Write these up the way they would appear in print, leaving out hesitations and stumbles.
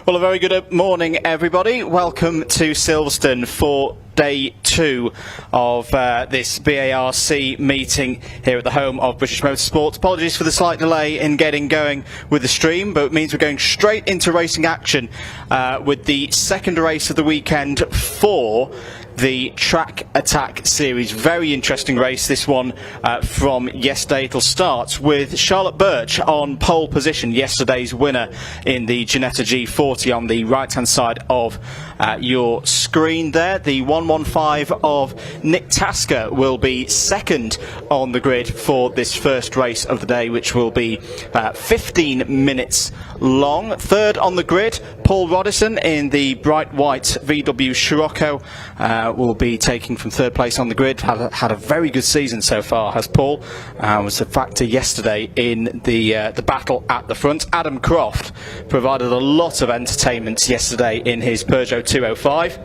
Well, a very good morning, everybody. Welcome to Silverstone for day 2 of this BARC meeting here at the home of British Motorsport. Apologies for the slight delay in getting going with the stream, but it means we're going straight into racing action with the second race of the weekend for the Track Attack Series. Very interesting race, this one from yesterday. It'll start with Charlotte Birch on pole position, yesterday's winner in the Ginetta G40 on the right hand side of your screen there. The 115 of Nick Tasker will be second on the grid for this first race of the day, which will be 15 minutes long. Third on the grid, Paul Roddison in the bright white VW Scirocco will be taking from third place on the grid. Had a very good season so far, has Paul. Was a factor yesterday in the battle at the front. Adam Croft provided a lot of entertainment yesterday in his Peugeot 205.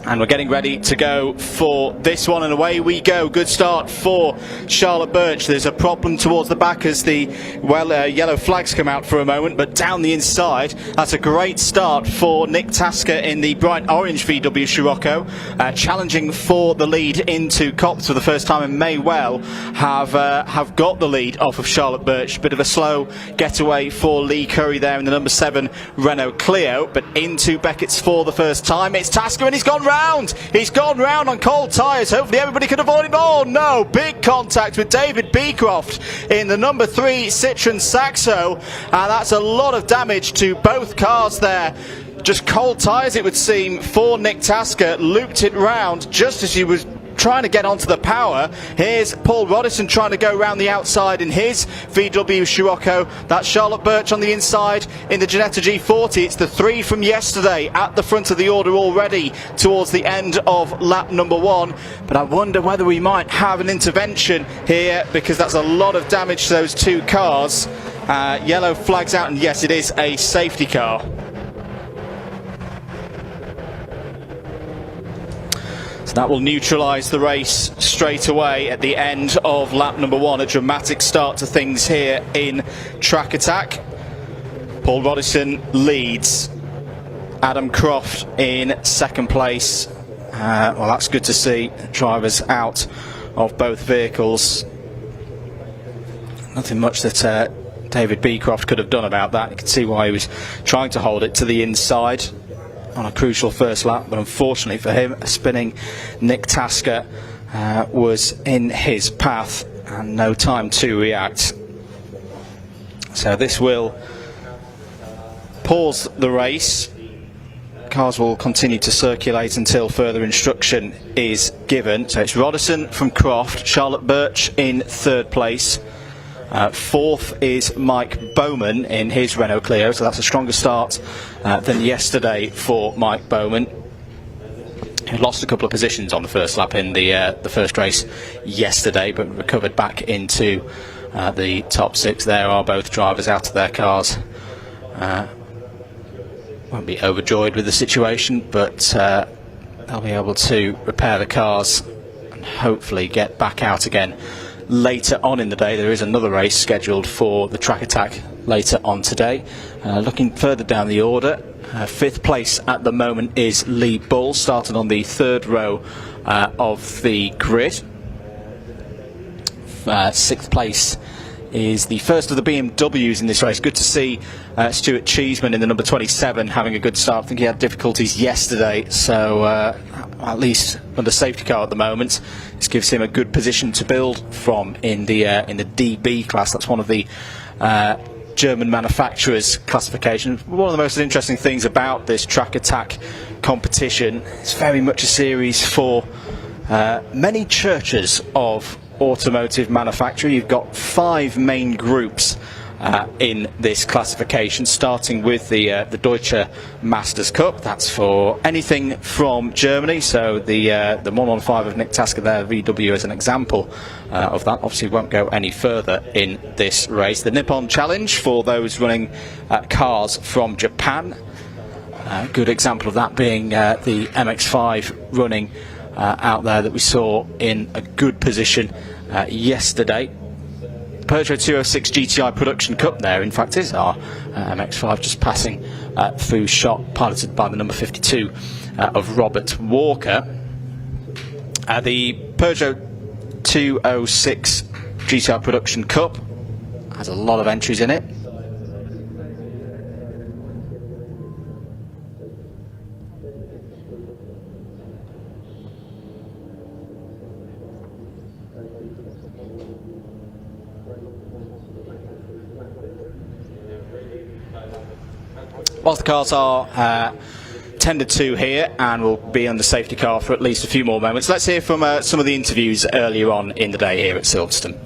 And we're getting ready to go for this one, and away we go. Good start for Charlotte Birch. There's a problem towards the back as the yellow flags come out for a moment, but down the inside, that's a great start for Nick Tasker in the bright orange VW Scirocco, challenging for the lead into Copse for the first time, and may well have got the lead off of Charlotte Birch. Bit of a slow getaway for Lee Curry there in the number 7 Renault Clio, but into Beckett's for the first time. It's Tasker, and he's gone round. He's gone round on cold tyres. Hopefully everybody can avoid him. Oh no, big contact with David Beecroft in the number 3 Citroen Saxo, and that's a lot of damage to both cars there. Just cold tyres, it would seem, for Nick Tasker. Looped it round just as he was trying to get onto the power. Here's Paul Roddison trying to go round the outside in his VW Scirocco. That's Charlotte Birch on the inside in the Ginetta G40. It's the 3 from yesterday at the front of the order already towards the end of lap number 1. But I wonder whether we might have an intervention here, because that's a lot of damage to those 2 cars. Yellow flags out, and yes, it is a safety car. That will neutralise the race straight away at the end of lap number 1. A dramatic start to things here in Track Attack. Paul Roddison leads. Adam Croft in second place. Well, that's good to see. Drivers out of both vehicles. Nothing much that David Beecroft could have done about that. You can see why he was trying to hold it to the inside on a crucial first lap, but unfortunately for him, a spinning Nick Tasker was in his path and no time to react. So this will pause the race. Cars will continue to circulate until further instruction is given. So it's Roddison from Croft, Charlotte Birch in third place. Fourth is Mike Bowman in his Renault Clio, so that's a stronger start than yesterday for Mike Bowman, who lost a couple of positions on the first lap in the first race yesterday, but recovered back into the top 6. There are both drivers out of their cars. Won't be overjoyed with the situation, but they'll be able to repair the cars and hopefully get back out again later on in the day. There is another race scheduled for the Track Attack later on today. Looking further down the order, 5th place at the moment is Lee Bull, started on the 3rd row of the grid. 6th place is the first of the BMWs in this race. Good to see Stuart Cheeseman in the number 27 having a good start. I think he had difficulties yesterday, so at least under safety car at the moment, this gives him a good position to build from in the DB class. That's one of the German manufacturers' classification. One of the most interesting things about this Track Attack competition, it's very much a series for many churches of automotive manufacturer. You've got 5 main groups in this classification, starting with the Deutsche Masters Cup. That's for anything from Germany, so the 115 of Nick Tasker there, VW, as an example of that. Obviously won't go any further in this race. The Nippon Challenge for those running cars from Japan. Good example of that being the MX-5 running out there that we saw in a good position yesterday. Peugeot 206 GTI Production Cup there, in fact, is our MX-5 just passing through shot, piloted by the number 52 of Robert Walker. The Peugeot 206 GTI Production Cup has a lot of entries in it. Whilst the cars are tended to here and will be under safety car for at least a few more moments, let's hear from some of the interviews earlier on in the day here at Silverstone.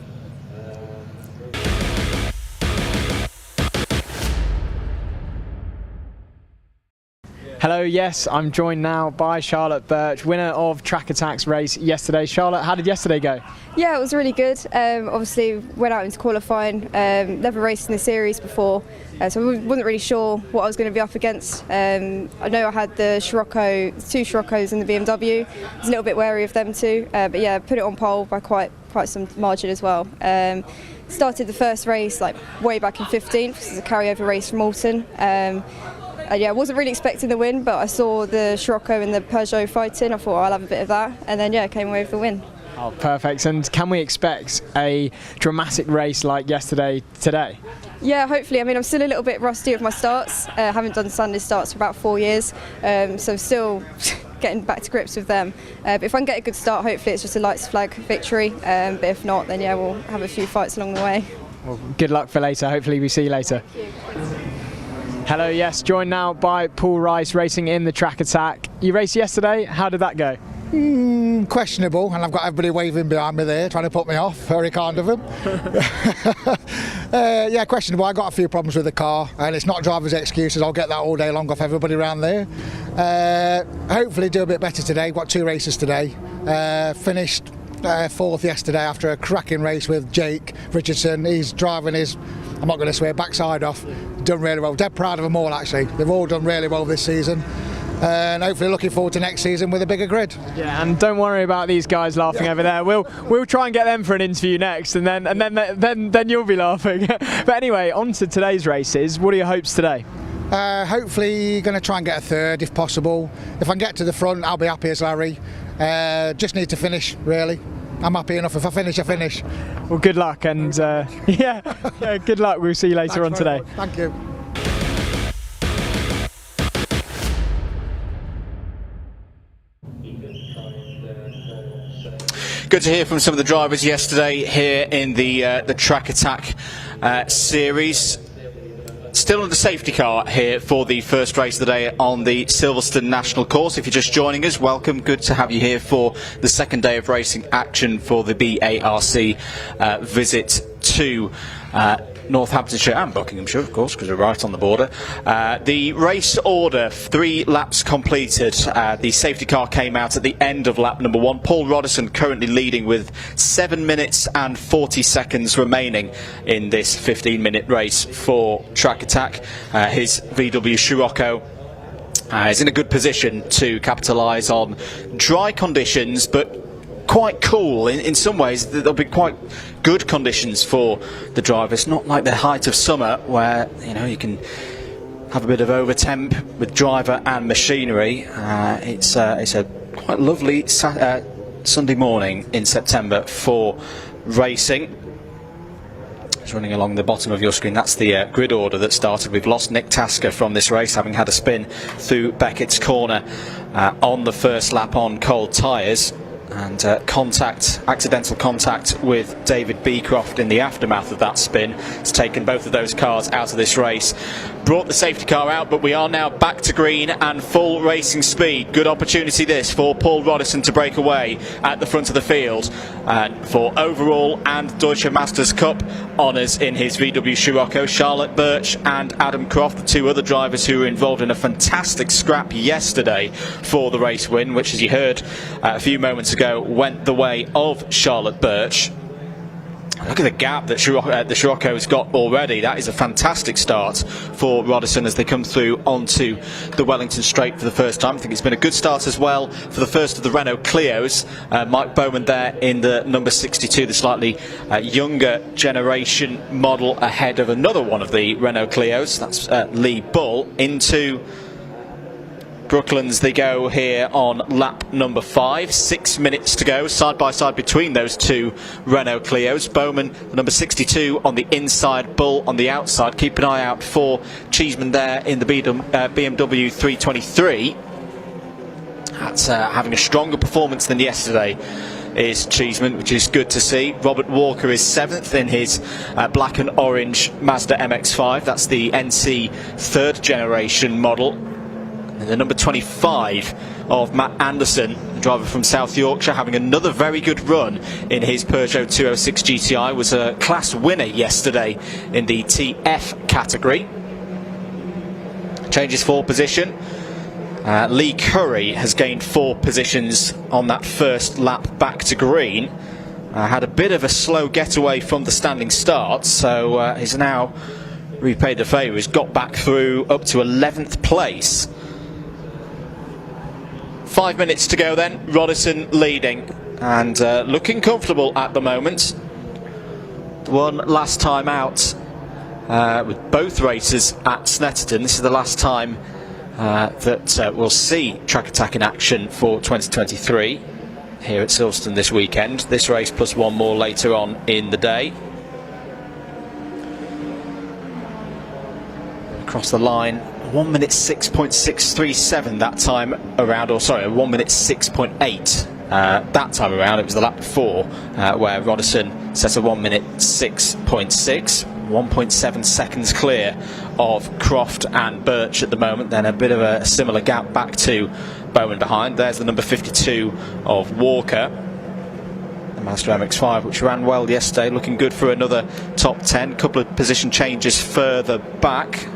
Hello, yes, I'm joined now by Charlotte Birch, winner of Track Attack's race yesterday. Charlotte, how did yesterday go? Yeah, it was really good. Obviously, went out into qualifying, never raced in the series before, so I wasn't really sure what I was going to be up against. I know I had the two Scirocco's in the BMW. I was a little bit wary of them too, but yeah, put it on pole by quite some margin as well. Started the first race like way back in 15th, because it's a carryover race from Alton. Yeah, I wasn't really expecting the win, but I saw the Scirocco and the Peugeot fighting. I thought I'll have a bit of that, and then yeah, came away with the win. Oh, perfect. And can we expect a dramatic race like yesterday today? Yeah, hopefully. I mean, I'm still a little bit rusty with my starts. I haven't done Sunday starts for about 4 years, so I'm still getting back to grips with them. But if I can get a good start, hopefully it's just a lights flag victory. But if not, then yeah, we'll have a few fights along the way. Well, good luck for later. Hopefully we see you later. Hello, yes, joined now by Paul Rice, racing in the Track Attack. You raced yesterday, how did that go? Questionable, and I've got everybody waving behind me there, trying to put me off. Very kind of them. Yeah, questionable. I got a few problems with the car, and it's not drivers' excuses. I'll get that all day long off everybody around there. Hopefully do a bit better today. Got 2 races today. Finished 4th yesterday after a cracking race with Jake Richardson. He's driving his, I'm not going to swear, backside off. Done really well. Dead proud of them all, actually. They've all done really well this season. And hopefully looking forward to next season with a bigger grid. Yeah, and don't worry about these guys laughing over there. We'll try and get them for an interview next, and then you'll be laughing. But anyway, on to today's races. What are your hopes today? Hopefully going to try and get a 3rd if possible. If I can get to the front, I'll be happy as Larry. Just need to finish, really. I'm happy enough. If I finish, I finish. Well, good luck, and yeah, good luck. We'll see you later on today. Thank you. Good to hear from some of the drivers yesterday here in the Track Attack series. Still on the safety car here for the first race of the day on the Silverstone National Course. If you're just joining us, welcome. Good to have you here for the second day of racing action for the BARC visit to Northamptonshire and Buckinghamshire, of course, because we're right on the border. The race order, 3 laps completed. The safety car came out at the end of lap number 1. Paul Roddison currently leading with 7 minutes and 40 seconds remaining in this 15-minute race for Track Attack. His VW Scirocco is in a good position to capitalise on dry conditions, but quite cool in some ways. There'll be quite good conditions for the drivers, not like the height of summer where you can have a bit of over temp with driver and machinery. It's a quite lovely Sunday morning in September for racing. It's running along the bottom of your screen. That's the grid order that started. We've lost Nick Tasker from this race, having had a spin through Beckett's corner on the first lap on cold tyres. And accidental contact with David Beecroft in the aftermath of that spin has taken both of those cars out of this race. Brought the safety car out, but we are now back to green and full racing speed. Good opportunity this for Paul Roddison to break away at the front of the field for overall and Deutsche Masters Cup honours in his VW Scirocco. Charlotte Birch and Adam Croft, the 2 other drivers who were involved in a fantastic scrap yesterday for the race win, which, as you heard a few moments ago, went the way of Charlotte Birch. Look at the gap that the Scirocco's got already. That is a fantastic start for Roddison as they come through onto the Wellington Straight for the first time. I think it's been a good start as well for the first of the Renault Clios. Mike Bowman there in the number 62, the slightly younger generation model, ahead of another one of the Renault Clios. That's Lee Bull. Into Brooklands they go here on lap number 5. 6 minutes to go, side by side between those two Renault Clios. Bowman, the number 62, on the inside, Bull on the outside. Keep an eye out for Cheeseman there in the BMW 323. That's having a stronger performance than yesterday is Cheeseman, which is good to see. Robert Walker is 7th in his black and orange Mazda MX-5. That's the NC 3rd generation model. And the number 25 of Matt Anderson, the driver from South Yorkshire, having another very good run in his Peugeot 206 GTI, was a class winner yesterday in the TF category. Changes for position. Lee Curry has gained 4 positions on that first lap back to green. Had a bit of a slow getaway from the standing start, so he's now repaid the favour. He's got back through up to 11th place. 5 minutes to go then, Roddison leading and looking comfortable at the moment. One last time out with both racers at Snetterton. This is the last time that we'll see Track Attack in action for 2023 here at Silverstone this weekend. This race plus one more later on in the day. Across the line, 1 minute 6.637 that time around, or sorry, 1 minute 6.8 that time around. It was the lap before where Roddison set a 1 minute 6.6, 1.7 seconds clear of Croft and Birch at the moment. Then a bit of a similar gap back to Bowman behind. There's the number 52 of Walker, the Mazda MX-5, which ran well yesterday, looking good for another top 10. Couple of position changes further back.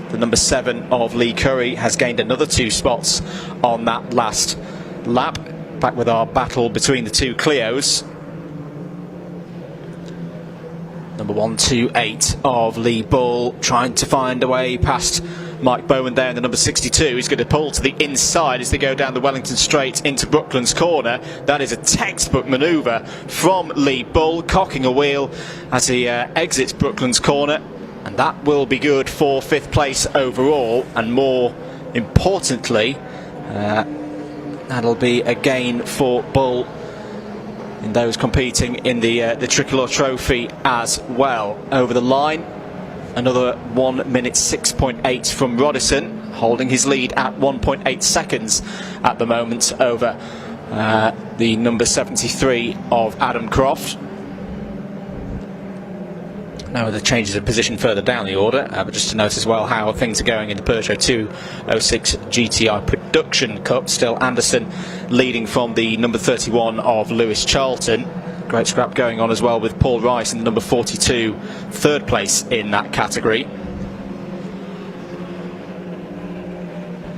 The number 7 of Lee Curry has gained another 2 spots on that last lap. Back with our battle between the two Clios. Number 128 of Lee Bull trying to find a way past Mike Bowman there in the number 62. He's going to pull to the inside as they go down the Wellington Straight into Brooklands Corner. That is a textbook manoeuvre from Lee Bull, cocking a wheel as he exits Brooklands Corner. And that will be good for 5th place overall, and more importantly, that'll be a gain for Bull in those competing in the Tricolor Trophy as well. Over the line, another 1 minute 6.8 from Roddison, holding his lead at 1.8 seconds at the moment over the number 73 of Adam Croft. Now the changes of position further down the order, but just to note as well how things are going in the Peugeot 206 GTI Production Cup. Still Anderson leading from the number 31 of Lewis Charlton. Great scrap going on as well with Paul Rice in the number 42, 3rd place in that category.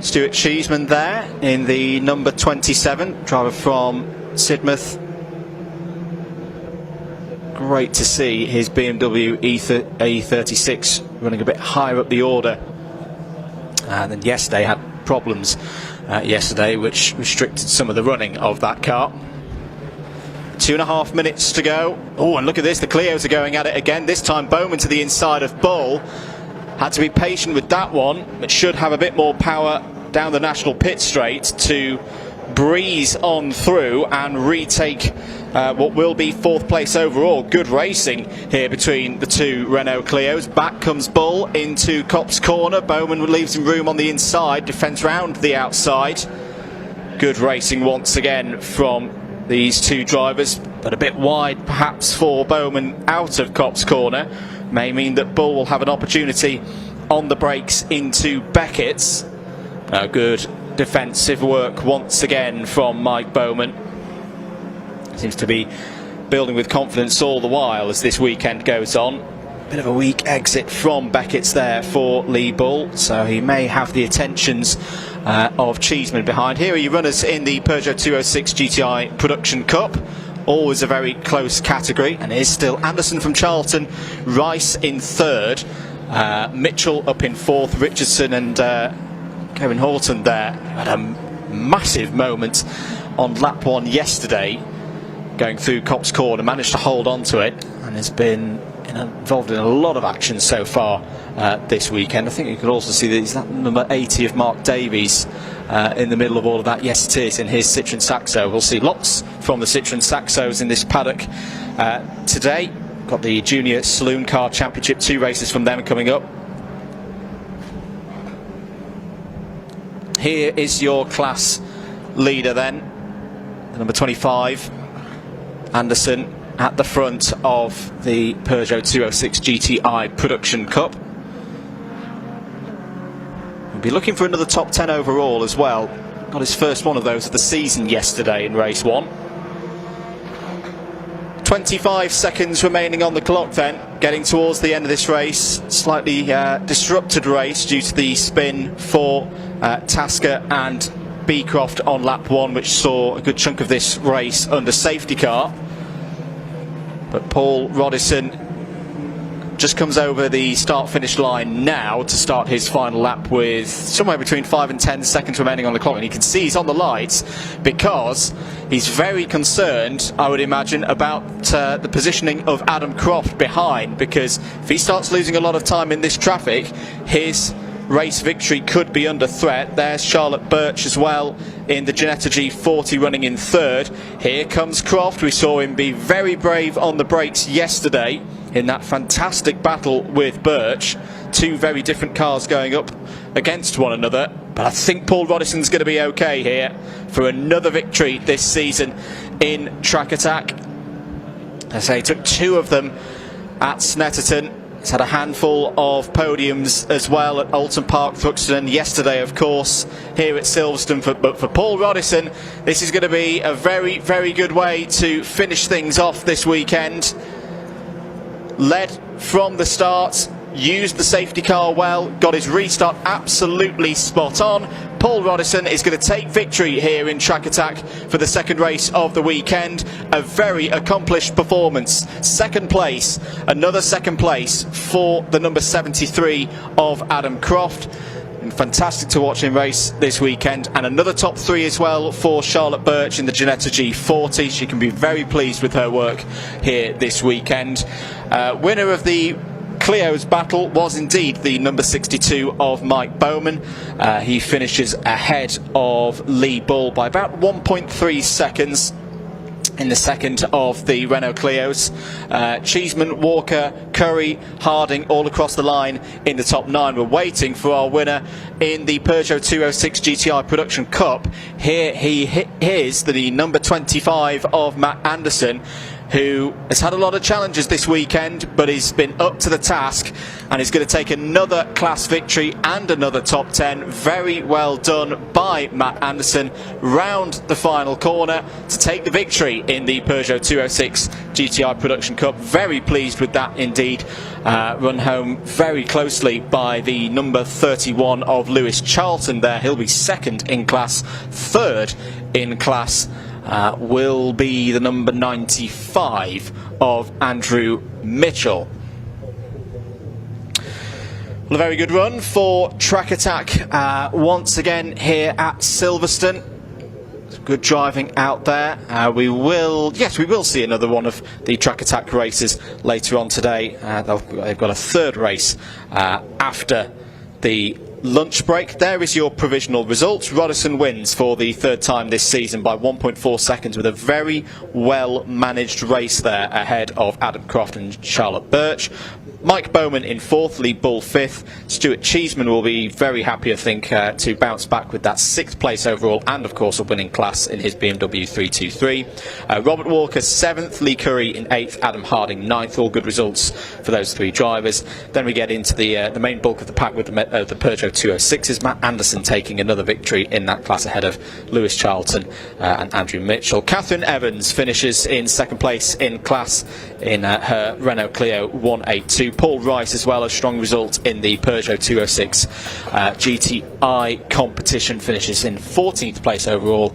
Stuart Cheeseman there in the number 27, driver from Sidmouth. Great to see his BMW E36 running a bit higher up the order than yesterday. Had problems yesterday which restricted some of the running of that car. 2.5 minutes to go. Oh, and look at this, the Clios are going at it again. This time Bowman to the inside of Bull. Had to be patient with that one, but should have a bit more power down the National Pit Straight to breeze on through and retake what will be 4th place overall. Good racing here between the two Renault Clios. Back comes Bull into Copse Corner. Bowman leaves him room on the inside, defends round the outside. Good racing once again from these two drivers, but a bit wide perhaps for Bowman out of Copse Corner. May mean that Bull will have an opportunity on the brakes into Beckett's. Good defensive work once again from Mike Bowman. Seems to be building with confidence all the while as this weekend goes on. Bit of a weak exit from Beckett's there for Lee Bull, so he may have the attentions of Cheeseman behind. Here are your runners in the Peugeot 206 GTI Production Cup. always a very close category, and it is still Anderson from Charlton, Rice in third, Mitchell up in fourth, Richardson and Kevin Horton there had a massive moment on lap 1 yesterday, going through Copse Corner, managed to hold on to it, and has been involved in a lot of action so far this weekend. I think you could also see that he's that number 80 of Mark Davies in the middle of all of that. Yes, it is, in his Citroen Saxo. We'll see lots from the Citroen Saxos in this paddock today. Got the Junior Saloon Car Championship, 2 races from them coming up. Here is your class leader then, the number 25, Anderson, at the front of the Peugeot 206 GTI Production Cup. We'll be looking for another top 10 overall as well. Got his first one of those of the season yesterday in race 1. 25 seconds remaining on the clock then, getting towards the end of this race. Slightly disrupted race due to the spin for Tasker and Beecroft on lap 1, which saw a good chunk of this race under safety car. But Paul Rodison just comes over the start-finish line now to start his final lap with somewhere between 5 and 10 seconds remaining on the clock, and you can see he's on the lights because he's very concerned, I would imagine, about the positioning of Adam Croft behind, because if he starts losing a lot of time in this traffic, his race victory could be under threat. There's Charlotte Birch as well in the Ginetta G40 running in third. Here comes Croft. We saw him be very brave on the brakes yesterday in that fantastic battle with Birch. 2 very different cars going up against one another, but I think Paul Rodison's going to be okay here for another victory this season in Track Attack. As I say, he took 2 of them at Snetterton. He's had a handful of podiums as well at Alton Park, Thruxton, yesterday of course here at Silverstone. But for Paul Rodison, this is going to be a very, very good way to finish things off this weekend. Led from the start, used the safety car well, got his restart absolutely spot on. Paul Rodison is going to take victory here in Track Attack for the second race of the weekend. A very accomplished performance. Second place, another second place for the number 73 of Adam Croft. And fantastic to watch him race this weekend, and another top 3 as well for Charlotte Birch in the Ginetta G40. She can be very pleased with her work here this weekend. Winner of the Clio's battle was indeed the number 62 of Mike Bowman. He finishes ahead of Lee Bull by about 1.3 seconds in the second of the Renault Clios. Cheeseman, Walker, Curry, Harding all across the line in the top 9. We're waiting for our winner in the Peugeot 206 GTI Production Cup. Here he is, the number 25 of Matt Anderson, who has had a lot of challenges this weekend, but he's been up to the task and is going to take another class victory and another top 10. Very well done by Matt Anderson round the final corner to take the victory in the Peugeot 206 GTI Production Cup. Very pleased with that indeed. Run home very closely by the number 31 of Lewis Charlton there. He'll be second in class. Third in class will be the number 95 of Andrew Mitchell. Well, a very good run for Track Attack once again here at Silverstone. Good driving out there. We will see another one of the Track Attack races later on today. They've got a third race after the lunch break. There is your provisional results. Rodison wins for the third time this season by 1.4 seconds with a very well managed race there ahead of Adam Croft and Charlotte Birch. Mike Bowman in fourth, Lee Bull fifth. Stuart Cheeseman will be very happy, I think, to bounce back with that sixth place overall and of course a winning class in his BMW 323. Robert Walker seventh, Lee Curry in eighth, Adam Harding ninth. All good results for those three drivers. Then we get into the main bulk of the pack with the Peugeot 206s. Matt Anderson taking another victory in that class ahead of Lewis Charlton and Andrew Mitchell. Catherine Evans finishes in second place in class in her Renault Clio 182. Paul Rice as well, a strong result in the Peugeot 206 GTI competition, finishes in 14th place overall.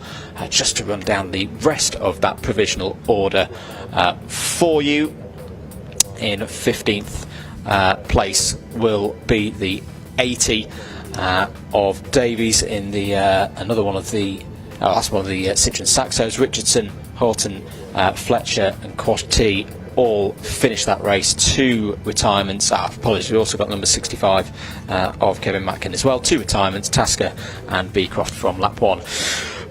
Just to run down the rest of that provisional order for you, in 15th place will be the 80 of Davies in the another one of the that's one of the Citroen Saxos. Richardson, Horton, Fletcher and Quash T all finished that race. 2 retirements. Apologies, we also got number 65 of Kevin Matkin as well. 2 retirements, Tasker and Beecroft from lap 1.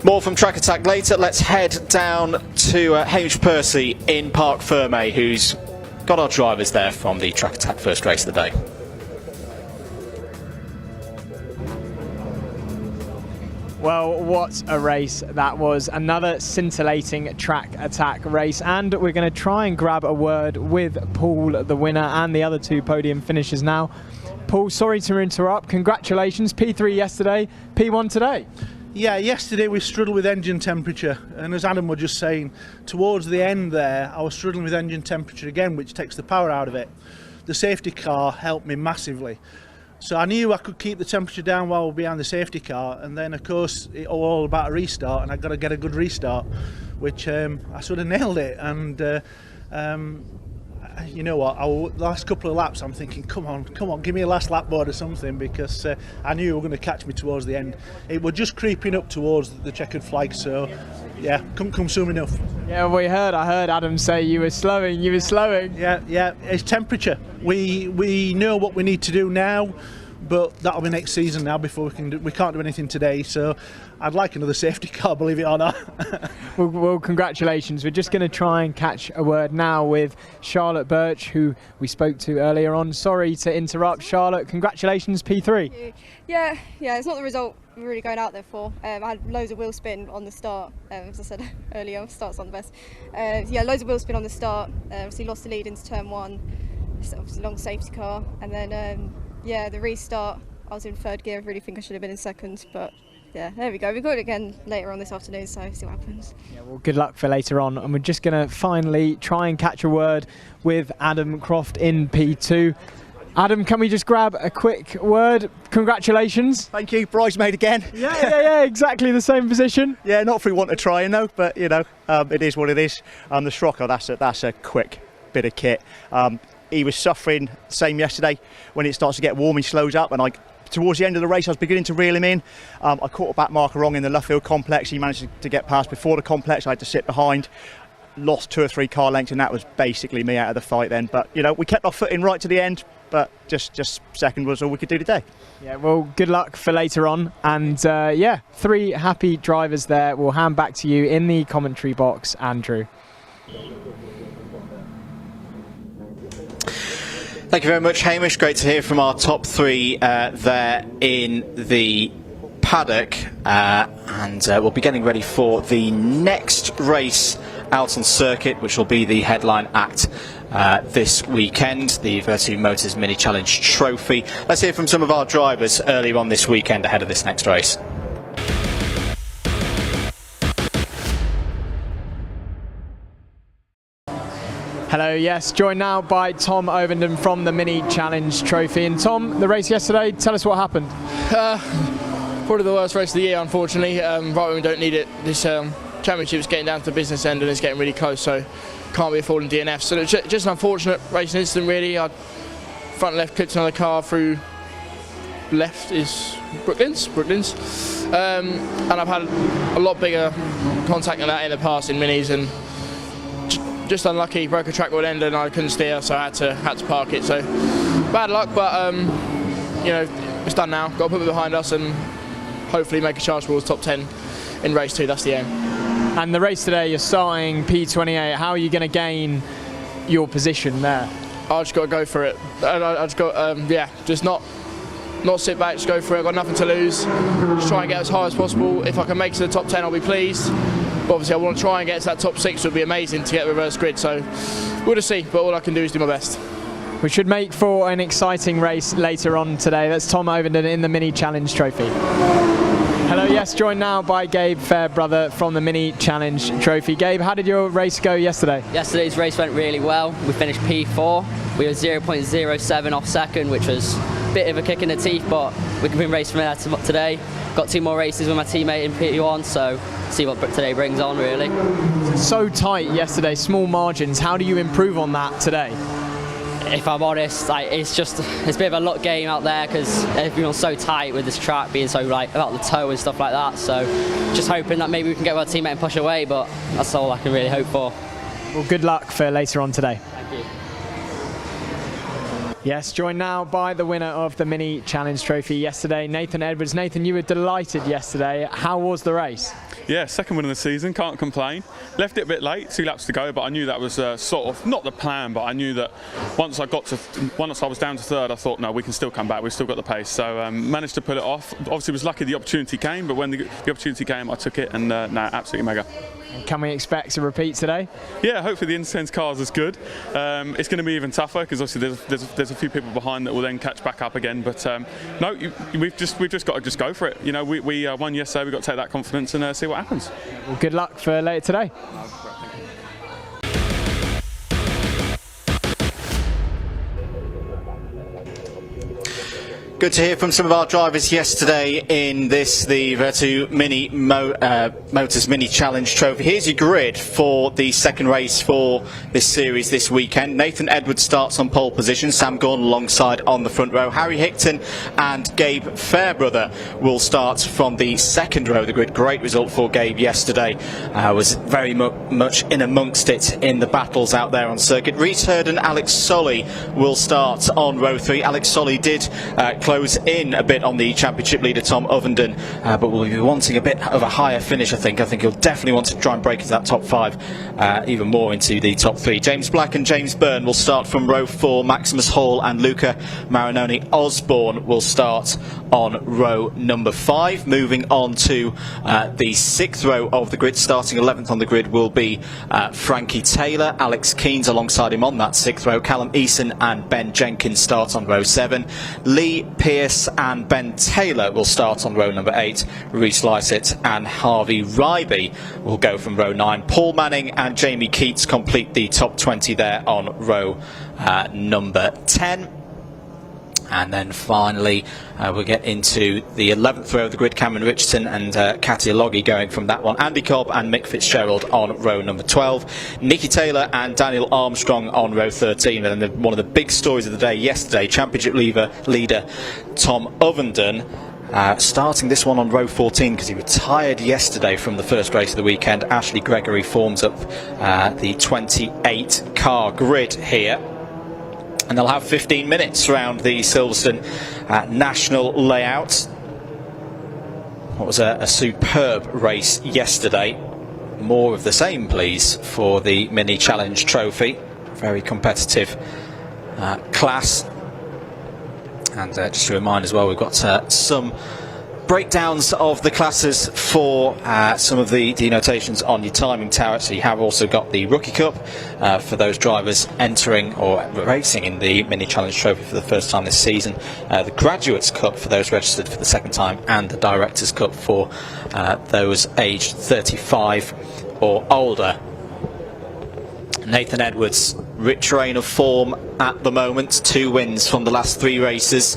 More from Track Attack later. Let's head down to Hamish Percy in Parc Ferme, who's got our drivers there from the Track Attack first race of the day. Well, what a race that was. Another scintillating Track Attack race, and we're going to try and grab a word with Paul, the winner, and the other 2 podium finishers now. Paul, sorry to interrupt. Congratulations, P3 yesterday, P1 today. Yeah, yesterday we struggled with engine temperature, and as Adam was just saying, towards the end there I was struggling with engine temperature again, which takes the power out of it. The safety car helped me massively. So I knew I could keep the temperature down while we're behind the safety car, and then of course it all about a restart, and I got to get a good restart, which I sort of nailed it. And you know what, last couple of laps I'm thinking, come on, give me a last lap board or something, because I knew you were going to catch me towards the end. It was just creeping up towards the checkered flag, so yeah, couldn't come soon enough. Yeah, I heard Adam say you were slowing. Yeah, it's temperature. We know what we need to do now, but that'll be next season now before we can't do anything today, so I'd like another safety car, believe it or not. Well, congratulations. We're just going to try and catch a word now with Charlotte Birch, who we spoke to earlier on. Sorry to interrupt, Charlotte. Congratulations, P3. Yeah, it's not the result we're really going out there for. I had loads of wheel spin on the start, as I said earlier, starts on the best. Yeah, loads of wheel spin on the start. Obviously lost the lead into turn 1, obviously long safety car, and then yeah, the restart, I was in 3rd gear. I really think I should have been in 2nd, but yeah, there we go. We've got it again later on this afternoon, so see what happens. Yeah, well, good luck for later on, and we're just going to finally try and catch a word with Adam Croft in P2. Adam, can we just grab a quick word? Congratulations. Thank you, bridesmaid again. Yeah, exactly the same position. Yeah, not through want to try, though, but you know, it is what it is. The Scirocco, that's a quick bit of kit. He was suffering the same yesterday. When it starts to get warm, he slows up, and towards the end of the race I was beginning to reel him in. I caught a back marker wrong in the Luffield complex. He managed to get past before the complex. I had to sit behind, lost 2 or 3 car lengths, and that was basically me out of the fight then. But you know, we kept our footing right to the end, but just second was all we could do today. Yeah, well, good luck for later on, and yeah, 3 happy drivers there. We'll hand back to you in the commentary box, Andrew. Thank you very much, Hamish. Great to hear from our top 3 there in the paddock, and we'll be getting ready for the next race out on circuit, which will be the headline act this weekend, the Vertu Motors Mini Challenge Trophy. Let's hear from some of our drivers earlier on this weekend ahead of this next race. Hello, yes, joined now by Tom Ovenden from the Mini Challenge Trophy. And Tom, the race yesterday, tell us what happened. Probably the worst race of the year, unfortunately. Right when we don't need it. This championship is getting down to the business end and it's getting really close, so can't be affording DNF. So it's just an unfortunate racing incident, really. I front left clipped another car through left is Brooklands. And I've had a lot bigger contact than that in the past in minis, and just unlucky, broke a track rod end and I couldn't steer, so I had to park it. So bad luck, but you know, it's done now. Got to put it behind us and hopefully make a charge towards top 10 in race 2. That's the aim. And the race today, you're starting P28. How are you going to gain your position there? I just got to go for it. I just got yeah, just not sit back, just go for it. I've got nothing to lose. Just try and get as high as possible. If I can make it to the top 10, I'll be pleased. But obviously I want to try and get to that top 6. It would be amazing to get the reverse grid, so we'll just see, but all I can do is do my best. We should make for an exciting race later on today. That's Tom Ovenden in the Mini Challenge Trophy. Hello, yes, joined now by Gabe Fairbrother from the Mini Challenge Trophy. Gabe, how did your race go yesterday? Yesterday's race went really well. We finished P4. We were 0.07 off second, which was a bit of a kick in the teeth, but we can race from there today. Got 2 more races with my teammate in P1, so see what today brings on, really. So tight yesterday, small margins. How do you improve on that today? If I'm honest, it's a bit of a luck game out there because everyone's so tight with this track being so about the toe and stuff like that. So just hoping that maybe we can get our teammate and push away, but that's all I can really hope for. Well, good luck for later on today. Thank you. Yes, joined now by the winner of the Mini Challenge Trophy yesterday, Nathan Edwards. Nathan, you were delighted yesterday. How was the race? Yeah, second win of the season, can't complain. Left it a bit late, 2 laps to go, but I knew that was sort of not the plan, but I knew that once I was down to third, I thought, no, we can still come back, we've still got the pace. So managed to pull it off. Obviously was lucky the opportunity came, but when the opportunity came, I took it, and no, absolutely mega. Can we expect a repeat today? Yeah, hopefully the intense cars is good. It's going to be even tougher because obviously there's a few people behind that will then catch back up again. But no, we've just got to go for it. You know, we won yesterday. We've got to take that confidence and see what happens. Well, good luck for later today. Good to hear from some of our drivers yesterday in the Virtu Motors Mini Challenge Trophy. Here's your grid for the second race for this series this weekend. Nathan Edwards starts on pole position, Sam Gordon alongside on the front row. Harry Hickton and Gabe Fairbrother will start from the second row of the grid. Great result for Gabe yesterday. Was very much in amongst it in the battles out there on circuit. Reese Hurd and Alex Solly will start on row 3. Alex Solly did close in a bit on the championship leader Tom Ovenden, but will be wanting a bit of a higher finish. I think he'll definitely want to try and break into that top 5, even more into the top 3. James Black and James Byrne will start from row 4. Maximus Hall and Luca Marinoni Osborne will start on row number 5. Moving on to the 6th row of the grid, starting 11th on the grid will be Frankie Taylor. Alex Keynes alongside him on that 6th row. Callum Eason and Ben Jenkins start on row 7. Lee Pearce and Ben Taylor will start on row number 8. Reece Lysett and Harvey Ryby will go from row 9. Paul Manning and Jamie Keats complete the top 20 there on row number 10. And then finally we'll get into the 11th row of the grid. Cameron Richardson and Katia Loggy going from that one. Andy Cobb and Mick Fitzgerald on row number 12. Nicky Taylor and Daniel Armstrong on row 13. And then one of the big stories of the day yesterday, championship leader Tom Ovenden starting this one on row 14 because he retired yesterday from the first race of the weekend. Ashley Gregory forms up the 28 car grid here. And they'll have 15 minutes around the Silverstone national layout. What was a superb race yesterday. More of the same, please, for the Mini Challenge Trophy. Very competitive class. And just to remind as well, we've got some breakdowns of the classes for some of the denotations on your timing tower. So you have also got the Rookie Cup for those drivers entering or racing in the Mini Challenge Trophy for the first time this season, the Graduates Cup for those registered for the second time, and the Directors Cup for those aged 35 or older. Nathan Edwards, rich reign of form at the moment. 2 wins from the last 3 races.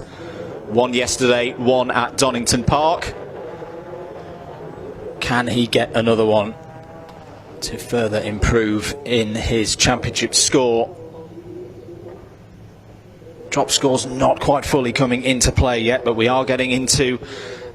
1 yesterday, 1 at Donington Park. Can he get another one to further improve in his championship score? Drop score's not quite fully coming into play yet, but we are getting into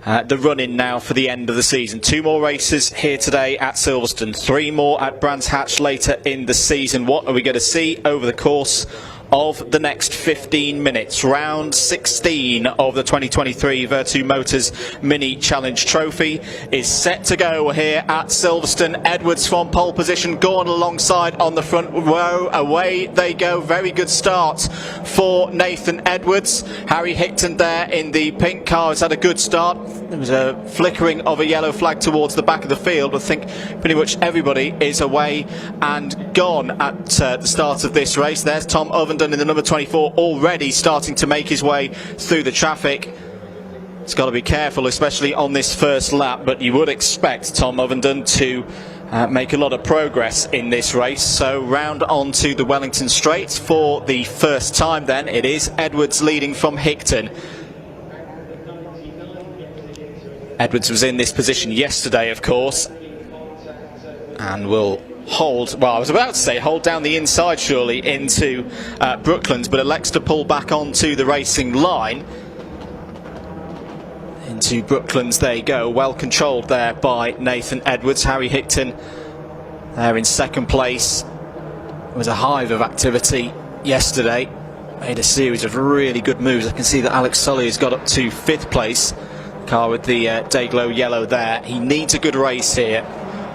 the run-in now for the end of the season. 2 more races here today at Silverstone, 3 more at Brands Hatch later in the season. What are we going to see over the course of the next 15 minutes? Round 16 of the 2023 Virtu Motors Mini Challenge Trophy is set to go here at Silverstone. Edwards from pole position, Gordon alongside on the front row. Away they go. Very good start for Nathan Edwards. Harry Hickton there in the pink car has had a good start. There was a flickering of a yellow flag towards the back of the field. I think pretty much everybody is away and gone at the start of this race. There's Tom Ovenden in the number 24 already starting to make his way through the traffic. He's got to be careful, especially on this first lap, but you would expect Tom Ovenden to make a lot of progress in this race. So round on to the Wellington Straight for the first time then. It is Edwards leading from Hickton. Edwards was in this position yesterday, of course, and will hold, well, I was about to say hold down the inside surely into Brooklands, but elects to pull back onto the racing line. Into Brooklands they go, well controlled there by Nathan Edwards. Harry Hickton there in second place. It was a hive of activity yesterday, made a series of really good moves. I can see that Alex Sully has got up to fifth place, car with the Dayglow yellow there. He needs a good race here.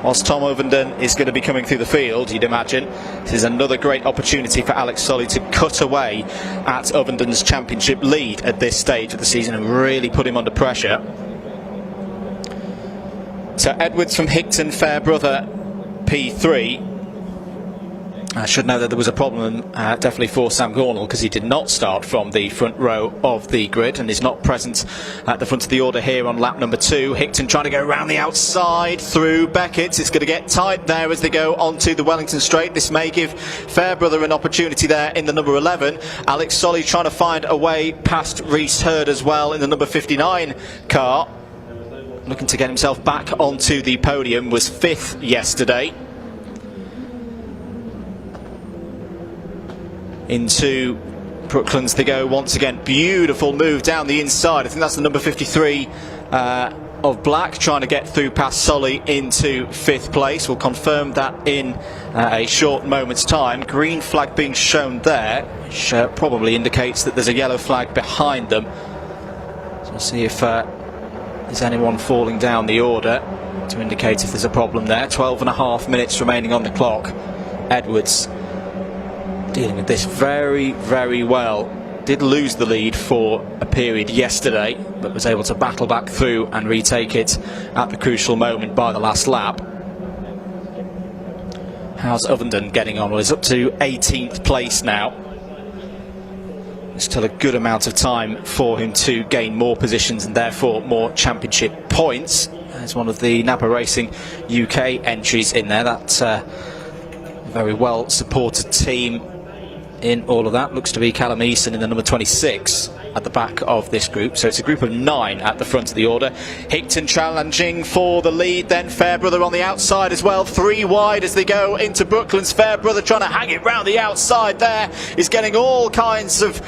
Whilst Tom Ovenden is going to be coming through the field, you'd imagine, this is another great opportunity for Alex Sully to cut away at Ovenden's championship lead at this stage of the season and really put him under pressure. So Edwards from Hickton, Fairbrother, P3. I should know that there was a problem definitely for Sam Gornall, because he did not start from the front row of the grid and is not present at the front of the order here on lap number 2. Hickton trying to go around the outside through Beckett. It's going to get tight there as they go onto the Wellington Straight. This may give Fairbrother an opportunity there in the number 11. Alex Solly trying to find a way past Reese Hurd as well in the number 59 car. Looking to get himself back onto the podium, was 5th yesterday. Into Brooklands they go once again. Beautiful move down the inside. I think that's the number 53 of Black, trying to get through past Solly into 5th place. We'll confirm that in a short moment's time. Green flag being shown there, which probably indicates that there's a yellow flag behind them. So we'll see if there's anyone falling down the order to indicate if there's a problem there. 12.5 minutes remaining on the clock. Edwards dealing with this very, very well. Did lose the lead for a period yesterday, but was able to battle back through and retake it at the crucial moment by the last lap. How's Ovenden getting on? Well, he's up to 18th place now. There's still a good amount of time for him to gain more positions and therefore more championship points. There's one of the Napa Racing UK entries in there. That's a very well supported team in all of that. Looks to be Callum Eason in the number 26 at the back of this group. So it's a group of 9 at the front of the order. Hickton challenging for the lead, then Fairbrother on the outside as well. 3 wide as they go into Brooklands. Fairbrother trying to hang it round the outside there. He's getting all kinds of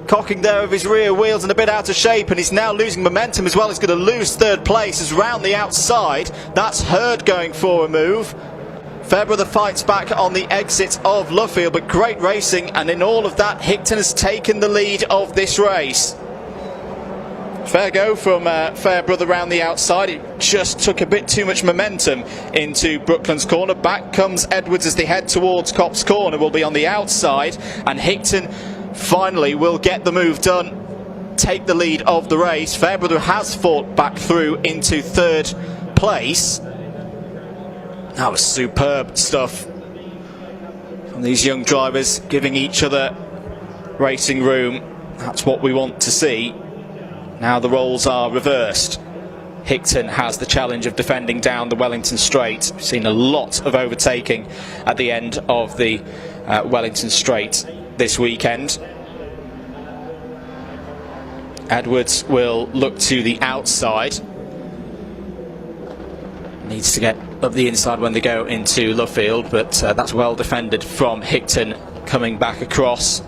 cocking there of his rear wheels and a bit out of shape, and he's now losing momentum as well. He's going to lose 3rd place as round the outside. That's Hurd going for a move. Fairbrother fights back on the exit of Luffield, but great racing, and in all of that Hickton has taken the lead of this race. Fair go from Fairbrother round the outside. It just took a bit too much momentum into Brooklands corner. Back comes Edwards as they head towards Copse Corner. Will be on the outside, and Hickton finally will get the move done, take the lead of the race. Fairbrother has fought back through into 3rd place. That was superb stuff from these young drivers, giving each other racing room. That's what we want to see. Now the roles are reversed. Hickton has the challenge of defending down the Wellington Straight. We've seen a lot of overtaking at the end of the Wellington Straight this weekend. Edwards will look to the outside. Needs to get up the inside when they go into Luffield, but that's well defended from Hickton coming back across.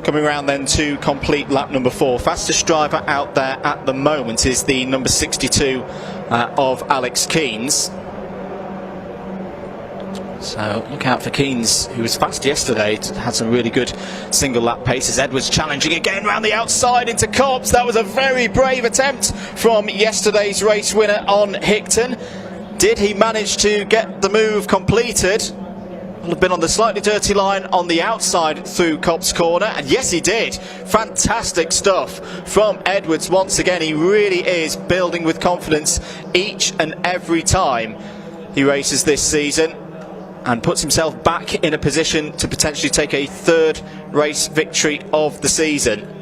Coming around then to complete lap number 4. Fastest driver out there at the moment is the number 62 of Alex Keynes. So look out for Keynes, who was fast yesterday, had some really good single lap paces. Edwards challenging again round the outside into Copse. That was a very brave attempt from yesterday's race winner on Hickton. Did he manage to get the move completed? Will have been on the slightly dirty line on the outside through Copse Corner, and yes he did. Fantastic stuff from Edwards once again. He really is building with confidence each and every time he races this season. and puts himself back in a position to potentially take a third race victory of the season.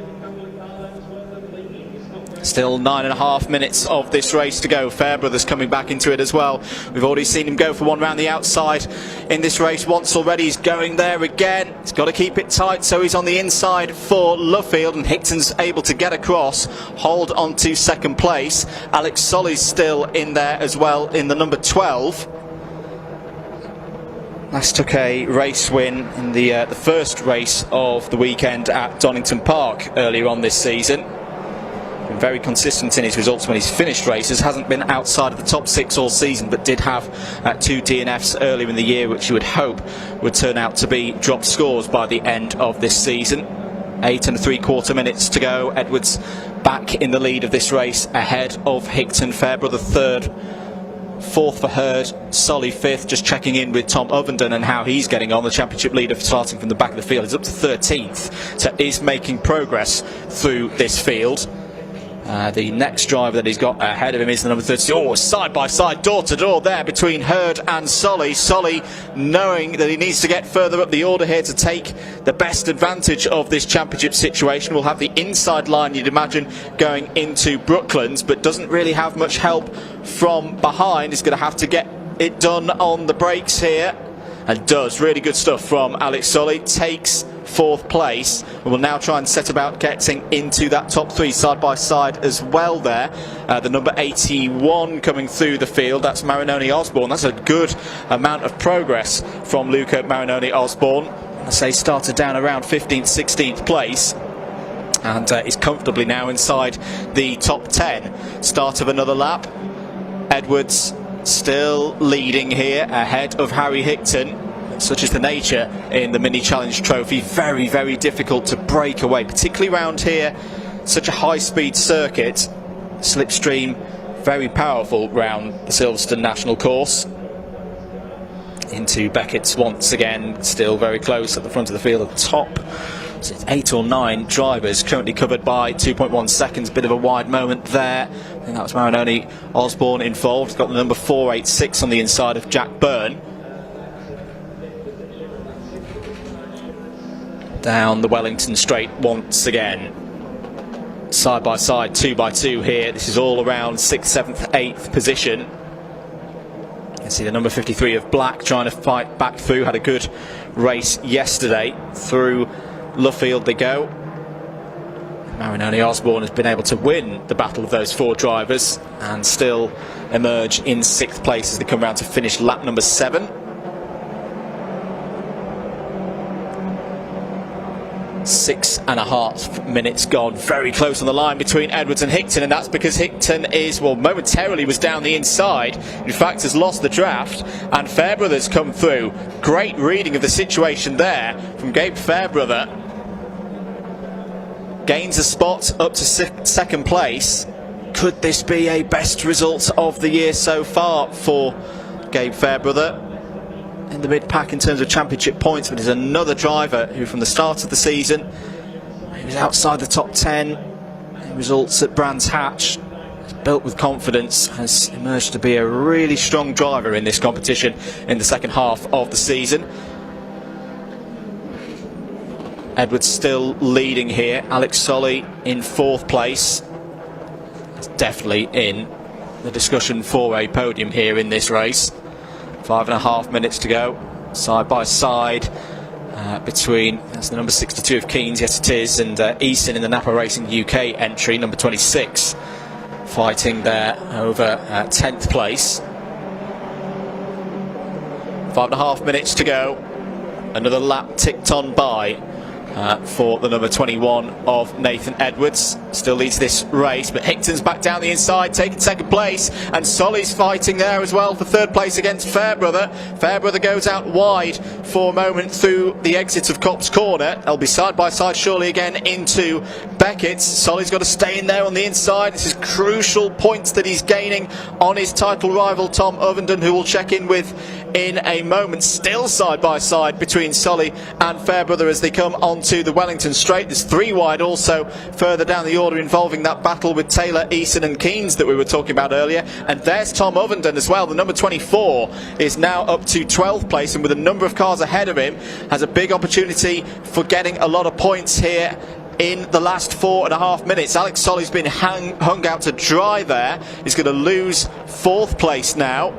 Still 9.5 minutes of this race to go. Fairbrother's coming back into it as well. We've already seen him go for one round the outside in this race once already. He's going there again. He's got to keep it tight, so he's on the inside for Luffield, and Hickton's able to get across, hold on to second place. Alex Solly's still in there as well in the number 12. Last took a race win in the first race of the weekend at Donington Park earlier on this season. Been very consistent in his results when he's finished races. Hasn't been outside of the top 6 all season, but did have 2 DNFs earlier in the year, which you would hope would turn out to be drop scores by the end of this season. 8 3/4 minutes to go. Edwards back in the lead of this race, ahead of Hickton. Fairbrother third, fourth for Hurd, Solly fifth. Just checking in with Tom Ovenden and how he's getting on. The championship leader, starting from the back of the field, is up to 13th, so is making progress through this field. The next driver that he's got ahead of him is the number 30. Oh, side by side, door to door there between Hurd and Solly. Solly knowing that he needs to get further up the order here to take the best advantage of this championship situation. Will have the inside line, you'd imagine, going into Brooklands, but doesn't really have much help from behind. He's going to have to get it done on the brakes here, and does. Really good stuff from Alex Solly. Takes 4th place, and will now try and set about getting into that top 3 side by side as well there. The number 81 coming through the field, that's Marinoni Osborne. That's a good amount of progress from Luca Marinoni Osborne. I say started down around 15th, 16th place, and is comfortably now inside the top 10. Start of another lap. Edwards still leading here, ahead of Harry Hickton. Such is the nature in the Mini Challenge Trophy. Very, very difficult to break away, particularly around here. Such a high-speed circuit. Slipstream, very powerful round the Silverstone National Course. Into Beckett's once again, still very close at the front of the field. At the top, so it's 8 or 9 drivers, currently covered by 2.1 seconds. Bit of a wide moment there. I think that was Marinoni Osborne involved. Got the number 486 on the inside of Jack Byrne. Down the Wellington Straight once again. Side by side, 2 by 2 here. This is all around 6th, 7th, 8th position. You can see the number 53 of Black trying to fight back through. Had a good race yesterday. Through Luffield they go. Marinoni Osborne has been able to win the battle of those 4 drivers and still emerge in 6th place as they come round to finish lap number 7. 6.5 minutes gone. Very close on the line between Edwards and Hickton, and that's because Hickton is, well, momentarily was down the inside. In fact, has lost the draft, and Fairbrother's come through. Great reading of the situation there from Gabe Fairbrother. Gains a spot up to 2nd place. Could this be a best result of the year so far for Gabe Fairbrother? In the mid-pack in terms of championship points, but is another driver who from the start of the season, he was outside the top 10 in results at Brands Hatch, built with confidence, has emerged to be a really strong driver in this competition in the second half of the season. Edwards still leading here. Alex Solly in 4th place. It's definitely in the discussion for a podium here in this race. 5.5 minutes to go, side by side between, that's the number 62 of Keynes, yes it is, and Easton in the Napa Racing UK entry, number 26, fighting there over 10th place. 5.5 minutes to go, another lap ticked on by for the number 21 of Nathan Edwards. Still leads this race, but Hickton's back down the inside, taking 2nd place, and Solly's fighting there as well for 3rd place against Fairbrother. Fairbrother goes out wide for a moment through the exit of Copse Corner. They'll be side by side surely again into Beckett's. Solly's got to stay in there on the inside. This is crucial points that he's gaining on his title rival Tom Ovenden, who will check in with in a moment. Still side by side between Solly and Fairbrother as they come onto the Wellington straight. There's 3 wide also further down the order, involving that battle with Taylor, Eason and Keynes that we were talking about earlier. And there's Tom Ovenden as well. The number 24 is now up to 12th place, and with a number of cars ahead of him, has a big opportunity for getting a lot of points here in the last 4.5 minutes. Alex Solly's been hung out to dry there. He's going to lose 4th place now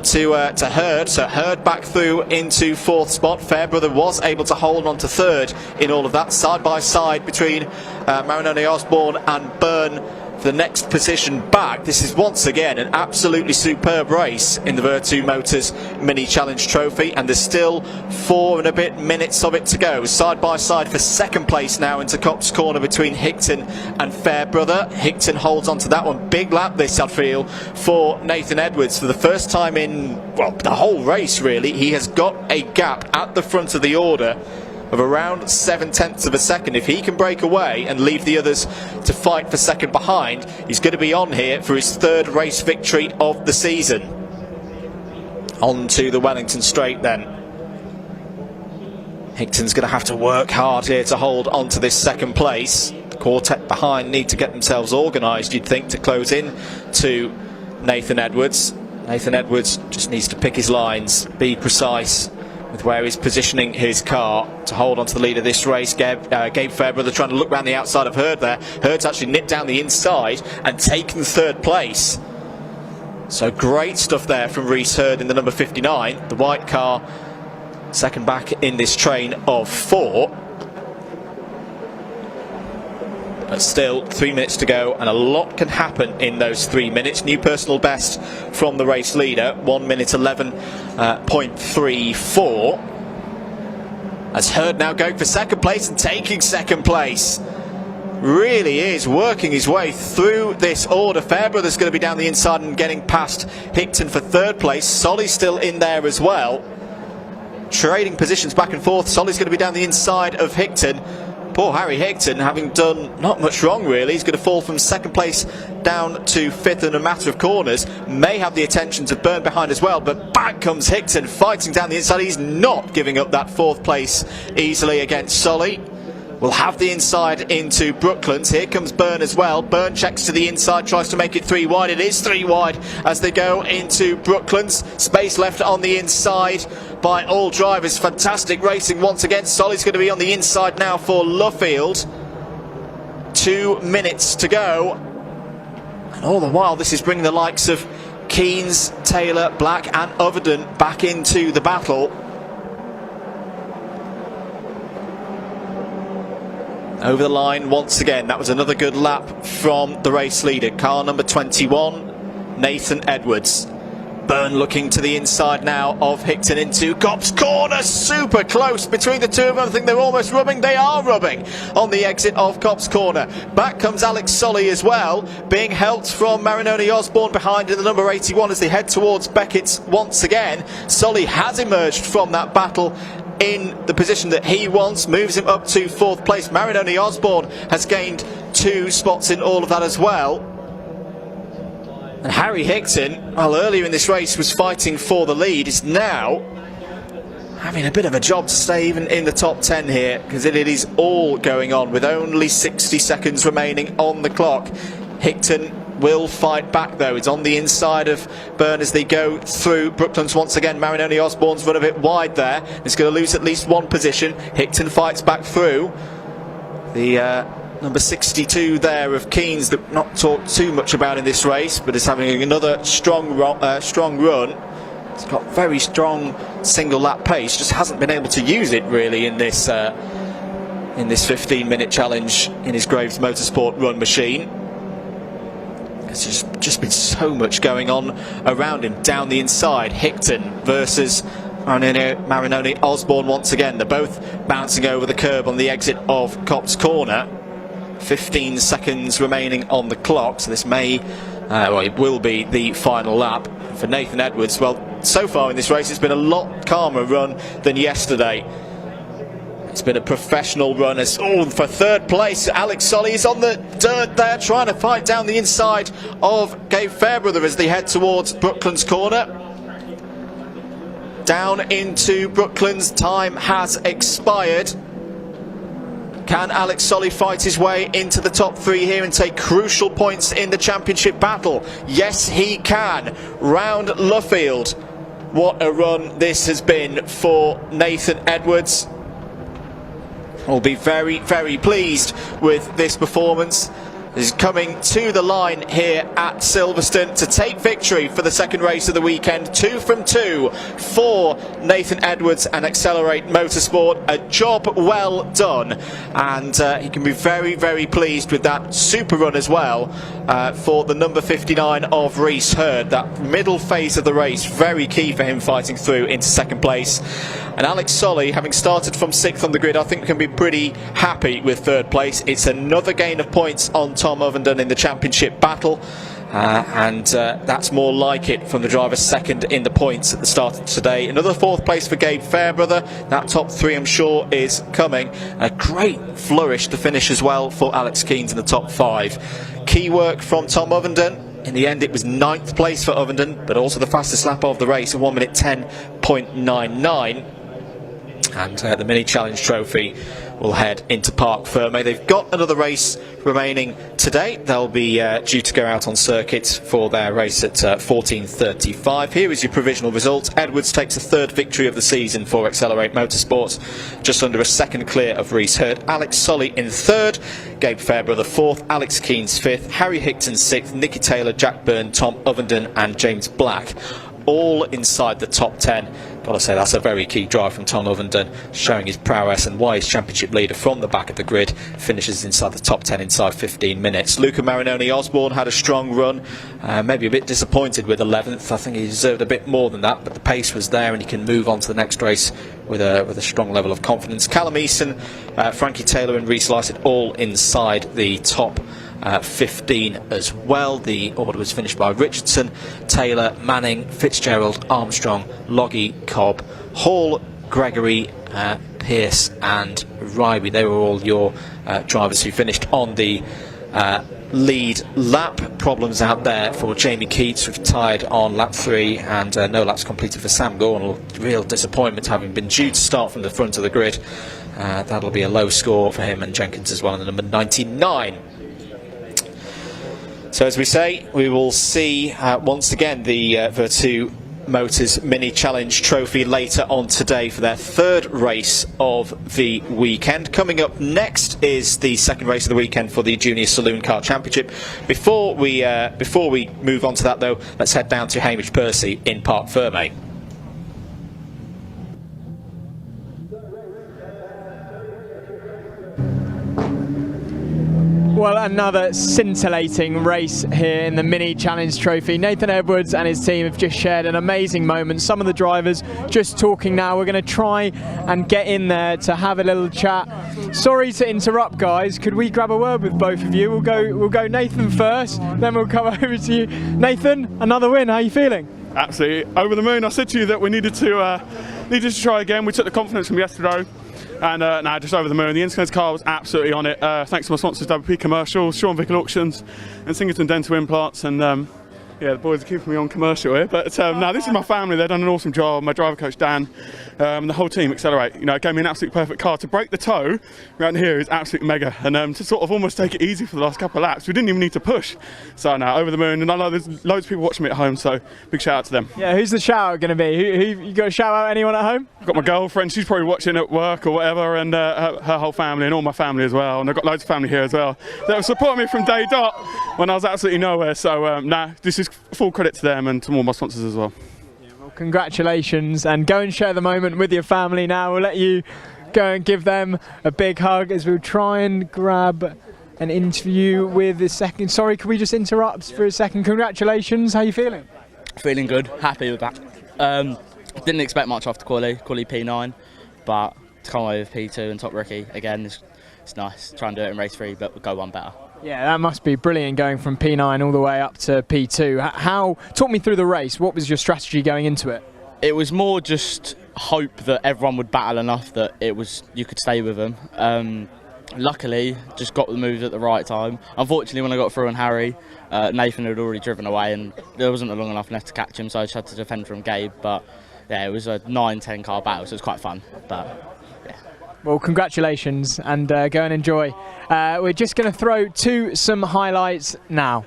to Hurd. So Hurd back through into 4th spot. Fairbrother was able to hold on to 3rd in all of that. Side by side between Marinoni Osborne and Byrne for the next position back. This is once again an absolutely superb race in the Virtu Motors Mini Challenge Trophy, and there's still 4 and a bit minutes of it to go. Side by side for 2nd place now into Copse Corner between Hickton and Fairbrother. Hickton holds on to that one. Big lap this, I feel, for Nathan Edwards. For the first time in, well, the whole race really, he has got a gap at the front of the order of around 0.7 of a second. If he can break away and leave the others to fight for 2nd behind, he's going to be on here for his 3rd race victory of the season. On to the Wellington straight then. Hickton's going to have to work hard here to hold on to this 2nd place. The quartet behind need to get themselves organised, you'd think, to close in to Nathan Edwards. Nathan Edwards just needs to pick his lines, be precise with where he's positioning his car to hold on to the lead of this race. Gabe Fairbrother trying to look round the outside of Hurd there. Hurd's actually nipped down the inside and taken 3rd place. So great stuff there from Reese Hurd in the number 59. The white car, 2nd back in this train of 4. But still 3 minutes to go, and a lot can happen in those 3 minutes. New personal best from the race leader, 1 minute 11.34. As Hurd now going for 2nd place and taking 2nd place. Really is working his way through this order. Fairbrother's going to be down the inside and getting past Hickton for 3rd place. Solly's still in there as well. Trading positions back and forth. Solly's going to be down the inside of Hickton. Poor Harry Hickton, having done not much wrong really, he's going to fall from 2nd place down to 5th in a matter of corners. May have the attentions of Byrne behind as well, but back comes Hickton fighting down the inside. He's not giving up that 4th place easily against Solly. We'll have the inside into Brooklands. Here comes Byrne as well. Byrne checks to the inside, tries to make it 3 wide. It is 3 wide as they go into Brooklands. Space left on the inside by all drivers. Fantastic racing once again. Solly's going to be on the inside now for Luffield. 2 minutes to go. And all the while, this is bringing the likes of Keynes, Taylor, Black and Ovenden back into the battle. Over the line once again. That was another good lap from the race leader, car number 21, Nathan Edwards. Byrne looking to the inside now of Hickton into Copse Corner. Super close between the two of them. I think they're almost rubbing. They are rubbing on the exit of Copse Corner. Back comes Alex Solly as well, being helped from Marinoni Osborne behind in the number 81 as they head towards Beckett's once again. Solly has emerged from that battle in the position that he wants, moves him up to 4th place. Marinoni Osborne has gained 2 spots in all of that as well. And Harry Hickton, well, earlier in this race was fighting for the lead, is now having a bit of a job to stay even in the top 10 here, because it is all going on with only 60 seconds remaining on the clock. Hickton will fight back though. It's on the inside of Byrne as they go through Brooklands once again. Marinoni Osborne's run a bit wide there. He's going to lose at least 1 position. Hickton fights back through. The number 62 there of Keynes, that not talked too much about in this race, but is having another strong run. He's got very strong single lap pace, just hasn't been able to use it really in this 15-minute challenge in his Graves Motorsport run machine. There's just been so much going on around him. Down the inside, Hickton versus Marinoni Osborne once again. They're both bouncing over the curb on the exit of Copse Corner. 15 seconds remaining on the clock, so this may, well, it will be the final lap for Nathan Edwards. Well, so far in this race, it's been a lot calmer run than yesterday. It's been a professional run. As for 3rd place, Alex Solly is on the dirt there, trying to fight down the inside of Gabe Fairbrother as they head towards Brooklands Corner. down into Brooklands. Time has expired. Can Alex Solly fight his way into the top 3 here and take crucial points in the championship battle? Yes, he can. Round Luffield. What a run this has been for Nathan Edwards. We'll be very, very pleased with this performance. He's coming to the line here at Silverstone to take victory for the second race of the weekend. 2 from 2 for Nathan Edwards and Accelerate Motorsport. A job well done, and he can be very, very pleased with that super run as well for the number 59 of Reese Hurd. That middle phase of the race, very key for him fighting through into second place. And Alex Solly, having started from 6th on the grid, I think can be pretty happy with 3rd place. It's another gain of points on Tom Ovenden in the championship battle, and that's more like it from the driver's second in the points at the start of today. Another 4th place for Gabe Fairbrother. That top 3, I'm sure, is coming. A great flourish to finish as well for Alex Keens in the top 5. Key work from Tom Ovenden. In the end, it was 9th place for Ovenden, but also the fastest lap of the race, a 1 minute 10.99. And the Mini Challenge Trophy will head into Parc Fermé. They've got another race remaining today. They'll be due to go out on circuit for their race at 14:35. Here is your provisional result. Edwards takes the 3rd victory of the season for Accelerate Motorsports, just under a second clear of Reese Hurd. Alex Solly in 3rd, Gabe Fairbrother 4th, Alex Keens 5th, Harry Hickton 6th, Nicky Taylor, Jack Byrne, Tom Ovenden and James Black all inside the top 10. Gotta say, that's a very key drive from Tom Ovenden, showing his prowess and why he's championship leader from the back of the grid. Finishes inside the top 10 inside 15 minutes. Luca Marinoni Osborne had a strong run, maybe a bit disappointed with 11th. I think he deserved a bit more than that, but the pace was there and he can move on to the next race with a strong level of confidence. Callum Eason, Frankie Taylor and Reece Lycett all inside the top 15 as well. The order was finished by Richardson, Taylor, Manning, Fitzgerald, Armstrong, Loggy, Cobb, Hall, Gregory, Pearce and Ryby. They were all your drivers who finished on the lead lap. Problems out there for Jamie Keats, retired on lap 3, and no laps completed for Sam Gornall. Real disappointment, having been due to start from the front of the grid. That'll be a low score for him and Jenkins as well in the number 99. So as we say, we will see once again the Vertu Motors Mini Challenge Trophy later on today for their 3rd race of the weekend. Coming up next is the 2nd race of the weekend for the Junior Saloon Car Championship. Before we move on to that though, let's head down to Hamish Percy in Parc Fermé. Well, another scintillating race here in the Mini Challenge Trophy. Nathan Edwards and his team have just shared an amazing moment. Some of the drivers just talking now. We're going to try and get in there to have a little chat. Sorry to interrupt, guys. Could we grab a word with both of you? We'll go Nathan first, then we'll come over to you. Nathan, another win. How are you feeling? Absolutely over the moon. I said to you that we needed to try again. We took the confidence from yesterday. And just over the moon. The Internet car was absolutely on it. Thanks to my sponsors, WP Commercials, Sean Vickle Auctions, and Singerton Dental Implants. And yeah, the boys are keeping me on commercial here. But no, this is my family. They've done an awesome job. My driver coach Dan, and the whole team, Accelerate. You know, it gave me an absolute perfect car. To break the toe around here is absolutely mega. And to sort of almost take it easy for the last couple of laps, we didn't even need to push. So no, over the moon. And I know there's loads of people watching me at home, so big shout out to them. Yeah, who's the shout out going to be? Who you got to shout out anyone at home? I've got my girlfriend, she's probably watching at work or whatever, and her whole family and all my family as well. And I've got loads of family here as well that were supporting me from day dot when I was absolutely nowhere. So this is full credit to them and to all my sponsors as well. Yeah, well, congratulations, and go and share the moment with your family now. We'll let you go and give them a big hug as we'll try and grab an interview with the second. Sorry, can we just interrupt for a second? Congratulations, how are you feeling? Feeling good, happy with that. Didn't expect much after quali P9, but to come away with P2 and top rookie again, it's nice. Try and do it in race 3, but we'll go one better. Yeah, that must be brilliant going from P9 all the way up to P2. Talk me through the race. What was your strategy going into it? It was more just hope that everyone would battle enough that you could stay with them. Luckily, just got the moves at the right time. Unfortunately, when I got through on Harry, Nathan had already driven away and there wasn't a long enough left to catch him, so I just had to defend from Gabe. But yeah, it was a 9-10 car battle, so it was quite fun. But yeah. Well, congratulations, and go and enjoy. We're just going to throw to some highlights now.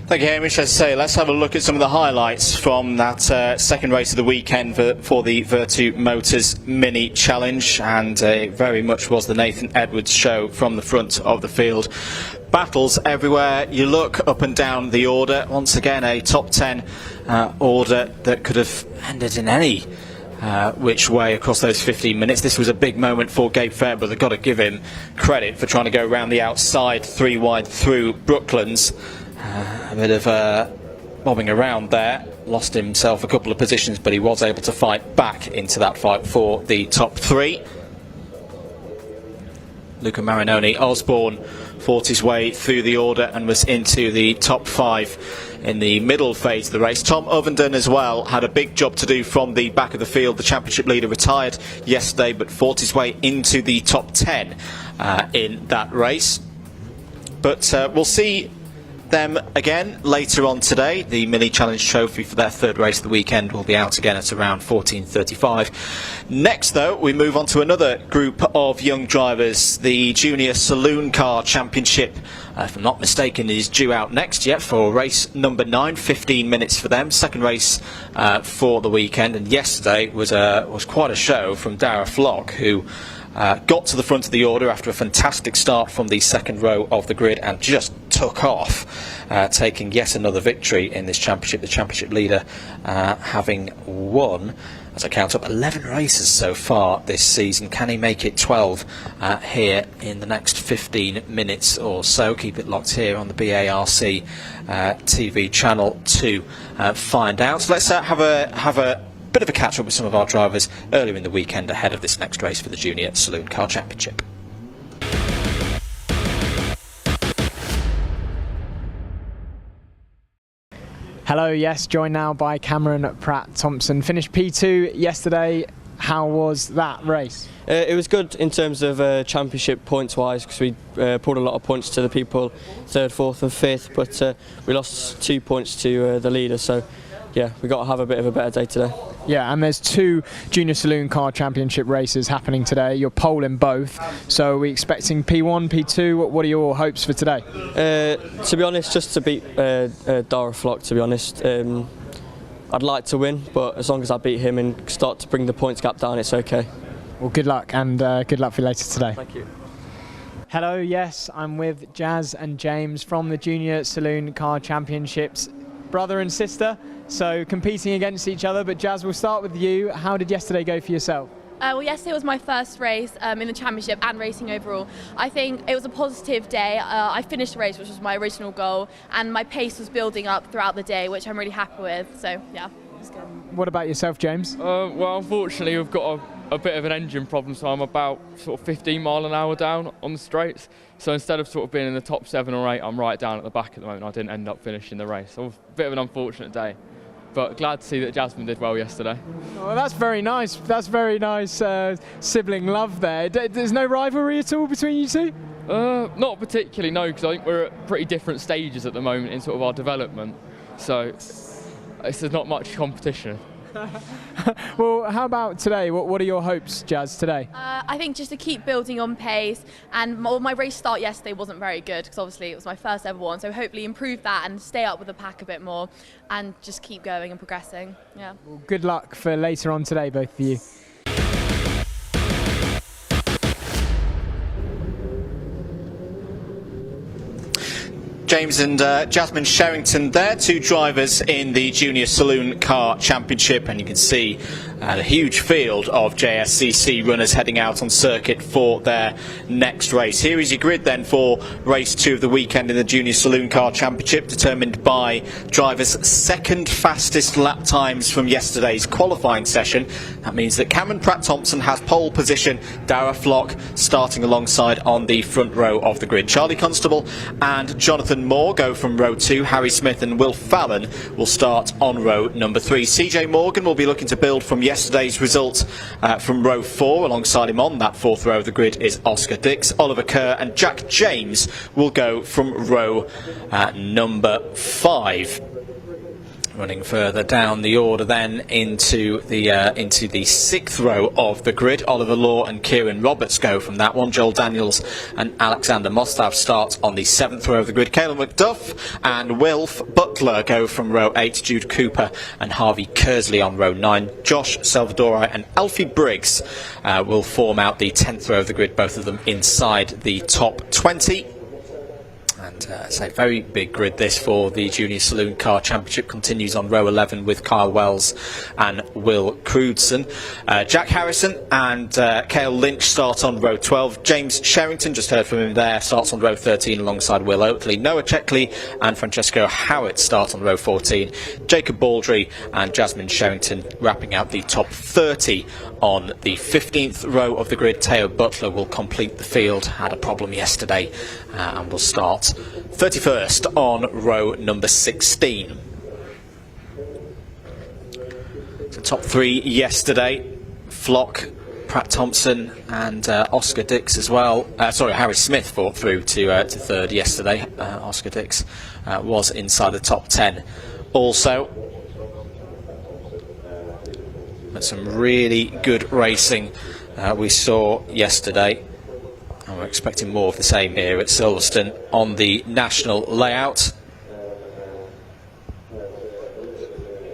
Thank you, Hamish. As I say, let's have a look at some of the highlights from that second race of the weekend for the Virtu Motors Mini Challenge, and it very much was the Nathan Edwards show from the front of the field. Battles everywhere. You look up and down the order. Once again, a top 10 order that could have ended in any which way across those 15 minutes. This was a big moment for Gabe Fairbrother. They've got to give him credit for trying to go around the outside, 3 wide through Brooklands. A bit of bobbing around there, lost himself a couple of positions, but he was able to fight back into that fight for the top 3. Luca Marinoni Osborne fought his way through the order and was into the top 5 in the middle phase of the race. Tom Ovenden as well had a big job to do from the back of the field. The championship leader retired yesterday, but fought his way into the top 10 in that race. But we'll see them again later on today. The Mini Challenge trophy for their third race of the weekend will be out again at around 14:35. Next, though, we move on to another group of young drivers. The Junior Saloon Car Championship, if I'm not mistaken, is due out next yet for race number 9. 15 minutes for them. Second race for the weekend, and yesterday was quite a show from Dara Flock, who got to the front of the order after a fantastic start from the second row of the grid and just took off, taking yet another victory in this championship. The championship leader having won, as I count up, 11 races so far this season. Can he make it 12 here in the next 15 minutes or so? Keep it locked here on the BARC TV channel to find out. So let's have a bit of a catch up with some of our drivers earlier in the weekend ahead of this next race for the Junior Saloon Car Championship. Hello, yes, joined now by Cameron Pratt-Thompson. Finished P2 yesterday. How was that race? It was good in terms of championship points wise, because we pulled a lot of points to the people 3rd, 4th and 5th, but we lost 2 points to the leader, so yeah, we got to have a bit of a better day today. Yeah, and there's 2 Junior Saloon Car Championship races happening today. You're pole in both, so are we expecting P1, P2? What are your hopes for today? To be honest, just to beat Dara Flock, to be honest. I'd like to win, but as long as I beat him and start to bring the points gap down, it's okay. Well, good luck, and good luck for later today. Thank you. Hello, yes, I'm with Jazz and James from the Junior Saloon Car Championships. Brother and sister, so competing against each other, but Jazz, we'll start with you. How did yesterday go for yourself? Well, yesterday was my first race in the championship and racing overall. I think it was a positive day. I finished the race, which was my original goal, and my pace was building up throughout the day, which I'm really happy with, so yeah, it was good. What about yourself, James? Well, unfortunately we've got a bit of an engine problem, so I'm about sort of 15 mile an hour down on the straights. So instead of sort of being in the top 7 or 8, I'm right down at the back at the moment. I didn't end up finishing the race. So a bit of an unfortunate day, but glad to see that Jasmine did well yesterday. Well, that's very nice. That's very nice sibling love there. There's no rivalry at all between you two? Not particularly, no, because I think we're at pretty different stages at the moment in sort of our development. So there's not much competition. Well, how about today? What are your hopes, Jazz, today? I think just to keep building on pace, and my race start yesterday wasn't very good because obviously it was my first ever one, so hopefully improve that and stay up with the pack a bit more and just keep going and progressing. Yeah. Well, good luck for later on today, both of you. James and Jasmine Sherrington there, 2 drivers in the Junior Saloon Car Championship, and you can see a huge field of JSCC runners heading out on circuit for their next race. Here is your grid then for race 2 of the weekend in the Junior Saloon Car Championship, determined by drivers' second fastest lap times from yesterday's qualifying session. That means that Cameron Pratt-Thompson has pole position, Dara Flock starting alongside on the front row of the grid. Charlie Constable and Jonathan Moore go from row 2. Harry Smith and Will Fallon will start on row number 3. CJ Morgan will be looking to build from yesterday's result from row 4. Alongside him on that 4th row of the grid is Oscar Dix. Oliver Kerr and Jack James will go from row number 5. Running further down the order then into the 6th row of the grid. Oliver Law and Kieran Roberts go from that one. Joel Daniels and Alexander Mostav start on the 7th row of the grid. Caleb McDuff and Wilf Butler go from row 8. Jude Cooper and Harvey Kersley on row 9. Josh Salvadori and Alfie Briggs will form out the 10th row of the grid, both of them inside the top 20. And it's a very big grid this for the Junior Saloon Car Championship. Continues on row 11 with Kyle Wells and Will Crudson. Jack Harrison and Cale Lynch start on row 12. James Sherrington, just heard from him there, starts on row 13 alongside Will Oakley. Noah Checkley and Francesco Howard start on row 14. Jacob Baldry and Jasmine Sherrington wrapping out the top 30 on the 15th row of the grid. Teo Butler will complete the field. Had a problem yesterday and will start 31st on row number 16. So top 3 yesterday: Flock, Pratt Thompson and Oscar Dix as well. Harry Smith fought through to 3rd yesterday. Oscar Dix was inside the top 10 also. But some really good racing we saw yesterday. And we're expecting more of the same here at Silverstone on the national layout.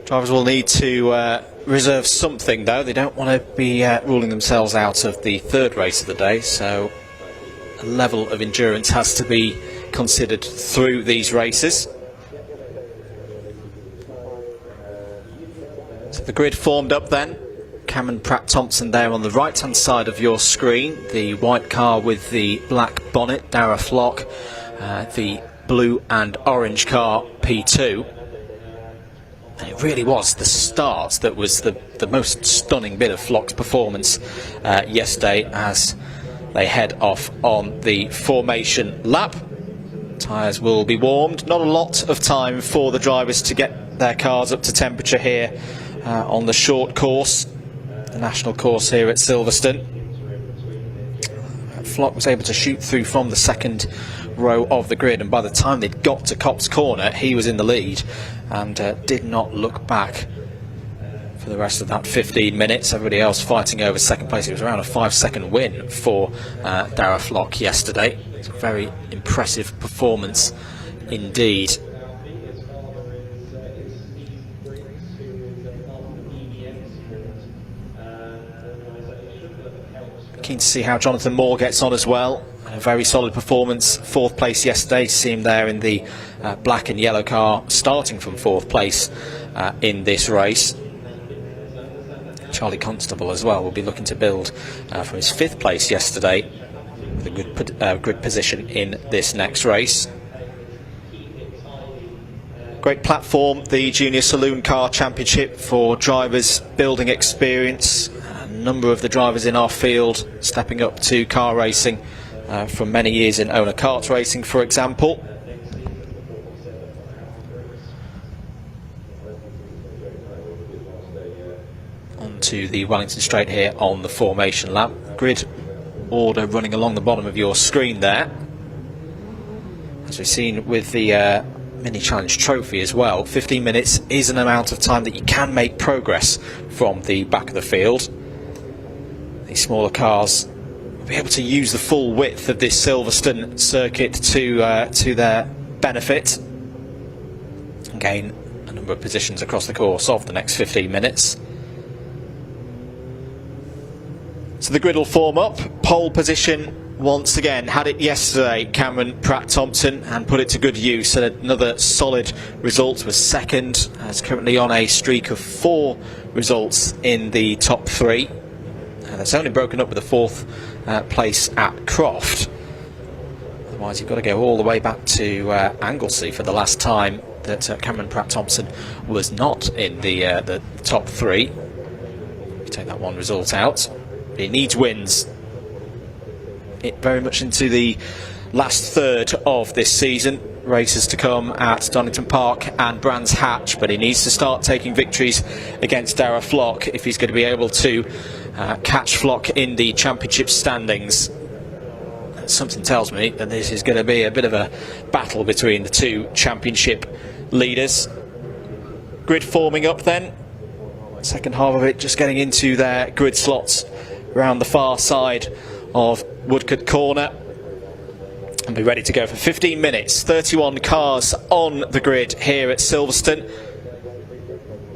Drivers will need to reserve something though. They don't want to be ruling themselves out of the 3rd race of the day, so a level of endurance has to be considered through these races. So the grid formed up then. Cameron Pratt Thompson there on the right hand side of your screen, the white car with the black bonnet, Dara Flock, the blue and orange car, P2. And it really was the start that was the most stunning bit of Flock's performance yesterday as they head off on the formation lap. Tyres will be warmed. Not a lot of time for the drivers to get their cars up to temperature here on the short course, the national course here at Silverstone. Flock was able to shoot through from the 2nd row of the grid, and by the time they'd got to Copse Corner he was in the lead and did not look back for the rest of that 15 minutes. Everybody else fighting over 2nd place. It was around a 5-second win for Dara Flock yesterday. It's a very impressive performance indeed. Keen to see how Jonathan Moore gets on as well. A very solid performance, 4th place yesterday. See him there in the black and yellow car, starting from 4th place in this race. Charlie Constable as well will be looking to build from his 5th place yesterday with a good position in this next race. Great platform, the Junior Saloon Car Championship, for drivers building experience. A number of the drivers in our field stepping up to car racing from many years in owner kart racing, for example. Onto the Wellington Straight here on the formation lap. Grid order running along the bottom of your screen there. As we've seen with the Mini Challenge Trophy as well, 15 minutes is an amount of time that you can make progress from the back of the field. These smaller cars will be able to use the full width of this Silverstone circuit to their benefit and gain a number of positions across the course of the next 15 minutes. So the grid will form up. Pole position once again, had it yesterday, Cameron Pratt Thompson, and put it to good use. And another solid result, was 2nd, is currently on a streak of 4 results in the top 3. That's only broken up with a 4th place at Croft. Otherwise you've got to go all the way back to Anglesey for the last time that Cameron Pratt Thompson was not in the top 3. You take that one result out. He needs wins. It very much into the last third of this season. Races to come at Donington Park and Brands Hatch, but he needs to start taking victories against Dara Flock if he's going to be able to catch Flock in the championship standings. Something tells me that this is going to be a bit of a battle between the 2 championship leaders. grid forming up then. Second half of it just getting into their grid slots around the far side of Woodcote Corner. And be ready to go for 15 minutes. 31 cars on the grid here at Silverstone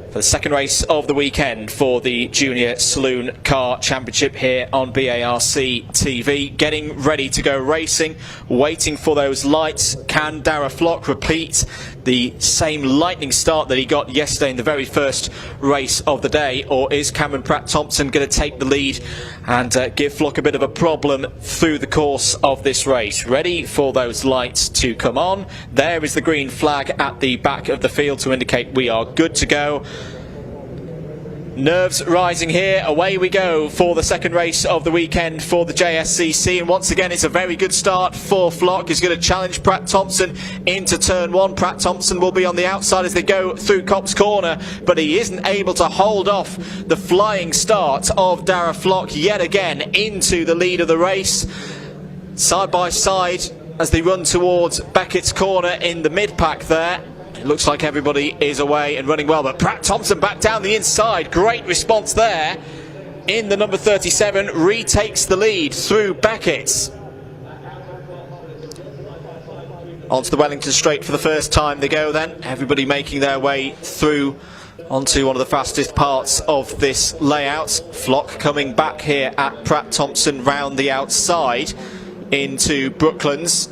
for the second race of the weekend for the Junior Saloon Car Championship here on BARC TV. Getting ready to go racing, waiting for those lights. Can Darragh Flock repeat the same lightning start that he got yesterday in the very first race of the day, or is Cameron Pratt-Thompson going to take the lead and give Flock a bit of a problem through the course of this race? Ready for those lights to come on. There is the green flag at the back of the field to indicate we are good to go. Nerves rising here. Away we go for the second race of the weekend for the JSCC, and once again it's a very good start for Flock. He's going to challenge Pratt-Thompson into turn one. Pratt-Thompson will be on the outside as they go through Copse Corner, but he isn't able to hold off the flying start of Darragh Flock yet again into the lead of the race. Side by side as they run towards Beckett's Corner in the mid-pack there. It looks like everybody is away and running well, but Pratt-Thompson back down the inside. Great response there in the number 37, retakes the lead through Beckett's. Onto the Wellington Straight for the first time they go then. Everybody making their way through onto one of the fastest parts of this layout. Flock coming back here at Pratt-Thompson round the outside into Brooklands.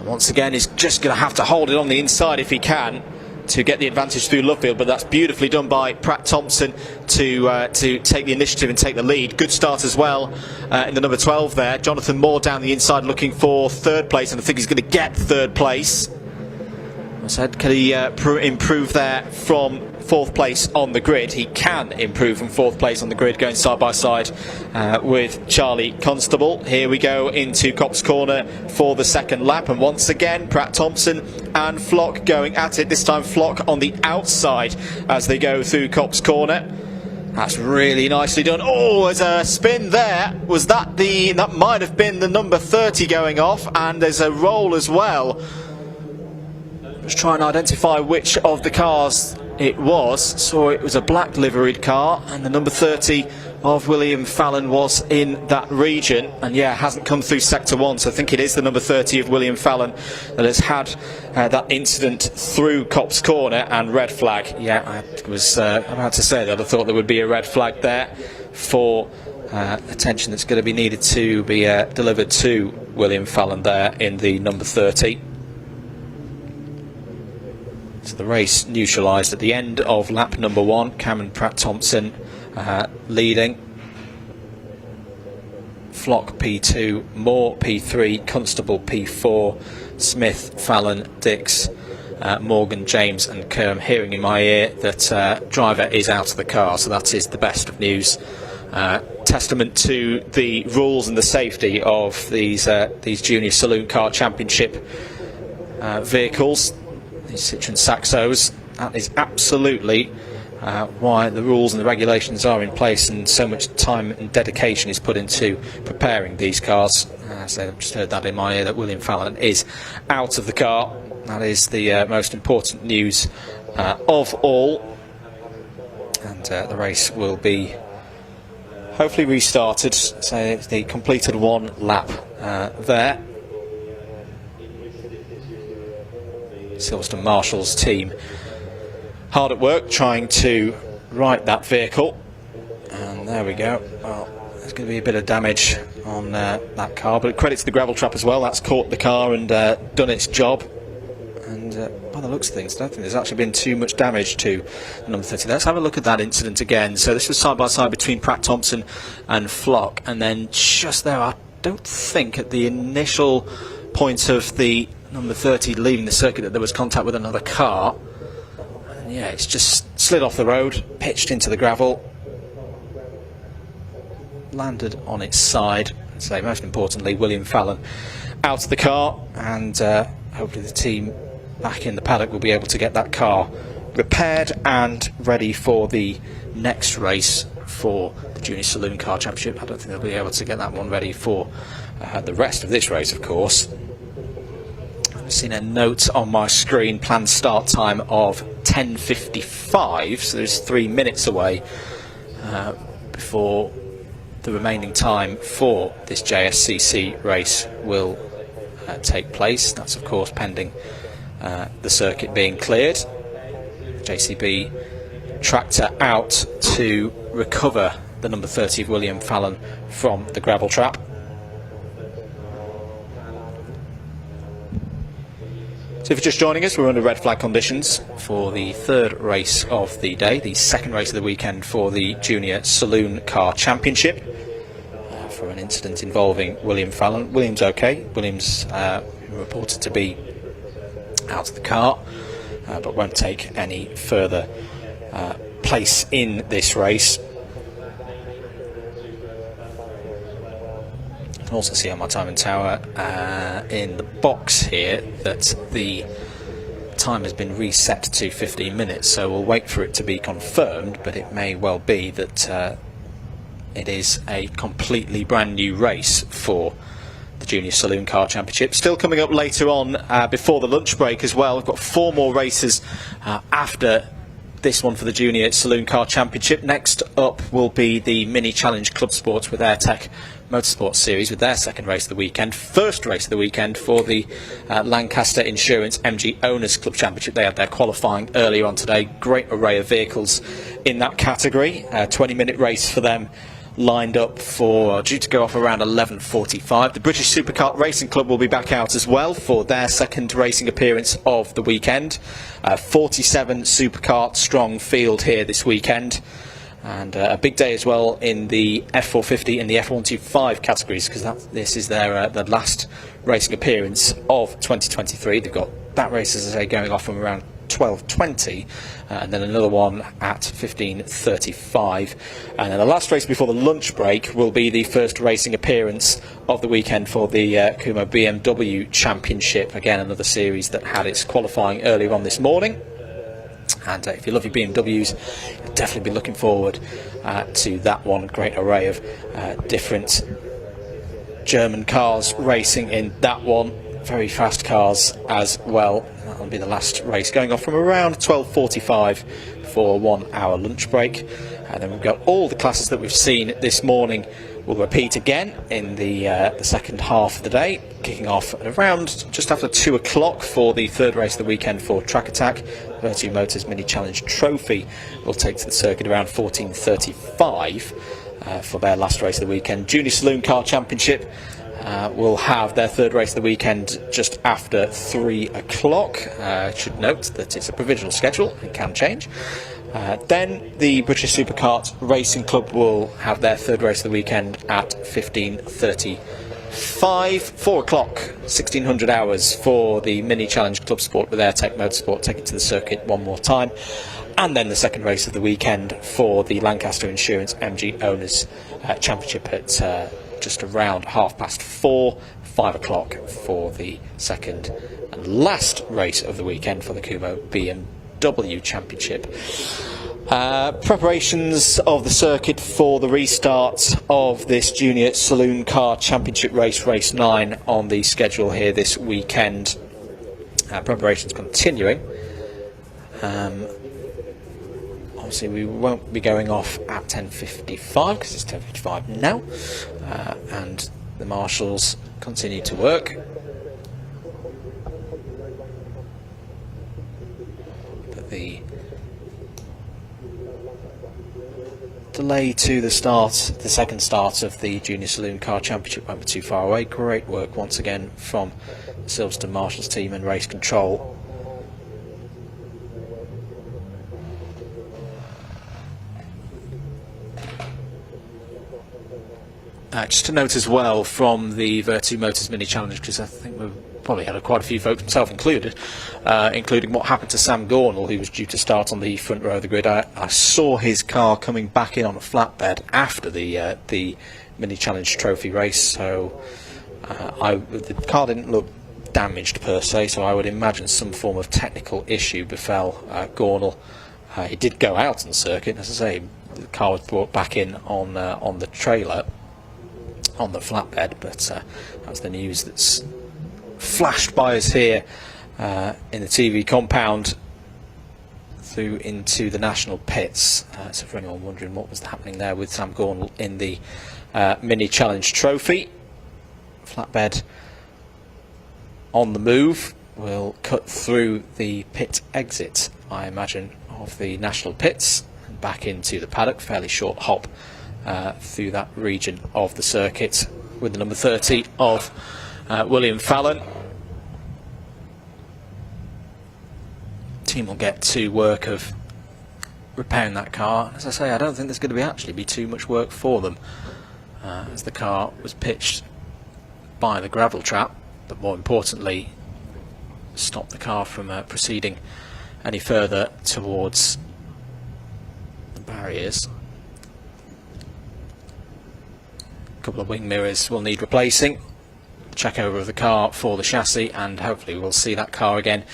Once again, he's just going to have to hold it on the inside if he can to get the advantage through Lovefield, but that's beautifully done by Pratt-Thompson to take the initiative and take the lead. Good start as well in the number 12 there. Jonathan Moore down the inside looking for third place, and I think he's going to get third place. I said, can he improve there from fourth place on the grid? He can improve from fourth place on the grid, going side by side with Charlie Constable. Here we go into Copse Corner for the second lap, and once again Pratt-Thompson and Flock going at it. This time Flock on the outside as they go through Copse Corner. That's really nicely done. Oh, there's a spin there. Was that that might have been the number 30 going off, and there's a roll as well. Just trying to identify which of the cars it was. So it was a black liveried car, and the number 30 of William Fallon was in that region, and yeah, hasn't come through sector 1, so I think it is the number 30 of William Fallon that has had that incident through Copse Corner. And red flag. Yeah, I was about to say that I thought there would be a red flag there for attention that's going to be needed to be delivered to William Fallon there in the number 30. So the race neutralised at the end of lap number 1. Cameron Pratt-Thompson leading. Flock P2, Moore P3, Constable P4, Smith, Fallon, Dix, Morgan, James and Kerm. Hearing in my ear that driver is out of the car, so that is the best of news. Testament to the rules and the safety of these Junior Saloon Car Championship vehicles. Citroen Saxos. That is absolutely why the rules and the regulations are in place, and so much time and dedication is put into preparing these cars. So I've just heard that in my ear that William Fallon is out of the car. That is the most important news of all, and the race will be hopefully restarted. So they completed one lap there. Silverstone Marshall's team hard at work trying to right that vehicle, and there we go. Well, there's going to be a bit of damage on that car, but credit to the gravel trap as well. That's caught the car and done its job, and by the looks of things I don't think there's actually been too much damage to the number 30. Let's have a look at that incident again. So this was side by side between Pratt-Thompson and Flock, and then just there, I don't think at the initial point of the number 30 leaving the circuit that there was contact with another car. And yeah, it's just slid off the road, pitched into the gravel, landed on its side. So most importantly, William Fallon out of the car, and hopefully the team back in the paddock will be able to get that car repaired and ready for the next race for the Junior Saloon Car Championship. I don't think they'll be able to get that one ready for the rest of this race, of course. I've seen a note on my screen, planned start time of 10:55, so there's 3 minutes away before the remaining time for this JSCC race will take place. That's of course pending the circuit being cleared. JCB tractor out to recover the number 30 of William Fallon from the gravel trap. So if you're just joining us, we're under red flag conditions for the third race of the day, the second race of the weekend for the Junior Saloon Car Championship, for an incident involving William Fallon. William's okay. William's reported to be out of the car, but won't take any further place in this race. I can also see on my timing tower in the box here that the time has been reset to 15 minutes, so we'll wait for it to be confirmed, but it may well be that it is a completely brand new race for the Junior Saloon Car Championship. Still coming up later on before the lunch break as well. We've got 4 more races after this one for the Junior Saloon Car Championship. Next up will be the Mini Challenge Clubsport with AirTech Motorsport Series with their second race of the weekend. First race of the weekend for the Lancaster Insurance MG Owners Club Championship. They had their qualifying earlier on today. Great array of vehicles in that category. 20-minute race for them lined up for due to go off around 11:45. The British Supercar Racing Club will be back out as well for their second racing appearance of the weekend. 47 supercar strong field here this weekend, and a big day as well in the F450 and the F125 categories, because this is their last racing appearance of 2023. They've got that race, as I say, going off from around 12:20, and then another one at 15:35, and then the last race before the lunch break will be the first racing appearance of the weekend for the Kumho BMW Championship. Again, another series that had its qualifying earlier on this morning, and if you love your BMWs, you'll definitely be looking forward to that one. Great array of different German cars racing in that one. Very fast cars as well. That'll be the last race, going off from around 12:45 for a 1-hour lunch break. And then we've got all the classes that we've seen this morning will repeat again in the second half of the day, kicking off at around just after 2 o'clock for the third race of the weekend for Track Attack. Virtue Motors Mini Challenge Trophy will take to the circuit around 14:35 for their last race of the weekend. Junior Saloon Car Championship will have their third race of the weekend just after 3 o'clock. Should note that it's a provisional schedule, it can change. Then the British Superkart Racing Club will have their third race of the weekend at 15:35. 4 o'clock, 1600 hours for the Mini Challenge Club Sport with AirTech Motorsport, take it to the circuit one more time. And then the second race of the weekend for the Lancaster Insurance MG Owners Championship at just around 4:30, 5 o'clock for the second and last race of the weekend for the Kumho BMW Championship. Preparations of the circuit for the restart of this Junior Saloon Car Championship race, race 9 on the schedule here this weekend. Preparations continuing. Obviously we won't be going off at 10:55 because it's 10:55 now, and the marshals continue to work. But the delay to the second start of the Junior Saloon Car Championship won't be too far away. Great work once again from the Silverstone Marshals team and race control. Just to note as well from the Virtue Motors Mini Challenge, because I think we've probably had quite a few folks, myself included, including what happened to Sam Gornall, who was due to start on the front row of the grid. I saw his car coming back in on a flatbed after the Mini Challenge Trophy race, so the car didn't look damaged per se, so I would imagine some form of technical issue befell Gornall. He did go out on the circuit, as I say, the car was brought back in on the trailer, on the flatbed, but that's the news that's flashed by us here in the TV compound through into the national pits. So for anyone wondering what was happening there with Sam Gornall in the Mini Challenge Trophy, flatbed on the move will cut through the pit exit, I imagine, of the national pits and back into the paddock. Fairly short hop through that region of the circuit with the number 30 of William Fallon. Team will get to work of repairing that car. As I say, I don't think there's going to actually be too much work for them, as the car was pitched by the gravel trap, but more importantly stop the car from proceeding any further towards the barriers. A couple of wing mirrors will need replacing, check over of the car for the chassis, and hopefully we'll see that car again,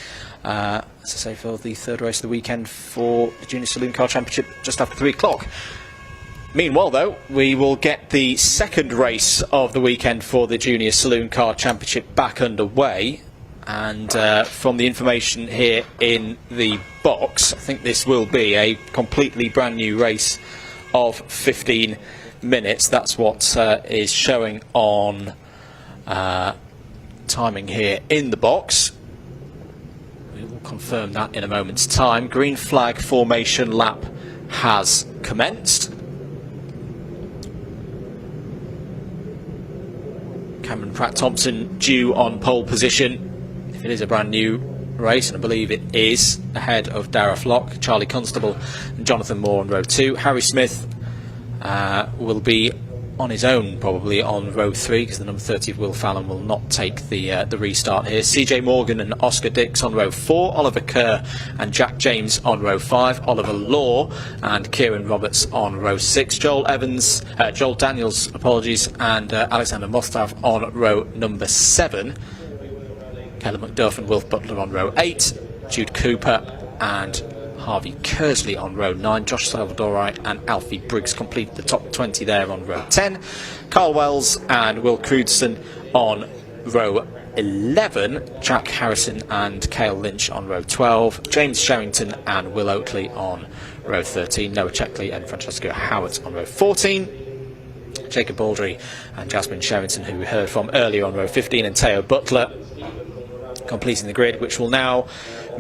as I say, for the third race of the weekend for the Junior Saloon Car Championship just after 3 o'clock. Meanwhile, though, we will get the second race of the weekend for the Junior Saloon Car Championship back underway. And from the information here in the box, I think this will be a completely brand new race of 15 minutes. That's what is showing on timing here in the box. We will confirm that in a moment's time. Green flag formation lap has commenced. Cameron Pratt-Thompson due on pole position. If it is a brand new race, and I believe it is, ahead of Darragh Flock, Charlie Constable and Jonathan Moore on row 2. Harry Smith will be on his own probably on row 3, because the number 30 of Will Fallon will not take the restart here. CJ Morgan and Oscar Dix on row 4, Oliver Kerr and Jack James on row 5, Oliver Law and Kieran Roberts on row 6, Joel Daniels, and Alexander Mostav on row number 7. Keller McDuff and Wilf Butler on row 8, Jude Cooper and Harvey Kersley on row 9, Josh Salvadori and Alfie Briggs complete the top 20 there on row 10, Carl Wells and Will Crudson on row 11, Jack Harrison and Cale Lynch on row 12, James Sherrington and Will Oakley on row 13, Noah Checkley and Francesco Howard on row 14, Jacob Baldry and Jasmine Sherrington, who we heard from earlier, on row 15, and Teo Butler completing the grid, which will now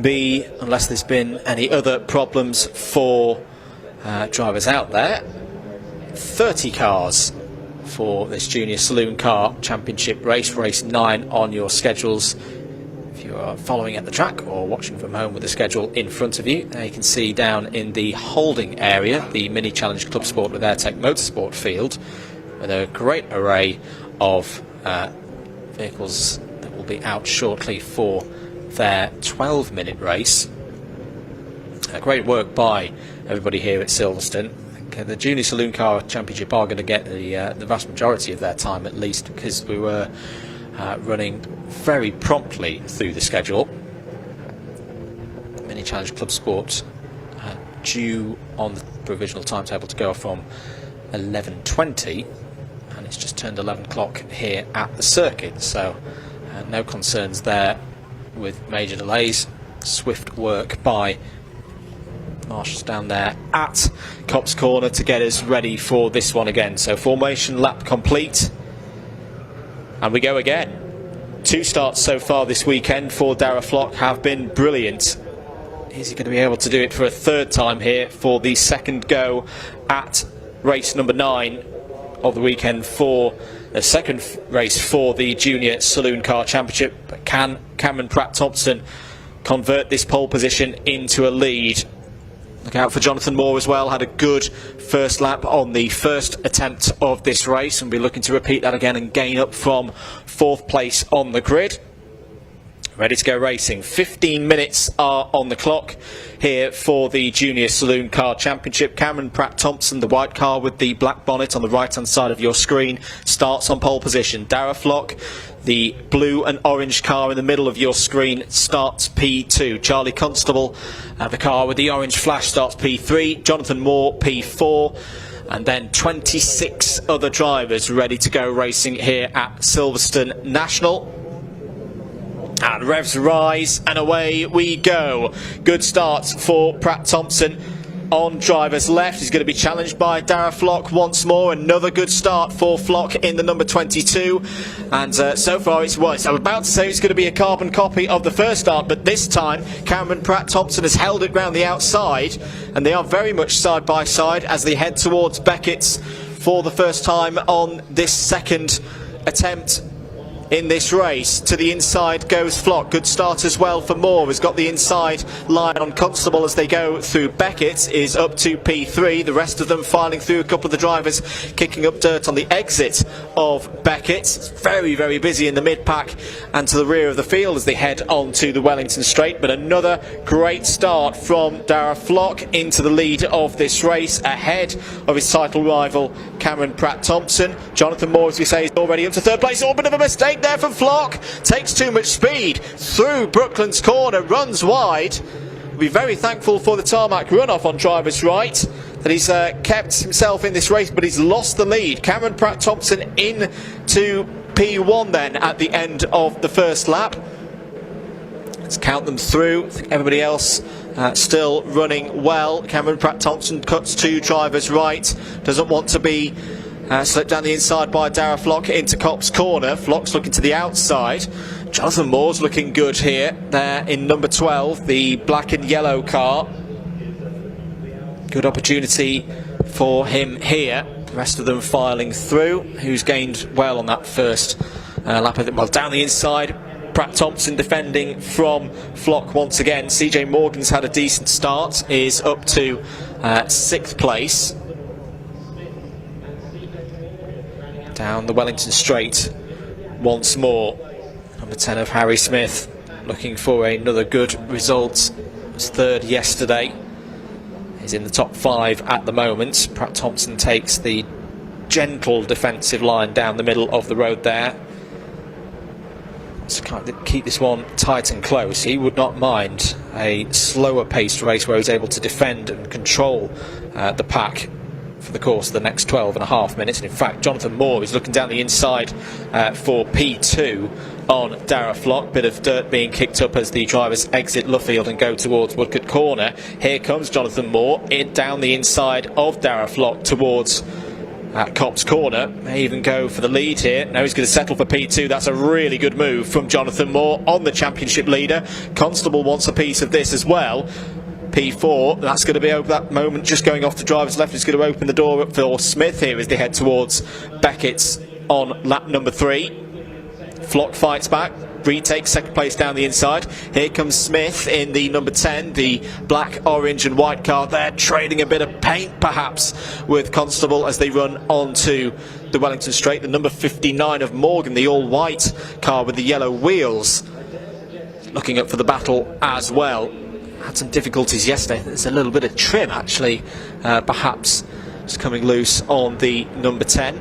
be, unless there's been any other problems for drivers out there, 30 cars for this Junior Saloon Car Championship race, race 9 on your schedules. If you are following at the track or watching from home with the schedule in front of you, there you can see down in the holding area the Mini Challenge Clubsport with Airtech Motorsport field, with a great array of vehicles that will be out shortly for their 12-minute race. Great work by everybody here at Silverstone. I think the Junior Saloon Car Championship are going to get the vast majority of their time, at least, because we were running very promptly through the schedule. Mini Challenge Club Sport due on the provisional timetable to go from 11:20, and it's just turned 11 o'clock here at the circuit, so no concerns there with major delays. Swift work by marshals down there at Copse Corner to get us ready for this one again. So formation lap complete, and we go again. 2 starts so far this weekend for Darragh Flock have been brilliant. Is he going to be able to do it for a 3rd time here for the 2nd go at race number 9 of the weekend for the 2nd race for the Junior Saloon Car Championship? But can Cameron Pratt-Thompson convert this pole position into a lead? Look out for Jonathan Moore as well. Had a good first lap on the first attempt of this race, and be looking to repeat that again and gain up from 4th place on the grid. Ready to go racing. 15 minutes are on the clock here for the Junior Saloon Car Championship. Cameron Pratt-Thompson, the white car with the black bonnet on the right hand side of your screen, starts on pole position. Darragh Flock, the blue and orange car in the middle of your screen, starts P2. Charlie Constable, the car with the orange flash, starts P3. Jonathan Moore, P4. And then 26 other drivers ready to go racing here at Silverstone National. And revs rise, and away we go. Good start for Pratt Thompson on driver's left. He's going to be challenged by Darragh Flock once more. Another good start for Flock in the number 22. And so far it's was. I'm about to say it's going to be a carbon copy of the first start, but this time Cameron Pratt Thompson has held it round the outside, and they are very much side by side as they head towards Beckett's for the first time on this second attempt in this race. To the inside goes Flock. Good start as well for Moore. Has got the inside line on Constable as they go through. Beckett is up to P3. The rest of them filing through. A couple of the drivers kicking up dirt on the exit of Beckett. It's very, very busy in the mid-pack and to the rear of the field as they head on to the Wellington Straight. But another great start from Darragh Flock into the lead of this race, ahead of his title rival Cameron Pratt Thompson. Jonathan Moore, as we say, is already up to third place. Oh, bit of a mistake there from Flock. Takes too much speed through Brooklands corner, runs wide. We'll be very thankful for the tarmac runoff on driver's right that he's kept himself in this race, but he's lost the lead. Cameron Pratt Thompson in to P1 then at the end of the first lap. Let's count them through. I think everybody else still running well. Cameron Pratt Thompson cuts to driver's right, doesn't want to be slipped down the inside by Darragh Flock into Copse corner. Flock's looking to the outside. Jonathan Moore's looking good here. There in number 12, the black and yellow car. Good opportunity for him here. The rest of them filing through. Who's gained well on that first lap of it? Well, down the inside, Pratt Thompson defending from Flock once again. CJ Morgan's had a decent start, is up to 6th place. Down the Wellington Straight once more. Number 10 of Harry Smith looking for another good result. Was third yesterday. He's in the top 5 at the moment. Pratt Thompson takes the gentle defensive line down the middle of the road there. Let's keep this one tight and close. He would not mind a slower paced race where he's able to defend and control the pack for the course of the next 12.5 minutes. And in fact, Jonathan Moore is looking down the inside for P2 on Darragh Flock. Bit of dirt being kicked up as the drivers exit Luffield and go towards Woodcote corner. Here comes Jonathan Moore down the inside of Darragh Flock towards Copse corner. May even go for the lead here. Now he's going to settle for P2. That's a really good move from Jonathan Moore on the championship leader. Constable wants a piece of this as well. P4, that's going to be over that moment, just going off the driver's left. Is going to open the door up for Smith here as they head towards Beckett's on lap number 3. Flock fights back, retakes 2nd place down the inside. Here comes Smith in the number 10, the black, orange and white car there, trading a bit of paint perhaps with Constable as they run onto the Wellington Straight. The number 59 of Morgan, the all-white car with the yellow wheels, looking up for the battle as well. Had some difficulties yesterday. There's a little bit of trim actually, perhaps just coming loose on the number 10.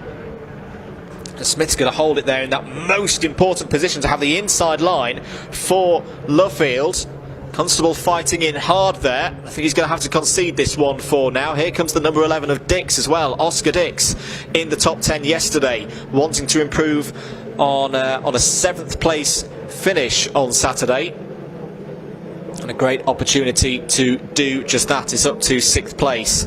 And Smith's going to hold it there in that most important position to have the inside line for Luffield. Constable fighting in hard there. I think he's going to have to concede this one for now. Here comes the number 11 of Dix as well, Oscar Dix, in the top 10 yesterday, wanting to improve on a 7th place finish on Saturday. And a great opportunity to do just that. Is up to 6th place.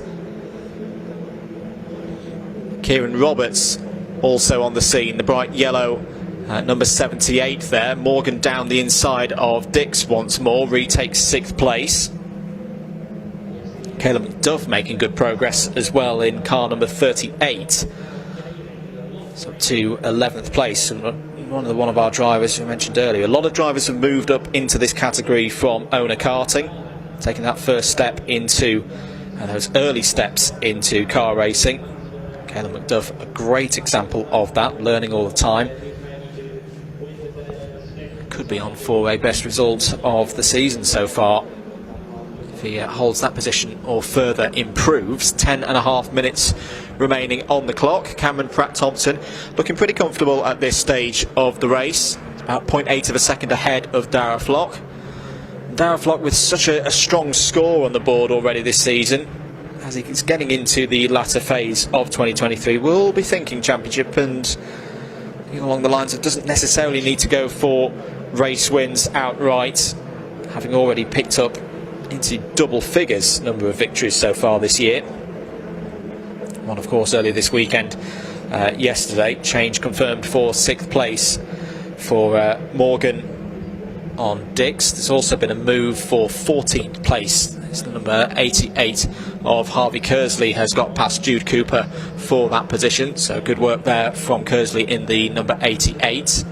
Kieran Roberts also on the scene, the bright yellow number 78 there. Morgan down the inside of Dix once more, retakes 6th place. Caleb McDuff making good progress as well in car number 38. It's up to 11th place. And one of our drivers who I mentioned earlier, a lot of drivers have moved up into this category from owner karting, taking that first step into those early steps into car racing. Caleb McDuff, a great example of that, learning all the time. Could be on for a best result of the season so far if he holds that position or further improves. 10.5 minutes remaining on the clock. Cameron Pratt Thompson looking pretty comfortable at this stage of the race, about 0.8 of a second ahead of Darragh Flock. Darragh Flock with such a strong score on the board already this season, as he's getting into the latter phase of 2023, we'll be thinking championship, and along the lines of doesn't necessarily need to go for race wins outright, having already picked up into double figures number of victories so far this year. One, of course, earlier this weekend, yesterday. Change confirmed for 6th place for Morgan on Dix. There's also been a move for 14th place. It's the number 88 of Harvey Kersley has got past Jude Cooper for that position. So good work there from Kersley in the number 88.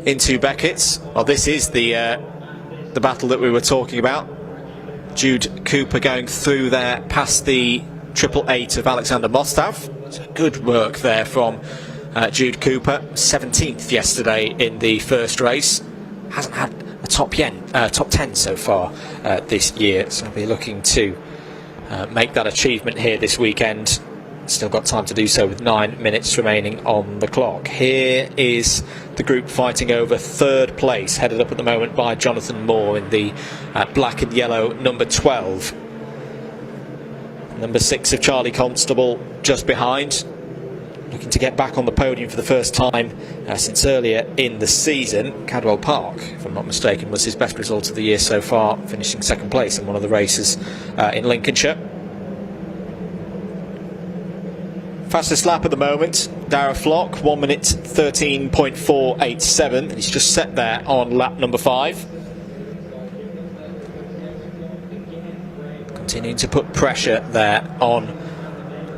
Into Beckett's. Well, this is the battle that we were talking about. Jude Cooper going through there past the 888 of Alexander Mostav. So good work there from Jude Cooper. 17th yesterday in the first race. Hasn't had a top 10 so far this year, so we'll be looking to make that achievement here this weekend. Still got time to do so with 9 minutes remaining on the clock. Here is the group fighting over 3rd place, headed up at the moment by Jonathan Moore in the black and yellow number 12. Number 6 of Charlie Constable just behind, looking to get back on the podium for the first time since earlier in the season. Cadwell Park, if I'm not mistaken, was his best result of the year so far, finishing 2nd place in one of the races in Lincolnshire. Fastest lap at the moment, Darragh Flock, 1 minute 13.487, and he's just set there on lap number 5. Continuing to put pressure there on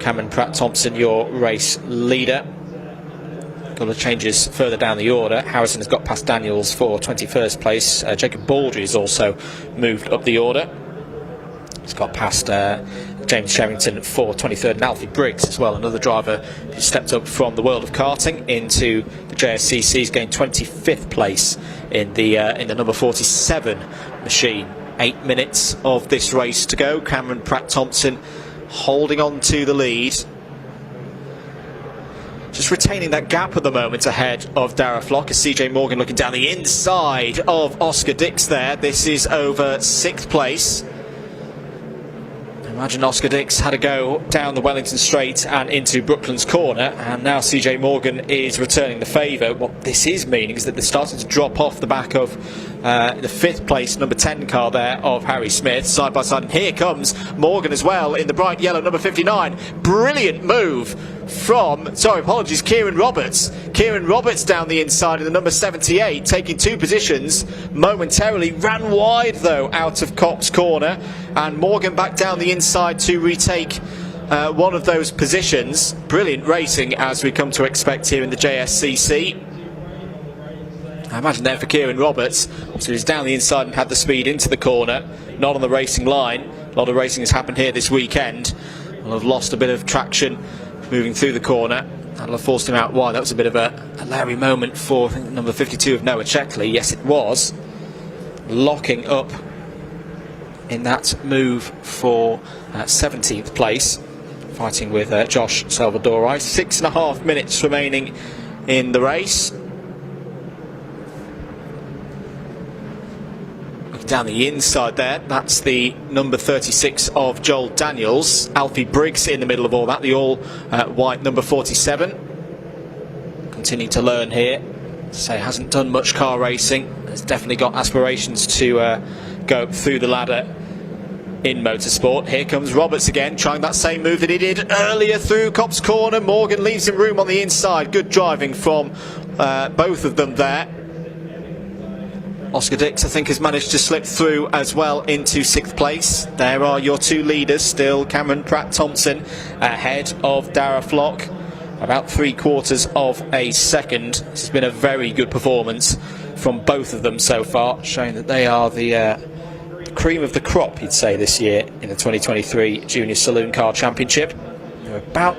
Cameron Pratt-Thompson, your race leader. A couple of changes further down the order. Harrison has got past Daniels for 21st place. Jacob Baldry has also moved up the order. He's got past James Sherrington for 23rd, and Alfie Briggs as well, another driver who stepped up from the world of karting into the JSCC. He's gained 25th place in the number 47 machine. 8 minutes of this race to go. Cameron Pratt-Thompson holding on to the lead, just retaining that gap at the moment ahead of Darragh Flock, as CJ Morgan looking down the inside of Oscar Dix there. This is over 6th place. Imagine Oscar Dix had to go down the Wellington Straight and into Brooklands Corner, and now CJ Morgan is returning the favour. What this is meaning is that they're starting to drop off the back of the 5th place number 10 car there of Harry Smith, side by side, and here comes Morgan as well in the bright yellow number 59. Brilliant move from, Kieran Roberts. Kieran Roberts down the inside of the number 78, taking 2 positions momentarily. Ran wide though out of Cops Corner, and Morgan back down the inside to retake one of those positions. Brilliant racing as we come to expect here in the JSCC. I imagine there for Kieran Roberts, so he's down the inside and had the speed into the corner, not on the racing line. A lot of racing has happened here this weekend. Will have lost a bit of traction moving through the corner. That'll have forced him out wide. That was a bit of a Larry moment for, I think, number 52 of Noah Checkley. Yes, it was. Locking up in that move for 17th place, fighting with Josh Salvadori. 6.5 minutes remaining in the race. Down the inside there, that's the number 36 of Joel Daniels. Alfie Briggs in the middle of all that, the all white number 47. Continuing to learn here. So hasn't done much car racing, has definitely got aspirations to go through the ladder in motorsport. Here comes Roberts again, trying that same move that he did earlier through Cops Corner. Morgan leaves him room on the inside. Good driving from both of them there. Oscar Dix, I think, has managed to slip through as well into 6th place. There are your 2 leaders still. Cameron Pratt-Thompson ahead of Darragh Flock, about 3/4 of a second. This has been a very good performance from both of them so far, showing that they are the cream of the crop, you'd say, this year in the 2023 Junior Saloon Car Championship. They're about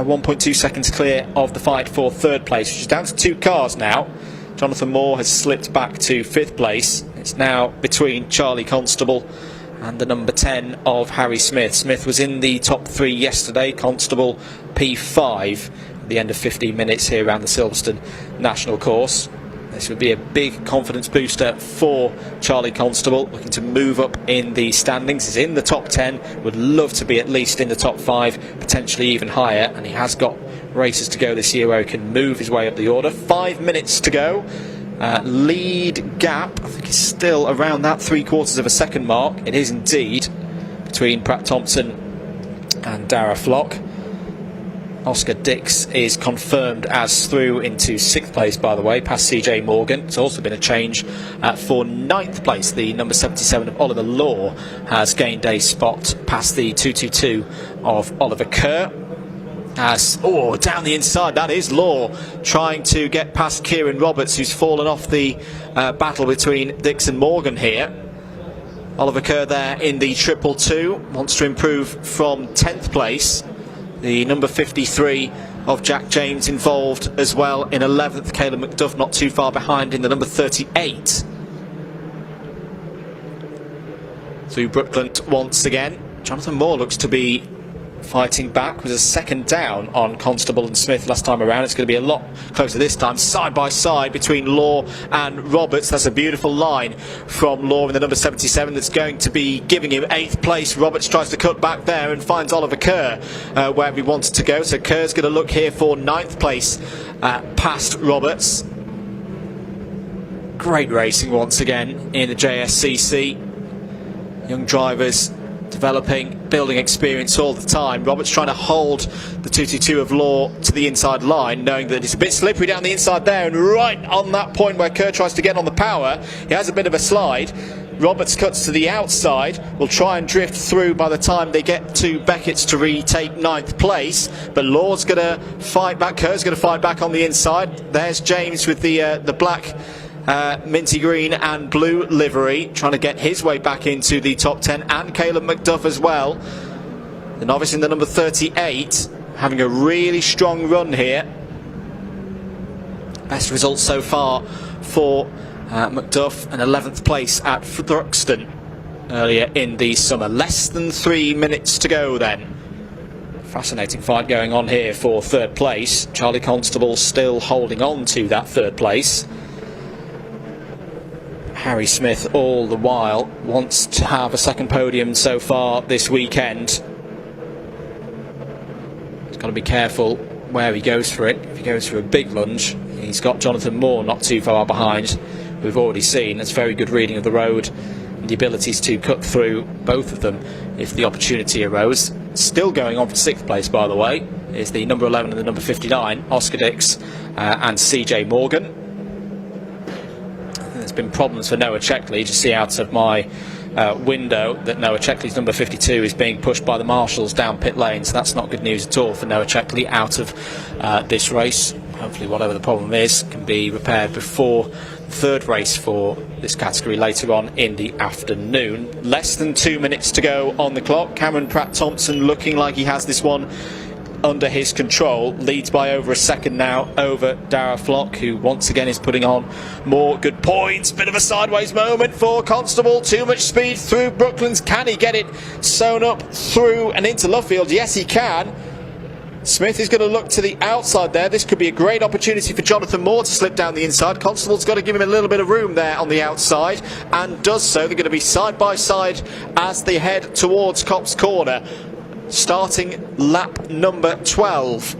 1.2 seconds clear of the fight for 3rd place, which is down to 2 cars now. Jonathan Moore has slipped back to 5th place. It's now between Charlie Constable and the number 10 of Harry Smith. Smith was in the top 3 yesterday. Constable P5 at the end of 15 minutes here around the Silverstone National Course. This would be a big confidence booster for Charlie Constable, looking to move up in the standings. He's in the top 10, would love to be at least in the top 5, potentially even higher, and he has got races to go this year where he can move his way up the order. 5 minutes to go. Lead gap, I think, is still around that 3/4 of a second mark. It is indeed, between Pratt Thompson and Dara Flock. Oscar Dix is confirmed as through into 6th place, by the way, past CJ Morgan. It's also been a change for 9th place. The number 77 of Oliver Law has gained a spot past the 222 of Oliver Kerr. As, down the inside, that is Law trying to get past Kieran Roberts, who's fallen off the battle between Dix and Morgan here. Oliver Kerr there in the 222, wants to improve from 10th place. The number 53 of Jack James involved as well in 11th. Caleb McDuff not too far behind in the number 38. Through Brooklyn once again. Jonathan Moore looks to be fighting back. Was a second down on Constable and Smith last time around. It's going to be a lot closer this time. Side by side between Law and Roberts. That's a beautiful line from Law in the number 77 that's going to be giving him 8th place. Roberts tries to cut back there and finds Oliver Kerr where he wants to go. So Kerr's going to look here for 9th place past Roberts. Great racing once again in the JSCC. Young drivers developing, building experience all the time. Roberts trying to hold the 222 of Law to the inside line, knowing that it's a bit slippery down the inside there, and right on that point where Kerr tries to get on the power, he has a bit of a slide. Roberts cuts to the outside, will try and drift through by the time they get to Beckett's to retake 9th place, but Law's going to fight back, Kerr's going to fight back on the inside. There's James with the black minty green and blue livery, trying to get his way back into the top 10, and Caleb McDuff as well, the novice in the number 38, having a really strong run here. Best results so far for McDuff, an 11th place at Thruxton earlier in the summer. Less than 3 minutes to go then. Fascinating fight going on here for 3rd place. Charlie Constable still holding on to that 3rd place. Harry Smith all the while wants to have a second podium so far this weekend. He's got to be careful where he goes for it. If he goes for a big lunge, he's got Jonathan Moore not too far behind. We've already seen that's very good reading of the road and the abilities to cut through both of them if the opportunity arose. Still going on for 6th place, by the way, is the number 11 and the number 59, Oscar Dix and CJ Morgan. There's been problems for Noah Checkley. Just see out of my window that Noah Checkley's number 52 is being pushed by the marshals down pit lane, so that's not good news at all for Noah Checkley out of this race. Hopefully whatever the problem is can be repaired before the 3rd race for this category later on in the afternoon. Less than 2 minutes to go on the clock. Cameron Pratt Thompson looking like he has this one under his control, leads by over a second now over Dara Flock, who once again is putting on more good points. Bit of a sideways moment for Constable, too much speed through Brooklands. Can he get it sewn up through and into Luffield? Yes, he can. Smith is going to look to the outside there. This could be a great opportunity for Jonathan Moore to slip down the inside. Constable's got to give him a little bit of room there on the outside, and does so. They're going to be side by side as they head towards Copse Corner, starting lap number 12.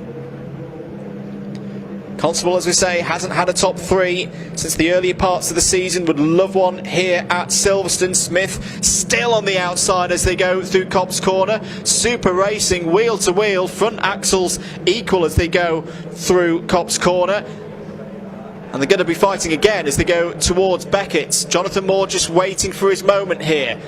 Constable, as we say, hasn't had a top 3 since the earlier parts of the season. Would love one here at Silverstone. Smith still on the outside as they go through Copse Corner. Super racing, wheel to wheel, front axles equal as they go through Copse Corner. And they're going to be fighting again as they go towards Beckett's. Jonathan Moore just waiting for his moment here.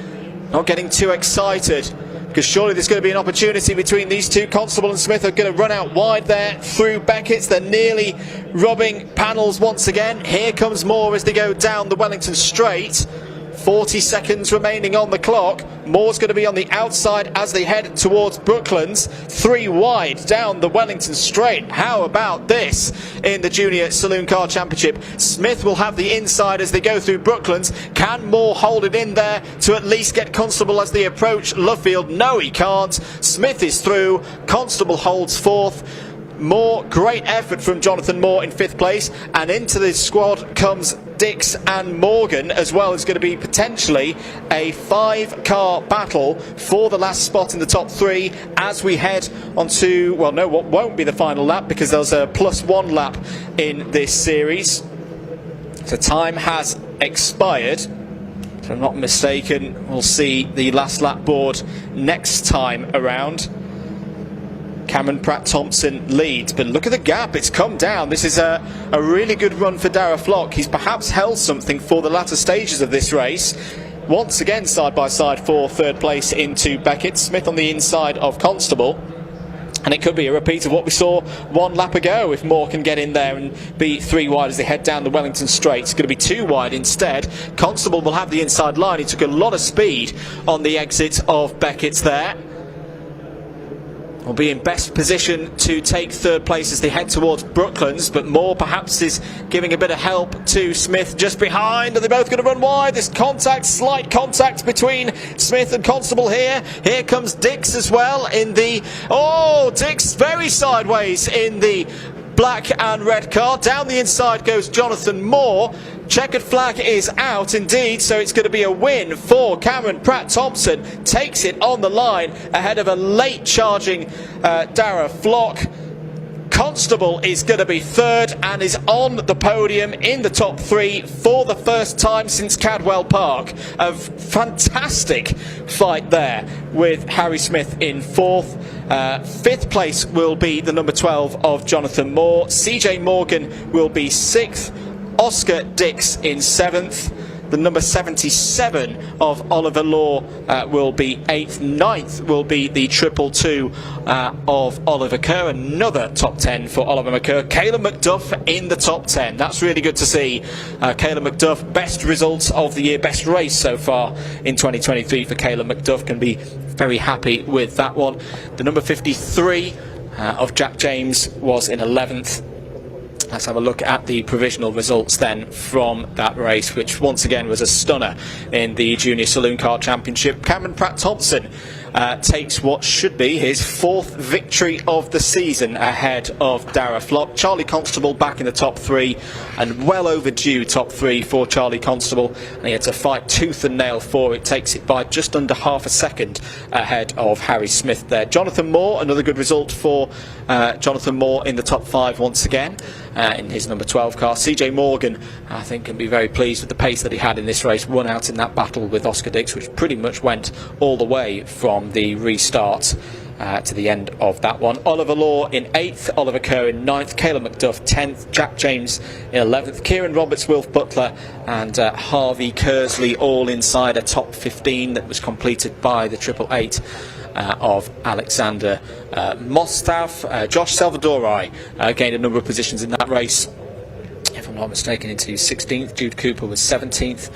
Not getting too excited, because surely there's going to be an opportunity between these two. Constable and Smith are going to run out wide there through Beckett's. They're nearly rubbing panels once again. Here comes Moore as they go down the Wellington Straight. 40 seconds remaining on the clock. Moore's going to be on the outside as they head towards Brooklands. 3 wide down the Wellington Straight. How about this in the Junior Saloon Car Championship? Smith will have the inside as they go through Brooklands. Can Moore hold it in there to at least get Constable as they approach Luffield? No, he can't. Smith is through. Constable holds 4th. Moore. Great effort from Jonathan Moore in 5th place, and into the squad comes Dix and Morgan, as well as going to be potentially a 5-car battle for the last spot in the top 3 as we head onto, well, no, what won't be the final lap, because there's a +1 lap in this series. So time has expired. If I'm not mistaken, we'll see the last lap board next time around. Cameron Pratt-Thompson leads, but look at the gap, it's come down. This is a really good run for Darragh Flock. He's perhaps held something for the latter stages of this race. Once again side by side for 3rd place into Beckett. Smith on the inside of Constable. And it could be a repeat of what we saw 1 lap ago if Moore can get in there and be 3 wide as they head down the Wellington Straight. It's going to be 2 wide instead. Constable will have the inside line. He took a lot of speed on the exit of Beckett's there. Will be in best position to take 3rd place as they head towards Brooklands, but Moore perhaps is giving a bit of help to Smith just behind. Are they both going to run wide? There's contact, slight contact between Smith and Constable here. Here comes Dix as well in the... Oh, Dix very sideways in the black and red car. Down the inside goes Jonathan Moore. Checkered flag is out indeed, so it's going to be a win for Cameron Pratt-Thompson. Takes it on the line ahead of a late charging Darragh Flock. Constable is going to be 3rd and is on the podium in the top 3 for the first time since Cadwell Park. A fantastic fight there with Harry Smith in 4th. 5th place will be the number 12 of Jonathan Moore. CJ Morgan will be 6th. Oscar Dix in 7th. The number 77 of Oliver Law will be 8th. 9th will be the 222 of Oliver Kerr. Another top 10 for Oliver McCurr. Caleb McDuff in the top 10. That's really good to see. Caleb McDuff, best results of the year, best race so far in 2023 for Caleb McDuff. Can be very happy with that one. The number 53 of Jack James was in 11th. Let's have a look at the provisional results then from that race, which once again was a stunner in the Junior Saloon Car Championship. Cameron Pratt-Thompson takes what should be his 4th victory of the season ahead of Darragh Flock. Charlie Constable back in the top 3, and well overdue top 3 for Charlie Constable, and he had to fight tooth and nail for it. Takes it by just under half a second ahead of Harry Smith there. Jonathan Moore, another good result for Jonathan Moore in the top 5 once again in his number 12 car. CJ Morgan, I think, can be very pleased with the pace that he had in this race. Won out in that battle with Oscar Dix, which pretty much went all the way from the restart to the end of that one. Oliver Law in 8th, Oliver Kerr in 9th, Caleb McDuff 10th, Jack James in 11th, Kieran Roberts, Wilf Butler and Harvey Kersley all inside a top 15 that was completed by the 888 of Alexander Mostav. Josh Salvadori gained a number of positions in that race. If I'm not mistaken, into 16th. Jude Cooper was 17th.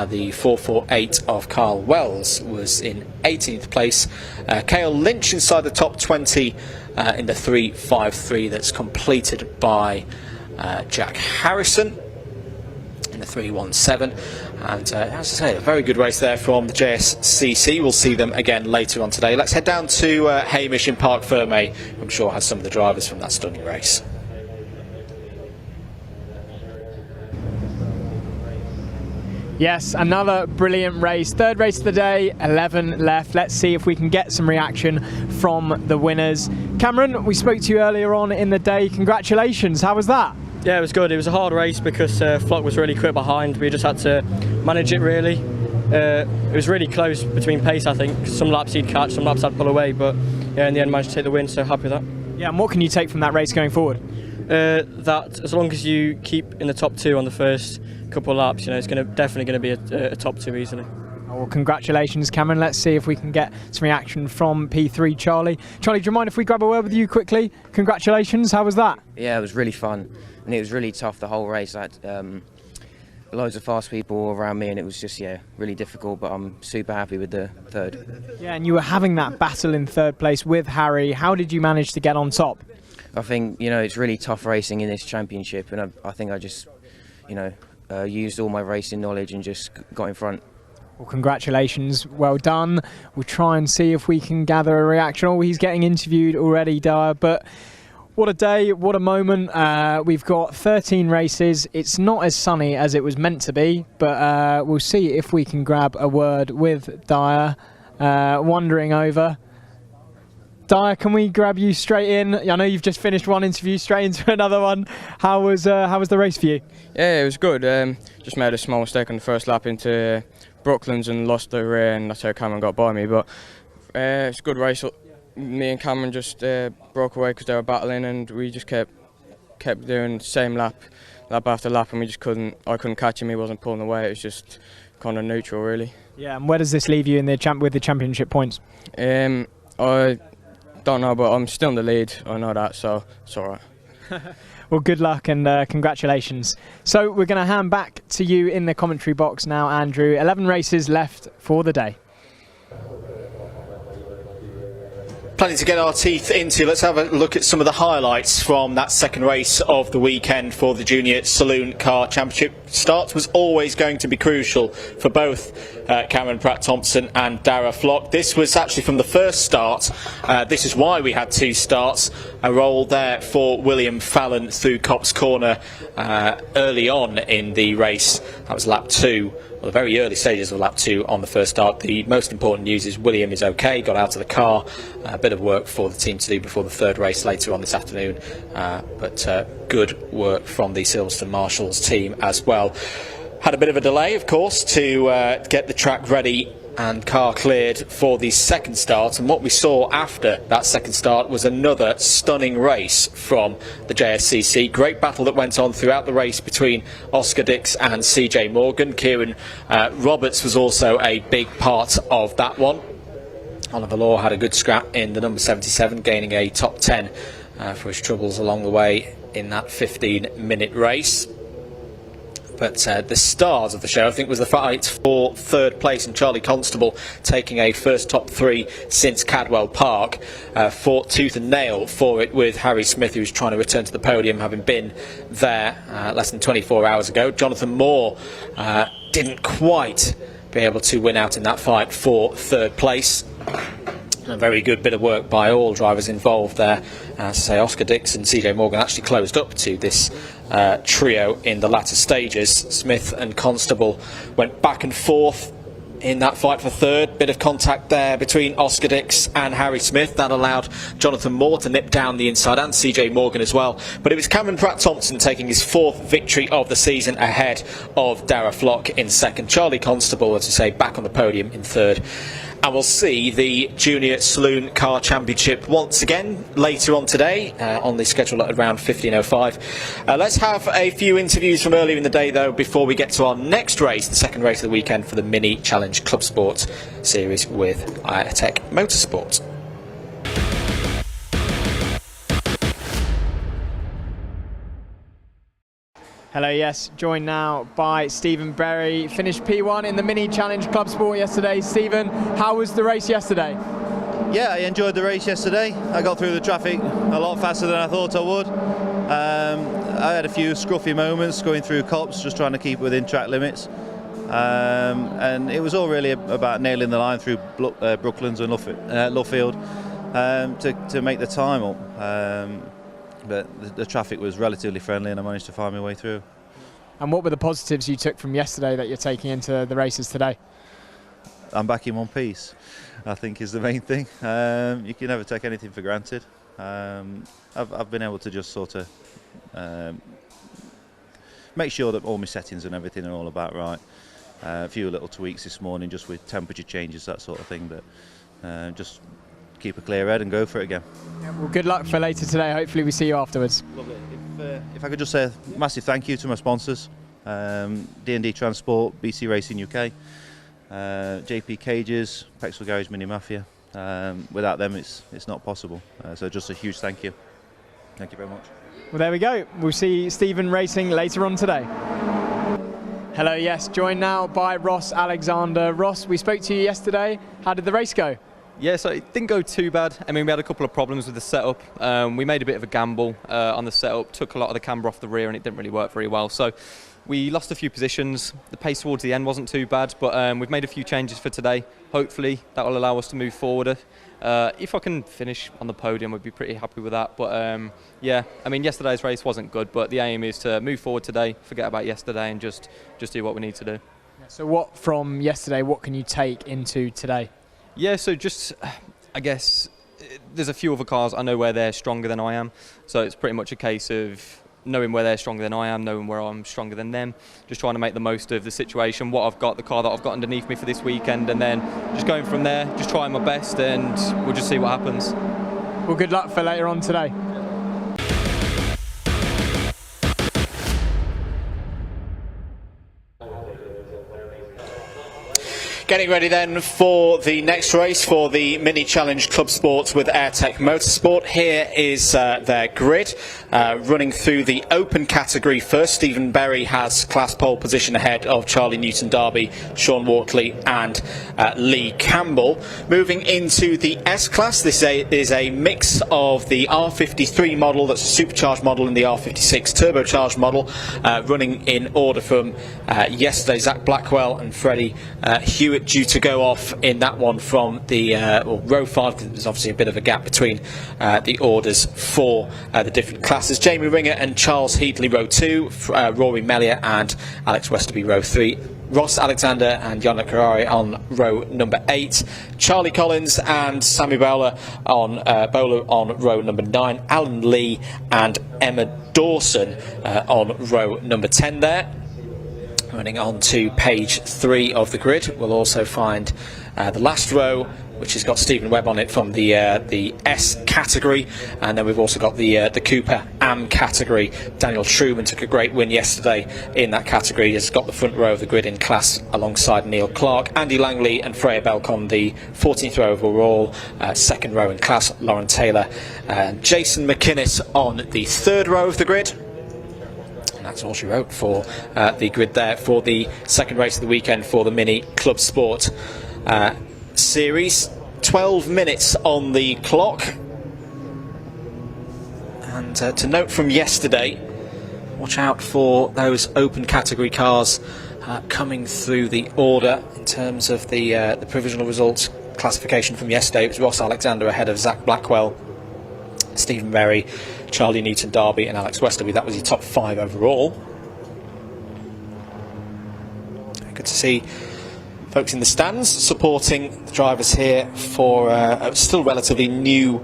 The 448 of Carl Wells was in 18th place. Cale Lynch inside the top 20 in the 353 that's completed by Jack Harrison in the 317. And as I say, a very good race there from the JSCC. We'll see them again later on today. Let's head down to Hamish in Parc Fermé. I'm sure has some of the drivers from that stunning race. Yes, another brilliant race. 3rd race of the day, 11 left. Let's see if we can get some reaction from the winners. Cameron, we spoke to you earlier on in the day. Congratulations. How was that? Yeah, it was good. It was a hard race because Flock was really quick behind. We just had to manage it really. It was really close between pace, I think. Some laps he'd catch, some laps I'd pull away, but yeah, in the end managed to take the win, so happy with that. Yeah, and what can you take from that race going forward? That as long as you keep in the top 2 on the first couple of laps, you know, it's definitely going to be a top 2 easily. Well, congratulations, Cameron. Let's see if we can get some reaction from P3 Charlie. Charlie, do you mind if we grab a word with you quickly? Congratulations. How was that? Yeah, it was really fun, and it was really tough the whole race. I had loads of fast people all around me, and it was just, yeah, really difficult, but I'm super happy with the 3rd. Yeah, and you were having that battle in 3rd place with Harry. How did you manage to get on top? I think, you know, it's really tough racing in this championship, and I think I just, you know, used all my racing knowledge and just got in front. Well, congratulations, well done. We'll try and see if we can gather a reaction. Oh, he's getting interviewed already, Dyer, but What a day, what a moment. We've got 13 races. It's not as sunny as it was meant to be, but we'll see if we can grab a word with Dyer. Wandering over. Dyer, can we grab you straight in? I know you've just finished one interview, straight into another one. How was the race for you? Yeah, it was good. Just made a small mistake on the first lap into Brooklands and lost the rear, and that's how Cameron got by me. But it's a good race. Me and Cameron just broke away because they were battling, and we just kept doing the same lap after lap, and I couldn't catch him. He wasn't pulling away. It was just kind of neutral, really. Yeah. And where does this leave you in with the championship points? I don't know, but I'm still in the lead. I know that, so it's all right. Well, good luck and congratulations. So we're going to hand back to you in the commentary box now, Andrew. 11 races left for the day. Plenty to get our teeth into. Let's have a look at some of the highlights from that second race of the weekend for the Junior Saloon Car Championship. Start was always going to be crucial for both Cameron Pratt-Thompson and Darragh Flock. This was actually from the first start. This is why we had two starts. A roll there for William Fallon through Copse Corner early on in the race. That was lap 2. The very early stages of lap 2 on the first start. The most important news is William is okay, got out of the car. A bit of work for the team to do before the third race later on this afternoon, but good work from the Silverstone Marshals team as well. Had a bit of a delay, of course, to get the track ready and car cleared for the second start, and what we saw after that second start was another stunning race from the JSCC. Great battle that went on throughout the race between Oscar Dix and CJ Morgan. Kieran Roberts was also a big part of that one. Oliver Law had a good scrap in the number 77, gaining a top 10 for his troubles along the way in that 15-minute race. But the stars of the show, I think, was the fight for third place, and Charlie Constable taking a first top 3 since Cadwell Park. Fought tooth and nail for it with Harry Smith, who was trying to return to the podium, having been there less than 24 hours ago. Jonathan Moore didn't quite be able to win out in that fight for third place. A very good bit of work by all drivers involved there. As I say, Oscar Dix and CJ Morgan actually closed up to this trio in the latter stages. Smith and Constable went back and forth in that fight for third. Bit of contact there between Oscar Dix and Harry Smith. That allowed Jonathan Moore to nip down the inside, and CJ Morgan as well. But it was Cameron Pratt-Thompson taking his 4th victory of the season ahead of Darragh Flock in second. Charlie Constable, as I say, back on the podium in third. And we'll see the Junior Saloon Car Championship once again later on today, on the schedule at around 15:05. Let's have a few interviews from earlier in the day, though, before we get to our next race, the second race of the weekend for the Mini Challenge Club Sport Series with Tech Motorsport. Hello, yes, joined now by Stephen Berry. Finished P1 in the Mini Challenge Club Sport yesterday. Stephen, how was the race yesterday? Yeah, I enjoyed the race yesterday. I got through the traffic a lot faster than I thought I would. I had a few scruffy moments going through Copse, just trying to keep within track limits. And it was all really about nailing the line through Brooklands and Luffield to make the time up. But the traffic was relatively friendly, and I managed to find my way through. And what were the positives you took from yesterday that you're taking into the races today? I'm back in one piece, I think, is the main thing. You can never take anything for granted. I've been able to just sort of make sure that all my settings and everything are all about right. A few little tweaks this morning, just with temperature changes, that sort of thing, but just keep a clear head and go for it again. Yeah, well, good luck for later today. Hopefully we see you afterwards. Lovely. If I could just say a massive thank you to my sponsors, D&D Transport, BC Racing UK, JP Cages, Pexwell Garage Mini Mafia. Without them it's not possible. So just a huge thank you. Thank you very much. Well, there we go. We'll see Stephen racing later on today. Hello, yes, joined now by Ross Alexander. Ross, we spoke to you yesterday. How did the race go? Yeah, so it didn't go too bad. I mean, we had a couple of problems with the setup. We made a bit of a gamble on the setup, took a lot of the camber off the rear, and it didn't really work very well. So we lost a few positions. The pace towards the end wasn't too bad, but we've made a few changes for today. Hopefully that will allow us to move forward. If I can finish on the podium, I'd be pretty happy with that. But yeah, I mean, yesterday's race wasn't good, but the aim is to move forward today, forget about yesterday, and just do what we need to do. So what from yesterday, what can you take into today? Yeah, so just, I guess, there's a few other cars, I know where they're stronger than I am, so it's pretty much a case of knowing where they're stronger than I am, knowing where I'm stronger than them, just trying to make the most of the situation, what I've got, the car that I've got underneath me for this weekend, and then just going from there, just trying my best, and we'll just see what happens. Well, good luck for later on today. Getting ready then for the next race for the Mini Challenge Club Sport with Airtech Motorsport. Here is their grid. Running through the open category first, Stephen Berry has class pole position ahead of Charlie Newton-Darby, Sean Wortley and Lee Campbell. Moving into the S-Class, this is a mix of the R53 model, that's a supercharged model, and the R56 turbocharged model, running in order from yesterday. Zach Blackwell and Freddie Hewitt due to go off in that one from the row 5, because there's obviously a bit of a gap between the orders for the different classes. Jamie Ringer and Charles Heatley row 2, Rory Mellier and Alex Westerby row 3, Ross Alexander and Yana Karari on row number 8, Charlie Collins and Sammy Bowler on row number 9, Alan Lee and Emma Dawson on row number 10 there. Running on to page 3 of the grid, we'll also find the last row, which has got Stephen Webb on it from the S category, and then we've also got the Cooper Am category. Daniel Truman took a great win yesterday in that category. He's got the front row of the grid in class alongside Neil Clark, Andy Langley and Freya Belcon the 14th row overall, second row in class Lauren Taylor and Jason McInnes on the third row of the grid. And that's all she wrote for the grid there for the second race of the weekend for the Mini Club Sport series. 12 minutes on the clock. And to note from yesterday, watch out for those open category cars coming through the order in terms of the provisional results classification from yesterday. It was Ross Alexander ahead of Zach Blackwell, Stephen Berry, Charlie Newton-Darby and Alex Westerby. That was your top 5 overall. Good to see folks in the stands supporting the drivers here for a still relatively new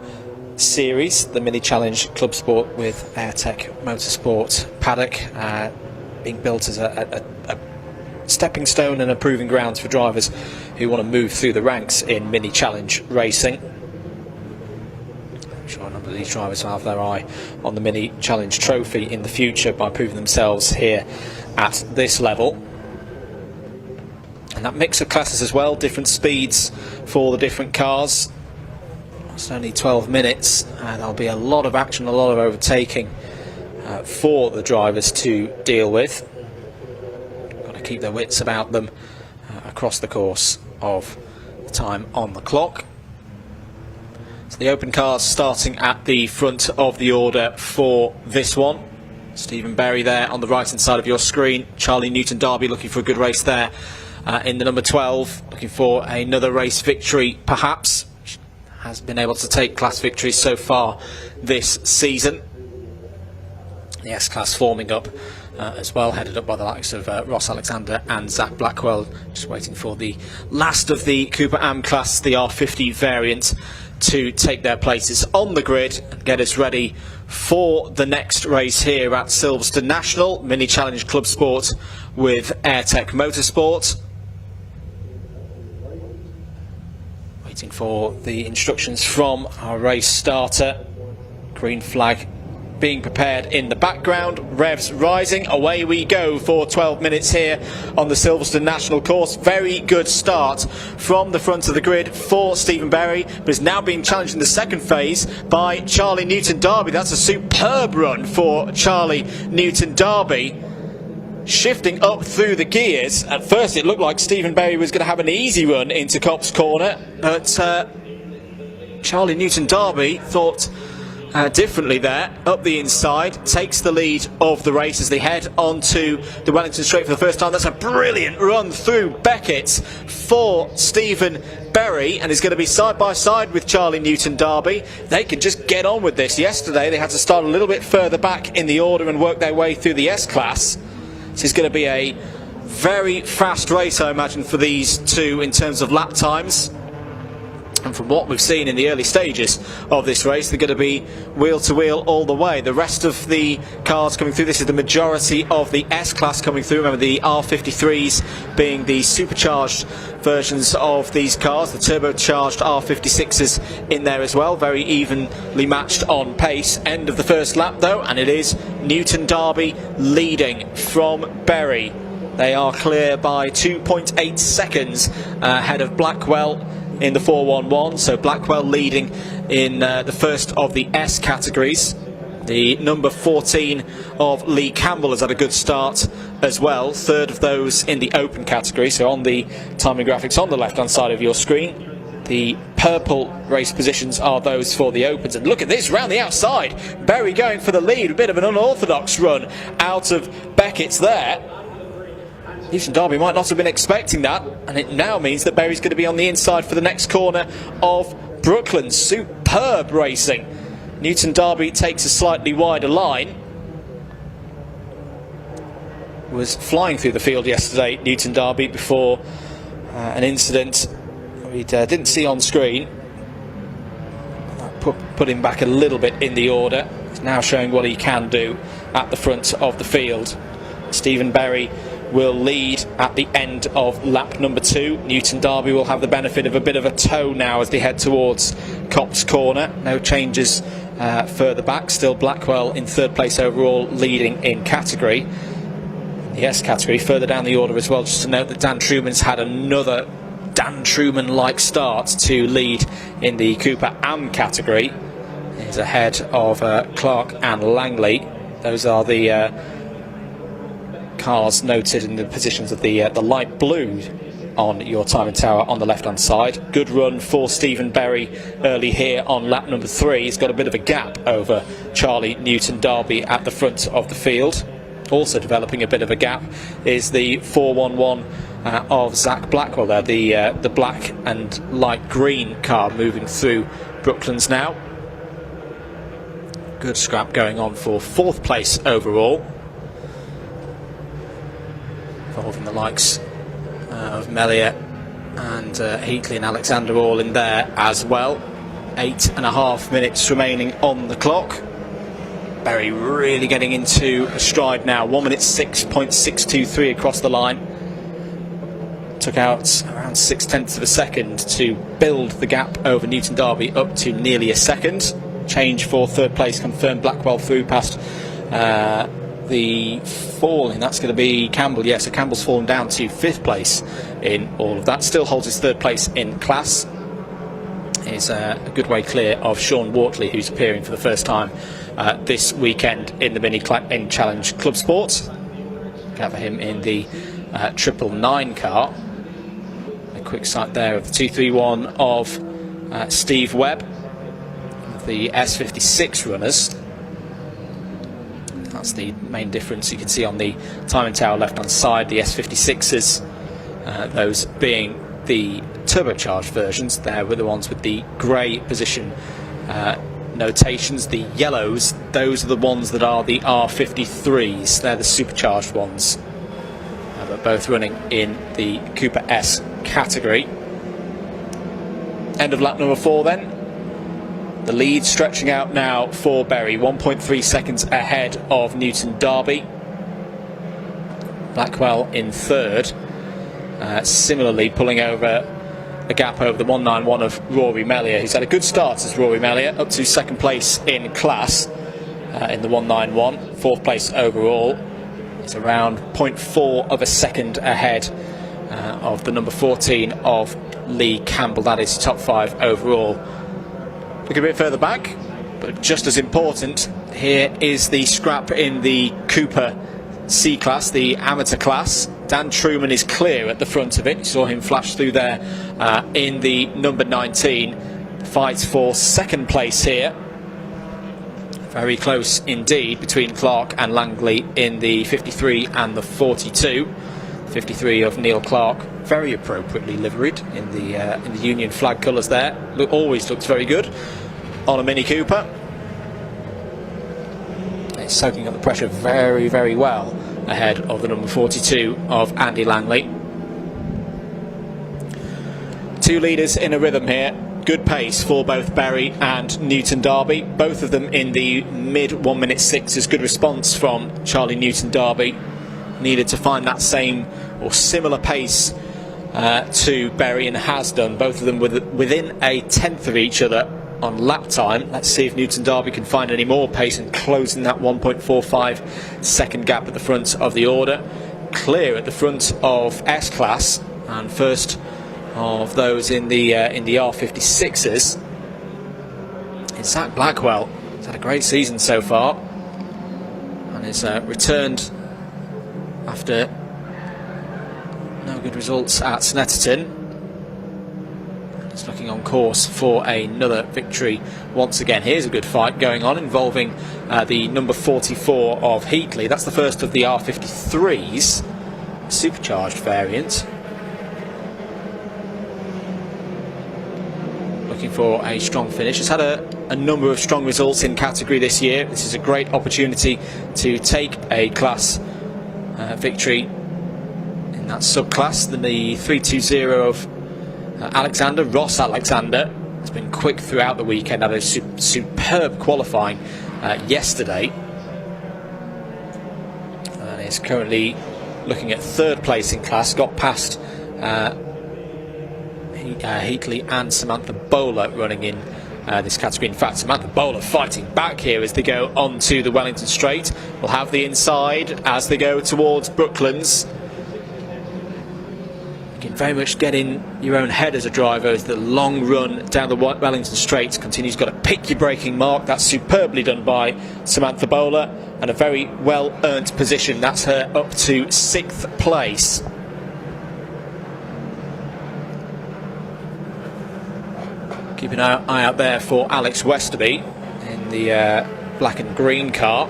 series, the Mini Challenge Club Sport with Airtech Motorsport paddock, being built as a stepping stone and a proving ground for drivers who want to move through the ranks in Mini Challenge racing. I'm sure a number of these drivers will have their eye on the Mini Challenge trophy in the future by proving themselves here at this level. And that mix of classes as well, different speeds for the different cars. It's only 12 minutes and there'll be a lot of action, a lot of overtaking for the drivers to deal with. Got to keep their wits about them across the course of the time on the clock. So the open cars starting at the front of the order for this one. Stephen Berry there on the right hand side of your screen. Charlie Newton-Darby looking for a good race there in the number 12, looking for another race victory perhaps. Has been able to take class victories so far this season. The S-Class forming up as well, headed up by the likes of Ross Alexander and Zach Blackwell. Just waiting for the last of the Cooper Am class, the R50 variant, to take their places on the grid and get us ready for the next race here at Silverstone National, Mini Challenge Club Sport with Airtech Motorsport. Waiting for the instructions from our race starter. Green flag being prepared in the background, revs rising, away we go for 12 minutes here on the Silverstone National course. Very good start from the front of the grid for Stephen Berry, but is now being challenged in the second phase by Charlie Newton-Darby. That's a superb run for Charlie Newton-Darby, shifting up through the gears. At first it looked like Stephen Berry was going to have an easy run into Copse Corner, but Charlie Newton-Darby thought differently there, up the inside, takes the lead of the race as they head onto the Wellington Straight for the first time. That's a brilliant run through Beckett for Stephen Berry, and is going to be side by side with Charlie Newton-Darby. They can just get on with this. Yesterday they had to start a little bit further back in the order and work their way through the S-Class. This is going to be a very fast race, I imagine, for these two in terms of lap times. And from what we've seen in the early stages of this race, they're going to be wheel to wheel all the way. The rest of the cars coming through, this is the majority of the S-Class coming through. Remember, the R53s being the supercharged versions of these cars, the turbocharged R56s in there as well. Very evenly matched on pace. End of the first lap though, and it is Newton-Darby leading from Berry. They are clear by 2.8 seconds ahead of Blackwell in the 411, so Blackwell leading in the first of the S categories. The number 14 of Lee Campbell has had a good start as well, third of those in the open category. So on the timing graphics on the left hand side of your screen, the purple race positions are those for the opens. And look at this, round the outside, Berry going for the lead, a bit of an unorthodox run out of Beckett's there. Newton-Darby might not have been expecting that, and it now means that Berry's going to be on the inside for the next corner of Brooklands. Superb racing. Newton-Darby takes a slightly wider line. Was flying through the field yesterday, Newton-Darby, before an incident we didn't see on screen. Put him back a little bit in the order. He's now showing what he can do at the front of the field. Stephen Berry will lead at the end of lap number 2. Newton-Darby will have the benefit of a bit of a tow now as they head towards Copse Corner. No changes further back. Still Blackwell in third place overall, leading in category. The S category further down the order as well. Just to note that Dan Truman's had another Dan Truman-like start to lead in the Cooper AM category. He's ahead of Clark and Langley. Those are the cars noted in the positions of the light blue on your timing tower on the left hand side. Good run for Stephen Berry early here on lap number 3. He's got a bit of a gap over Charlie Newton-Darby at the front of the field. Also developing a bit of a gap is the 411 of Zach Blackwell there, the black and light green car moving through Brooklands now. Good scrap going on for 4th place overall, involving the likes of Mellier and Heatley and Alexander all in there as well. 8.5 minutes remaining on the clock. Berry really getting into a stride now. 1 minute 6.623 across the line. Took out around 0.6 of a second to build the gap over Newton-Darby up to nearly a second. Change for third place confirmed. Blackwell through past the falling, that's going to be Campbell. Yeah, so Campbell's fallen down to 5th place in all of that. Still holds his 3rd place in class. Is a good way clear of Sean Wortley, who's appearing for the first time this weekend in the Mini Challenge Club Sport. Gather him in the 999 car. A quick sight there of the 231 of Steve Webb, the S56 runners. That's the main difference you can see on the timing tower left hand side. The S56s, those being the turbocharged versions. There were the ones with the grey position notations. The yellows, those are the ones that are the R53s. They're the supercharged ones. But both running in the Cooper S category. End of lap number 4 then. The lead stretching out now for Berry, 1.3 seconds ahead of Newton-Darby. Blackwell in 3rd, similarly pulling over a gap over the 191 of Rory Mellier, who's had a good start as Rory Mellier, up to 2nd place in class in the 191, 4th place overall. He's around 0.4 of a second ahead of the number 14 of Lee Campbell. That is top 5 overall. Look a bit further back, but just as important, here is the scrap in the Cooper C class, the amateur class. Dan Truman is clear at the front of it. You saw him flash through there in the number 19. fights for second place here. Very close indeed between Clark and Langley in the 53 and the 42. 53 of Neil Clark, very appropriately liveried in the Union flag colours there. Always looks very good on a Mini Cooper. It's soaking up the pressure very, very well ahead of the number 42 of Andy Langley. Two leaders in a rhythm here. Good pace for both Berry and Newton Darby. Both of them in the mid 1:06s. Good response from Charlie Newton Darby. Needed to find that same or similar pace to Berry, and has done. Both of them within a tenth of each other on lap time. Let's see if Newton Darby can find any more pace and closing that 1.45 second gap at the front of the order. Clear at the front of S-Class, and first of those in the R56s. It's Zach Blackwell. He's had a great season so far, and has returned after no good results at Snetterton. It's looking on course for another victory once again. Here's a good fight going on involving the number 44 of Heatley. That's the first of the R53s, supercharged variant. Looking for a strong finish. It's had a number of strong results in category this year. This is a great opportunity to take a class victory in that subclass. The 320 of Ross Alexander has been quick throughout the weekend. Had a superb qualifying yesterday, and is currently looking at third place in class. Got past Heatley and Samantha Bowler running in this category. In fact, Samantha Bowler fighting back here as they go onto the Wellington Straight. We'll have the inside as they go towards Brooklands. You can very much get in your own head as a driver as the long run down the Wellington Straight continues. Got to pick your braking mark. That's superbly done by Samantha Bowler, and a very well earned position. That's her up to 6th place. Keep an eye out there for Alex Westerby in the black and green car.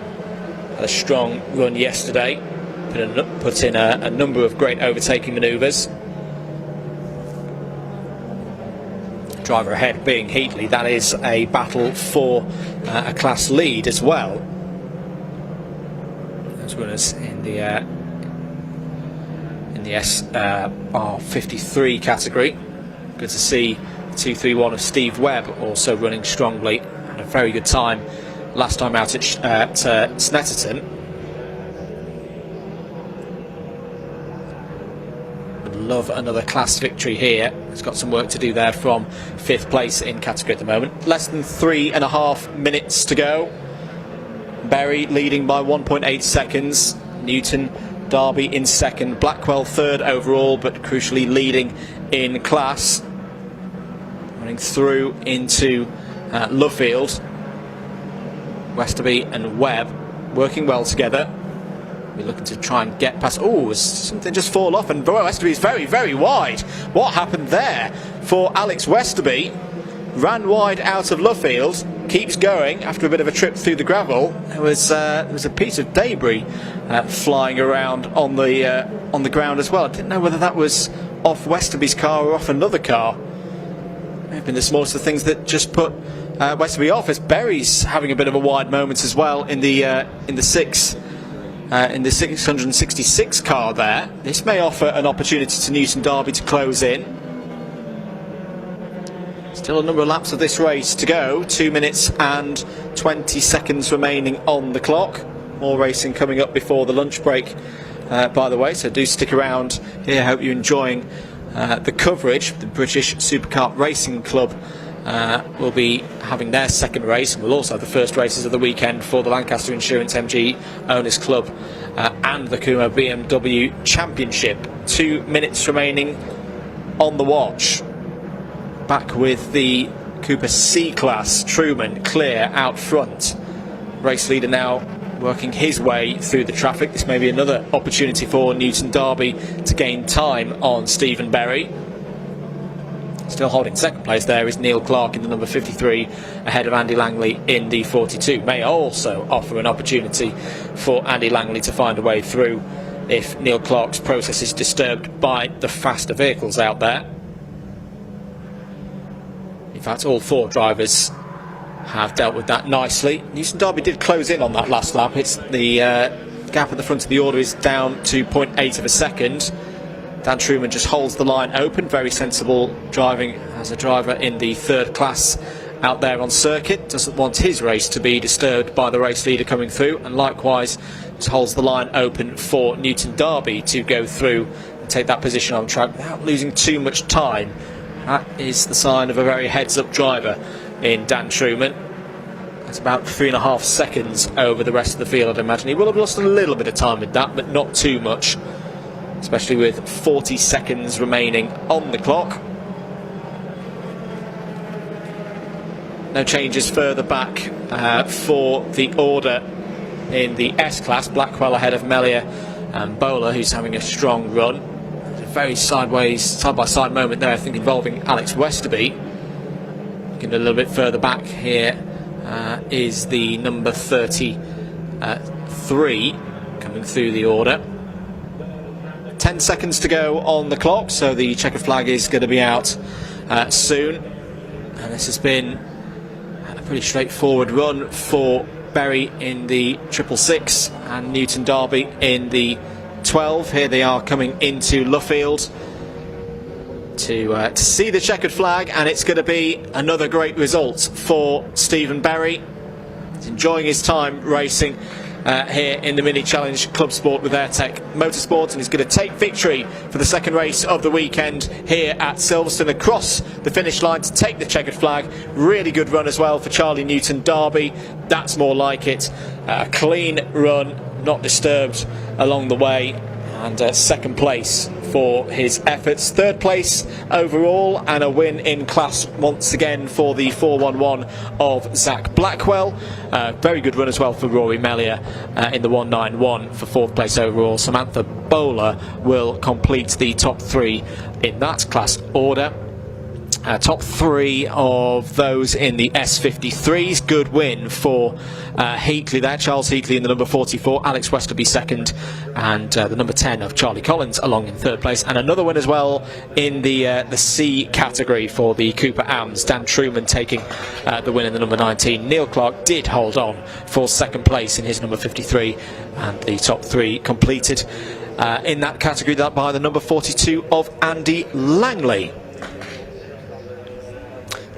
Had a strong run yesterday. Put in a number of great overtaking manoeuvres. Driver ahead being Heatley. That is a battle for a class lead as well. Those runners in the R53 category. Good to see 231 of Steve Webb also running strongly. Had a very good time last time out at Snetterton. Would love another class victory here. He's got some work to do there from 5th place in category at the moment. Less than 3.5 minutes to go. Berry leading by 1.8 seconds. Newton Darby in second. Blackwell third overall, but crucially leading in class. Running through into Luffield. Westerby and Webb working well together. We're looking to try and get past. Oh, something just fall off, and Westerby's very, very wide. What happened there for Alex Westerby? Ran wide out of Luffield. Keeps going after a bit of a trip through the gravel. There was a piece of debris flying around on the ground as well. I didn't know whether that was off Westerby's car or off another car. May have been the smallest of things that just put Westerby off, as Berry's having a bit of a wide moment as well in the 666 car there. This may offer an opportunity to Newton Darby to close in. Still a number of laps of this race to go. 2 minutes and 20 seconds remaining on the clock. More racing coming up before the lunch break, by the way, so do stick around here. I hope you're enjoying the coverage. The British Supercar Racing Club will be having their second race, and we'll also have the first races of the weekend for the Lancaster Insurance MG Owners Club and the Kumho BMW Championship. 2 minutes remaining on the watch. Back with the Cooper C-Class. Truman clear out front. Race leader now working his way through the traffic. This may be another opportunity for Newton Darby to gain time on Stephen Berry. Still holding second place there is Neil Clark in the number 53, ahead of Andy Langley in the 42. May also offer an opportunity for Andy Langley to find a way through if Neil Clark's process is disturbed by the faster vehicles out there. In fact, all 4 drivers have dealt with that nicely. Newton Derby did close in on that last lap. It's the gap at the front of the order is down to 0.8 of a second. Dan Truman just holds the line open. Very sensible driving as a driver in the 3rd class out there on circuit. Doesn't want his race to be disturbed by the race leader coming through, and likewise just holds the line open for Newton Derby to go through and take that position on track without losing too much time. That is the sign of a very heads-up driver in Dan Truman. It's about 3.5 seconds over the rest of the field, I'd imagine. He will have lost a little bit of time with that, but not too much, especially with 40 seconds remaining on the clock. No changes further back for the order in the S-Class. Blackwell ahead of Mellier and Bowler, who's having a strong run. There's a very side-by-side moment there, I think, involving Alex Westerby. Looking a little bit further back here is the number 33 coming through the order. 10 seconds to go on the clock, so the checkered flag is going to be out soon. And this has been a pretty straightforward run for Berry in the 666 and Newton Derby in the 12. Here they are coming into Luffield to see the checkered flag, and it's going to be another great result for Stephen Berry. He's enjoying his time racing here in the Mini Challenge Clubsport with Airtech Motorsport, and he's going to take victory for the second race of the weekend here at Silverstone across the finish line to take the checkered flag. Really good run as well for Charlie Newton Derby. That's more like it. Clean run, not disturbed along the way, and second place for his efforts. 3rd place overall, and a win in class once again for the 411 of Zach Blackwell. Very good run as well for Rory Mellier in the 191 for 4th place overall. Samantha Bowler will complete the top 3 in that class order. Top 3 of those in the S53s. Good win for Heatley there. Charles Heatley in the number 44, Alex Westerby 2nd, and the number 10 of Charlie Collins along in 3rd place. And another win as well in the C category for the Cooper Ams. Dan Truman taking the win in the number 19. Neil Clark did hold on for 2nd place in his number 53, and the top 3 completed in that category by the number 42 of Andy Langley.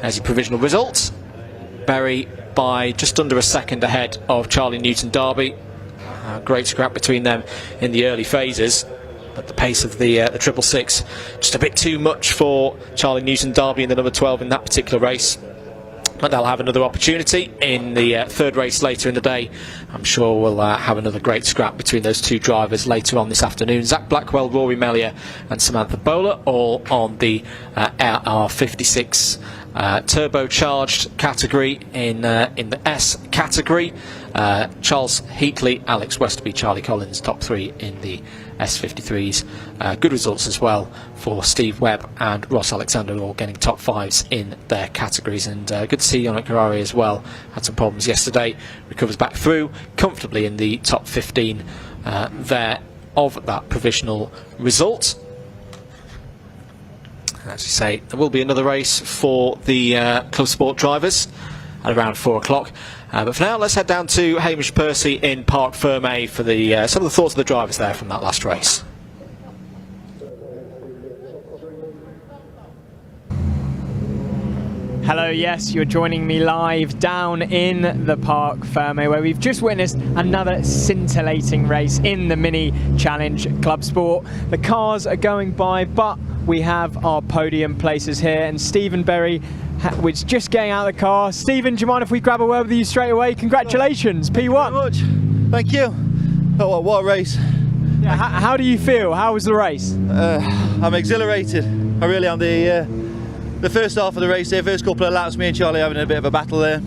As your provisional results, Berry by just under a second ahead of Charlie Newton Derby. Great scrap between them in the early phases, but the pace of the 666 just a bit too much for Charlie Newton Derby in the number 12 in that particular race. But they'll have another opportunity in the 3rd race later in the day. I'm sure we'll have another great scrap between those 2 drivers later on this afternoon. Zach Blackwell, Rory Mellier and Samantha Bowler all on the R56 turbocharged category in the S category. Charles Heatley, Alex Westerby, Charlie Collins, top 3 in the S53s. Good results as well for Steve Webb and Ross Alexander, all getting top 5s in their categories. And good to see Yannick Harari as well. Had some problems yesterday, recovers back through comfortably in the top 15 there of that provisional result. As you say, there will be another race for the Club Sport drivers at around 4 o'clock. But for now, let's head down to Hamish Percy in Parc Fermé for the some of the thoughts of the drivers there from that last race. Hello, yes, you're joining me live down in the Parc Fermé, where we've just witnessed another scintillating race in the Mini Challenge Club Sport. The cars are going by, but we have our podium places here, and Stephen Berry was just getting out of the car. Stephen, do you mind if we grab a word with you straight away? Congratulations, P1. Thank you very much. Thank you. Oh, what a race. Yeah, how do you feel? How was the race? I'm exhilarated. I really am. The first half of the race there, first couple of laps, me and Charlie having a bit of a battle there.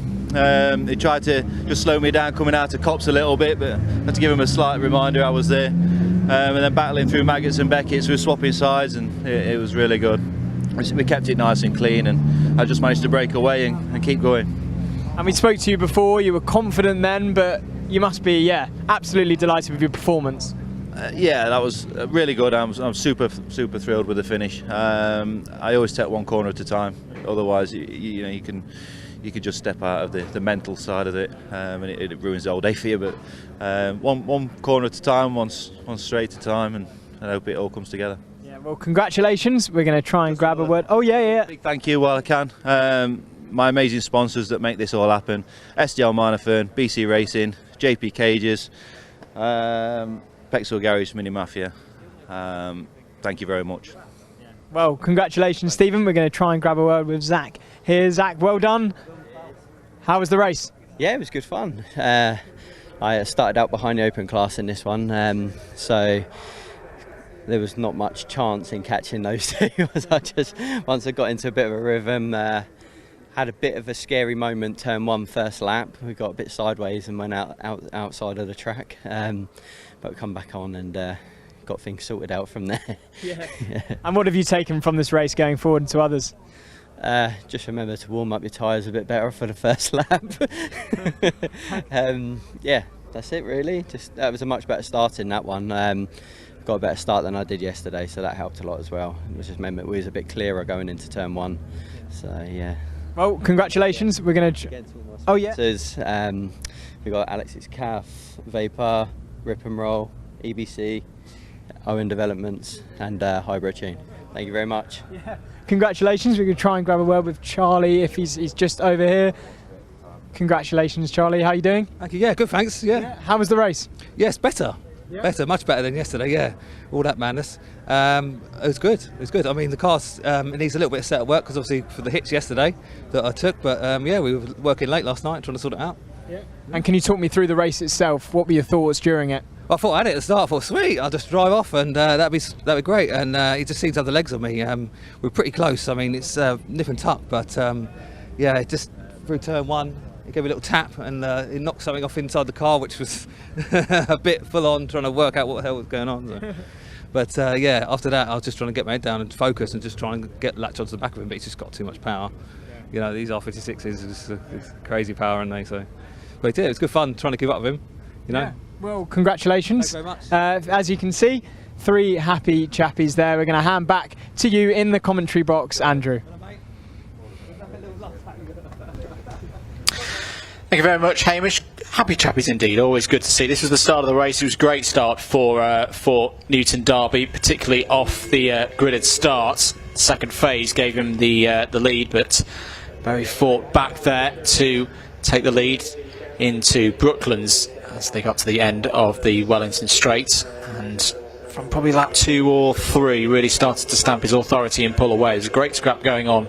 He tried to just slow me down coming out of Copse a little bit, but I had to give him a slight reminder I was there. And then battling through Maggots and Beckett's, we were swapping sides, and it was really good. we kept it nice and clean, and I just managed to break away and keep going. And we spoke to you before, you were confident then, but you must be, yeah, absolutely delighted with your performance. Yeah, that was really good. I'm super thrilled with the finish. I always take one corner at a time, otherwise you could just step out of the mental side of it, and it ruins the whole day for you. But one corner at a time, one straight at a time, and I hope it all comes together. Yeah, well, congratulations. We're going to try and grab a word. Oh yeah. Big thank you while I can. My amazing sponsors that make this all happen: SDL Minofern, BC Racing, JP Cages, Pexel Garage Mini Mafia. Thank you very much. Well, congratulations, Stephen. We're going to try and grab a word with Zach. Here, Zach, well done. How was the race? Yeah, it was good fun. I started out behind the open class in this one, so there was not much chance in catching those two. Once I got into a bit of a rhythm, had a bit of a scary moment, turn 1 first lap. We got a bit sideways and went outside of the track, but we come back on and got things sorted out from there. Yeah. And what have you taken from this race going forward into others? Just remember to warm up your tyres a bit better for the first lap. Yeah, that's it really. That was a much better start in that one. Got a better start than I did yesterday, so that helped a lot as well. It just meant we was a bit clearer going into turn 1. So yeah. Well, congratulations. We're going to. Oh yeah. We got Alex's Calf, Vapor, Rip and Roll, EBC, Owen Developments, and Hybrid Tune. Thank you very much. Yeah. Congratulations. We're going to try and grab a word with Charlie if he's just over here. Congratulations, Charlie. How are you doing? Thank you. Yeah, good. Thanks. Yeah. How was the race? Yes, better. Yeah. Better, much better than yesterday. Yeah, all that madness. It was good. It was good. I mean, the car it needs a little bit of setup work because obviously for the hits yesterday that I took. But yeah, we were working late last night trying to sort it out. Yeah. And can you talk me through the race itself? What were your thoughts during it? I thought I had it at the start. I thought, sweet, I'll just drive off and that'd be great. And he just seemed to have the legs on me. We're pretty close. I mean, it's nip and tuck, but yeah, just through turn 1. He gave me a little tap and he knocked something off inside the car, which was a bit full on, trying to work out what the hell was going on. So. But yeah, after that, I was just trying to get my head down and focus and just try and latch onto the back of him, but he's just got too much power. Yeah. You know, these R56s, it's crazy power, aren't they? So, but yeah, it was good fun trying to keep up with him. You know. Yeah. Well, congratulations. Thank you very much. As you can see, 3 happy chappies there. We're going to hand back to you in the commentary box, Andrew. Thank you very much, Hamish. Happy chappies indeed. Always good to see. This was the start of the race. It was a great start for Newton Derby, particularly off the gridded start. Second phase gave him the lead, but Berry fought back there to take the lead into Brooklands as they got to the end of the Wellington Straight, and from probably lap 2 or 3 really started to stamp his authority and pull away. There's a great scrap going on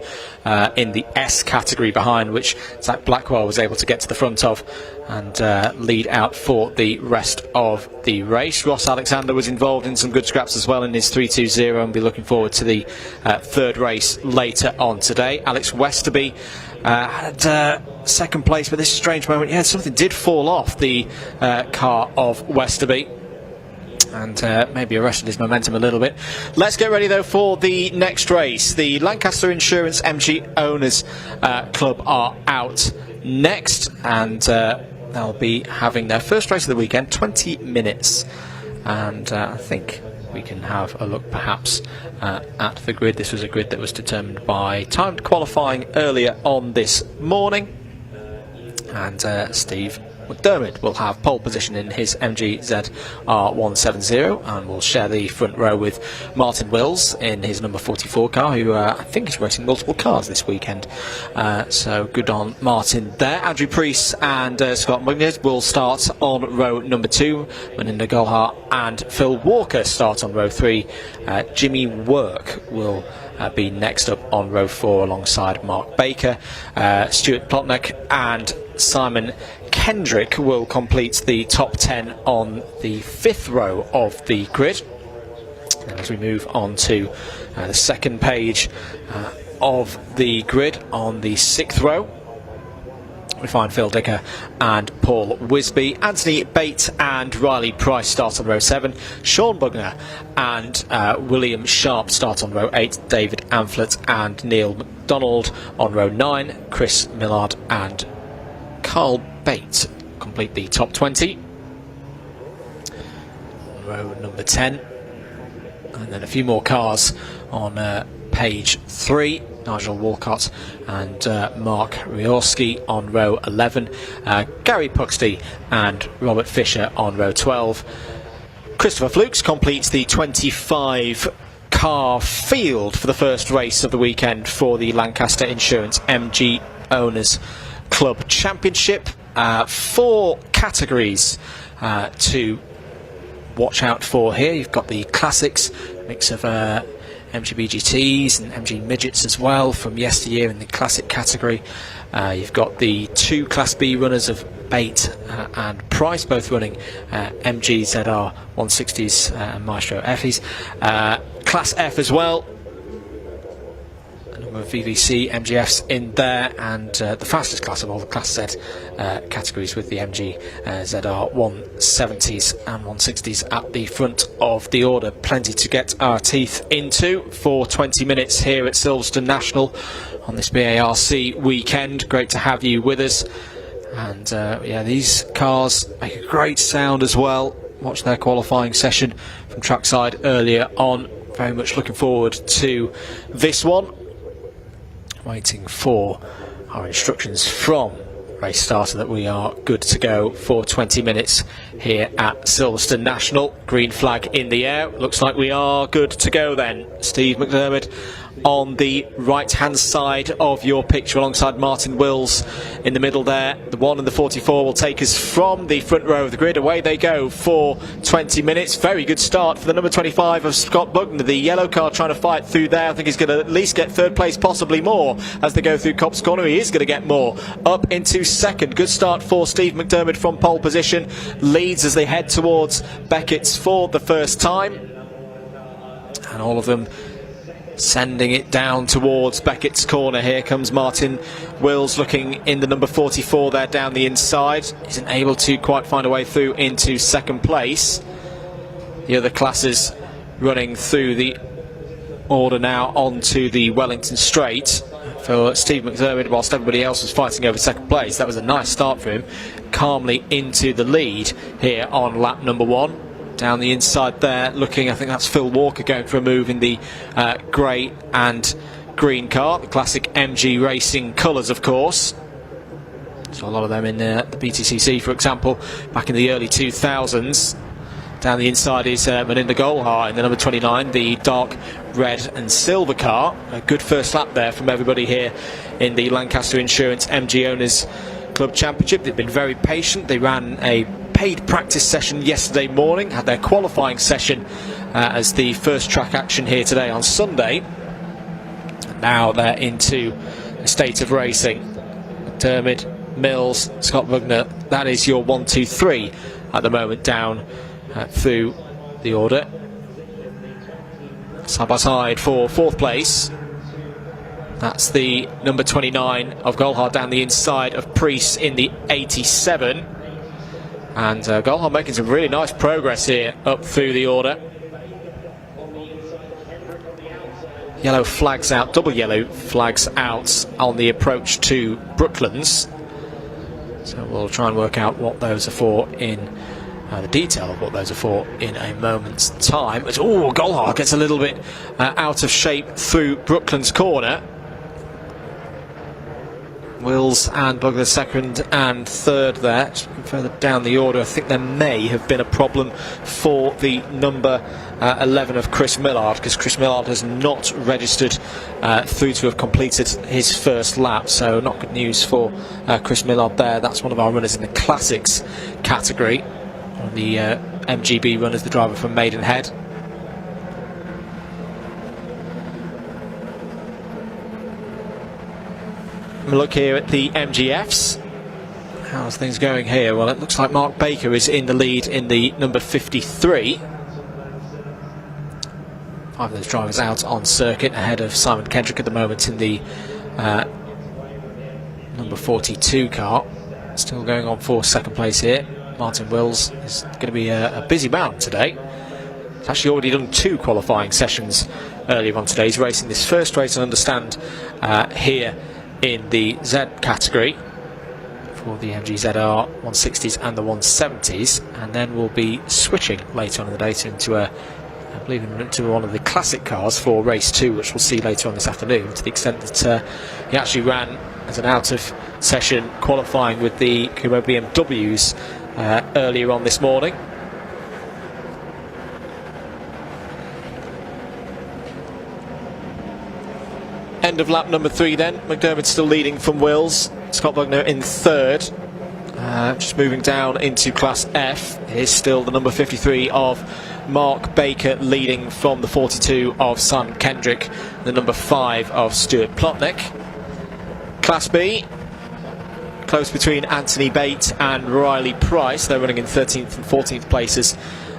in the S category behind, which Zach Blackwell was able to get to the front of and lead out for the rest of the race. Ross Alexander was involved in some good scraps as well in his 3.20 and be looking forward to the third race later on today. Alex Westerby had second place, but this strange moment, yeah, something did fall off the car of Westerby and maybe arrested his momentum a little bit. Let's get ready though for the next race. The Lancaster Insurance MG Owners Club are out next, and they'll be having their first race of the weekend, 20 minutes, and I think we can have a look perhaps at the grid. This was a grid that was determined by timed qualifying earlier on this morning, and Steve McDermott will have pole position in his MG ZR170 and will share the front row with Martin Wills in his number 44 car, who I think is racing multiple cars this weekend. So good on Martin there. Andrew Priest and Scott Mugnard will start on row number 2. Melinda Golhar and Phil Walker start on row 3. Jimmy Work will be next up on row 4 alongside Mark Baker. Stuart Plotnick and Simon Kendrick will complete the top 10 on the 5th row of the grid. And as we move on to the second page of the grid on the 6th row, We find Phil Dicker and Paul Wisby. Anthony Bate and Riley Price start on row 7. Sean Bugner and William Sharp start on row 8. David Amphlett and Neil McDonald on row 9. Chris Millard and Carl Bate complete the top 20. Row number 10. And then a few more cars on page 3. Nigel Walcott and Mark Riorsky on row 11. Gary Puxty and Robert Fisher on row 12. Christopher Flukes completes the 25 car field for the first race of the weekend for the Lancaster Insurance MG Owners Club Championship. 4 categories to watch out for here. You've got the classics, mix of MG BGTs and MG midgets as well from yesteryear in the classic category. You've got the 2 Class B runners of Bate and Price, both running MG ZR 160s and Maestro Fs. Class F as well. A number of VVC MGFs in there, and the fastest class of all the Class Z categories with the MG ZR 170s and 160s at the front of the order. Plenty to get our teeth into for 20 minutes here at Silverstone National on this BARC weekend. Great to have you with us. And yeah, these cars make a great sound as well. Watch their qualifying session from trackside earlier on. Very much looking forward to this one. Waiting for our instructions from race starter that we are good to go for 20 minutes here at Silverstone National. Green flag in the air. Looks like we are good to go then. Steve McDermott on the right hand side of your picture alongside Martin Wills in the middle there. The 1 and the 44 will take us from the front row of the grid. Away they go for 20 minutes. Very good start for the number 25 of Scott Bugner. The yellow car trying to fight through there. I think he's going to at least get third place, possibly more, as they go through Copse Corner. He is going to get more. Up into second. Good start for Steve McDermott from pole position. Leads as they head towards Beckett's for the first time. And all of them sending it down towards Beckett's corner. Here comes Martin Wills looking in the number 44 there down the inside. Isn't able to quite find a way through into second place. The other classes running through the order now onto the Wellington Straight for Steve McDermott, whilst everybody else was fighting over second place. That was a nice start for him. Calmly into the lead here on lap number 1. Down the inside there, looking, I think that's Phil Walker going for a move in the grey and green car, the classic MG Racing colours, of course. So a lot of them in the BTCC, for example, back in the early 2000s. Down the inside is Melinda Golhar in the number 29, the dark red and silver car. A good first lap there from everybody here in the Lancaster Insurance MG Owners Club Championship. They've been very patient. They ran a paid practice session yesterday morning, had their qualifying session as the first track action here today on Sunday. And now they're into a state of racing. McDermott, Mills, Scott Bugner, that is your 1, 2, 3 at the moment down through the order. Side by side for 4th place. That's the number 29 of Golhar down the inside of Priest in the 87. And Golhar making some really nice progress here up through the order. Yellow flags out, double yellow flags out on the approach to Brooklands. So we'll try and work out what those are for in the detail of what those are for in a moment's time. But oh, Golhar gets a little bit out of shape through Brooklands corner. Wills and Bugler second and third there. Just further down the order, I think there may have been a problem for the number 11 of Chris Millard, because Chris Millard has not registered through to have completed his first lap, so not good news for Chris Millard there. That's one of our runners in the classics category. One of the MGB runners, the driver from Maidenhead. Look here at the MGFs. How's things going here? Well, it looks like Mark Baker is in the lead in the number 53. 5 of those drivers out on circuit ahead of Simon Kendrick at the moment in the number 42 car. Still going on for second place here. Martin Wills is going to be a busy man today. He's actually already done 2 qualifying sessions earlier on today. He's racing this first race, I understand, here in the Z category for the MG ZR 160s and the 170s, and then we'll be switching later on in the day into I believe into one of the classic cars for race 2, which we'll see later on this afternoon, to the extent that he actually ran as an out of session qualifying with the Kumho BMWs earlier on this morning. End of lap number 3 then. McDermott still leading from Wills. Scott Bugner in 3rd. Just moving down into Class F. Here's still the number 53 of Mark Baker leading from the 42 of Simon Kendrick, the number 5 of Stuart Plotnick. Class B, close between Anthony Bate and Riley Price. They're running in 13th and 14th places.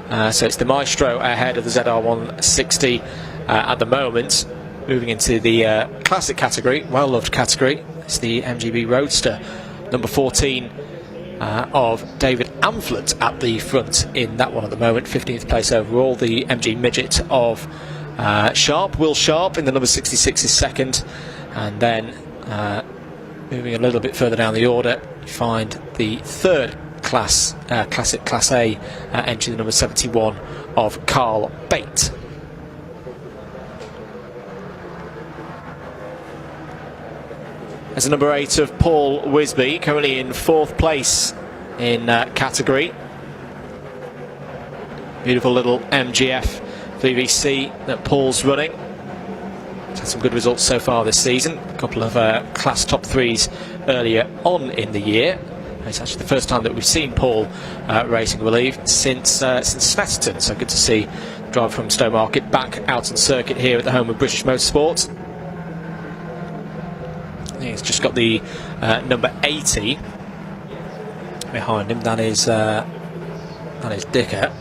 So it's the Maestro ahead of the ZR 160 at the moment. Moving into the classic category, well-loved category, it's the MGB Roadster, number 14 of David Amphlett at the front in that one at the moment, 15th place overall. The MG Midget of Sharp, Will Sharp in the number 66 is second, and then moving a little bit further down the order, you find the 3rd class, classic Class A entry, the number 71 of Carl Bate. There's the number 8 of Paul Wisby, currently in 4th place in category. Beautiful little MGF VVC that Paul's running. He's had some good results so far this season. A couple of class top 3s earlier on in the year. It's actually the first time that we've seen Paul racing, I believe, since Snetterton. So good to see the driver from Stowmarket back out on circuit here at the home of British Motorsport. He's just got the number 80 behind him. That is Dicker.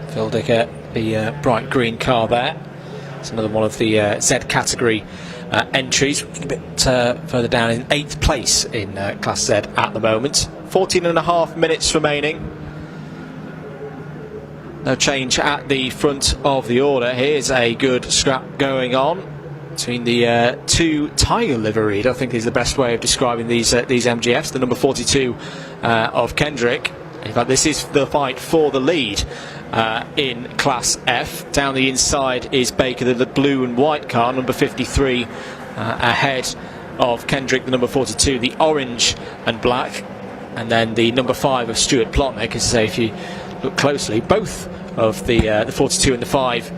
Phil Dicker, the bright green car there. It's another one of the Z category entries. A bit further down in 8th place in Class Z at the moment. 14.5 minutes remaining. No change at the front of the order. Here's a good scrap going on between the 2 Tiger liveried, I think is the best way of describing these MGFs. The number 42 of Kendrick. In fact, this is the fight for the lead in Class F. Down the inside is Baker, the blue and white car, number 53, ahead of Kendrick, the number 42, the orange and black, and then the number 5 of Stuart Plotnick. As I say, if you look closely, both of the 42 and the 5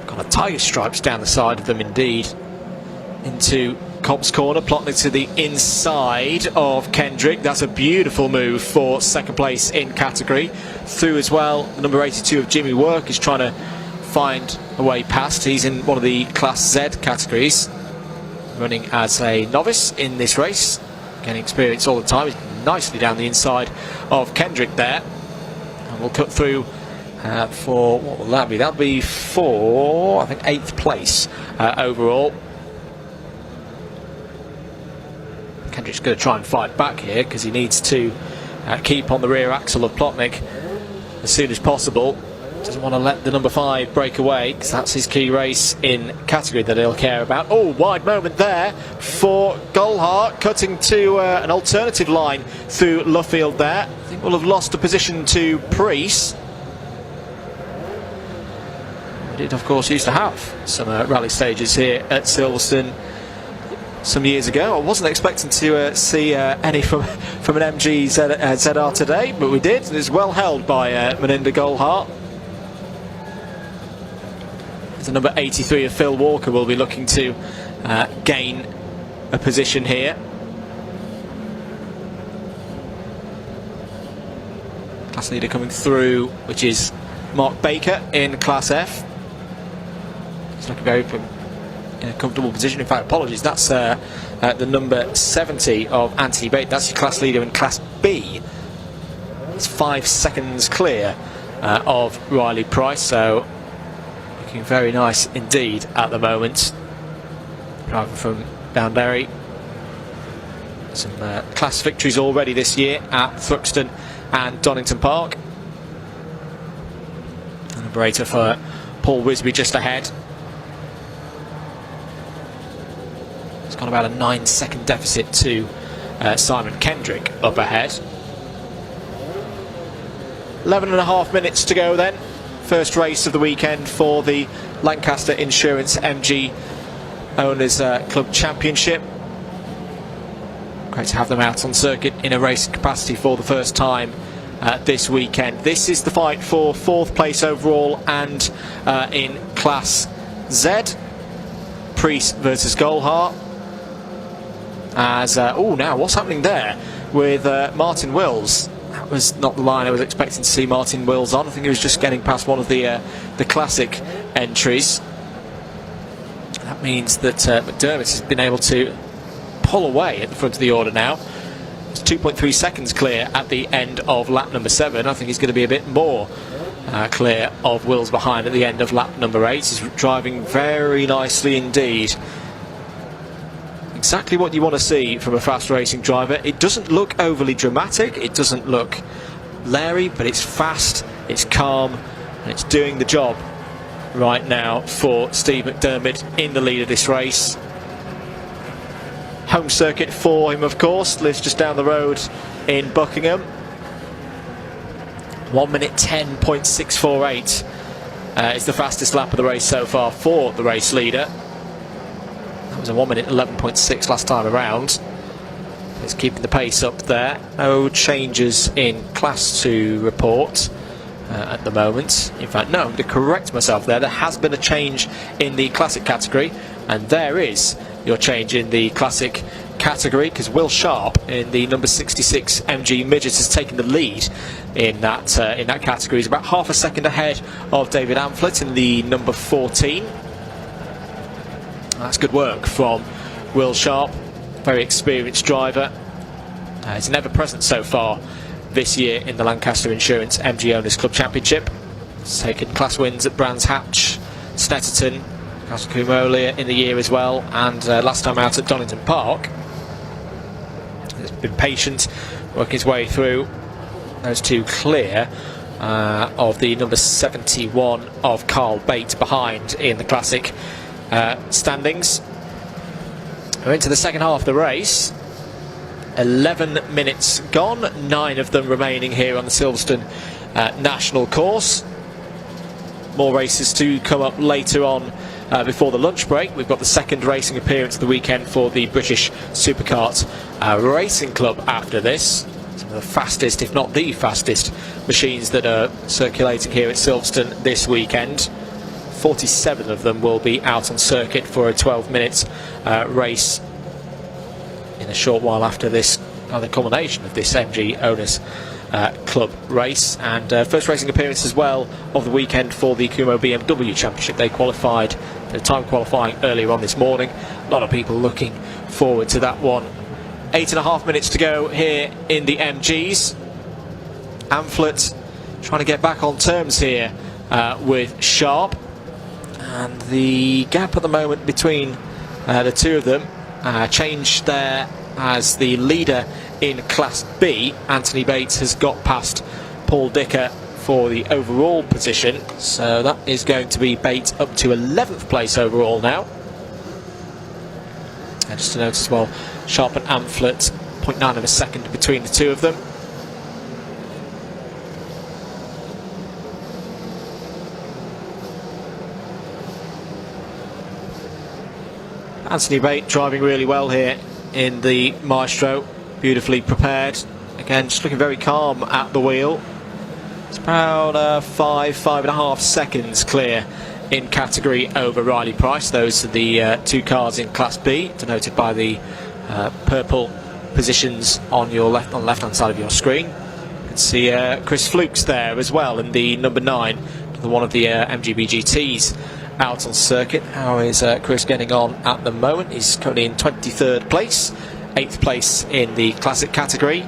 got a tiger stripes down the side of them indeed. Into Cobb's corner, Plotnick to the inside of Kendrick. That's a beautiful move for second place in category. Through as well, the number 82 of Jimmy Work is trying to find a way past. He's in one of the Class Z categories, running as a novice in this race, getting experience all the time. He's nicely down the inside of Kendrick there. We'll cut through for, what will that be? That'll be for, I think, 8th place overall. Kendrick's going to try and fight back here because he needs to keep on the rear axle of Plotnick as soon as possible. Doesn't want to let the number 5 break away because that's his key race in category that he'll care about. Oh, wide moment there for Golhart, cutting to an alternative line through Luffield there. I think we'll have lost a position to Preece. We did, of course, used to have some rally stages here at Silverstone some years ago. I wasn't expecting to see any from an MG ZR today, but we did. It was well held by Meninda Golhart. The number 83 of Phil Walker will be looking to gain a position here. Class leader coming through, which is Mark Baker in Class F. He's looking very in a comfortable position. In fact, apologies, that's the number 70 of Anthony Bate. That's your class leader in Class B. It's 5 seconds clear of Riley Price, so looking very nice indeed at the moment. driving from Downderry. Some class victories already this year at Thruxton and Donington Park. And a brater for Paul Wisby just ahead. It's got about a 9-second deficit to Simon Kendrick up ahead. 11.5 minutes to go then. First race of the weekend for the Lancaster Insurance MG Owners Club Championship. Great to have them out on circuit in a racing capacity for the first time this weekend. This is the fight for 4th place overall and in Class Z. Priest versus Goldhart. As now what's happening there with Martin Wills? That was not the line I was expecting to see Martin Wills on. I think he was just getting past one of the classic entries. That means that McDermott has been able to pull away at the front of the order now. It's 2.3 seconds clear at the end of lap number 7. I think he's going to be a bit more clear of Wills behind at the end of lap number 8. He's driving very nicely indeed. Exactly what you want to see from a fast racing driver. It doesn't look overly dramatic, it doesn't look leery, but it's fast, it's calm, and it's doing the job right now for Steve McDermott in the lead of this race. Home circuit for him, of course, lives just down the road in Buckingham. 1 minute 10.648 is the fastest lap of the race so far for the race leader. That was a 1 minute 11.6 last time around. It's keeping the pace up there. No changes in Class 2 report at the moment. In fact, no, to correct myself there has been a change in the Classic category, and there is your change in the Classic category, because Will Sharp in the number 66 MG Midget has taken the lead in that category. He's about half a second ahead of David Amphlett in the number 14. That's good work from Will Sharp, very experienced driver. He's never present so far this year in the Lancaster Insurance MG Owners Club Championship. He's taken class wins at Brands Hatch, Snetterton, Kumho earlier in the year as well, and last time out at Donington Park. He's been patient, working his way through those two clear of the number 71 of Carl Bate behind in the Classic standings. We're into the second half of the race. 11 minutes gone, 9 of them remaining here on the Silverstone National Course. More races to come up later on before the lunch break. We've got the second racing appearance of the weekend for the British Superkart Racing Club after this. Some of the fastest, if not the fastest, machines that are circulating here at Silverstone this weekend. 47 of them will be out on circuit for a 12-minute race in a short while after this, the culmination of this MG Owners Club race. And first racing appearance as well of the weekend for the Kumho BMW Championship. They qualified, their time qualifying earlier on this morning. A lot of people looking forward to that one. 8.5 minutes to go here in the MGs. Amphlett trying to get back on terms here with Sharp. And the gap at the moment between the two of them changed there, as the leader in Class B, Anthony Bates, has got past Paul Dicker for the overall position. So that is going to be Bates up to 11th place overall now. And just to note as well, Sharp and Amphlett, 0.9 of a second between the two of them. Anthony Bate driving really well here in the Maestro, beautifully prepared. Again, just looking very calm at the wheel. It's about 5.5 seconds clear in category over Riley Price. Those are the two cars in Class B, denoted by the purple positions on your the left-hand side of your screen. You can see Chris Flukes there as well in the number 9, one of the MGB GTs out on circuit. How is Chris getting on at the moment? He's currently in 23rd place, 8th place in the Classic category.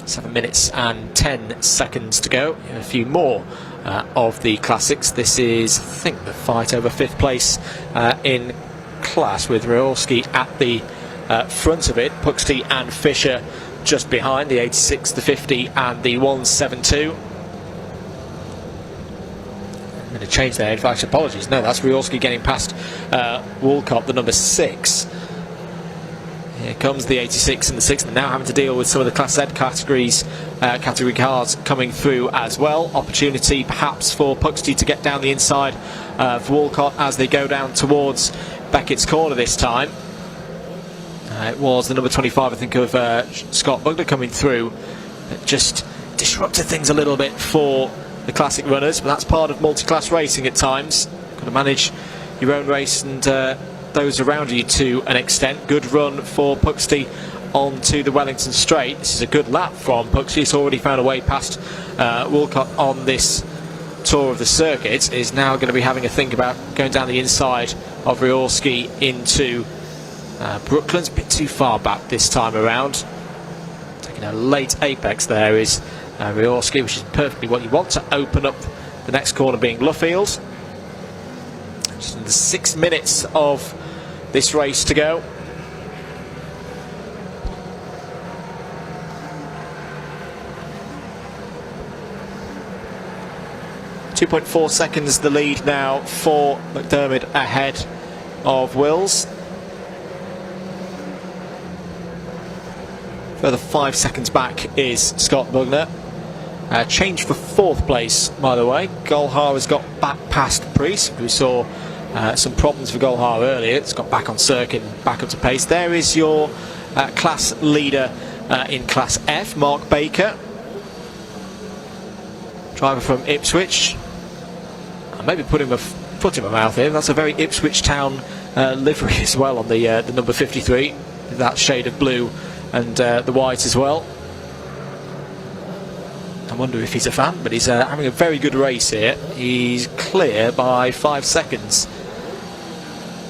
7 minutes and 10 seconds to go. A few more of the classics. This is, I think, the fight over 5th place in class, with Riorski at the front of it, Puxty and Fisher just behind, the 86, the 50 and the 172. I'm going to change there, in fact, apologies. No, that's Riorski getting past Walcott, the number 6. Here comes the 86 and the 6, and now having to deal with some of the Class Z category cars coming through as well. Opportunity perhaps for Puxty to get down the inside of Walcott as they go down towards Beckett's corner this time. It was the number 25, I think, of Scott Bugler coming through. It just disrupted things a little bit for the classic runners, but that's part of multi-class racing at times. Got to manage your own race and those around you to an extent. Good run for Puxty onto the Wellington Straight. This is a good lap from Puxty. It's already found a way past Walcott on this tour of the circuit. Is now going to be having a think about going down the inside of Riorski into Brooklands. A bit too far back this time around. Taking a late apex there is Riorski, which is perfectly what you want to open up the next corner, being Luffield. Just in the 6 minutes of this race to go. .4 seconds the lead now for McDermott ahead of Wills. Further 5 seconds back is Scott Bugner. Change for 4th place, by the way. Golhar has got back past Priest. We saw some problems for Golhar earlier. It's got back on circuit and back up to pace. There is your class leader in Class F, Mark Baker. Driver from Ipswich. Maybe put him a foot in my mouth here. That's a very Ipswich Town livery as well on the number 53. That shade of blue and the white as well. I wonder if he's a fan, but he's having a very good race here. He's clear by 5 seconds.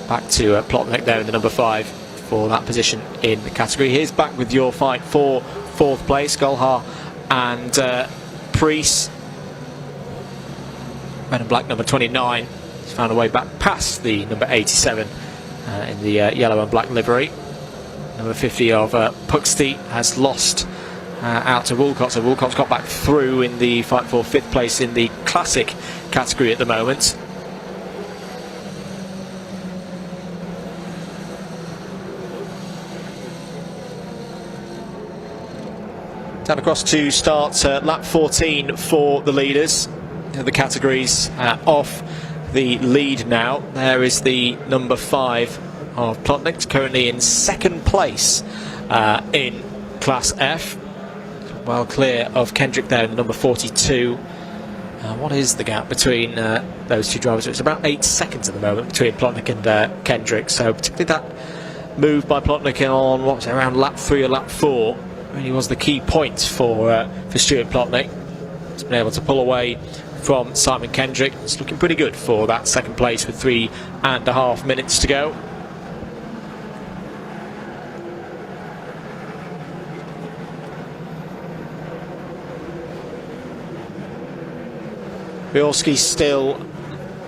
Back to Plotnick there in the number 5 for that position in the category. Here's back with your fight for 4th place. Golhar and Priest. Red and black number 29 has found a way back past the number 87 in the yellow and black livery. Number 50 of Puxty has lost out to Walcott, so Walcott's got back through in the fight for 5th place in the classic category at the moment. Down across to start lap 14 for the leaders. The categories off the lead now. There is the number 5 of Plotnick, currently in 2nd place in Class F. Well clear of Kendrick there in the number 42. What is the gap between those two drivers? It's about 8 seconds at the moment between Plotnick and Kendrick. So particularly that move by Plotnick on, what was it, around lap 3 or lap 4, really was the key point for Stuart Plotnick. He's been able to pull away from Simon Kendrick. It's looking pretty good for that 2nd place with 3.5 minutes to go. Riorski still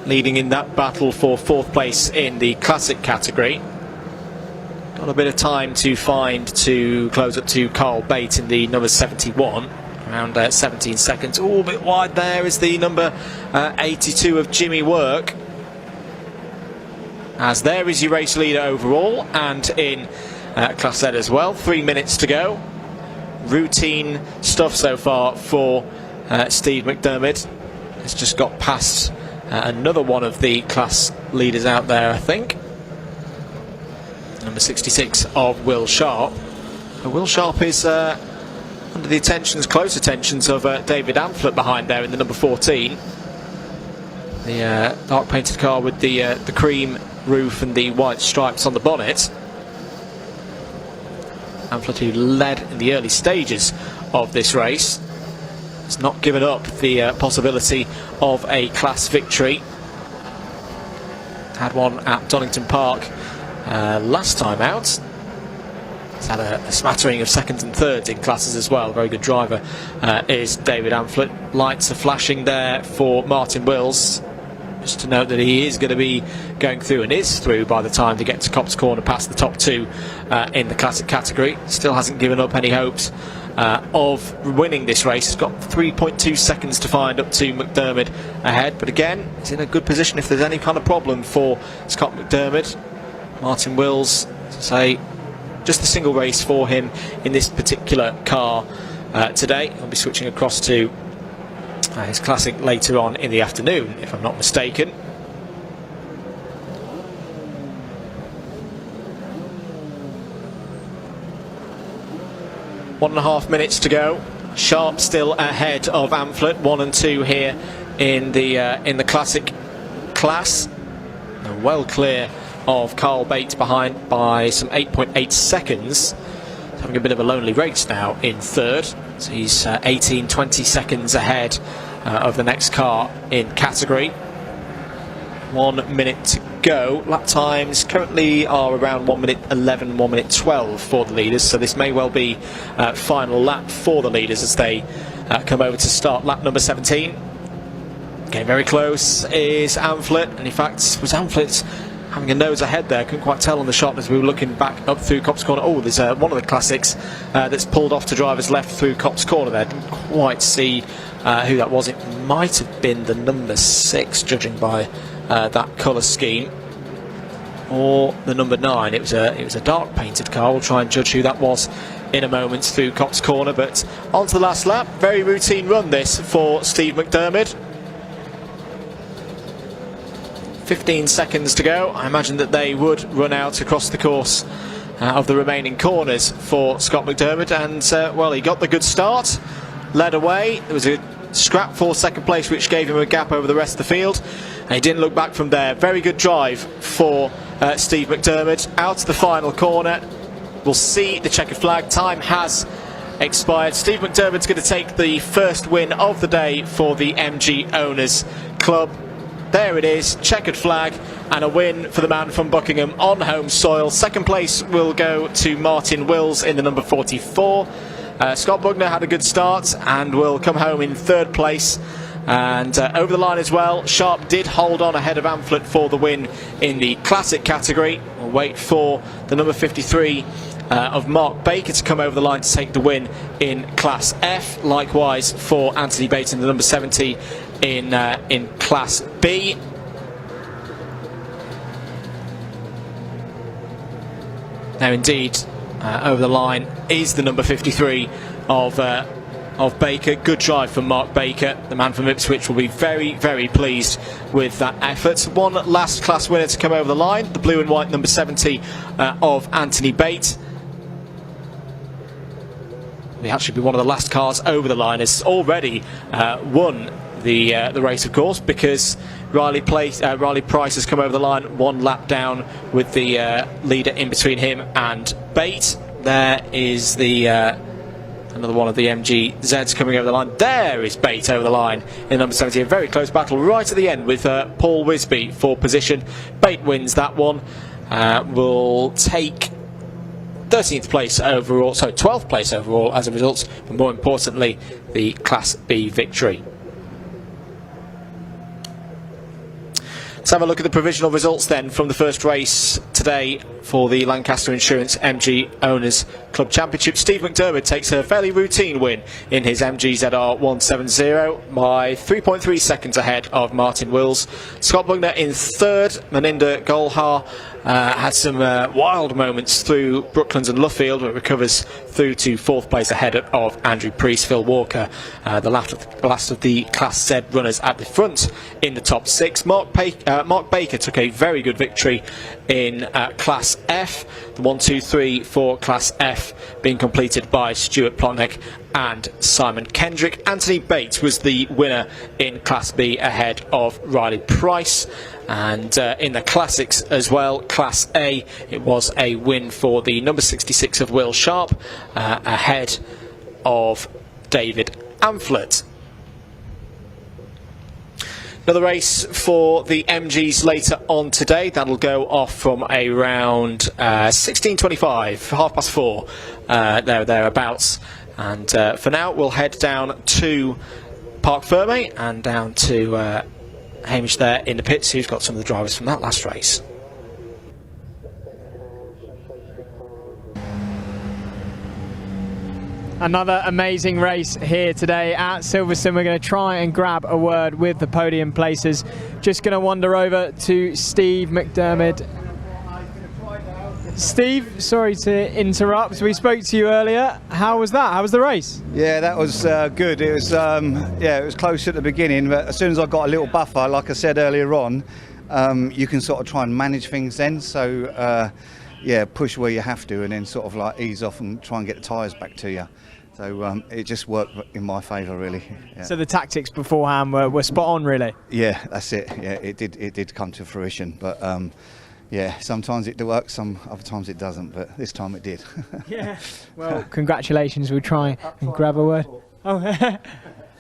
leading in that battle for 4th place in the classic category. Got a bit of time to find to close up to Carl Bate in the number 71. Around 17 seconds. Oh, a bit wide there is the number 82 of Jimmy Work. As there is your race leader overall and in Class Z as well. 3 minutes to go. Routine stuff so far for Steve McDermott. Has just got past another one of the class leaders out there, I think. Number 66 of Will Sharp. Will Sharp is under the close attentions of David Amphlett behind there in the number 14. The dark painted car with the cream roof and the white stripes on the bonnet. Amphlett, who led in the early stages of this race, has not given up the possibility of a class victory. Had one at Donington Park last time out. He's had a smattering of seconds and thirds in classes as well. Very good driver is David Amphlett. Lights are flashing there for Martin Wills. Just to note that he is going to be going through and is through by the time they get to Copse Corner past the top two in the classic category. Still hasn't given up any hopes of winning this race. He's got 3.2 seconds to find up to McDermott ahead, but again, he's in a good position if there's any kind of problem for Scott McDermott. Martin Wills, to say, just a single race for him in this particular car today. He'll be switching across to his classic later on in the afternoon, if I'm not mistaken. One and a half minutes to go. Sharp still ahead of Amphlett, 1 and 2 here in the classic class. And well clear of Carl Bates behind by some 8.8 seconds. He's having a bit of a lonely race now in third. So he's 18-20 seconds ahead of the next car in category. 1 minute to go. Lap times currently are around 1 minute 11, 1 minute 12 for the leaders, so this may well be final lap for the leaders as they come over to start lap number 17. Getting very close is Amphlett, and in fact was Amphlett having a nose ahead there. Couldn't quite tell on the shot as we were looking back up through Copse Corner. Oh, there's one of the classics that's pulled off to driver's left through Copse Corner there. Didn't quite see who that was. It might have been the number 6, judging by that colour scheme, or the number 9. It was a dark painted car. We'll try and judge who that was in a moment through Copse Corner. But on to the last lap. Very routine run this for Steve McDermott. 15 seconds to go. I imagine that they would run out across the course of the remaining corners for Scott McDermott, and well, he got the good start, led away. There was a scrap for second place which gave him a gap over the rest of the field, and he didn't look back from there. Very good drive for Steve McDermott. Out to the final corner. We'll see the checkered flag. Time has expired. Steve McDermott's going to take the first win of the day for the MG Owners Club. There it is, checkered flag, and a win for the man from Buckingham on home soil. Second place will go to Martin Wills in the number 44. Scott Bugner had a good start and will come home in third place. And over the line as well, Sharp did hold on ahead of Amphlett for the win in the classic category. We'll wait for the number 53 of Mark Baker to come over the line to take the win in Class F. Likewise for Anthony Bates in the number 70 in Class B. Now indeed, over the line is the number 53 of Baker. Good drive from Mark Baker. The man from Ipswich will be very, very pleased with that effort. One last class winner to come over the line, the blue and white number 70 of Anthony Bates. Will actually be one of the last cars over the line. It's already won the race, of course, because Riley Price has come over the line 1 lap down with the leader in between him and Bates. There is the another one of the MGZs coming over the line. There is Bates over the line in number 70. A very close battle right at the end with Paul Wisby for position. Bates wins that one. Will take 13th place overall, so 12th place overall as a result, but more importantly, the Class B victory. Let's have a look at the provisional results then from the first race today for the Lancaster Insurance MG Owners Club Championship. Steve McDermott takes a fairly routine win in his MG ZR 170 by 3.3 seconds ahead of Martin Wills. Scott Bugner in third. Maninder Golhar had some wild moments through Brooklands and Luffield, but recovers through to fourth place ahead of Andrew Priest. Phil Walker, the last of the Class Z runners at the front in the top 6. Mark Baker took a very good victory in Class F. The 1-2-3 for Class F being completed by Stuart Plotnick and Simon Kendrick. Anthony Bates was the winner in Class B ahead of Riley Price. And in the classics as well, Class A, it was a win for the number 66 of Will Sharp ahead of David Amphlett. Another race for the MGs later on today. That'll go off from around 16:25, 4:30, thereabouts. And for now, we'll head down to Parc Fermé and down to Hamish there in the pits, who's got some of the drivers from that last race. Another amazing race here today at Silverstone. We're going to try and grab a word with the podium placers. Just going to wander over to Steve McDermott. Steve, sorry to interrupt. We spoke to you earlier. How was that? How was the race? Yeah, that was good. It was it was close at the beginning, but as soon as I got a little buffer, like I said earlier on, you can sort of try and manage things then. So yeah, push where you have to, and then sort of like ease off and try and get the tyres back to you. So it just worked in my favour, really. Yeah. So the tactics beforehand were spot on, really. Yeah, that's it. Yeah, it did come to fruition, but yeah, sometimes it works, some other times it doesn't, but this time it did. Yeah. Well, congratulations. We'll try and grab a word. Oh,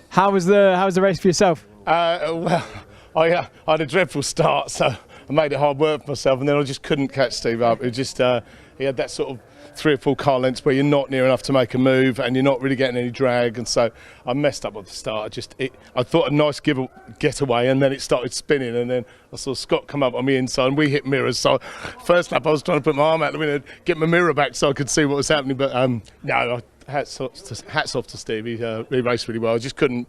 how was the race for yourself? Well, I had a dreadful start, so I made it hard work for myself, and then I just couldn't catch Steve up. It just he had that sort of 3 or 4 car lengths where you're not near enough to make a move and you're not really getting any drag, and so I messed up at the start. I thought a nice getaway, and then it started spinning, and then I saw Scott come up on me inside and we hit mirrors. So first lap I was trying to put my arm out the window, get my mirror back so I could see what was happening, but no, hats off to Steve. He raced really well. I just couldn't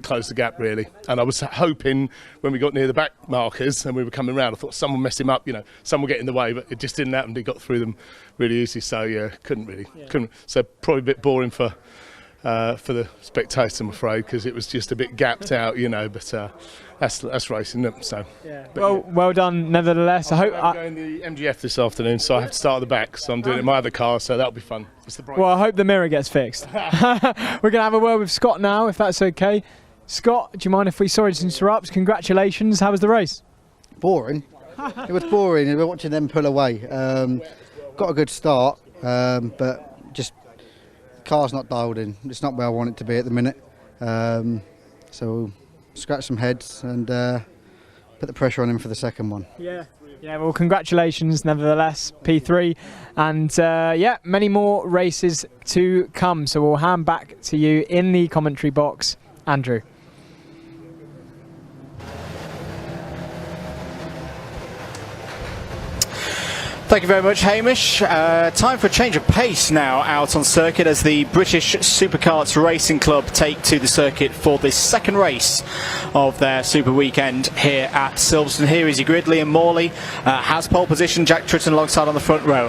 close the gap, really, and I was hoping when we got near the back markers and we were coming around, I thought someone messed him up, someone get in the way, but it just didn't happen. He got through them really easy, so yeah, couldn't. So probably a bit boring for the spectators, I'm afraid, because it was just a bit gapped out, but that's racing, isn't it? So yeah. Well done nevertheless. I'm going the MGF this afternoon, so I have to start at the back, so I'm doing it in my other car, so that'll be fun. Well, I hope the mirror gets fixed. We're going to have a word with Scott now, if that's okay. Scott, do you mind if we, sorry to interrupt, congratulations, how was the race? Boring. It was boring, we were watching them pull away. Got a good start, but just the car's not dialed in. It's not where I want it to be at the minute. So we'll scratch some heads and put the pressure on him for the second one. Yeah, well, congratulations nevertheless, P3, and yeah, many more races to come. So we'll hand back to you in the commentary box, Andrew. Thank you very much, Hamish. Time for a change of pace now out on circuit as the British Superkarts Racing Club take to the circuit for the second race of their Super Weekend here at Silverstone. Here is your grid. Liam Morley has pole position, Jack Tritton alongside on the front row.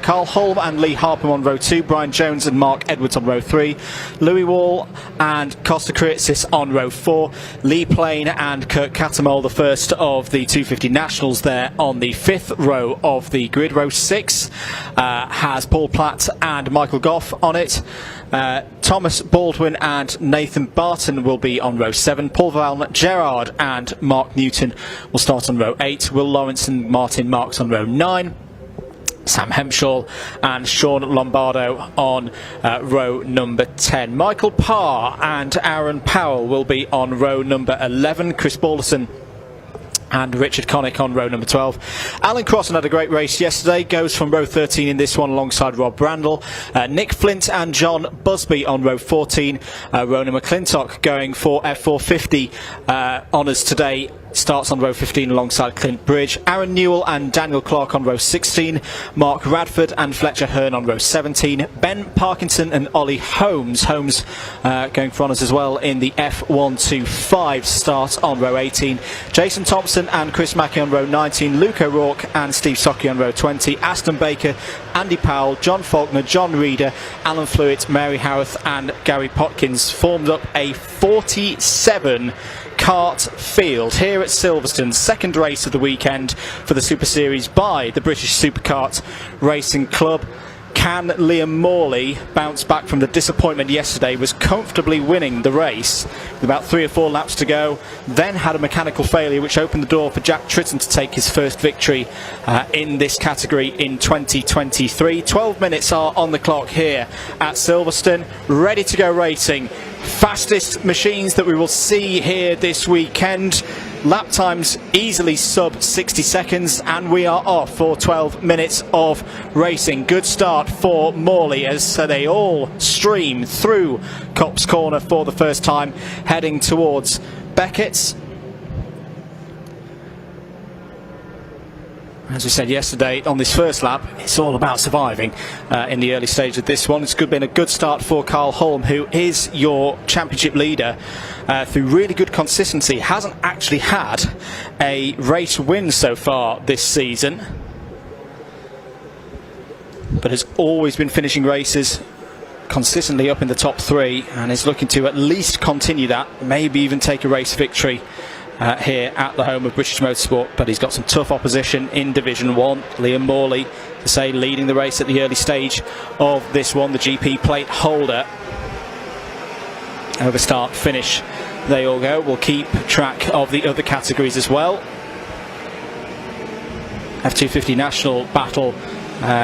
Carl Holm and Lee Harpham on row 2, Brian Jones and Mark Edwards on row 3, Louis Wall and Costa Kritzis on row 4, Lee Plain and Kurt Catamol, the first of the 250 Nationals, there on the 5th row of the grid. Row 6 has Paul Platt and Michael Goff on it. Thomas Baldwin and Nathan Barton will be on row 7. Paul Valn, Gerard and Mark Newton will start on row 8. Will Lawrence and Martin Marks on row 9. Sam Hemshaw and Sean Lombardo on row number 10. Michael Parr and Aaron Powell will be on row number 11. Chris Balderson and Richard Connick on row number 12. Alan Crossan had a great race yesterday, goes from row 13 in this one alongside Rob Brandle. Nick Flint and John Busby on row 14. Rona McClintock going for F450 honours today, starts on row 15 alongside Clint Bridge. Aaron Newell and Daniel Clark on row 16. Mark Radford and Fletcher Hearn on row 17. Ben Parkinson and Ollie Holmes going for honours as well in the F125 start on row 18. Jason Thompson and Chris Mackey on row 19. Luke O'Rourke and Steve Socky on row 20. Aston Baker, Andy Powell, John Faulkner, John Reeder, Alan Flewitt, Mary Howarth and Gary Potkins formed up a 47 kart field here at Silverstone. Second race of the weekend for the Super Series by the British Superkart Racing Club. Can Liam Morley bounce back from the disappointment yesterday? Was comfortably winning the race with about 3 or 4 laps to go, then had a mechanical failure which opened the door for Jack Tritton to take his first victory in this category in 2023. 12 minutes are on the clock here at Silverstone, ready to go racing fastest machines that we will see here this weekend. Lap times easily sub 60 seconds, and we are off for 12 minutes of racing. Good start for Morley as they all stream through Copse Corner for the first time, heading towards Beckett's. As we said yesterday on this first lap, it's all about surviving in the early stage of this one. It's been a good start for Carl Holm, who is your championship leader through really good consistency. Hasn't actually had a race win so far this season, but has always been finishing races consistently up in the top 3, and is looking to at least continue that, maybe even take a race victory here at the home of British Motorsport. But he's got some tough opposition in Division 1. Liam Morley, to say, leading the race at the early stage of this one, the GP plate holder. Over start finish they all go. We'll keep track of the other categories as well. F250 national battle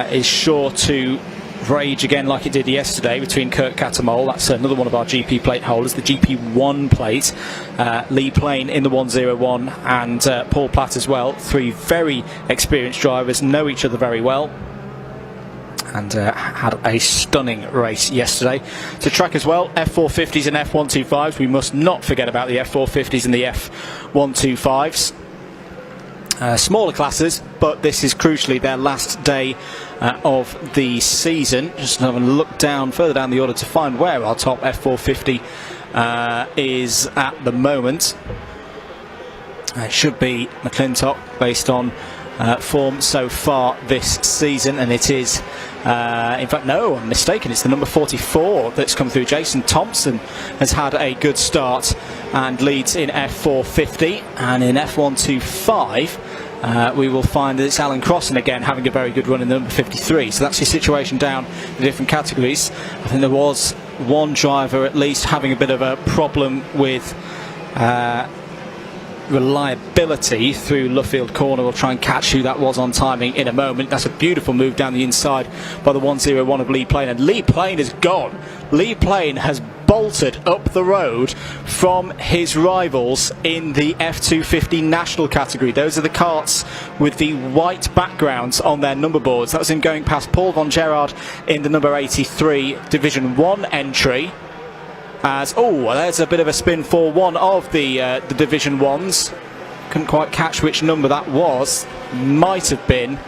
is sure to rage again like it did yesterday between Kurt Catamol, that's another one of our GP plate holders, the GP1 plate, Lee Plain in the 101, and Paul Platt as well. 3 very experienced drivers, know each other very well, and had a stunning race yesterday. To track as well, F450s and F125s. We must not forget about the F450s and the F125s. Smaller classes, but this is crucially their last day of the season. Just having a look down, further down the order to find where our top F450 is at the moment. It should be McClintock based on form so far this season, and it is in fact, no, I'm mistaken, it's the number 44 that's come through. Jason Thompson has had a good start and leads in F450, and in F125 we will find that it's Alan Crossan again having a very good run in the number 53. So that's your situation down the different categories. I think there was one driver at least having a bit of a problem with reliability through Luffield Corner. We'll try and catch who that was on timing in a moment. That's a beautiful move down the inside by the 101 of Lee Plain, and Lee Plain is gone. Lee Plain has bolted up the road from his rivals in the F250 national category. Those are the karts with the white backgrounds on their number boards. That was him going past Paul von Gerard in the number 83 Division 1 entry. As there's a bit of a spin for one of the Division 1s. Couldn't quite catch which number that was. Might have been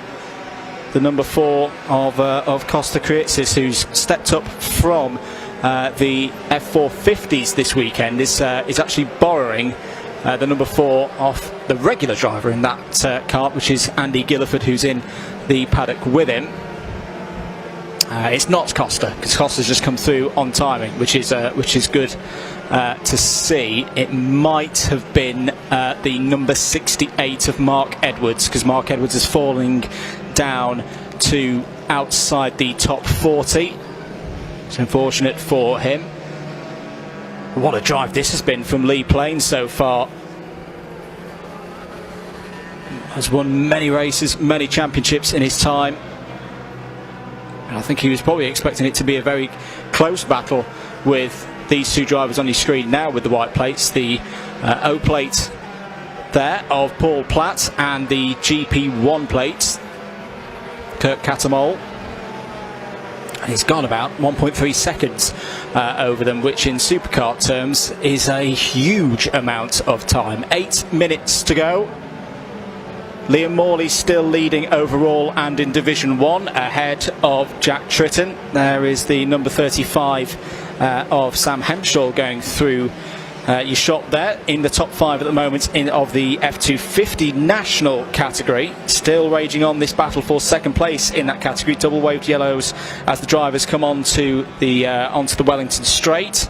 the number 4 of Costa Krietsis, who's stepped up from the F450s this weekend. Is actually borrowing the number 4 off the regular driver in that kart, which is Andy Gilliford, who's in the paddock with him. It's not Costa, because Costa's just come through on timing, which is good to see. It might have been the number 68 of Mark Edwards, because Mark Edwards is falling down to outside the top 40. It's unfortunate for him. What a drive this has been from Lee Plain so far. Has won many races, many championships in his time. I think he was probably expecting it to be a very close battle with these 2 drivers on your screen now with the white plates. The O plate there of Paul Platt and the GP1 plate, Kurt Catamol. He's gone about 1.3 seconds over them, which in supercar terms is a huge amount of time. 8 minutes to go. Liam Morley still leading overall and in Division 1 ahead of Jack Tritton. There is the number 35 of Sam Hempshall going through your shot there in the top 5 at the moment of the F250 national category. Still raging on this battle for second place in that category. Double waved yellows as the drivers come onto the Wellington straight.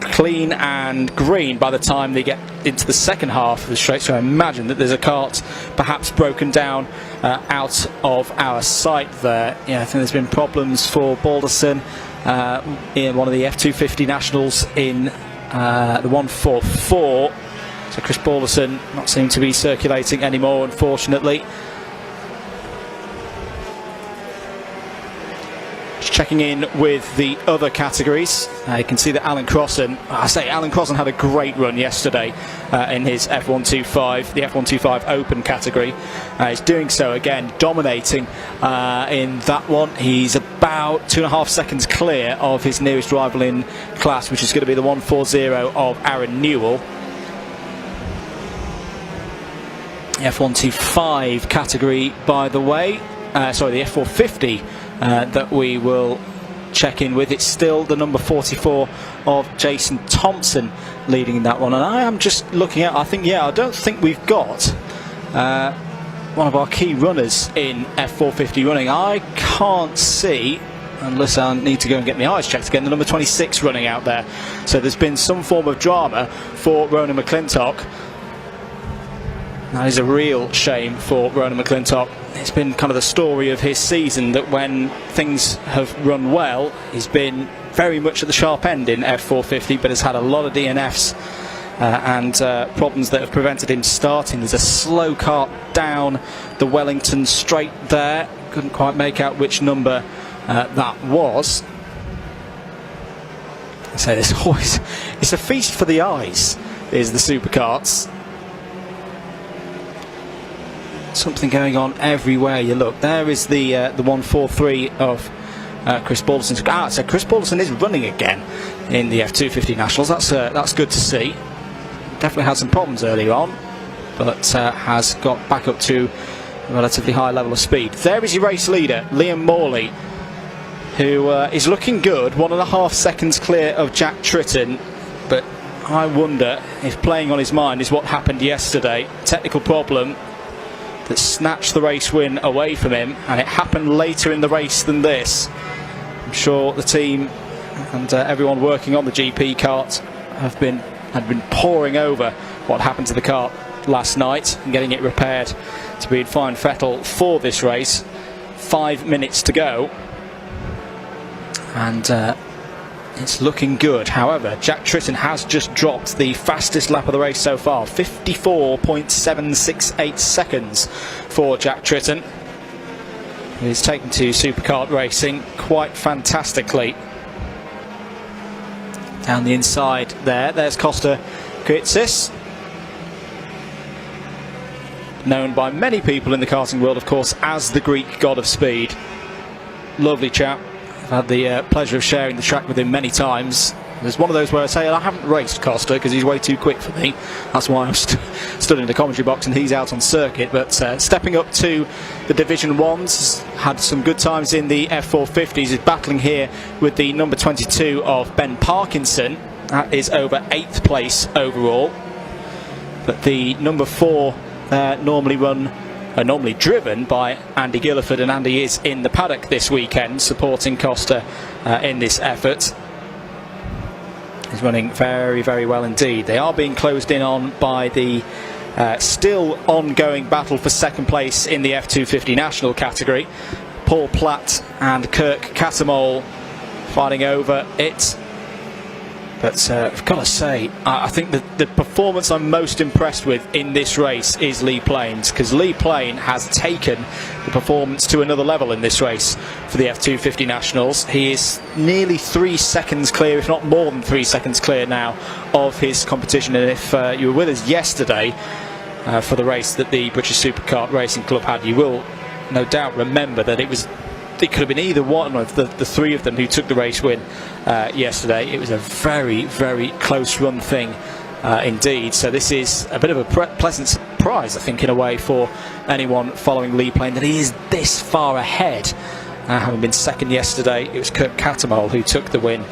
Clean and green by the time they get into the second half of the straight, so I imagine that there's a kart perhaps broken down out of our sight there. Yeah, I think there's been problems for Balderson in one of the F250 nationals in the 144, so Chris Balderson not seeming to be circulating anymore, unfortunately. Checking in with the other categories, you can see that Alan Crossan had a great run yesterday in his F125, the F125 Open category. He's doing so again, dominating in that one. He's about 2.5 seconds clear of his nearest rival in class, which is going to be the 140 of Aaron Newell. F125 category, by the way, sorry, the F450 that we will check in with. It's still the number 44 of Jason Thompson leading in that one, and I am just looking at, I don't think we've got one of our key runners in F450 running. I can't see, unless I need to go and get my eyes checked again, the number 26 running out there. So there's been some form of drama for Ronan McClintock. That is a real shame for Ronan McClintock. It's been kind of the story of his season that when things have run well, he's been very much at the sharp end in F450, but has had a lot of DNFs and problems that have prevented him starting. There's a slow kart down the Wellington straight there. Couldn't quite make out which number that was. So there's always, it's a feast for the eyes, is the superkarts. Something going on everywhere you look. There is the 143 of Chris Balderson. So Chris Balderson is running again in the F250 Nationals. That's good to see. Definitely had some problems earlier on, but has got back up to a relatively high level of speed. There is your race leader, Liam Morley, who is looking good, 1.5 seconds clear of Jack Tritton, but I wonder if playing on his mind is what happened yesterday. Technical problem that snatched the race win away from him, and it happened later in the race than this. I'm sure the team and everyone working on the GP kart had been poring over what happened to the kart last night and getting it repaired to be in fine fettle for this race. 5 minutes to go, and it's looking good. However, Jack Tritton has just dropped the fastest lap of the race so far, 54.768 seconds for Jack Tritton. He's taken to superkart racing quite fantastically. Down the inside there's Costa Kritsis, known by many people in the karting world, of course, as the Greek god of speed. Lovely chap. I've had the pleasure of sharing the track with him many times. There's one of those where I say, I haven't raced Costa because he's way too quick for me. That's why I'm stood in the commentary box and he's out on circuit. But stepping up to the Division 1s, had some good times in the F450s. Is battling here with the number 22 of Ben Parkinson. That is over 8th place overall. But the number 4 normally driven by Andy Gilliford, and Andy is in the paddock this weekend supporting Costa in this effort. He's running very, very well indeed. They are being closed in on by the still ongoing battle for second place in the F250 national category. Paul Platt and Kirk Catamol fighting over it. But I've got to say, I think that the performance I'm most impressed with in this race is Lee Plains, because Lee Plain has taken the performance to another level in this race for the F250 Nationals. He is nearly 3 seconds clear, if not more than 3 seconds clear now, of his competition. And if you were with us yesterday for the race that the British Superkart Racing Club had, you will no doubt remember that it could have been either one of the three of them who took the race win yesterday. It was a very, very close run thing indeed. So this is a bit of a pleasant surprise, I think, in a way, for anyone following Lee Plain, that he is this far ahead. Having been second yesterday, it was Kirk Catamol who took the win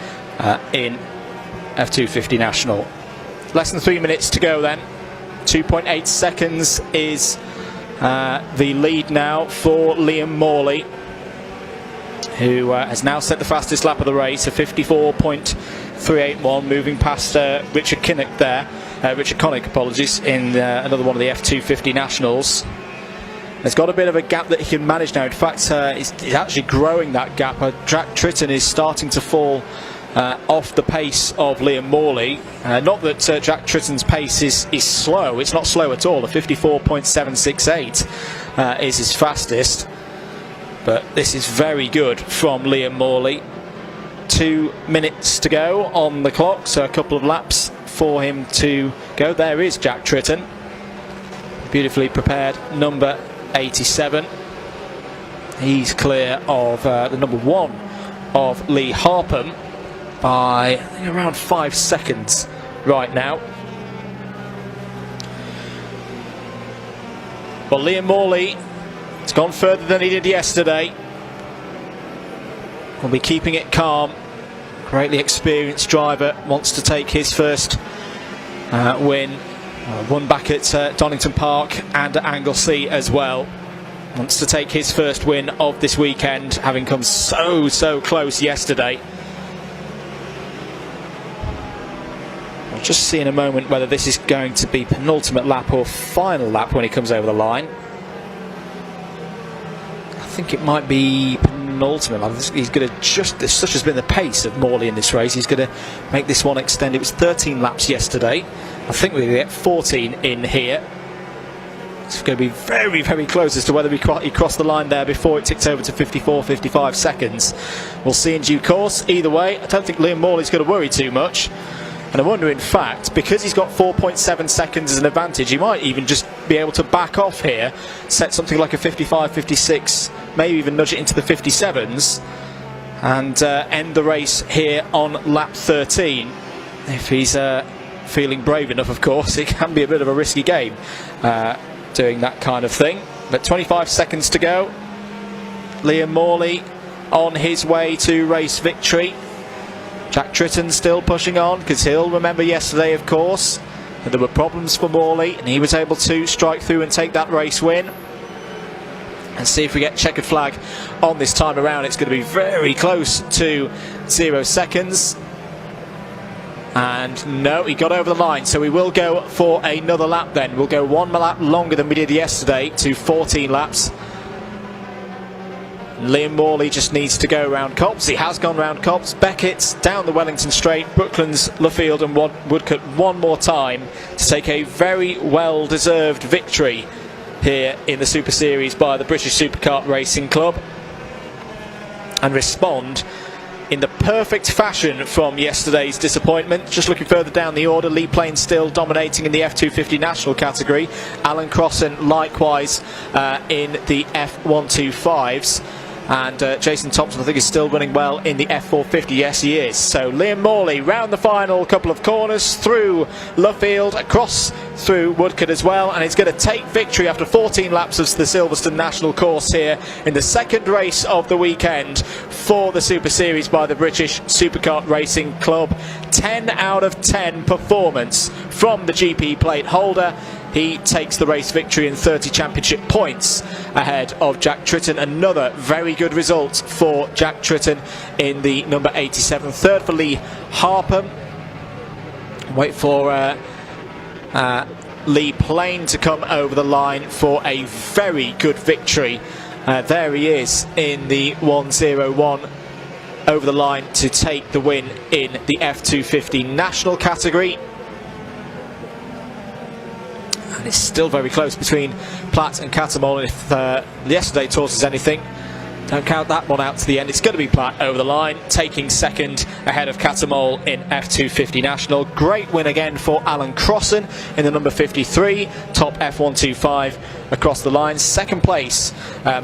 in F250 National. Less than 3 minutes to go then. 2.8 seconds is the lead now for Liam Morley, who has now set the fastest lap of the race, a 54.381, moving past Richard Kinnock there. Richard Connick, apologies, in another one of the F250 Nationals. There's got a bit of a gap that he can manage now. In fact, he's actually growing that gap. Jack Tritton is starting to fall off the pace of Liam Morley. Not that Jack Tritton's pace is slow. It's not slow at all. A 54.768 is his fastest. but this is very good from Liam Morley. 2 minutes to go on the clock, so a couple of laps for him to go. There is Jack Tritton, beautifully prepared, number 87. He's clear of the number 1 of Lee Harpham by, I think, around 5 seconds right now. Well, Liam Morley has gone further than he did yesterday. Will be keeping it calm. Greatly experienced driver, wants to take his first win. Won back at Donington Park and at Anglesey as well. Wants to take his first win of this weekend, having come so close yesterday. We'll just see in a moment whether this is going to be penultimate lap or final lap when he comes over the line. I think it might be penultimate lap. He's going to just, such has been the pace of Morley in this race, he's going to make this one extend. It was 13 laps yesterday. I think we're going to get 14 in here. It's going to be very close as to whether he crossed the line there before it ticks over to 55 seconds. We'll see in due course. Either way, I don't think Liam Morley's going to worry too much. And I wonder, in fact, because he's got 4.7 seconds as an advantage, he might even just be able to back off here, set something like a 55, 56, maybe even nudge it into the 57s, and end the race here on lap 13. If he's feeling brave enough, of course. It can be a bit of a risky game doing that kind of thing. But 25 seconds to go. Liam Morley on his way to race victory. Jack Tritton still pushing on, because he'll remember yesterday, of course, that there were problems for Morley, and he was able to strike through and take that race win. And see if we get checkered flag on this time around. It's going to be very close to 0 seconds. And no, he got over the line, so we will go for another lap then. We'll go 1 lap longer than we did yesterday to 14 laps. Liam Morley just needs to go round Copse. He has gone round Copse, Beckett, down the Wellington Straight, Brooklands, Luffield and Woodcote one more time to take a very well-deserved victory here in the Super Series by the British Superkart Racing Club, and respond in the perfect fashion from yesterday's disappointment. Just looking further down the order, Lee Plain still dominating in the F250 national category. Alan Crossan likewise in the F125s. And Jason Thompson, I think, is still running well in the F450. Yes, he is. So Liam Morley round the final couple of corners, through Luffield, across through Woodcote as well, and he's going to take victory after 14 laps of the Silverstone national course here in the second race of the weekend for the Super Series by the British Superkart Racing Club. 10 out of 10 performance from the GP plate holder. He takes the race victory in 30 championship points ahead of Jack Tritton. Another very good result for Jack Tritton in the number 87. Third for Lee Harpham. Wait for Lee Plain to come over the line for a very good victory. There he is in the 101 over the line to take the win in the F250 national category. And it's still very close between Platt and Catamol. If yesterday taught us anything, don't count that one out to the end. It's going to be Platt over the line, taking second ahead of Catamol in F250 National. Great win again for Alan Crossan in the number 53, top F125 across the line. Second place,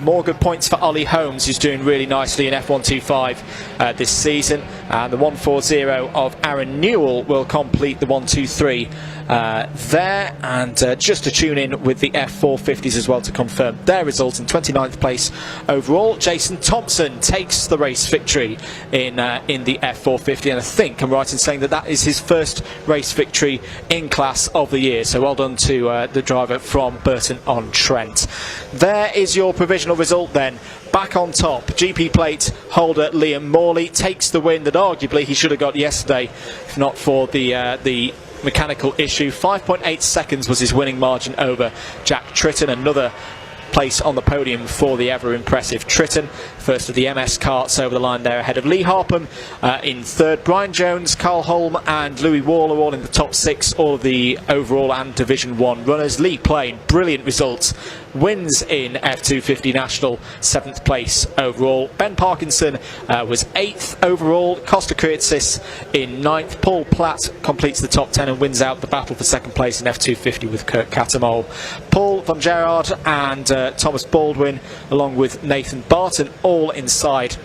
more good points for Ollie Holmes, who's doing really nicely in F125 this season. And the 140 of Aaron Newell will complete the 123 there, and just to tune in with the F450s as well to confirm their result. In 29th place overall, Jason Thompson takes the race victory in the F450, and I think I'm right in saying that that is his first race victory in class of the year, so well done to the driver from Burton-on-Trent. There is your provisional result then. Back on top, GP plate holder Liam Morley takes the win that arguably he should have got yesterday if not for the mechanical issue. 5.8 seconds was his winning margin over Jack Tritton. Another place on the podium for the ever impressive Tritton. First of the MS carts over the line there ahead of Lee Harpham in third. Brian Jones, Carl Holm and Louis Waller all in the top 6, all of the overall and Division 1 runners. Lee Plain, brilliant results wins in F250 National, 7th place overall. Ben Parkinson was 8th overall. Costa Kriatsis in 9th. Paul Platt completes the top 10 and wins out the battle for 2nd place in F250 with Kurt Catamol. Paul van Gerard and Thomas Baldwin, along with Nathan Barton, all inside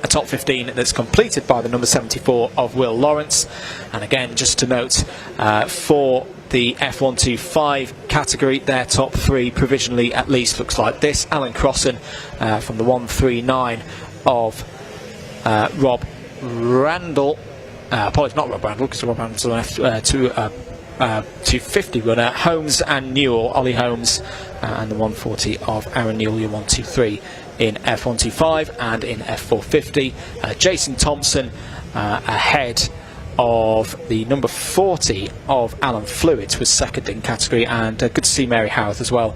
a top 15 that's completed by the number 74 of Will Lawrence. And again, just to note, for the F125 category, their top 3 provisionally at least looks like this. Alan Crossan from the 139 of Rob Randall. Apologies, not Rob Randall, because Rob Randall's an F250 runner. Holmes and Newell, Ollie Holmes, and the 140 of Aaron Newell, your 123 in F125 and in F450. Jason Thompson ahead of the number 40 of Alan Fluids, was 2nd in category, and good to see Mary Howarth as well,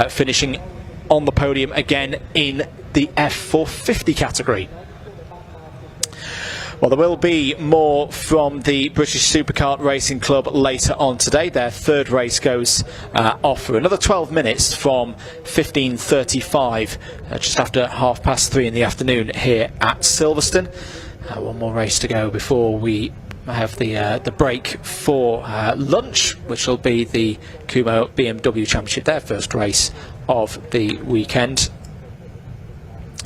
finishing on the podium again in the F450 category. Well, there will be more from the British Superkart Racing Club later on today. Their 3rd race goes off for another 12 minutes from 15:35, just after 3:30 in the afternoon here at Silverstone. One more race to go before we have the break for lunch, which will be the Kumho BMW Championship, their first race of the weekend.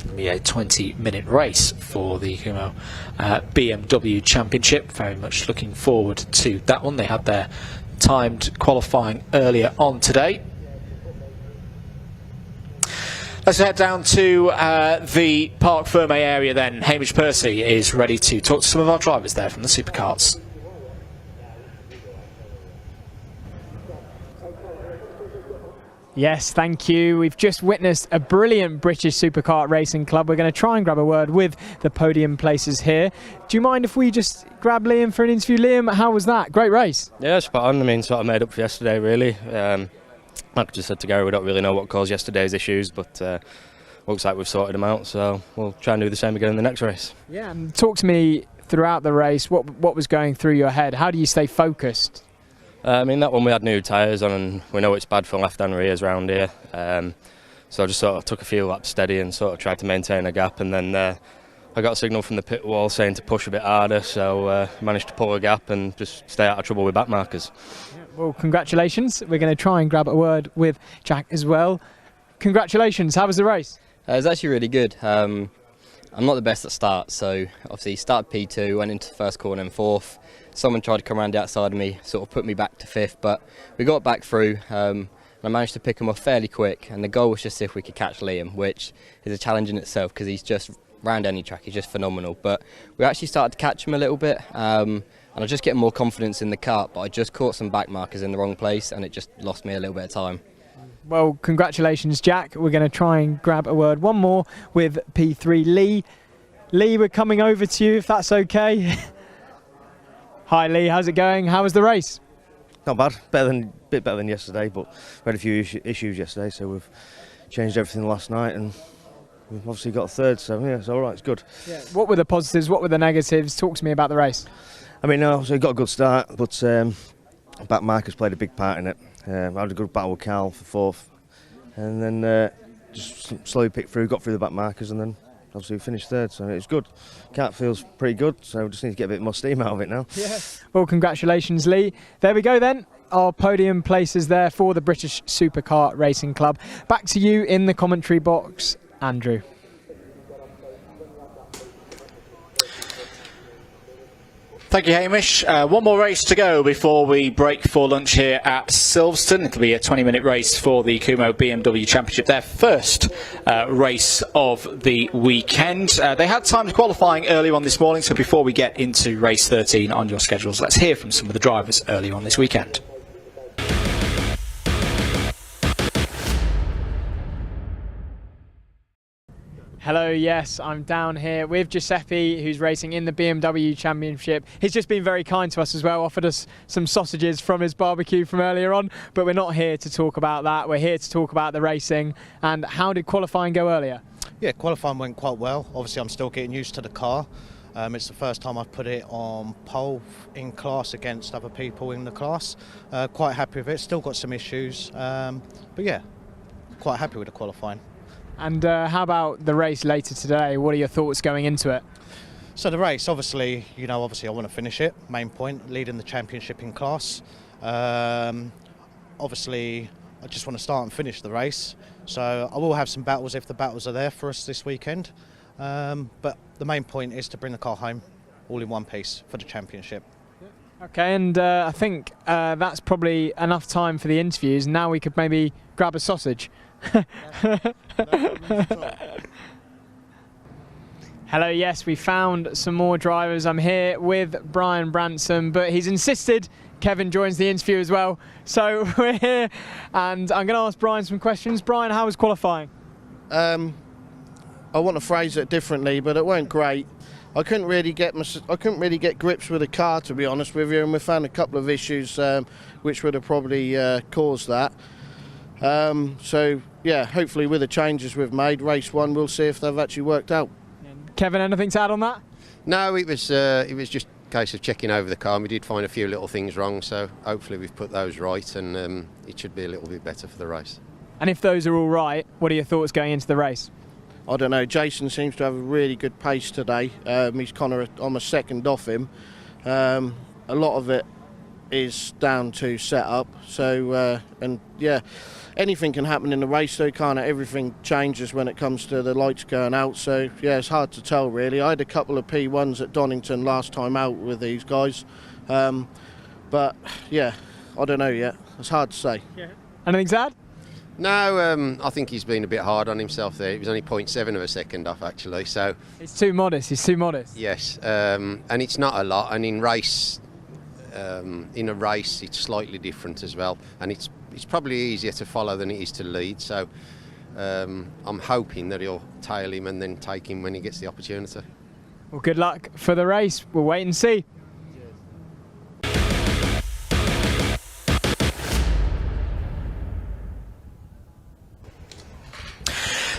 It'll be a 20-minute race for the Kumho BMW Championship. Very much looking forward to that one. They had their timed qualifying earlier on today. Let's head down to the Parc Ferme area then. Hamish Percy is ready to talk to some of our drivers there from the Superkarts. Yes, thank you. We've just witnessed a brilliant British Superkart Racing Club. We're going to try and grab a word with the podium places here. Do you mind if we just grab Liam for an interview? Liam, how was that? Great race. Yeah, spot on. I mean, sort of made up for yesterday, really. Like I just said to Gary, we don't really know what caused yesterday's issues, but looks like we've sorted them out, so we'll try and do the same again in the next race. Yeah, and talk to me throughout the race. What was going through your head? How do you stay focused? I mean, that one we had new tyres on, and we know it's bad for left-hand rears round here. So I just sort of took a few laps steady and sort of tried to maintain a gap, and then I got a signal from the pit wall saying to push a bit harder, so managed to pull a gap and just stay out of trouble with back markers. Well, congratulations. We're going to try and grab a word with Jack as well. Congratulations. How was the race? It was actually really good. I'm not the best at start, so obviously started P2, went into the first corner and 4th. Someone tried to come around the outside of me, sort of put me back to 5th, but we got back through. And I managed to pick him off fairly quick, and the goal was just if we could catch Liam, which is a challenge in itself because he's just round any track, he's just phenomenal. But we actually started to catch him a little bit, and I was just getting more confidence in the kart, but I just caught some back markers in the wrong place, and it just lost me a little bit of time. Well, congratulations, Jack. We're going to try and grab a word, one more, with P3 Lee. Lee, we're coming over to you, if that's okay. Hi, Lee. How's it going? How was the race? Not bad. Bit better than yesterday, but we had a few issues yesterday, so we've changed everything last night, and we've obviously got 3rd, so yeah, it's all right. It's good. Yeah. What were the positives? What were the negatives? Talk to me about the race. I mean, so we got a good start, but back markers played a big part in it. I had a good battle with Carl for 4th, and then just slowly picked through, got through the back markers, and then obviously we finished 3rd, so it's good. Kart feels pretty good, so we just need to get a bit more steam out of it now. Yeah. Well, congratulations, Lee. There we go then. Our podium places there for the British Superkart Racing Club. Back to you in the commentary box, Andrew. Thank you, Hamish. One more race to go before we break for lunch here at Silverstone. It'll be a 20-minute race for the Kumho BMW Championship, their first race of the weekend. They had timed qualifying earlier on this morning, so before we get into race 13 on your schedules, let's hear from some of the drivers earlier on this weekend. Hello, yes, I'm down here with Giuseppe, who's racing in the BMW Championship. He's just been very kind to us as well, offered us some sausages from his barbecue from earlier on, but we're not here to talk about that. We're here to talk about the racing. And how did qualifying go earlier? Yeah, qualifying went quite well. Obviously, I'm still getting used to the car. It's the first time I've put it on pole in class against other people in the class. Quite happy with it. Still got some issues, but yeah, quite happy with the qualifying. And how about the race later today? What are your thoughts going into it? So the race, obviously I want to finish it. Main point, leading the championship in class. Obviously, I just want to start and finish the race. So I will have some battles if the battles are there for us this weekend. But the main point is to bring the car home, all in one piece for the championship. Okay, and I think that's probably enough time for the interviews. Now we could maybe grab a sausage. Hello, yes, we found some more drivers. I'm here with Brian Branson, but he's insisted Kevin joins the interview as well. So we're here, and I'm going to ask Brian some questions. Brian, how was qualifying? I want to phrase it differently, but it weren't great. I couldn't really get grips with the car, to be honest with you, and we found a couple of issues which would have probably caused that. So yeah, hopefully with the changes we've made, race one, we'll see if they've actually worked out. Kevin, anything to add on that? No, it was just a case of checking over the car. We did find a few little things wrong, so hopefully we've put those right, and it should be a little bit better for the race. And if those are all right, what are your thoughts going into the race? I don't know, Jason seems to have a really good pace today. He's kind of almost second off him. A lot of it is down to setup, so and yeah, anything can happen in the race, so kind of everything changes when it comes to the lights going out, so yeah, it's hard to tell really. I had a couple of P1s at Donington last time out with these guys, but yeah, I don't know yet, it's hard to say. Yeah. Anything to add? No, I think he's been a bit hard on himself there. It was only 0.7 of a second off actually, so... It's too modest, he's too modest. Yes, and it's not a lot, and in a race it's slightly different as well, and it's probably easier to follow than it is to lead, so I'm hoping that he'll tail him and then take him when he gets the opportunity. Well, good luck for the race, we'll wait and see.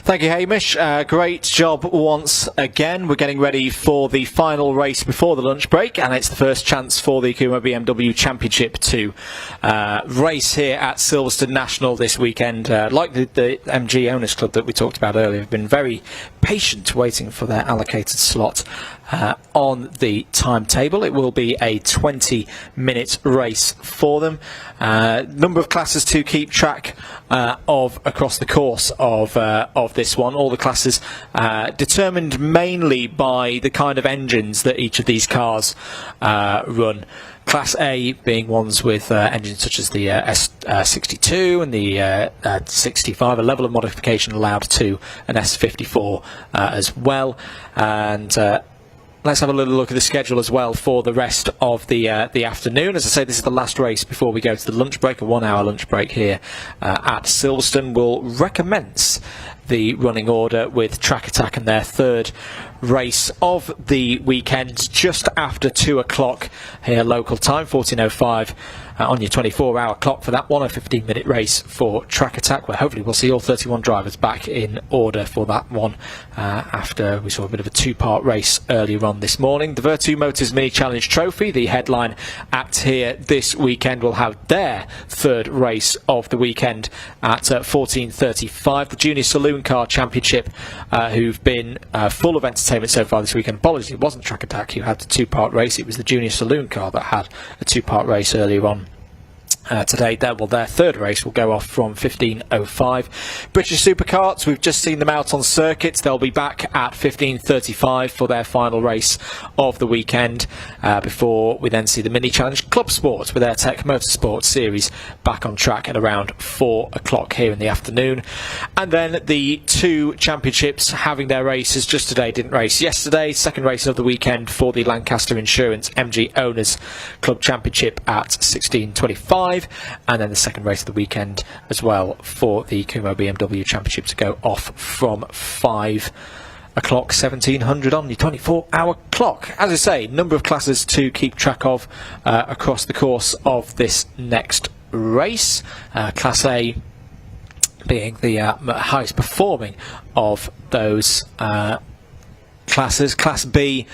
Thank you, Hamish. Great job once again. We're getting ready for the final race before the lunch break, and it's the first chance for the Kumho BMW Championship to race here at Silverstone National this weekend. Like the MG Owners Club that we talked about earlier, have been very patient waiting for their allocated slot on the timetable. It will be a 20-minute race for them. Number of classes to keep track of across the course of this one. All the classes determined mainly by the kind of engines that each of these cars run. Class A being ones with engines such as the S62 and the 65, a level of modification allowed to an S54 as well. And let's have a little look at the schedule as well for the rest of the afternoon. As I say, this is the last race before we go to the lunch break, a 1-hour lunch break here at Silverstone. We'll recommence the running order with Track Attack and their third race of the weekend just after 2 o'clock here local time, 14:05 on your 24-hour clock for that one, a 15-minute race for Track Attack, where hopefully we'll see all 31 drivers back in order for that one after we saw a bit of a two-part race earlier on this morning. The Vertu Motors Mini Challenge Trophy, the headline act here this weekend, will have their third race of the weekend at 14:35. The Junior Saloon Car Championship, who've been full of entertainment so far this weekend. Apologies, it wasn't Track Attack who had the two-part race, it was the Junior Saloon Car that had a two-part race earlier on. Today, their third race will go off from 15:05. British Supercarts, we've just seen them out on circuits. They'll be back at 15:35 for their final race of the weekend, before we then see the Mini Challenge Clubsport with their Tech Motorsport Series back on track at around 4 o'clock here in the afternoon. And then the two championships having their races just today, didn't race yesterday. Second race of the weekend for the Lancaster Insurance MG Owners Club Championship at 16:25. And then the second race of the weekend as well for the Kumho BMW Championship to go off from 5 o'clock, 1700 on your 24-hour clock. As I say, number of classes to keep track of across the course of this next race. Class A being the highest performing of those classes. Class B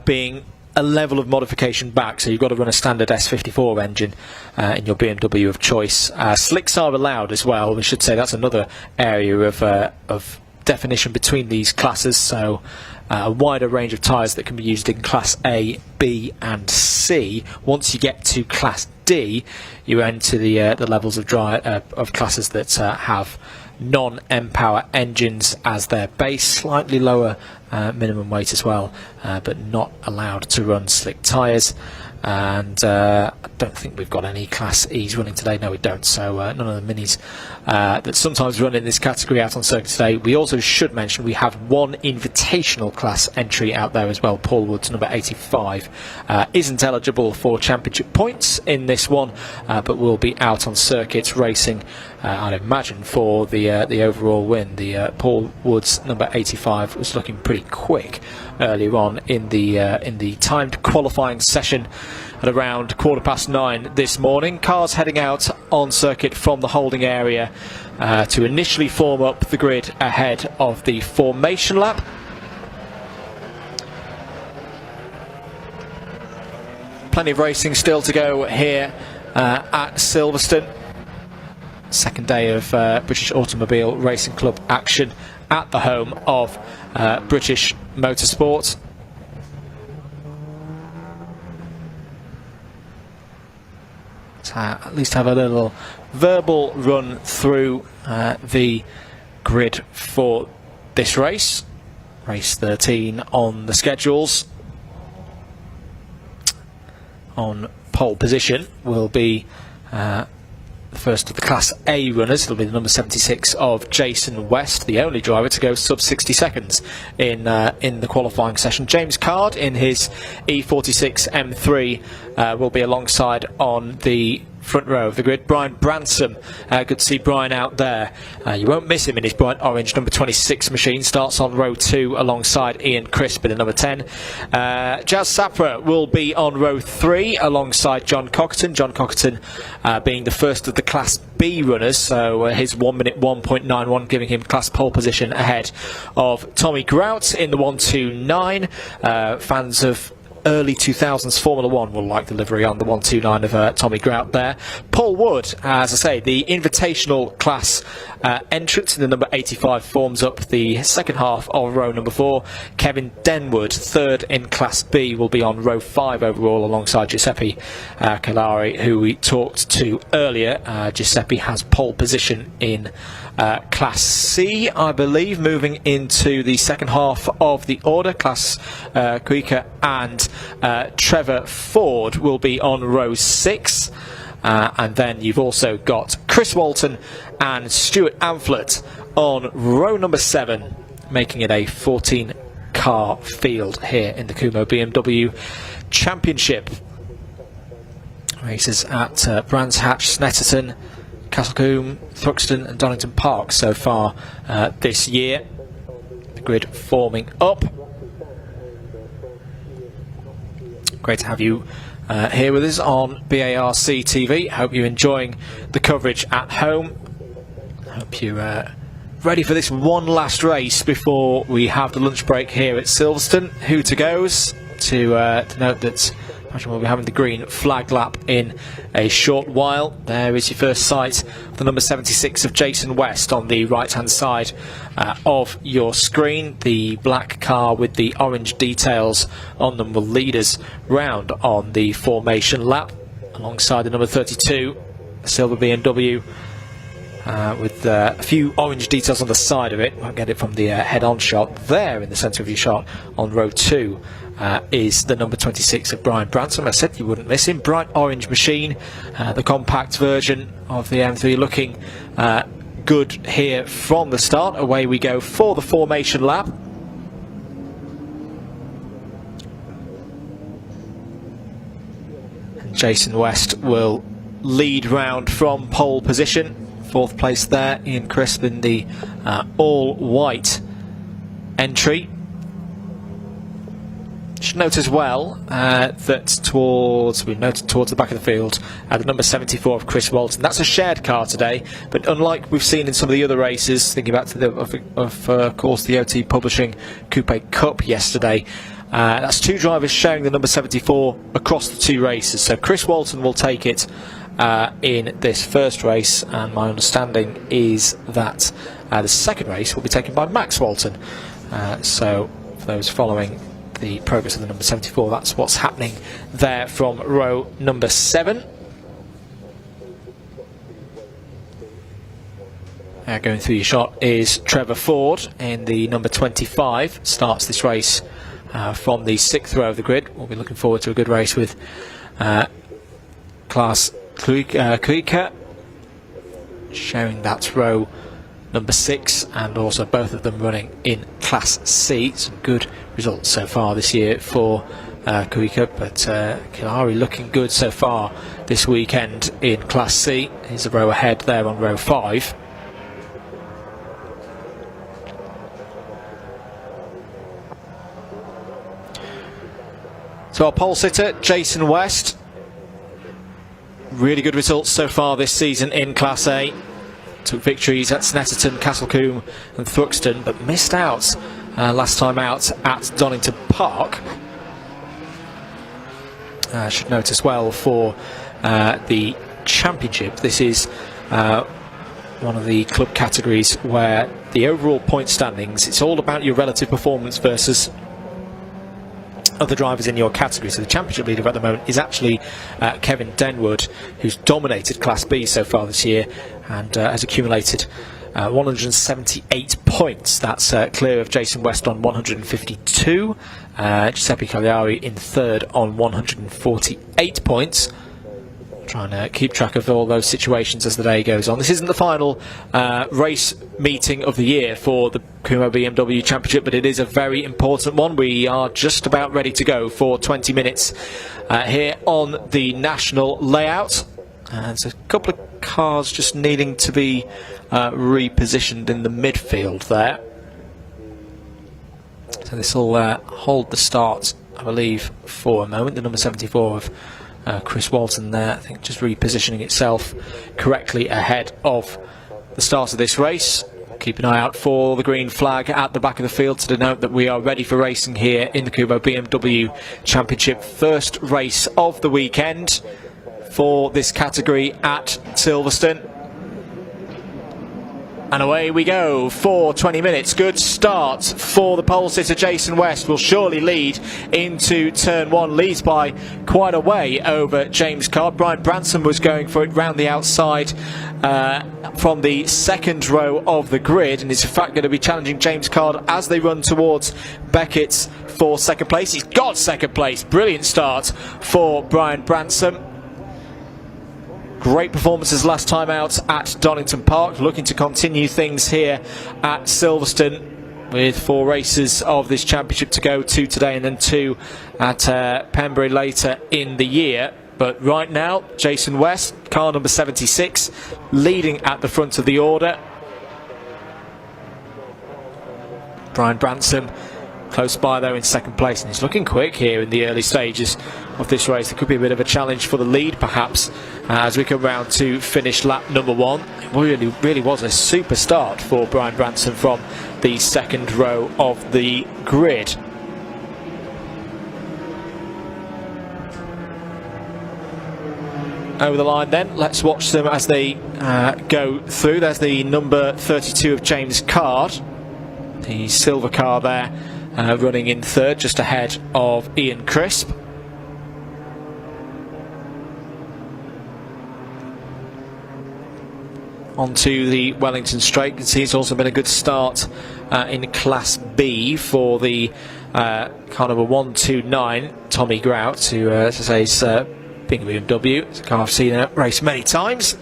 being a level of modification back, so you've got to run a standard S54 engine in your BMW of choice. Slicks are allowed as well. We should say that's another area of definition between these classes, so a wider range of tyres that can be used in Class A, B and C. Once you get to Class D, you enter the levels of classes that have non-M-Power engines as their base, slightly lower minimum weight as well, but not allowed to run slick tyres. And I don't think we've got any Class E's running today. No, we don't. So none of the minis that sometimes run in this category out on circuit today. We also should mention we have one invitational class entry out there as well. Paul Woods, number 85, isn't eligible for championship points in this one, but will be out on circuits racing, I'd imagine, for the overall win. The Paul Woods, number 85, was looking pretty quick earlier on in the timed qualifying session at around 9:15 this morning. Cars heading out on circuit from the holding area to initially form up the grid ahead of the formation lap. Plenty of racing still to go here at Silverstone. Second day of British Automobile Racing Club action at the home of British Motorsport. At least have a little verbal run through the grid for this race. Race 13 on the schedules. On pole position will be the first of the Class A runners. It'll be the number 76 of Jason West, the only driver to go sub 60 seconds in the qualifying session. James Card in his E46 M3 will be alongside on the front row of the grid. Brian Bransom, good to see Brian out there. You won't miss him in his bright orange number 26 machine. Starts on row 2 alongside Ian Crisp in the number 10. Jazz Sapra will be on row 3 alongside John Cockerton. John Cockerton being the first of the Class B runners, so his 1 minute 1.91 giving him class pole position ahead of Tommy Grout in the 129. Fans of early 2000s Formula 1 will like the livery on the 129 of Tommy Grout there. Paul Wood, as I say, the invitational class entrance in the number 85 forms up the second half of row number 4. Kevin Denwood, third in Class B, will be on row 5 overall alongside Giuseppe Calari, who we talked to earlier. Giuseppe has pole position in Class C, I believe, moving into the second half of the order. Class Kuika and Trevor Ford will be on row 6. And then you've also got Chris Walton and Stuart Amphlett on row number 7, making it a 14-car field here in the Kumho BMW Championship. Races at Brands Hatch, Snetterton, Castlecombe, Thruxton and Donington Park so far this year. The grid forming up. Great to have you here with us on BARC TV. Hope you're enjoying the coverage at home. Hope you're ready for this one last race before we have the lunch break here at Silverstone. Who to goes to note that we'll be having the green flag lap in a short while. There is your first sight of the number 76 of Jason West on the right hand side of your screen. The black car with the orange details on them will lead us round on the formation lap alongside the number 32 silver BMW with a few orange details on the side of it. Won't get it from the head-on shot. There in the centre of your shot on row 2 is the number 26 of Brian Branson. I said you wouldn't miss him. Bright orange machine, the compact version of the M3, looking good here from the start. Away we go for the formation lap. And Jason West will lead round from pole position. 4th place there, Ian Crisp in the all-white entry. Should note as well that we've noted towards the back of the field the number 74 of Chris Walton. That's a shared car today, but unlike we've seen in some of the other races, thinking back to of course the OT Publishing Coupe Cup yesterday, That's 2 drivers sharing the number 74 across the 2 races. So Chris Walton will take it in this first race, and my understanding is that the second race will be taken by Max Walton. So for those following the progress of the number 74, that's what's happening there from row number 7. Going through your shot is Trevor Ford in the number 25. Starts this race from the 6th row of the grid. We'll be looking forward to a good race with Klaas Kuijke sharing that row number 6, and also both of them running in Class C. Some good results so far this year for Kuijke, but Kilari looking good so far this weekend in Class C. He's a row ahead there on row 5. So our pole sitter, Jason West, really good results so far this season in Class A. Took victories at Snetterton, Castlecombe and Thruxton, but missed out last time out at Donington Park. I should note as well for the Championship, this is one of the club categories where the overall point standings, it's all about your relative performance versus other drivers in your category. So the Championship leader at the moment is actually Kevin Denwood, who's dominated Class B so far this year and has accumulated 178 points. That's clear of Jason West on 152. Giuseppe Cagliari in 3rd on 148 points. Trying to keep track of all those situations as the day goes on. This isn't the final race meeting of the year for the Kumho BMW Championship, but it is a very important one. We are just about ready to go for 20 minutes here on the national layout. And there's a couple of cars just needing to be repositioned in the midfield there. So this will hold the start, I believe, for a moment. The number 74 of Chris Walton there, I think, just repositioning itself correctly ahead of the start of this race. Keep an eye out for the green flag at the back of the field to denote that we are ready for racing here in the Kumho BMW Championship. First race of the weekend for this category at Silverstone. And away we go for 20 minutes. Good start for the pole sitter Jason West. Will surely lead into turn 1. Leads by quite a way over James Card. Brian Branson was going for it round the outside from the 2nd row of the grid, and is in fact going to be challenging James Card as they run towards Beckett's for 2nd place. He's got 2nd place. Brilliant start for Brian Branson. Great performances last time out at Donington Park. Looking to continue things here at Silverstone with 4 races of this championship to go, 2 today and then 2 at Pembury later in the year. But right now, Jason West, car number 76, leading at the front of the order. Brian Branson close by though in 2nd place, and he's looking quick here in the early stages of this race. There could be a bit of a challenge for the lead perhaps as we come round to finish lap number 1. It really was a super start for Brian Branson from the 2nd row of the grid. Over the line then, let's watch them as they go through. There's the number 32 of James Card, the silver car there, running in 3rd, just ahead of Ian Crisp. Onto the Wellington Straight. You can see it's also been a good start in Class B for the car number 129, Tommy Grout, who, as I say, is being a BMW. It's a car I've seen race many times.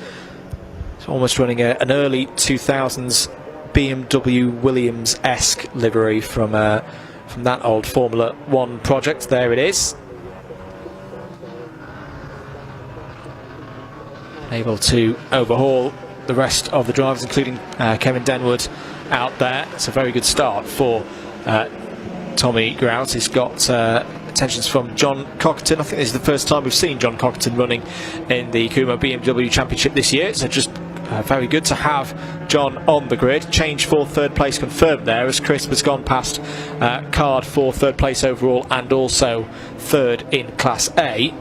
It's almost running an early 2000s BMW Williams-esque livery from that old Formula 1 project. There it is. Able to overhaul the rest of the drivers, including Kevin Denwood out there. It's a very good start for Tommy Grout. He's got attentions from John Cockerton. I think this is the first time we've seen John Cockerton running in the Kumho BMW Championship this year, so just very good to have John on the grid. Change for third place confirmed there, as Crisp has gone past Card for third place overall and also third in Class A.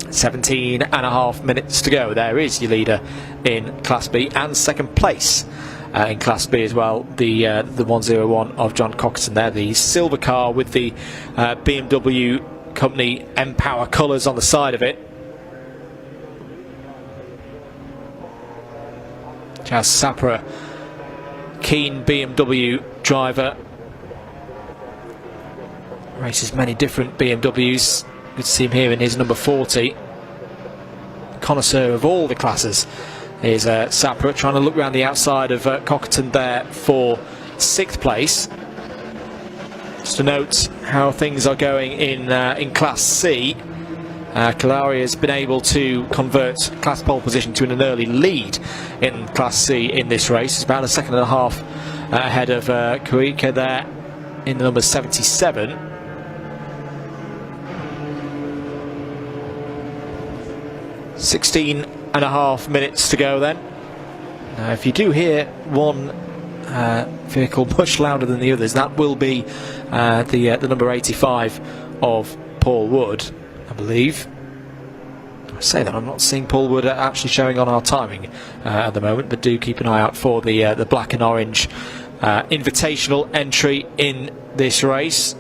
17.5 minutes to go. There is your leader in Class B, and second place in Class B as well, the 101 of John Coxon there, the silver car with the BMW company Empower colours on the side of it. Jazz Sapra, keen BMW driver, races many different BMWs. Good to see him here in his number 40. Connoisseur of all the classes is Sapra, trying to look around the outside of Cockerton there for 6th place. Just to note how things are going in Class C. Kalari has been able to convert class pole position to an early lead in Class C in this race. It's about a second and a half ahead of Kuika there in the number 77. .5 minutes to go then. Now, if you do hear one vehicle much louder than the others, that will be the number 85 of Paul Wood, I believe. I say that, I'm not seeing Paul Wood actually showing on our timing at the moment, but do keep an eye out for the black and orange invitational entry in this race.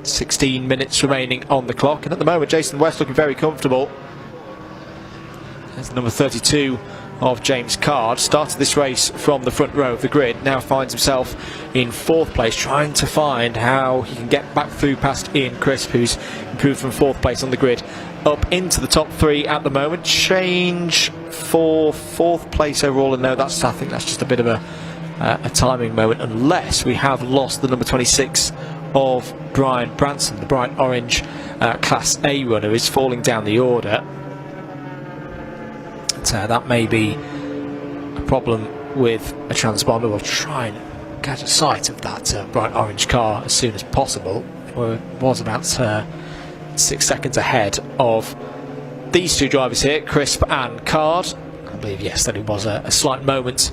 16 minutes remaining on the clock, and at the moment Jason West looking very comfortable. There's number 32 of James Card. Started this race from the front row of the grid, now finds himself in 4th place, trying to find how he can get back through past Ian Crisp, who's improved from 4th place on the grid up into the top 3 at the moment. Change for 4th place overall, and no, I think that's just a bit of a timing moment, unless we have lost the number 26 of Brian Branson, the bright orange Class A runner, is falling down the order. That may be a problem with a transponder. We'll try and get a sight of that bright orange car as soon as possible. It was about 6 seconds ahead of these two drivers here, Crisp and Card. I believe, yes, that it was a slight moment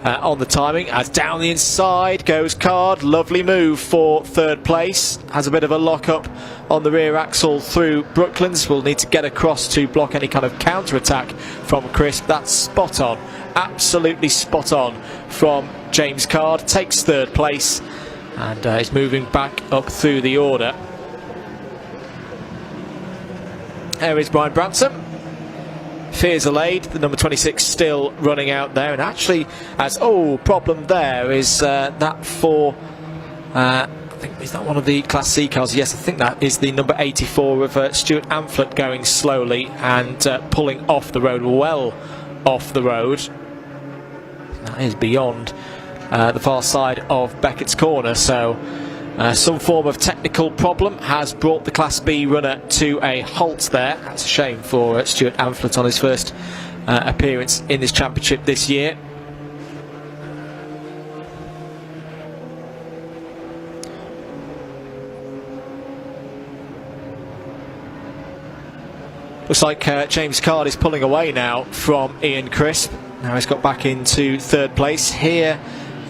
on the timing, as down the inside goes Card. Lovely move for 3rd place. Has a bit of a lock-up on the rear axle through Brooklands. Will need to get across to block any kind of counter-attack from Crisp. That's spot on, absolutely spot on from James Card. Takes 3rd place and is moving back up through the order. There is Brian Branson. Fears allayed, the number 26 still running out there, and actually problem there is that for I think, is that one of the Class C cars? Yes, I think that is the number 84 of Stuart Amphlett going slowly and pulling off the road, well off the road. That is beyond the far side of Beckett's corner, so some form of technical problem has brought the Class B runner to a halt there. That's a shame for Stuart Amphlett on his first appearance in this championship this year. Looks like James Card is pulling away now from Ian Crisp. Now he's got back into 3rd place. Here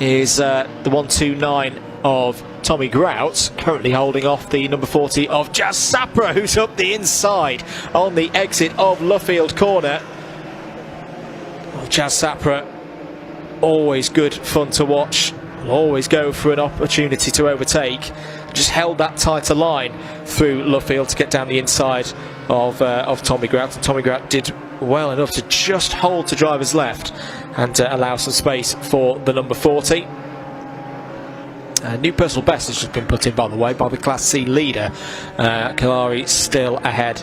is the 129 of Tommy Grout, currently holding off the number 40 of Jazz Sapra, who's up the inside on the exit of Luffield corner. Well, Jazz Sapra, always good fun to watch, will always go for an opportunity to overtake. Just held that tighter line through Luffield to get down the inside of Tommy Grout, and Tommy Grout did well enough to just hold to driver's left and allow some space for the number 40. New personal best has just been put in, by the way, by the Class C leader. Kalari still ahead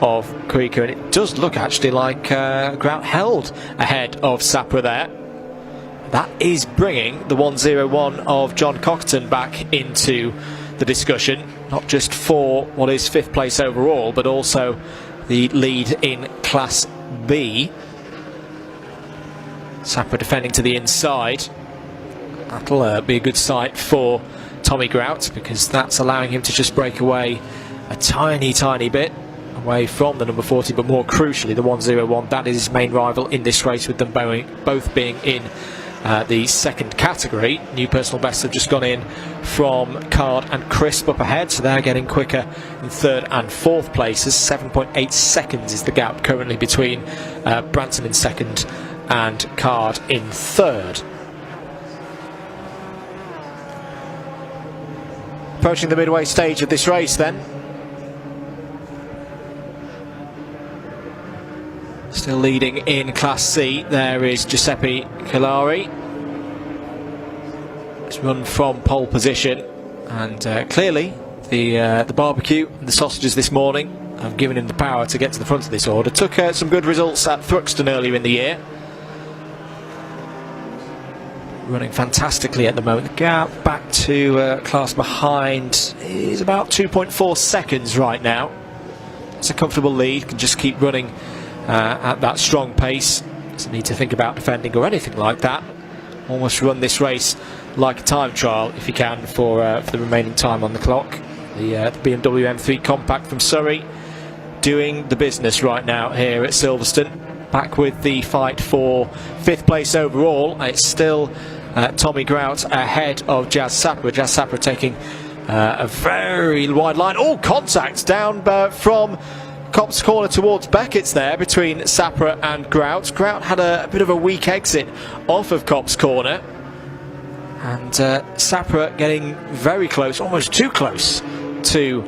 of Kuika, and it does look actually like Grout held ahead of Sapra there. That is bringing the 101 of John Cockton back into the discussion, not just for what is 5th place overall, but also the lead in Class B. Sapra defending to the inside. That'll be a good sight for Tommy Grout, because that's allowing him to just break away a tiny bit. away from the number 40, but more crucially the 101. That is his main rival in this race, with them both being in the second category. New personal bests have just gone in from Card and Crisp up ahead, so they're getting quicker in third and fourth places. 7.8 seconds is the gap currently between Branson in second and Card in third. Approaching the midway stage of this race then. Still leading in Class C, there is Giuseppe Calari. It's run from pole position, and clearly the barbecue and the sausages this morning have given him the power to get to the front of this order. Took some good results at Thruxton earlier in the year. Running fantastically at the moment. The gap back to class behind is about 2.4 seconds right now. It's a comfortable lead, can just keep running at that strong pace. Doesn't need to think about defending or anything like that. Almost run this race like a time trial if you can for the remaining time on the clock. The BMW M3 Compact from Surrey doing the business right now here at Silverstone. Back with the fight for 5th place overall. It's still Tommy Grout ahead of Jazz Sapper. Jazz Sapper taking a very wide line. All contact down from Copse Corner towards Beckett's there between Sapper and Grout. Grout had a bit of a weak exit off of Copse Corner, and Sapper getting very close, almost too close to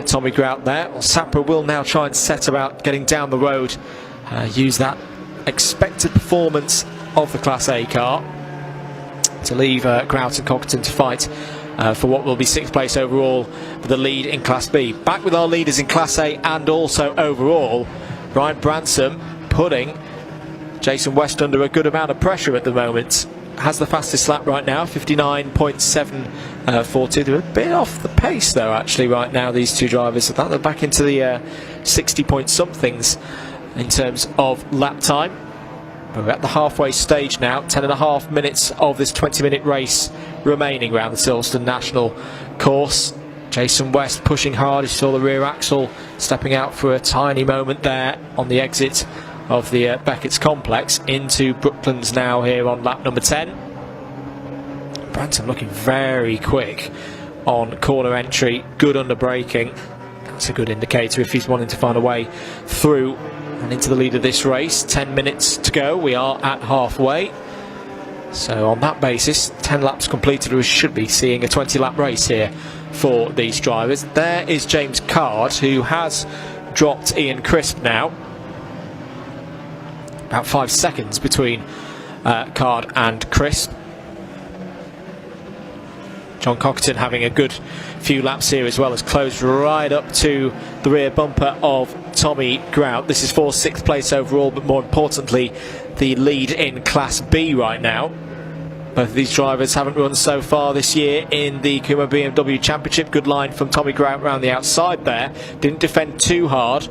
Tommy Grout there. Well, Sapper will now try and set about getting down the road, use that expected performance of the Class A car to leave Grout and Cockerton to fight for what will be 6th place overall for the lead in Class B. Back with our leaders in Class A and also overall. Brian Branson putting Jason West under a good amount of pressure at the moment. Has the fastest lap right now, 59.742. They're a bit off the pace though actually right now, these two drivers. I think they're back into the 60 point somethings in terms of lap time. We're at the halfway stage now, 10.5 minutes of this 20-minute race remaining around the Silverstone National course. Jason West pushing hard. You saw the rear axle stepping out for a tiny moment there on the exit of the Beckett's complex into Brooklands now here on lap number 10. Branson looking very quick on corner entry, good under braking. That's a good indicator if he's wanting to find a way through and into the lead of this race. 10 minutes to go, we are at halfway. So on that basis, 10 laps completed, we should be seeing a 20-lap race here for these drivers. There is James Card, who has dropped Ian Crisp now. About 5 seconds between Card and Crisp. John Cockerton having a good few laps here as well, as closed right up to the rear bumper of Tommy Grout. This is for 6th place overall, but more importantly the lead in Class B right now. Both of these drivers haven't run so far this year in the Kumho BMW Championship. Good line from Tommy Grout around the outside there. Didn't defend too hard.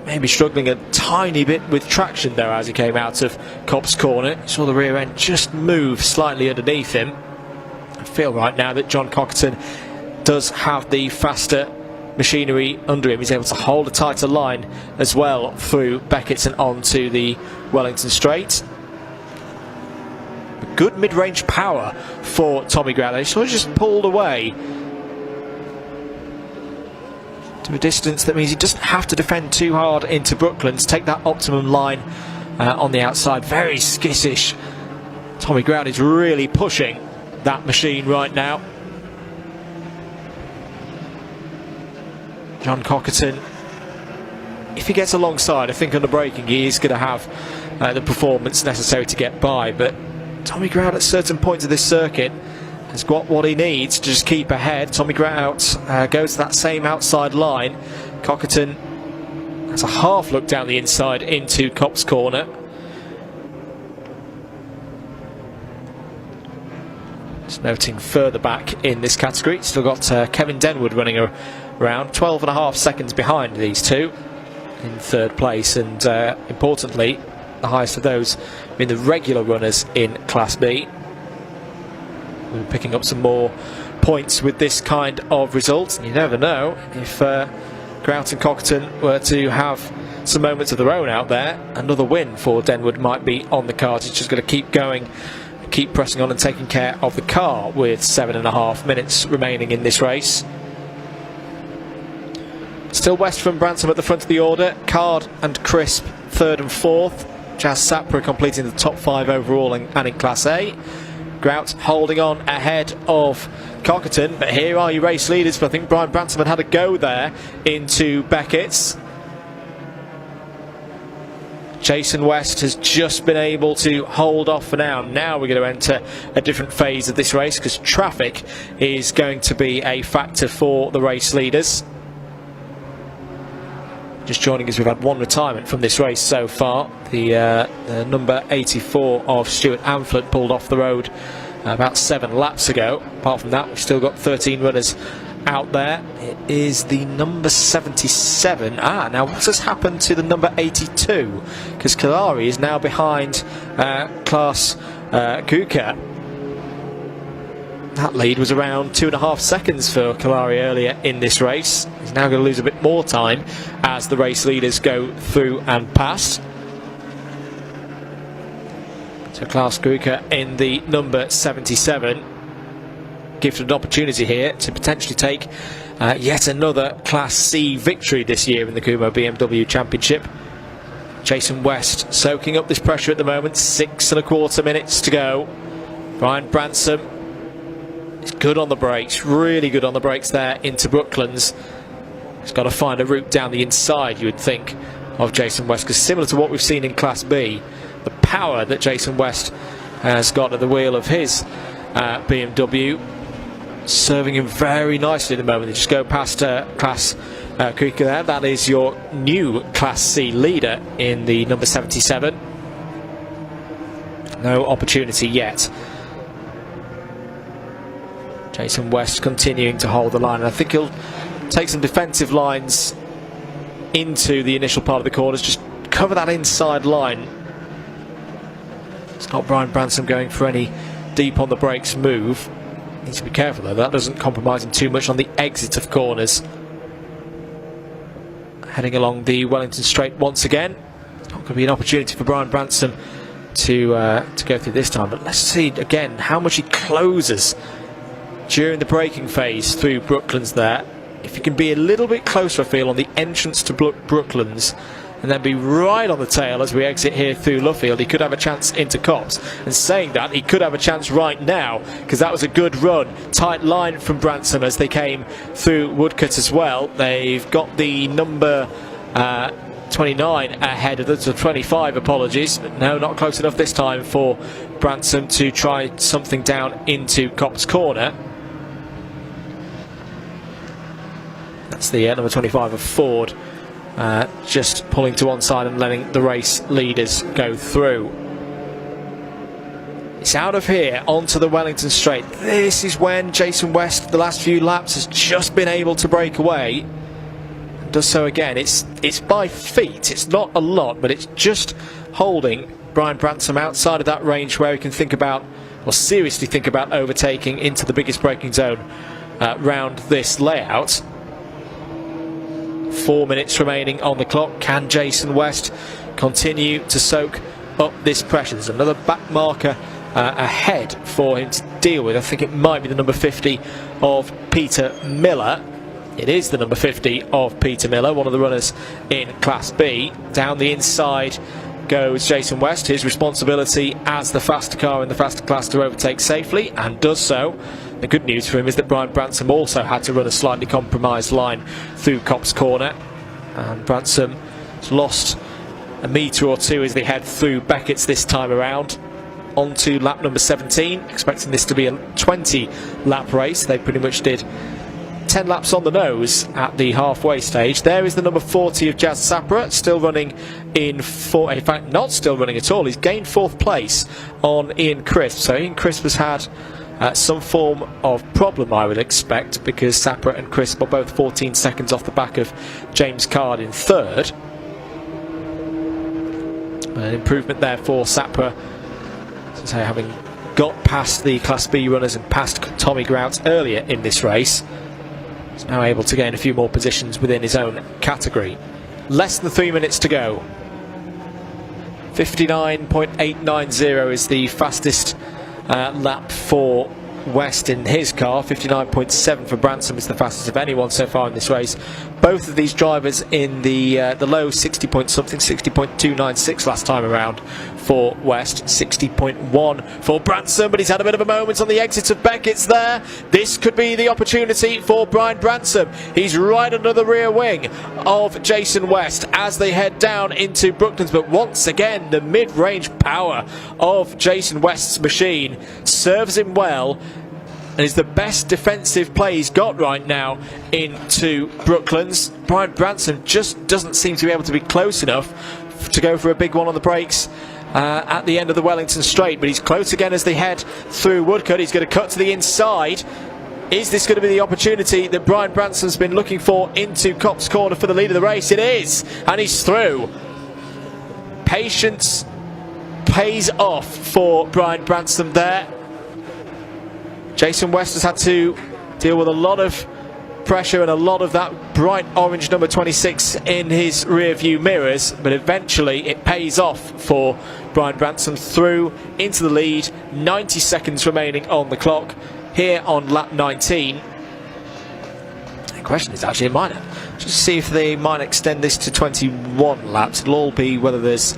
Maybe struggling a tiny bit with traction there as he came out of Copse Corner. You saw the rear end just move slightly underneath him. I feel right now that John Cockerton does have the faster machinery under him. He's able to hold a tighter line as well through Beckett's and onto the Wellington Straight. Good mid-range power for Tommy Grout. He sort of just pulled away to a distance that means he doesn't have to defend too hard into Brooklands. Take that optimum line on the outside. Very skittish. Tommy Grout is really pushing that machine right now. John Cockerton, if he gets alongside, I think under braking he is going to have the performance necessary to get by, but Tommy Grout at certain points of this circuit has got what he needs to just keep ahead. Tommy Grout goes to that same outside line. Cockerton has a half look down the inside into Copse Corner. Just noting further back in this category, still got Kevin Denwood running around 12.5 seconds behind these two in 3rd place, and importantly the highest of those being the regular runners in Class B. We're picking up some more points with this kind of result, and you never know if Grout and Cockerton were to have some moments of their own out there, another win for Denwood might be on the cards. It's just got to keep going, keep pressing on and taking care of the car with 7.5 minutes remaining in this race. Still West from Branson at the front of the order. Card and Crisp third and fourth. Jazz Sapra completing the top 5 overall and in Class A. Grout holding on ahead of Cockerton, but here are your race leaders. But I think Brian Branson had a go there into Beckett's. Jason West has just been able to hold off for now. Now we're going to enter a different phase of this race because traffic is going to be a factor for the race leaders. Just joining us, we've had one retirement from this race so far. The number 84 of Stuart Amphlett pulled off the road about 7 laps ago. Apart from that, we've still got 13 runners out there. It is the number 77. Now what has happened to the number 82? Because Kalari is now behind Klaas Kuka. That lead was around 2.5 seconds for Kalari earlier in this race. He's now going to lose a bit more time as the race leaders go through and past. So Klaas Kuka in the number 77. Gifted an opportunity here to potentially take yet another Class C victory this year in the Kumho BMW Championship. Jason West soaking up this pressure at the moment. 6.25 minutes to go. Brian Branson is good on the brakes, really good on the brakes there into Brooklands. He's got to find a route down the inside, you would think, of Jason West, because similar to what we've seen in Class B, the power that Jason West has got at the wheel of his BMW serving him very nicely at the moment. They just go past Klaas Kuka there. That is your new Class C leader in the number 77. No opportunity yet. Jason West continuing to hold the line. I think he'll take some defensive lines into the initial part of the corners, just cover that inside line. It's not Brian Branson going for any deep on the brakes move. Needs to be careful though, that doesn't compromise him too much on the exit of corners. Heading along the Wellington Straight once again. Not going to be an opportunity for Brian Branson to go through this time, but let's see again how much he closes during the braking phase through Brooklands there. If he can be a little bit closer, I feel, on the entrance to Brooklands and then be right on the tail as we exit here through Luffield, he could have a chance into Copse. And saying that, he could have a chance right now, because that was a good run. Tight line from Branson as they came through Woodcut as well. They've got the number 29 ahead of the 25, apologies. But no, not close enough this time for Branson to try something down into Copse Corner. That's the number 25 of Ford. Just pulling to one side and letting the race leaders go through. It's out of here onto the Wellington Straight. This is when Jason West, the last few laps, has just been able to break away. And does so again. It's by feet. It's not a lot, but it's just holding Brian Branson outside of that range where he can think about, or seriously think about, overtaking into the biggest braking zone round this layout. 4 minutes remaining on the clock. Can Jason West continue to soak up this pressure? There's another back marker ahead for him to deal with. I think it might be the number 50 of Peter Miller. It is the number 50 of Peter Miller, one of the runners in Class B. Down the inside goes Jason West. His responsibility as the faster car in the faster class to overtake safely, and does so. The good news for him is that Brian Branson also had to run a slightly compromised line through Copse Corner, and Branson has lost a metre or two as they head through Beckett's this time around. On to lap number 17, expecting this to be a 20 lap race. They pretty much did 10 laps on the nose at the halfway stage. There is the number 40 of Jazz Sapra, still running in fact not still running at all. He's gained 4th place on Ian Crisp. So Ian Crisp has had some form of problem, I would expect, because Sapra and Crisp are both 14 seconds off the back of James Card in 3rd. An improvement there for Sapra, so having got past the Class B runners and past Tommy Grout earlier in this race. He's now able to gain a few more positions within his own category. Less than 3 minutes to go. 59.890 is the fastest lap for West in his car. 59.7 for Branson is the fastest of anyone so far in this race. Both of these drivers in the low 60 point something, 60.296 last time around for West, 60.1 for Branson, but he's had a bit of a moment on the exit of Beckett's there. This could be the opportunity for Brian Branson. He's right under the rear wing of Jason West as they head down into Brooklands, but once again the mid-range power of Jason West's machine serves him well and is the best defensive play he's got right now into Brooklands. Brian Branson just doesn't seem to be able to be close enough to go for a big one on the brakes at the end of the Wellington Straight, but he's close again as they head through Woodcut. He's going to cut to the inside. Is this going to be the opportunity that Brian Branson's been looking for into Copse Corner for the lead of the race? It is, and he's through. Patience pays off for Brian Branson there. Jason West has had to deal with a lot of pressure and a lot of that bright orange number 26 in his rear view mirrors, but eventually it pays off for Brian Branson through into the lead. 90 seconds remaining on the clock here on lap 19. The question is actually a minor. Just see if they might extend this to 21 laps. It'll all be whether there's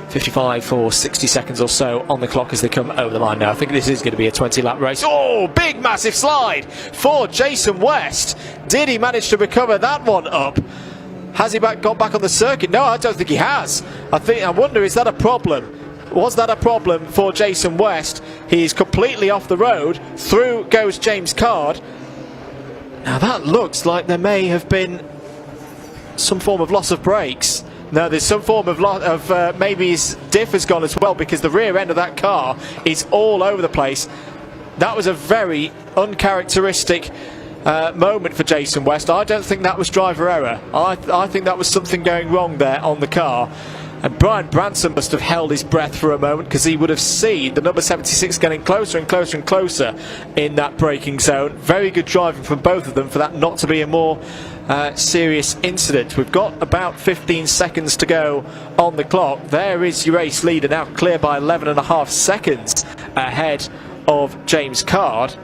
55 or 60 seconds or so on the clock as they come over the line now. I think this is going to be a 20-lap race. Oh, big massive slide for Jason West. Did he manage to recover that one up? Has he got back on the circuit? No, I don't think he has. I wonder, is that a problem? Was that a problem for Jason West? He's completely off the road. Through goes James Card. Now that looks like there may have been some form of loss of brakes. No, there's some form of maybe his diff has gone as well, because the rear end of that car is all over the place. That was a very uncharacteristic moment for Jason West. I don't think that was driver error. I think that was something going wrong there on the car. And Brian Branson must have held his breath for a moment, because he would have seen the number 76 getting closer and closer and closer in that braking zone. Very good driving from both of them for that not to be a more serious incident. We've got about 15 seconds to go on the clock. There is your race leader now clear by 11.5 seconds ahead of James Card.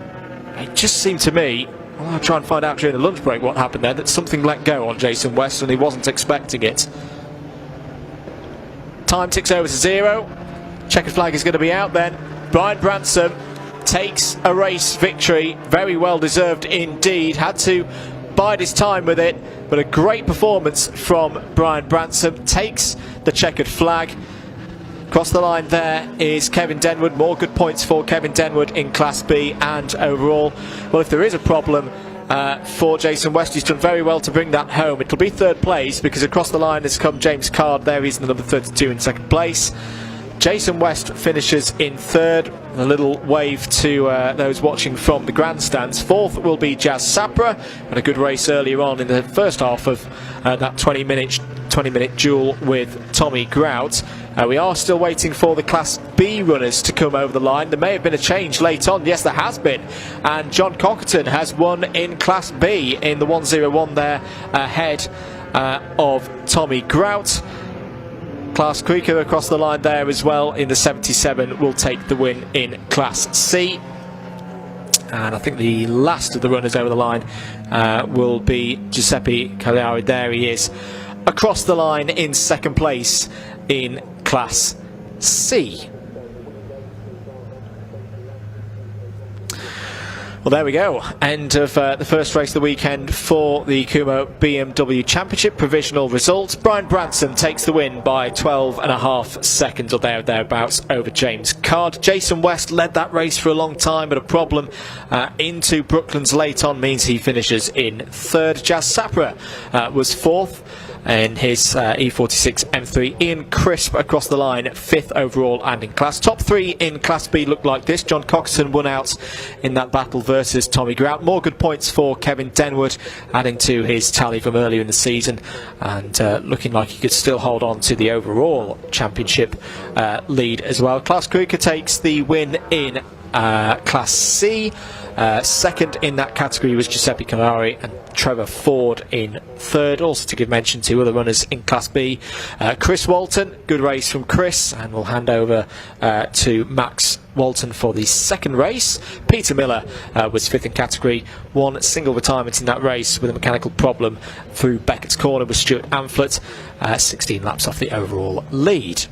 It just seemed to me, I'll try and find out during the lunch break what happened there, that something let go on Jason West and he wasn't expecting it. Time ticks over to 0. Checkered flag is going to be out then. Brian Branson takes a race victory, very well deserved indeed. Had to bide his time with it, but a great performance from Brian Branson. Takes the checkered flag. Across the line there is Kevin Denwood. More good points for Kevin Denwood in Class B and overall. Well, if there is a problem for Jason West, he's done very well to bring that home. It'll be third place, because across the line has come James Card. There he's the number 32 in second place. Jason West finishes in third. A little wave to those watching from the grandstands. Fourth will be Jazz Sapra. Had a good race earlier on in the first half of that 20-minute duel with Tommy Grout. We are still waiting for the Class B runners to come over the line. There may have been a change late on. Yes, there has been. And John Cockerton has won in Class B in the 101 there ahead of Tommy Grout. Klaus Krieger across the line there as well in the 77 will take the win in Class C. And I think the last of the runners over the line will be Giuseppe Cagliari. There he is across the line in second place in Class C. Well, there we go. End of the first race of the weekend for the Kumho BMW Championship. Provisional results. Brian Branson takes the win by 12.5 seconds or thereabouts over James Card. Jason West led that race for a long time, but a problem into Brooklands late on means he finishes in third. Jazz Sapra was fourth in his E46 M3. Ian Crisp across the line, fifth overall and in class. Top three in Class B looked like this. John Cockerton won out in that battle versus Tommy Grout. More good points for Kevin Denwood, adding to his tally from earlier in the season, and looking like he could still hold on to the overall championship lead as well. Klaus Krieger takes the win in Class C. Second in that category was Giuseppe Canari and Trevor Ford in third. Also to give mention to other runners in Class B, Chris Walton, good race from Chris, and we'll hand over to Max Walton for the second race. Peter Miller was fifth in category, one single retirement in that race with a mechanical problem through Beckett's corner with Stuart Amphlett, 16 laps off the overall lead.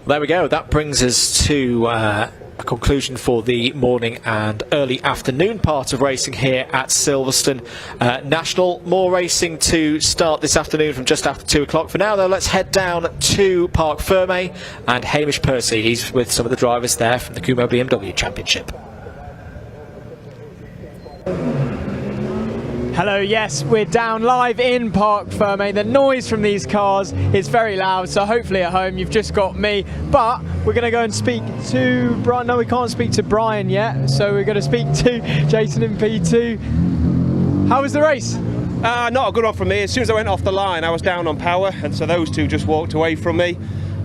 Well, there we go, that brings us to a conclusion for the morning and early afternoon part of racing here at Silverstone National. More racing to start this afternoon from just after 2 o'clock. For now though, let's head down to Parc Fermé and Hamish Percy. He's with some of the drivers there from the Kumho BMW Championship. Hello, yes, we're down live in Parc Fermé. The noise from these cars is very loud, so hopefully at home you've just got me. But we're going to go and speak to Brian. No, we can't speak to Brian yet, so we're going to speak to Jason in P2. How was the race? Not a good one from me. As soon as I went off the line, I was down on power, and so those two just walked away from me,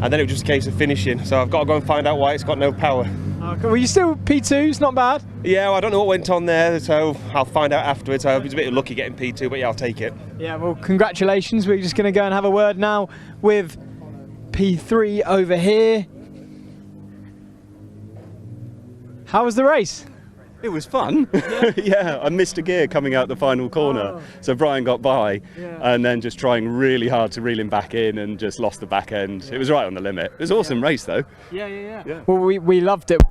and then it was just a case of finishing. So I've got to go and find out why it's got no power. Okay, well, you still P2, it's not bad. Yeah, well, I don't know what went on there, so I'll find out afterwards. I was a bit lucky getting P2, but yeah, I'll take it. Yeah, well, congratulations. We're just going to go and have a word now with P3 over here. How was the race? It was fun. Yeah, I missed a gear coming out the final corner, so Brian got by, and then just trying really hard to reel him back in and just lost the back end. It was right on the limit. It was an awesome race though. Yeah. Well, we loved it.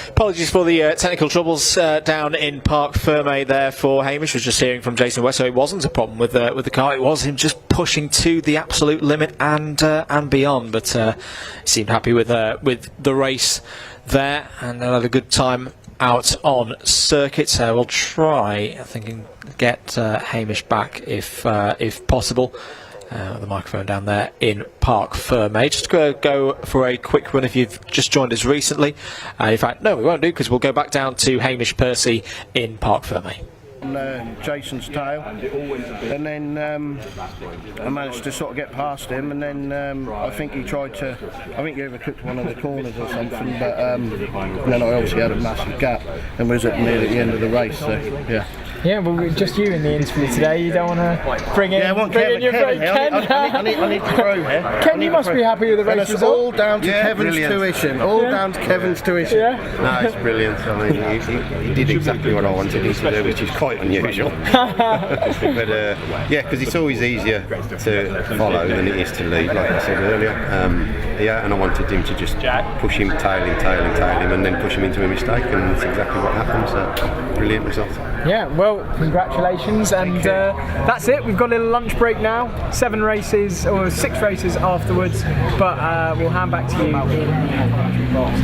Apologies for the technical troubles down in Parc Fermé there for Hamish. Was just hearing from Jason West, so it wasn't a problem with the car. It was him just pushing to the absolute limit and beyond. But seemed happy with the race there, and had a good time out on circuit. So we'll try, I think, and get Hamish back if possible. The microphone down there in Parc Fermé. Just go for a quick run if you've just joined us recently. In fact, no, we won't do, because we'll go back down to Hamish Percy in Parc Fermé. On Jason's tail, and then I managed to sort of get past him, and then I think he tried to, I think he overtook one of the corners or something, but then I obviously had a massive gap and was at nearly the end of the race, so yeah. Yeah, well, just you in the interview today. You don't want to bring in, your friend Ken. I need to throw here. Ken, you must be happy with the race result. All down to Kevin's tuition. All down to Kevin's tuition. No, it's brilliant. I mean, he did exactly what I wanted him to do, which is quite unusual. But yeah, because it's always easier to follow than it is to lead, like I said earlier. Yeah, and I wanted him to just push him, tail him, and then push him into a mistake, and that's exactly what happened. So, brilliant result. Yeah, well, congratulations, and that's it. We've got a little lunch break now. 6 races afterwards, but we'll hand back to you in the commentary box.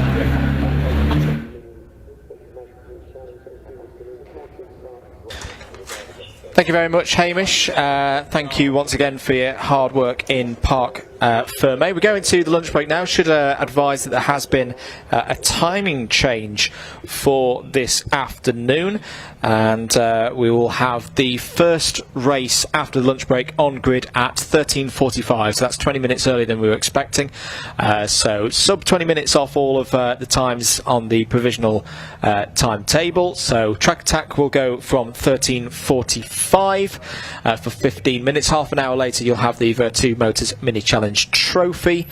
Thank you very much, Hamish. Thank you once again for your hard work in Parc Fermé. We're going to the lunch break now. Should advise that there has been a timing change for this afternoon, and we will have the first race after the lunch break on grid at 13:45, so that's 20 minutes earlier than we were expecting. So sub 20 minutes off all of the times on the provisional timetable. So Track Attack will go from 13:45 for 15 minutes. Half an hour later you'll have the Vertu Motors Mini Challenge Trophy.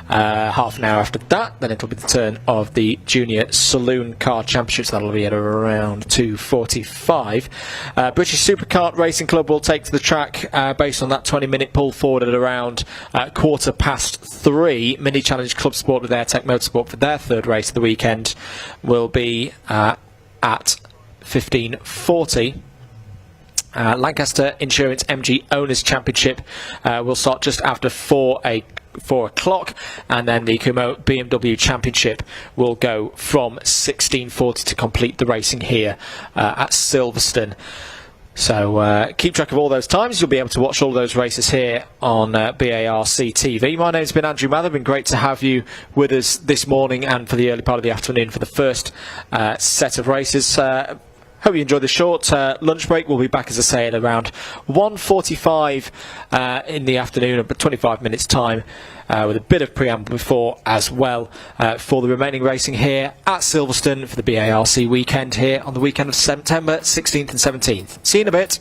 Half an hour after that, then it'll be the turn of the Junior Saloon Car Championships. That'll be at around 2:45. British Superkart Racing Club will take to the track based on that 20-minute pull forward at around 3:15. Mini Challenge Clubsport with Airtech Motorsport for their third race of the weekend will be at 15:40. Lancaster Insurance MG Owners Championship will start just after 4 o'clock, and then the Kumho BMW Championship will go from 16:40 to complete the racing here at Silverstone. So keep track of all those times. You'll be able to watch all those races here on BARC TV. My name's been Andrew Mather. Been great to have you with us this morning and for the early part of the afternoon for the first set of races. Hope you enjoyed the short lunch break. We'll be back, as I say, at around 1:45 in the afternoon, about 25 minutes time, with a bit of preamble before as well for the remaining racing here at Silverstone for the BARC weekend here on the weekend of September 16th and 17th. See you in a bit.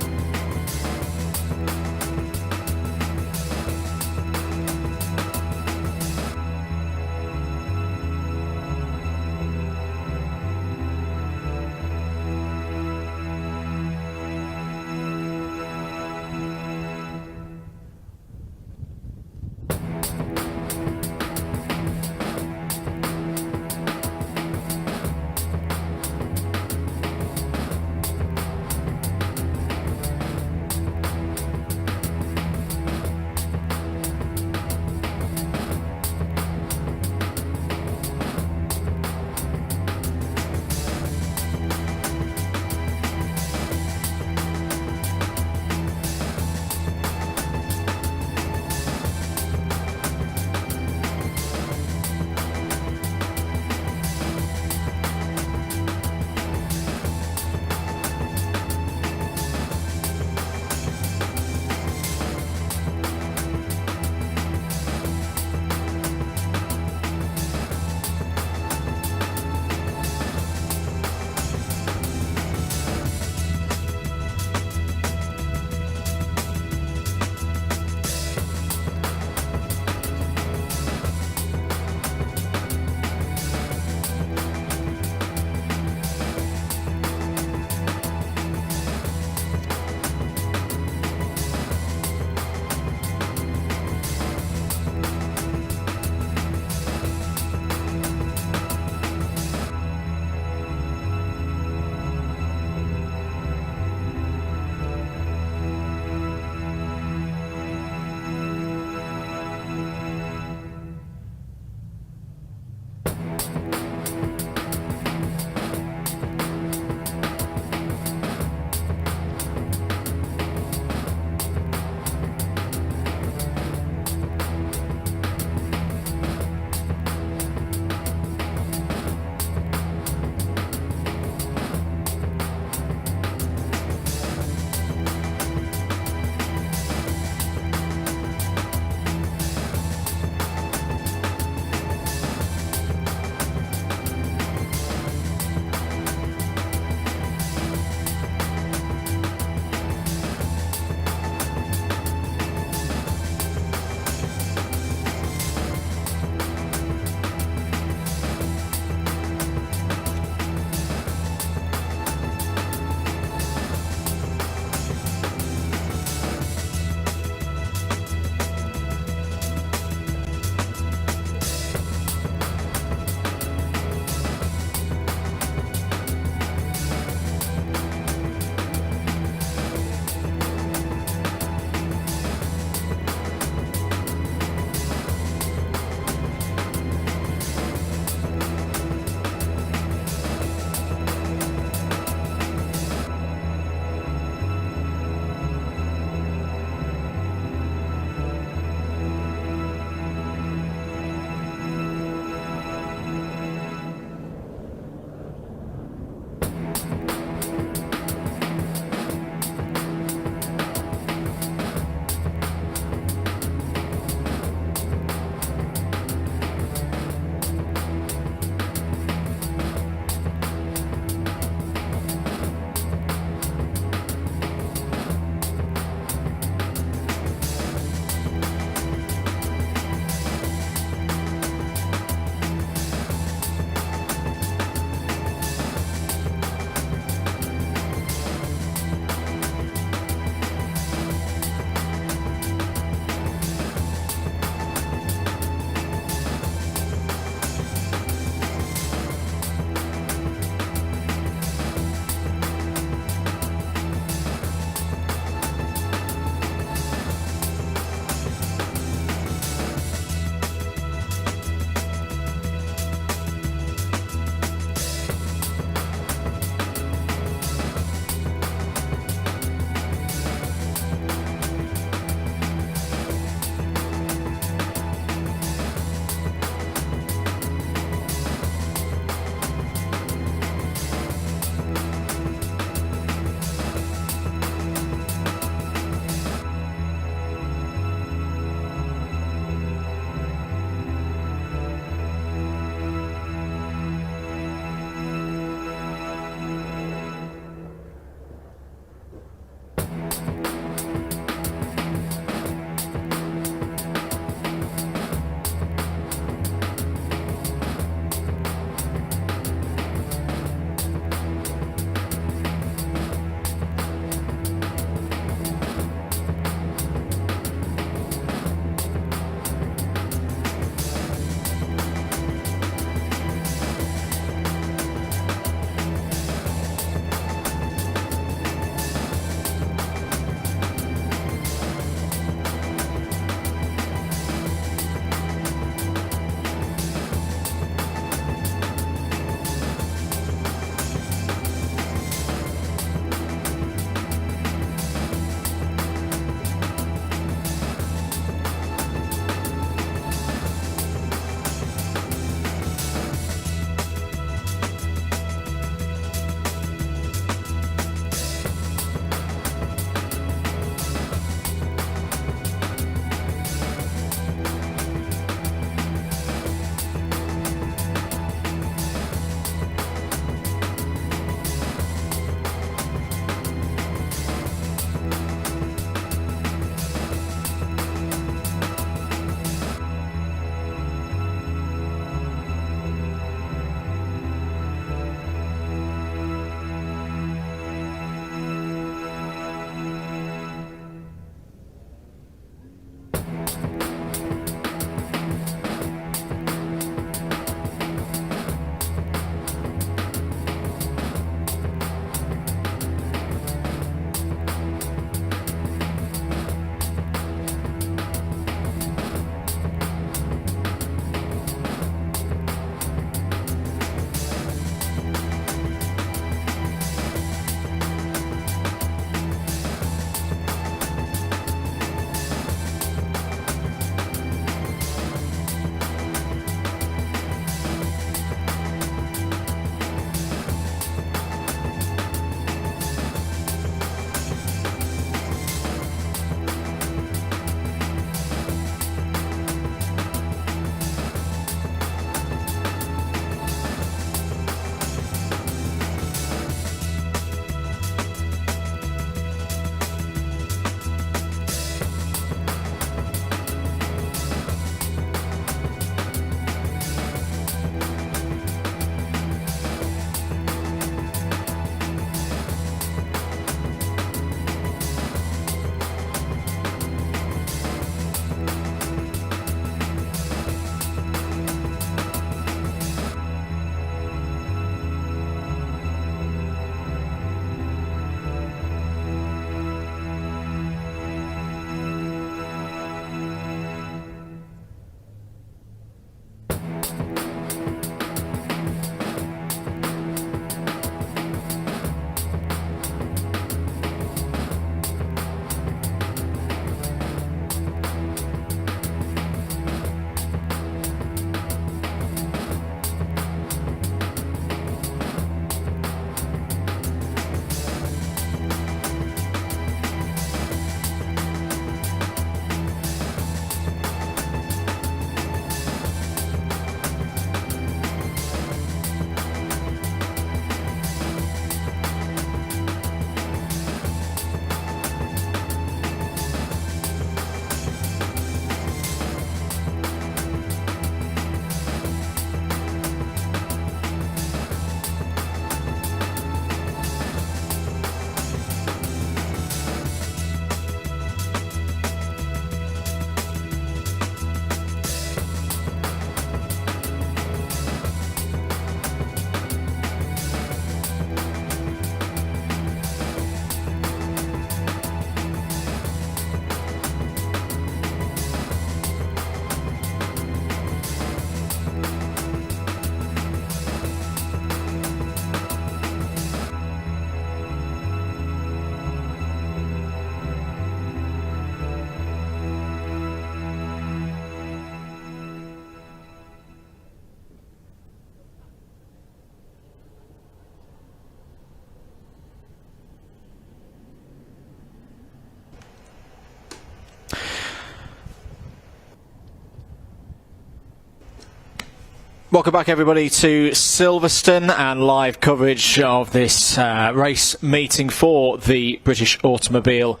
Welcome back everybody to Silverstone and live coverage of this race meeting for the British Automobile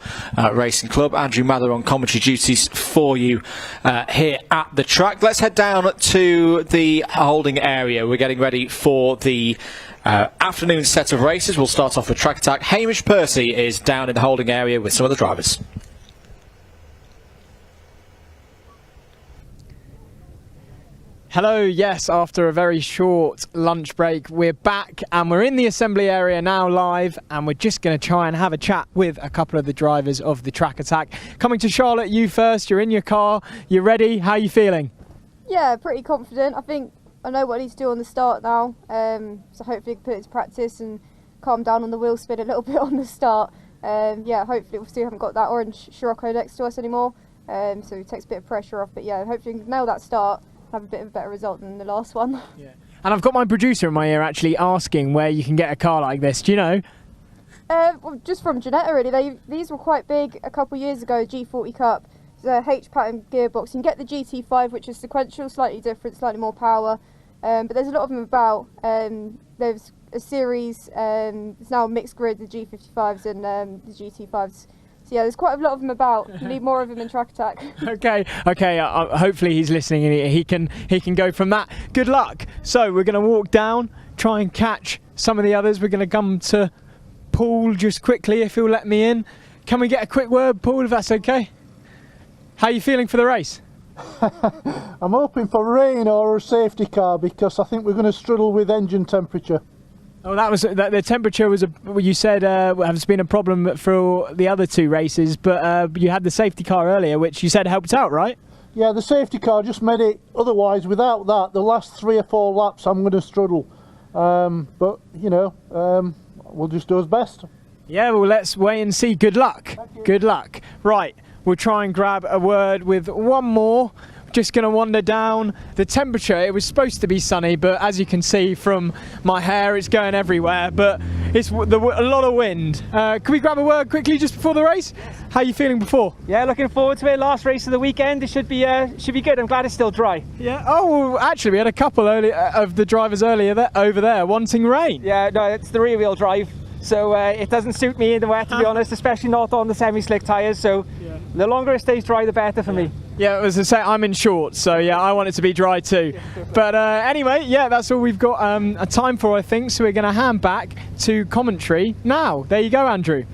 Racing Club. Andrew Mather on commentary duties for you here at the track. Let's head down to the holding area. We're getting ready for the afternoon set of races. We'll start off with Track Attack. Hamish Percy is down in the holding area with some of the drivers. Hello, yes, after a very short lunch break, we're back and we're in the assembly area now live, and we're just going to try and have a chat with a couple of the drivers of the Track Attack. Coming to Charlotte, you first, you're in your car, you're ready, how are you feeling? Yeah, pretty confident. I think I know what I need to do on the start now, so hopefully I can put it into practice and calm down on the wheel spin a little bit on the start. Yeah, hopefully we still haven't got that orange Scirocco next to us anymore, so it takes a bit of pressure off, but yeah, hopefully we can nail that start. Have a bit of a better result than the last one. Yeah. And I've got my producer in my ear actually asking where you can get a car like this. Do you know? Well, just from Ginetta really. These were quite big a couple of years ago, G40 Cup. It's a H-pattern gearbox. You can get the GT5, which is sequential, slightly different, slightly more power. But there's a lot of them about. There's a series, it's now a mixed grid, the G55s and the GT5s. So yeah, there's quite a lot of them about. You need more of them in Track Attack. Okay. Hopefully he's listening and he can go from that. Good luck. So we're going to walk down, try and catch some of the others. We're going to come to Paul just quickly if he'll let me in. Can we get a quick word, Paul, if that's okay? How are you feeling for the race? I'm hoping for rain or a safety car because I think we're going to struggle with engine temperature. Oh, the temperature was you said has been a problem for the other two races, but you had the safety car earlier, which you said helped out, right? Yeah, the safety car just made it. Otherwise, without that, the last 3 or 4 laps, I'm going to struggle. But you know, we'll just do our best. Yeah, well, let's wait and see. Good luck. Good luck. Right, we'll try and grab a word with one more. Just going to wander down. The temperature, it was supposed to be sunny, but as you can see from my hair, it's going everywhere, but it's a lot of wind. Can we grab a word quickly just before the race? How are you feeling before? Yeah, looking forward to it. Last race of the weekend. It should be good. I'm glad it's still dry. Yeah. Oh, well, actually, we had a couple of the drivers earlier over there wanting rain. Yeah, no, it's the rear-wheel drive. So it doesn't suit me in the wet, to be honest, especially not on the semi-slick tyres. So the longer it stays dry, the better for me. Yeah, as I say, I'm in shorts, so yeah, I want it to be dry too. But anyway, yeah, that's all we've got a time for, I think. So we're going to hand back to commentary now. There you go, Andrew.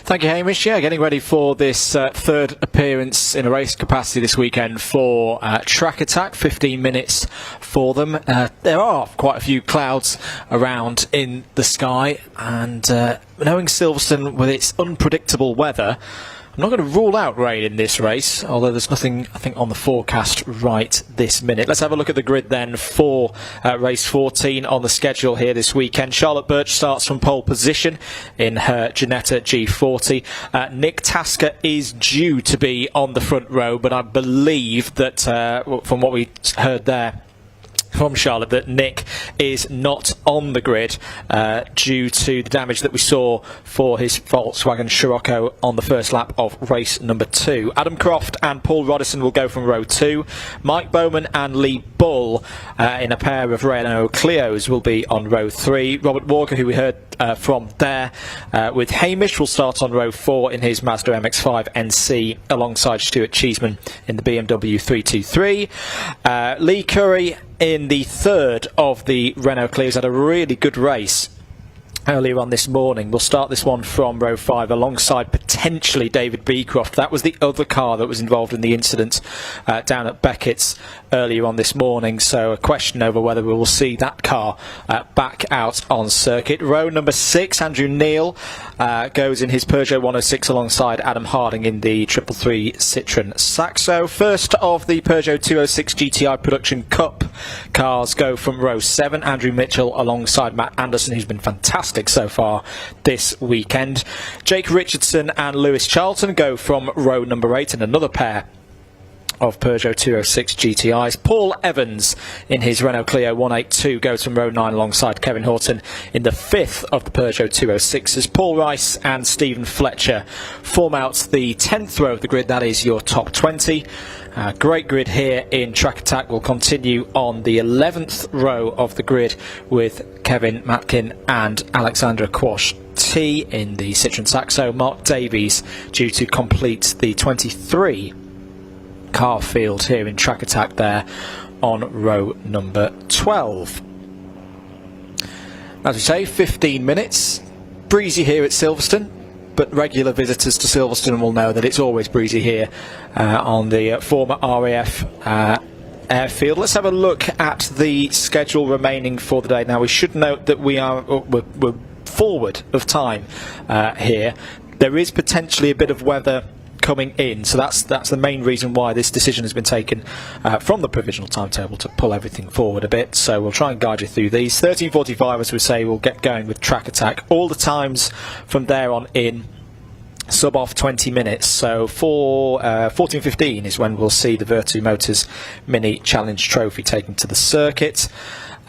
Thank you, Hamish. Yeah, getting ready for this third appearance in a race capacity this weekend for Track Attack. 15 minutes for them. There are quite a few clouds around in the sky, and knowing Silverstone with its unpredictable weather, I'm not going to rule out rain in this race, although there's nothing, I think, on the forecast right this minute. Let's have a look at the grid then for race 14 on the schedule here this weekend. Charlotte Birch starts from pole position in her Ginetta G40. Nick Tasker is due to be on the front row, but I believe that from what we heard there from Charlotte, that Nick is not on the grid due to the damage that we saw for his Volkswagen Scirocco on the first lap of race number 2. Adam Croft and Paul Roddison will go from row 2. Mike Bowman and Lee Bull in a pair of Renault Clios will be on row 3. Robert Walker, who we heard from there with Hamish, will start on row 4 in his Mazda MX-5 NC alongside Stuart Cheeseman in the BMW 323. Lee Curry in the third of the Renault Clios had a really good race earlier on this morning. We'll start this one from row 5 alongside potentially David Beecroft. That was the other car that was involved in the incident down at Beckett's earlier on this morning, so a question over whether we will see that car back out on circuit. Row number 6, Andrew Neal goes in his Peugeot 106 alongside Adam Harding in the 333 Citroen Saxo. First of the Peugeot 206 GTI Production Cup cars go from row 7. Andrew Mitchell alongside Matt Anderson, who's been fantastic so far this weekend. Jake Richardson and Lewis Charlton go from row number 8 in another pair of Peugeot 206 GTIs. Paul Evans in his Renault Clio 182 goes from row 9 alongside Kevin Horton in the 5th of the Peugeot 206s. Paul Rice and Stephen Fletcher form out the 10th row of the grid. That is your top 20. Great grid here in Track Attack. Will continue on the 11th row of the grid with Kevin Matkin and Alexandra Quash T in the Citroen Saxo. Mark Davies due to complete the 23 car field here in Track Attack there on row number 12. As we say, 15 minutes. Breezy here at Silverstone, but regular visitors to Silverstone will know that it's always breezy here on the former RAF airfield. Let's have a look at the schedule remaining for the day. Now, we should note that we're forward of time here. There is potentially a bit of weather coming in, so that's the main reason why this decision has been taken from the provisional timetable to pull everything forward a bit. So we'll try and guide you through these. 13:45, as we say, we'll get going with Track Attack. All the times from there on in sub off 20 minutes. So for 14:15 is when we'll see the Virtu Motors Mini Challenge Trophy taken to the circuit.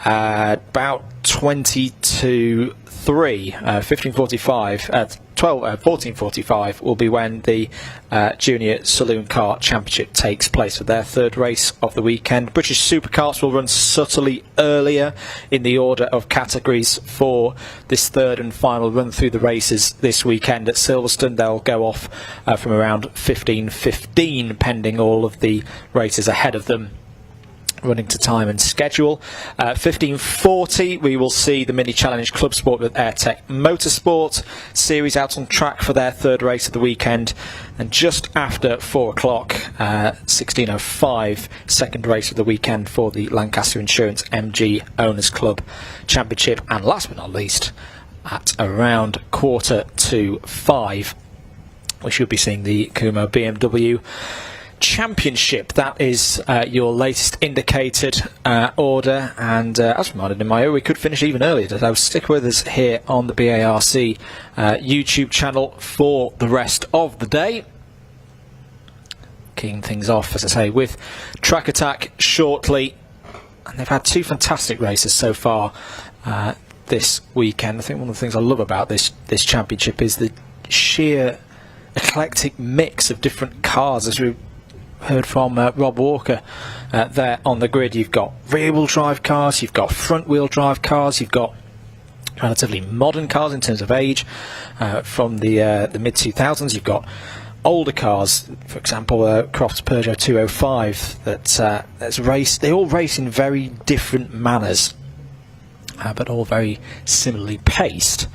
About 20 to 3, 15:45, 14:45 will be when the Junior Saloon Car Championship takes place for their third race of the weekend. British Supercars will run subtly earlier in the order of categories for this third and final run through the races this weekend at Silverstone. They'll go off from around 15:15, pending all of the races ahead of them running to time and schedule. 15:40 we will see the Mini Challenge Clubsport with Airtech Motorsport series out on track for their third race of the weekend, and just after 4 o'clock 16:05 second race of the weekend for the Lancaster Insurance MG Owners Club Championship, and last but not least at around 4:45 we should be seeing the Kumho BMW Championship. That is your latest indicated order, and as reminded in my own, we could finish even earlier today. So stick with us here on the BARC YouTube channel for the rest of the day. Keying things off, as I say, with Track Attack shortly, and they've had 2 fantastic races so far this weekend. I think one of the things I love about this championship is the sheer eclectic mix of different cars. As we heard from Rob Walker there on the grid, you've got rear-wheel drive cars, you've got front-wheel drive cars, you've got relatively modern cars in terms of age from the mid-2000s, you've got older cars, for example Croft's Peugeot 205 that's raced. They all race in very different manners, but all very similarly paced.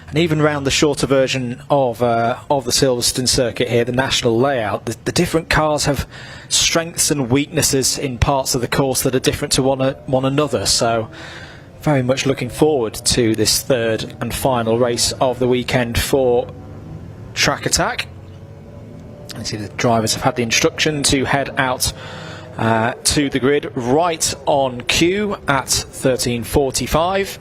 And even around the shorter version of the Silverstone circuit here, the national layout, the different cars have strengths and weaknesses in parts of the course that are different to one another. So very much looking forward to this third and final race of the weekend for Track Attack. You see the drivers have had the instruction to head out to the grid right on cue at 13:45.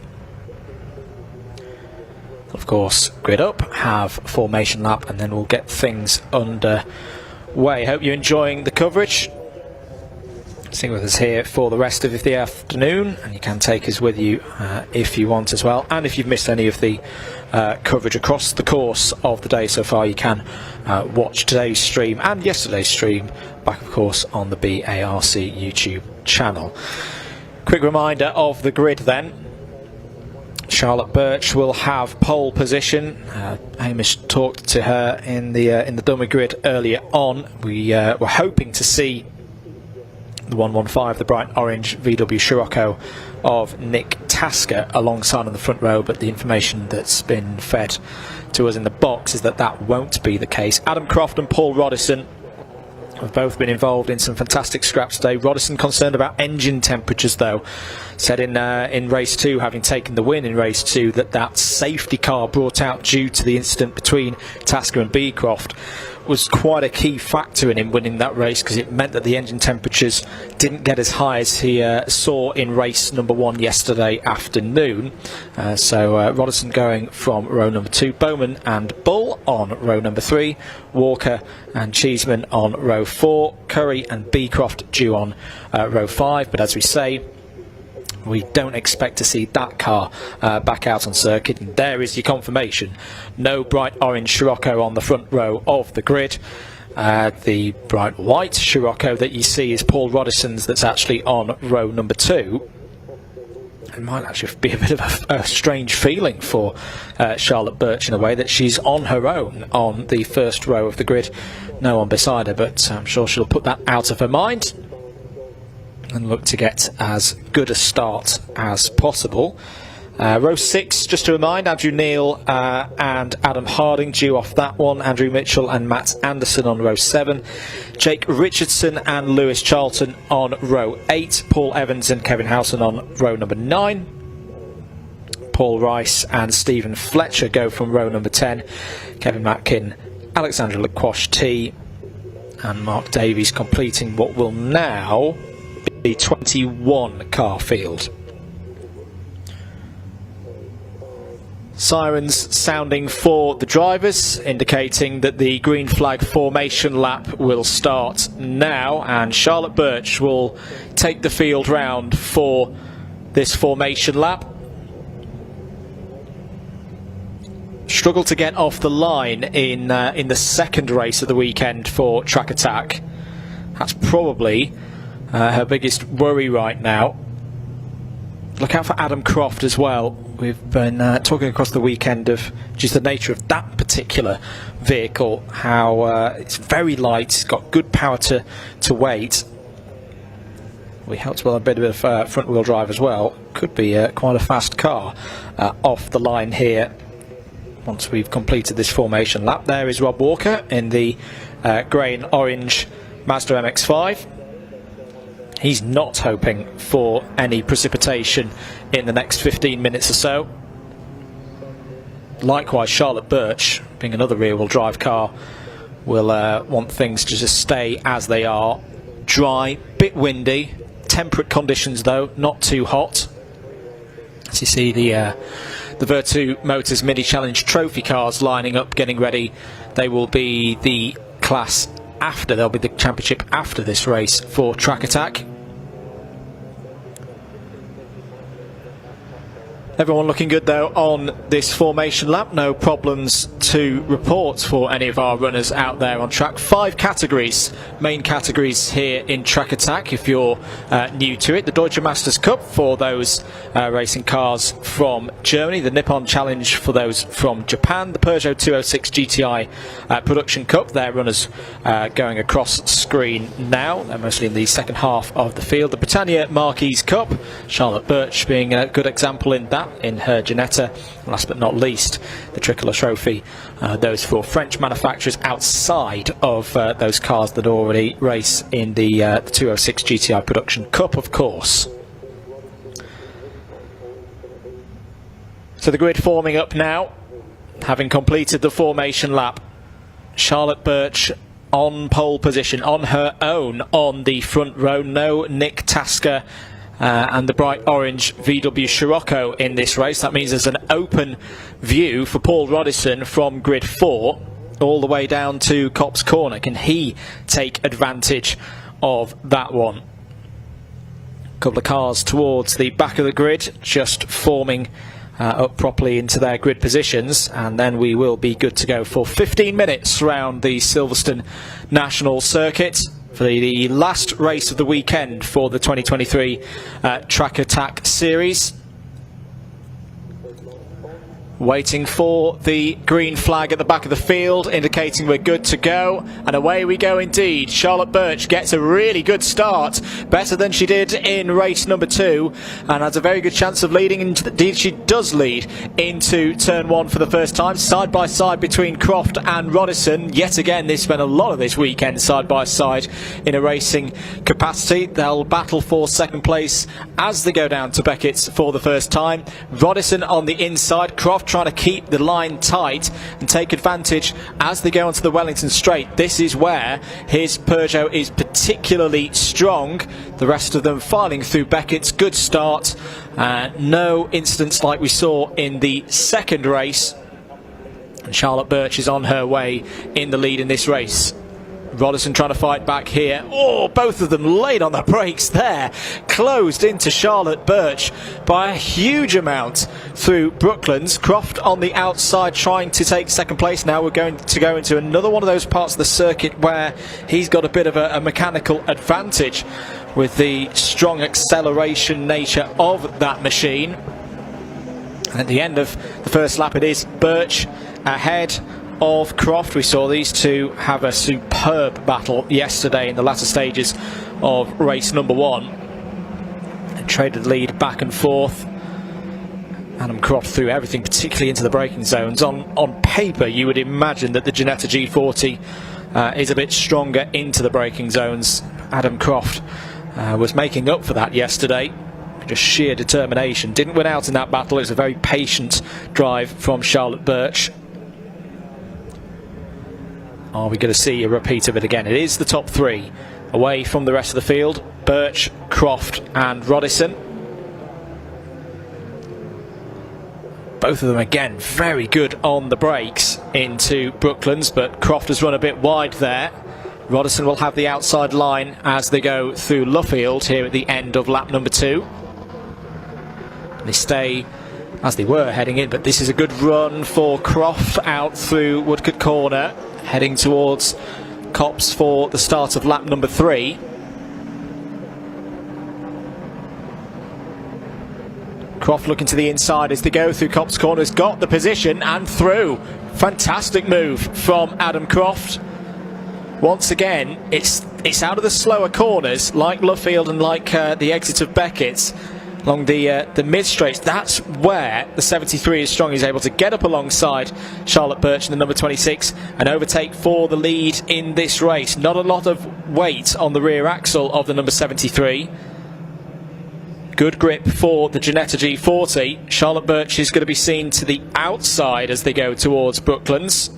Of course, grid up, have formation lap, and then we'll get things underway. Hope you're enjoying the coverage. Stay with us here for the rest of the afternoon, and you can take us with you if you want as well. And if you've missed any of the coverage across the course of the day so far, you can watch today's stream and yesterday's stream back, of course, on the BARC YouTube channel. Quick reminder of the grid then. Charlotte Birch will have pole position. Hamish talked to her in the dummy grid earlier on. We were hoping to see the 115, the bright orange VW Scirocco of Nick Tasker alongside on the front row, but the information that's been fed to us in the box is that won't be the case. Adam Croft and Paul Roddison have both been involved in some fantastic scraps today. Roddison concerned about engine temperatures though. Said in race 2, having taken the win in race 2, that safety car brought out due to the incident between Tasker and Beecroft was quite a key factor in him winning that race, because it meant that the engine temperatures didn't get as high as he saw in race number 1 yesterday afternoon. So Roddison going from row number 2, Bowman and Bull on row number 3, Walker and Cheeseman on row 4, Curry and Beecroft due on row 5. But as we say, we don't expect to see that car back out on circuit, and there is your confirmation. No bright orange Scirocco on the front row of the grid. The bright white Scirocco that you see is Paul Roddison's that's actually on row number 2. It might actually be a bit of a strange feeling for Charlotte Birch in a way that she's on her own on the first row of the grid. No one beside her, but I'm sure she'll put that out of her mind and look to get as good a start as possible. Row 6, just to remind, Andrew Neil and Adam Harding due off that one. Andrew Mitchell and Matt Anderson on row 7. Jake Richardson and Lewis Charlton on row 8. Paul Evans and Kevin Howson on row number 9. Paul Rice and Stephen Fletcher go from row number 10. Kevin Matkin, Alexandra Lequash T and Mark Davies completing what will now be 21 car field. Sirens sounding for the drivers, indicating that the green flag formation lap will start now, and Charlotte Birch will take the field round for this formation lap. Struggled to get off the line in the second race of the weekend for Track Attack. That's probably her biggest worry right now. Look out for Adam Croft as well. We've been talking across the weekend of just the nature of that particular vehicle, how it's very light, it's got good power to weight. We helped well a bit of front wheel drive as well. Could be quite a fast car off the line here once we've completed this formation lap. There is Rob Walker in the grey and orange Mazda MX-5. He's not hoping for any precipitation in the next 15 minutes or so. Likewise, Charlotte Birch, being another rear-wheel drive car, will want things to just stay as they are. Dry, bit windy, temperate conditions though, not too hot. As you see the Vertu Motors Mini Challenge Trophy cars lining up, getting ready. They will be the class after, they'll be the championship after this race for Track Attack. Everyone looking good though on this formation lap. No problems to report for any of our runners out there on track. 5 categories, main categories here in Track Attack if you're new to it. The Deutsche Masters Cup for those racing cars from Germany. The Nippon Challenge for those from Japan. The Peugeot 206 GTI Production Cup. Their runners going across screen now. They're mostly in the second half of the field. The Britannia Marquise Cup. Charlotte Birch being a good example in that, in her Ginetta. Last but not least, the Tricolor Trophy, those for French manufacturers outside of those cars that already race in the 206 GTI Production Cup, of course. So the grid forming up now, having completed the formation lap. Charlotte Birch on pole position, on her own on the front row. No Nick Tasker and the bright orange VW Scirocco in this race. That means there's an open view for Paul Roddison from grid 4 all the way down to Copse Corner. Can he take advantage of that one? A couple of cars towards the back of the grid, just forming up properly into their grid positions, and then we will be good to go for 15 minutes around the Silverstone National Circuit for the last race of the weekend for the 2023 Track Attack Series. Waiting for the green flag at the back of the field, indicating we're good to go. And away we go indeed. Charlotte Birch gets a really good start, better than she did in race number 2, and has a very good chance of leading. Indeed, she does lead into turn 1 for the first time, side by side between Croft and Roddison. Yet again, they spent a lot of this weekend side by side in a racing capacity. They'll battle for second place as they go down to Beckett's for the first time. Roddison on the inside, Croft trying to keep the line tight and take advantage as they go onto the Wellington Straight. This is where his Peugeot is particularly strong. The rest of them filing through Beckett's. Good start. No incidents like we saw in the second race. And Charlotte Birch is on her way in the lead in this race. Rodderson trying to fight back here. Oh, both of them laid on the brakes there. Closed into Charlotte Birch by a huge amount through Brooklands. Croft on the outside trying to take second place. Now we're going to go into another one of those parts of the circuit where he's got a bit of a mechanical advantage with the strong acceleration nature of that machine. And at the end of the first lap, it is Birch ahead of Croft. We saw these two have a superb battle yesterday in the latter stages of race number 1 and traded lead back and forth. Adam Croft threw everything, particularly into the braking zones. On paper, you would imagine that the Ginetta G40 is a bit stronger into the braking zones. Adam Croft was making up for that yesterday. Just sheer determination. Didn't win out in that battle. It was a very patient drive from Charlotte Birch. Are we going to see a repeat of it again? It is the top 3 away from the rest of the field. Birch, Croft and Rodderson. Both of them again very good on the brakes into Brooklands, but Croft has run a bit wide there. Rodderson will have the outside line as they go through Luffield here at the end of lap number 2. They stay as they were heading in, but this is a good run for Croft out through Woodcote Corner, heading towards Copse for the start of lap number 3. Croft looking to the inside as they go through Copse Corner, has got the position and through. Fantastic move from Adam Croft. Once again, it's out of the slower corners like Luffield and like the exit of Beckett's. Along the mid-straights, that's where the 73 is strong. He's able to get up alongside Charlotte Birch in the number 26 and overtake for the lead in this race. Not a lot of weight on the rear axle of the number 73. Good grip for the Ginetta G40. Charlotte Birch is going to be seen to the outside as they go towards Brooklands.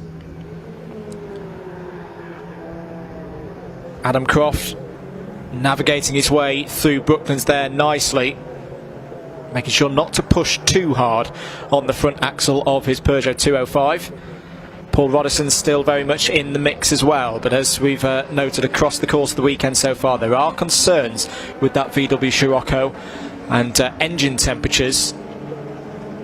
Adam Croft navigating his way through Brooklands there nicely, making sure not to push too hard on the front axle of his Peugeot 205. Paul Rodderson's still very much in the mix as well, but as we've noted across the course of the weekend so far, there are concerns with that VW Scirocco and engine temperatures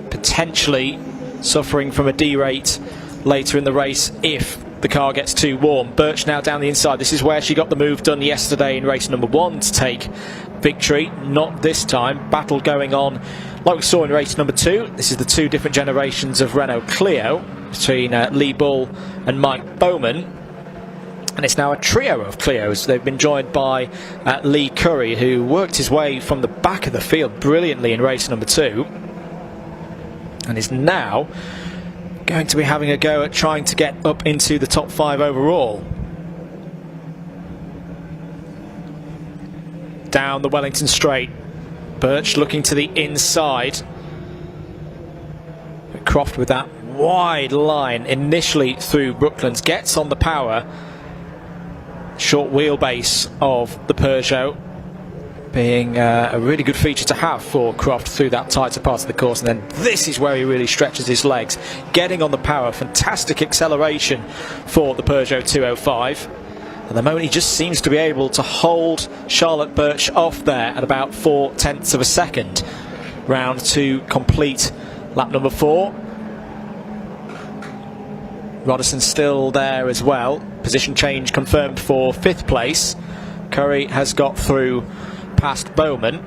potentially suffering from a derate later in the race if the car gets too warm. Birch now down the inside. This is where she got the move done yesterday in race number 1 to take victory. Not this time. Battle going on like we saw in race number 2. This is the 2 different generations of Renault Clio between Lee Bull and Mike Bowman, and it's now a trio of Clios. They've been joined by Lee Curry, who worked his way from the back of the field brilliantly in race number 2 and is now going to be having a go at trying to get up into the top 5 overall. Down the Wellington straight, Birch looking to the inside. Croft with that wide line initially through Brooklands, gets on the power. Short wheelbase of the Peugeot being a really good feature to have for Croft through that tighter part of the course, and then this is where he really stretches his legs, getting on the power. Fantastic acceleration for the Peugeot 205. At the moment he just seems to be able to hold Charlotte Birch off there at about 0.4 of a second round to complete lap number 4. Rodderson still there as well. Position change confirmed for 5th place. Curry has got through past Bowman.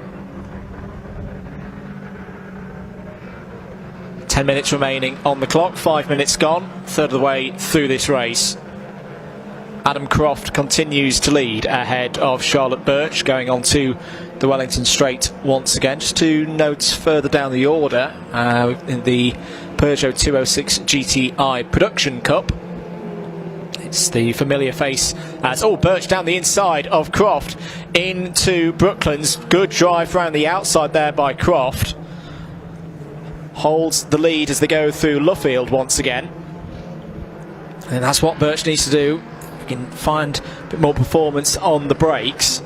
10 minutes remaining on the clock, 5 minutes gone, third of the way through this race. Adam Croft continues to lead ahead of Charlotte Birch, going on to the Wellington straight once again. Just 2 notes further down the order, in the Peugeot 206 GTI Production Cup, it's the familiar face as Birch down the inside of Croft into Brooklands. Good drive around the outside there by Croft. Holds the lead as they go through Luffield once again. And that's what Birch needs to do. We can find a bit more performance on the brakes.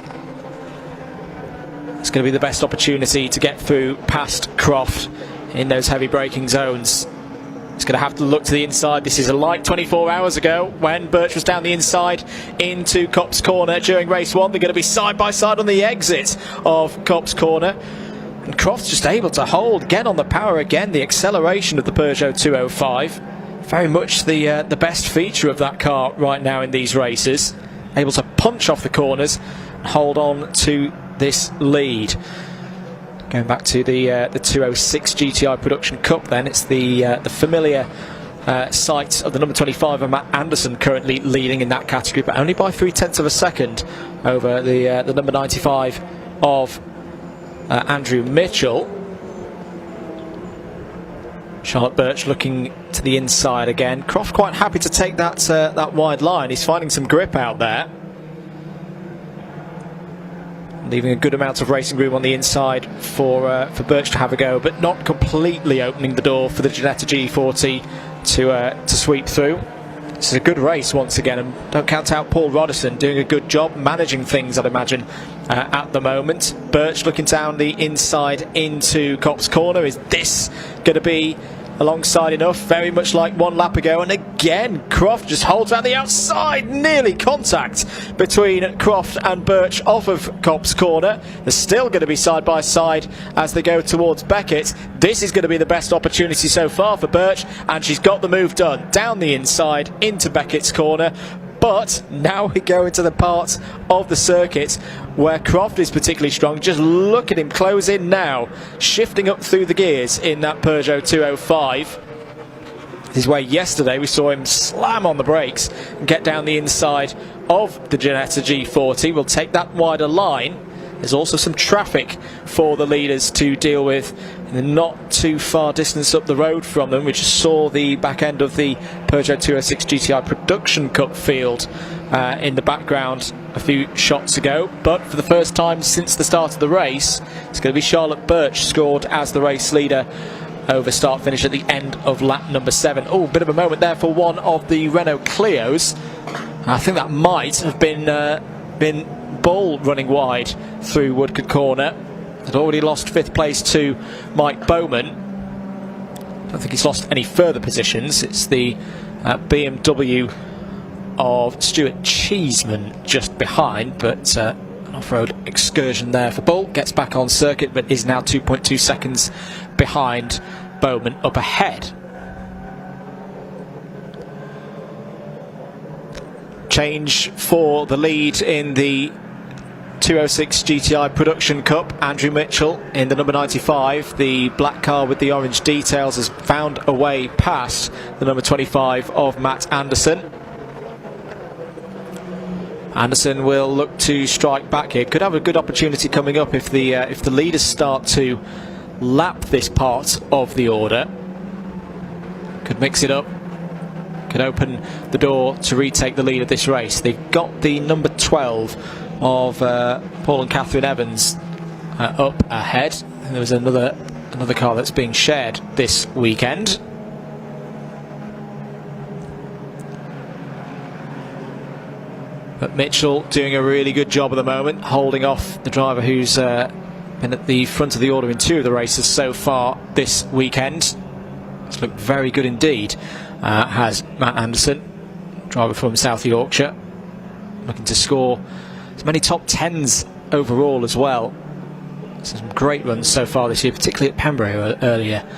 It's going to be the best opportunity to get through past Croft in those heavy braking zones. He's going to have to look to the inside. This is like 24 hours ago when Birch was down the inside into Copse Corner during race 1. They're going to be side by side on the exit of Copse Corner. And Croft's just able to hold again on the power again. The acceleration of the Peugeot 205. Very much the best feature of that car right now in these races. Able to punch off the corners and hold on to this lead. Going back to the 206 GTI Production Cup then, it's the familiar sight of the number 25 of Matt Anderson currently leading in that category, but only by 0.3 of a second over the number 95 of Andrew Mitchell. Charlotte Birch looking to the inside again. Croft quite happy to take that wide line. He's finding some grip out there, leaving a good amount of racing room on the inside for Birch to have a go, but not completely opening the door for the Ginetta G40 to sweep through. This is a good race once again, and don't count out Paul Roddison doing a good job managing things, I'd imagine, at the moment. Birch looking down the inside into Copse Corner. Is this going to be alongside enough? Very much like one lap ago, and again Croft just holds out the outside. Nearly contact between Croft and Birch off of Copse Corner. They're still going to be side by side as they go towards Beckett. This is going to be the best opportunity so far for Birch, and she's got the move done down the inside into Beckett's corner. But now we go into the part of the circuit where Croft is particularly strong. Just look at him close in now, shifting up through the gears in that Peugeot 205. This is where yesterday we saw him slam on the brakes and get down the inside of the Ginetta G40. We'll take that wider line. There's also some traffic for the leaders to deal with in the not too far distance up the road from them. We just saw the back end of the Peugeot 206 GTI Production Cup field in the background a few shots ago. But for the first time since the start of the race, it's going to be Charlotte Birch scored as the race leader over start finish at the end of lap number 7. Oh, bit of a moment there for one of the Renault Clios. I think that might have been Bull running wide through Woodcote Corner. Had already lost 5th place to Mike Bowman. Don't think he's lost any further positions. It's the BMW of Stuart Cheeseman just behind, but an off-road excursion there for Bull. Gets back on circuit, but is now 2.2 seconds behind Bowman up ahead. Change for the lead in the 206 GTI Production Cup. Andrew Mitchell in the number 95, the black car with the orange details, has found a way past the number 25 of Matt Anderson. Anderson will look to strike back here. Could have a good opportunity coming up if the leaders start to lap this part of the order. Could mix it up. Could open the door to retake the lead of this race. They've got the number 12 of Paul and Catherine Evans up ahead. And there was another car that's being shared this weekend. But Mitchell doing a really good job at the moment, holding off the driver who's been at the front of the order in 2 of the races so far this weekend. It's looked very good indeed. Has Matt Anderson, driver from South Yorkshire, looking to score as many top 10s overall as well. Some great runs so far this year, particularly at Pembrey earlier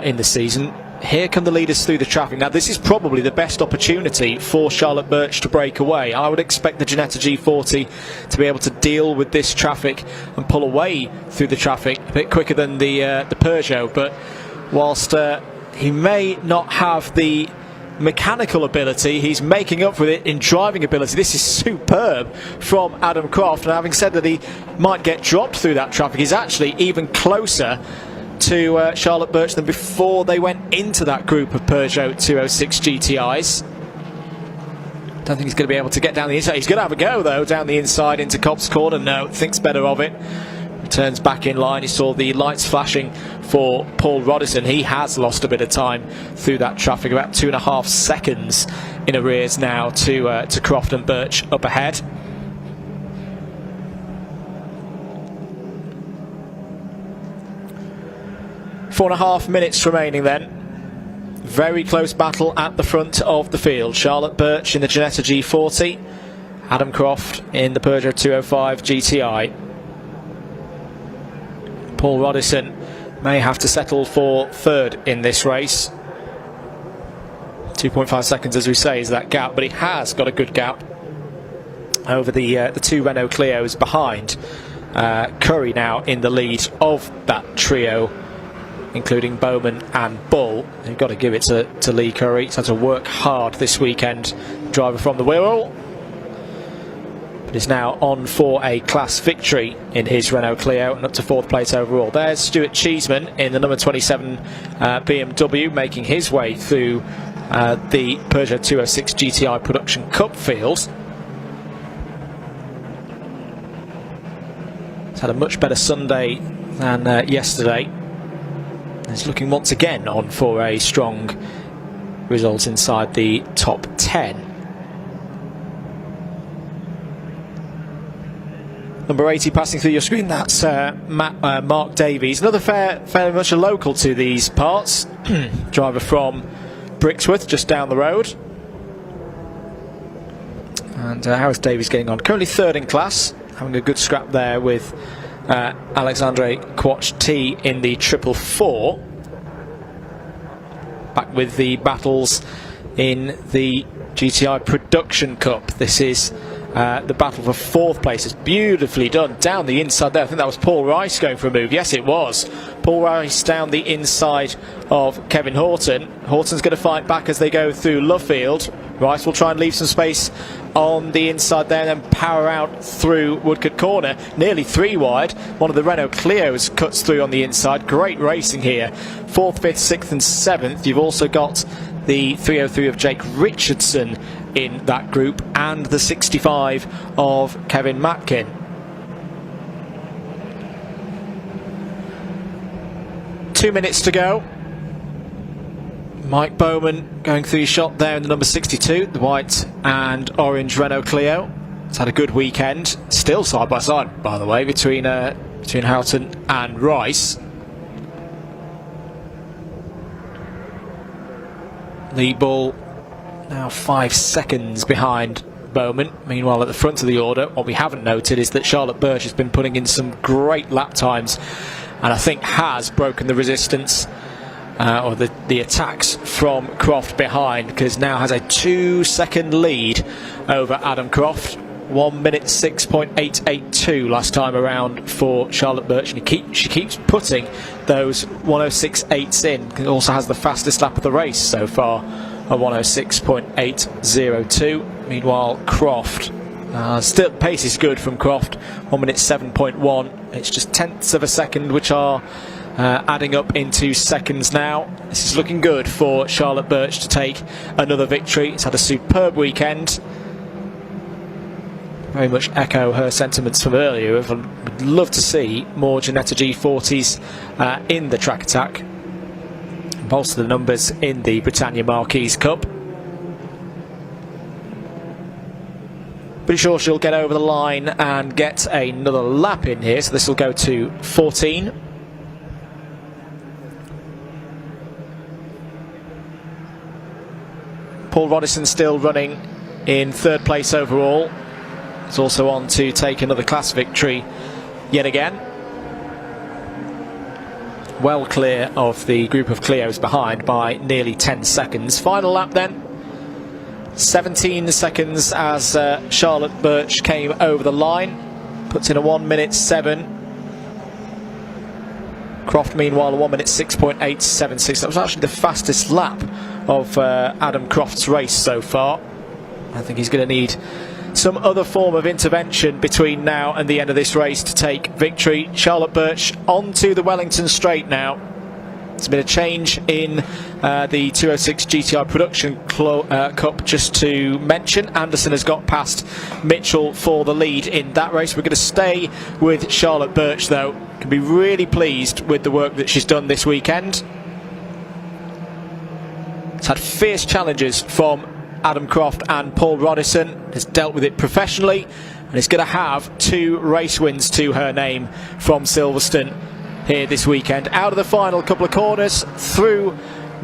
in the season. Here come the leaders through the traffic. Now this is probably the best opportunity for Charlotte Birch to break away. I would expect the Ginetta G40 to be able to deal with this traffic and pull away through the traffic a bit quicker than the Peugeot, but whilst he may not have the mechanical ability, he's making up for it in driving ability. This is superb from Adam Croft, and having said that he might get dropped through that traffic, he's actually even closer to Charlotte Birch than before they went into that group of Peugeot 206 GTIs. Don't think he's going to be able to get down the inside. He's going to have a go though down the inside into Copse Corner. No, thinks better of it. Returns back in line. He saw the lights flashing for Paul Roddison. He has lost a bit of time through that traffic, about 2.5 seconds in arrears now to Croft and Birch up ahead. Four and a half minutes remaining then Very close battle at the front of the field. Charlotte Birch in the Ginetta G40, Adam Croft in the Peugeot 205 GTI. Paul Rodison may have to settle for third in this race. 2.5 seconds, as we say, is that gap, but he has got a good gap over the two Renault Clios behind. Curry now in the lead of that trio, including Bowman and Bull. You've got to give it to Lee Curry. He's had to work hard this weekend, driver from the Wirral. But is now on for a class victory in his Renault Clio and up to 4th place overall. There's Stuart Cheeseman in the number 27 BMW, making his way through the Peugeot 206 GTI Production Cup field. He's had a much better Sunday than yesterday. He's looking once again on for a strong result inside the top 10. Number 80 passing through your screen, that's Mark Davies. Another fairly much a local to these parts. Driver from Brixworth, just down the road. And how is Davies getting on? Currently 3rd in class, having a good scrap there with Alexandre Quach T in the 444. Back with the battles in the GTI Production Cup. This is the battle for 4th place. It's beautifully done down the inside there. I think that was Paul Rice going for a move. Yes, it was. Paul Rice down the inside of Kevin Horton. Horton's going to fight back as they go through Luffield. Rice will try and leave some space on the inside there and then power out through Woodcote Corner, nearly 3 wide. One of the Renault Clios cuts through on the inside. Great racing here. 4th, 5th, 6th and 7th. You've also got the 303 of Jake Richardson in that group and the 65 of Kevin Matkin. Two minutes to go. Mike Bowman going through his shot there in the number 62, the white and orange Renault Clio. It's had a good weekend, still side by side by the way, between Houghton and Rice. Lead Bull now 5 seconds behind Bowman. Meanwhile, at the front of the order, what we haven't noted is that Charlotte Birch has been putting in some great lap times and I think has broken the resistance or the attacks from Croft behind, because now has a 2-second lead over Adam Croft. 1 minute 6.882 last time around for Charlotte Birch, and she keeps putting those 106.8s in. It also has the fastest lap of the race so far, a 106.802. Meanwhile, Croft, still pace is good from Croft, 1 minute 7.1. It's just tenths of a second which are adding up into seconds now. This is looking good for Charlotte Birch to take another victory. It's had a superb weekend. Very much echo her sentiments from earlier. I would love to see more Ginetta G40s in the track attack. Bolster the numbers in the Britannia Marquis Cup. Pretty sure she'll get over the line and get another lap in here, so this will go to 14. Paul Rodison still running in 3rd place overall. He's also on to take another class victory yet again. Well clear of the group of Clios behind by nearly 10 seconds. Final lap then. 17 seconds as Charlotte Birch came over the line. Puts in a 1 minute 7. Croft meanwhile a 1 minute 6.876. That was actually the fastest lap of Adam Croft's race so far. I think he's going to need some other form of intervention between now and the end of this race to take victory. Charlotte Birch onto the Wellington Straight now. There's been a change in the 206 GTI Production Cup, just to mention. Anderson has got past Mitchell for the lead in that race. We're going to stay with Charlotte Birch though. Can be really pleased with the work that she's done this weekend. It's had fierce challenges from Adam Croft and Paul Rodison, has dealt with it professionally and is going to have 2 race wins to her name from Silverstone here this weekend. Out of the final couple of corners, through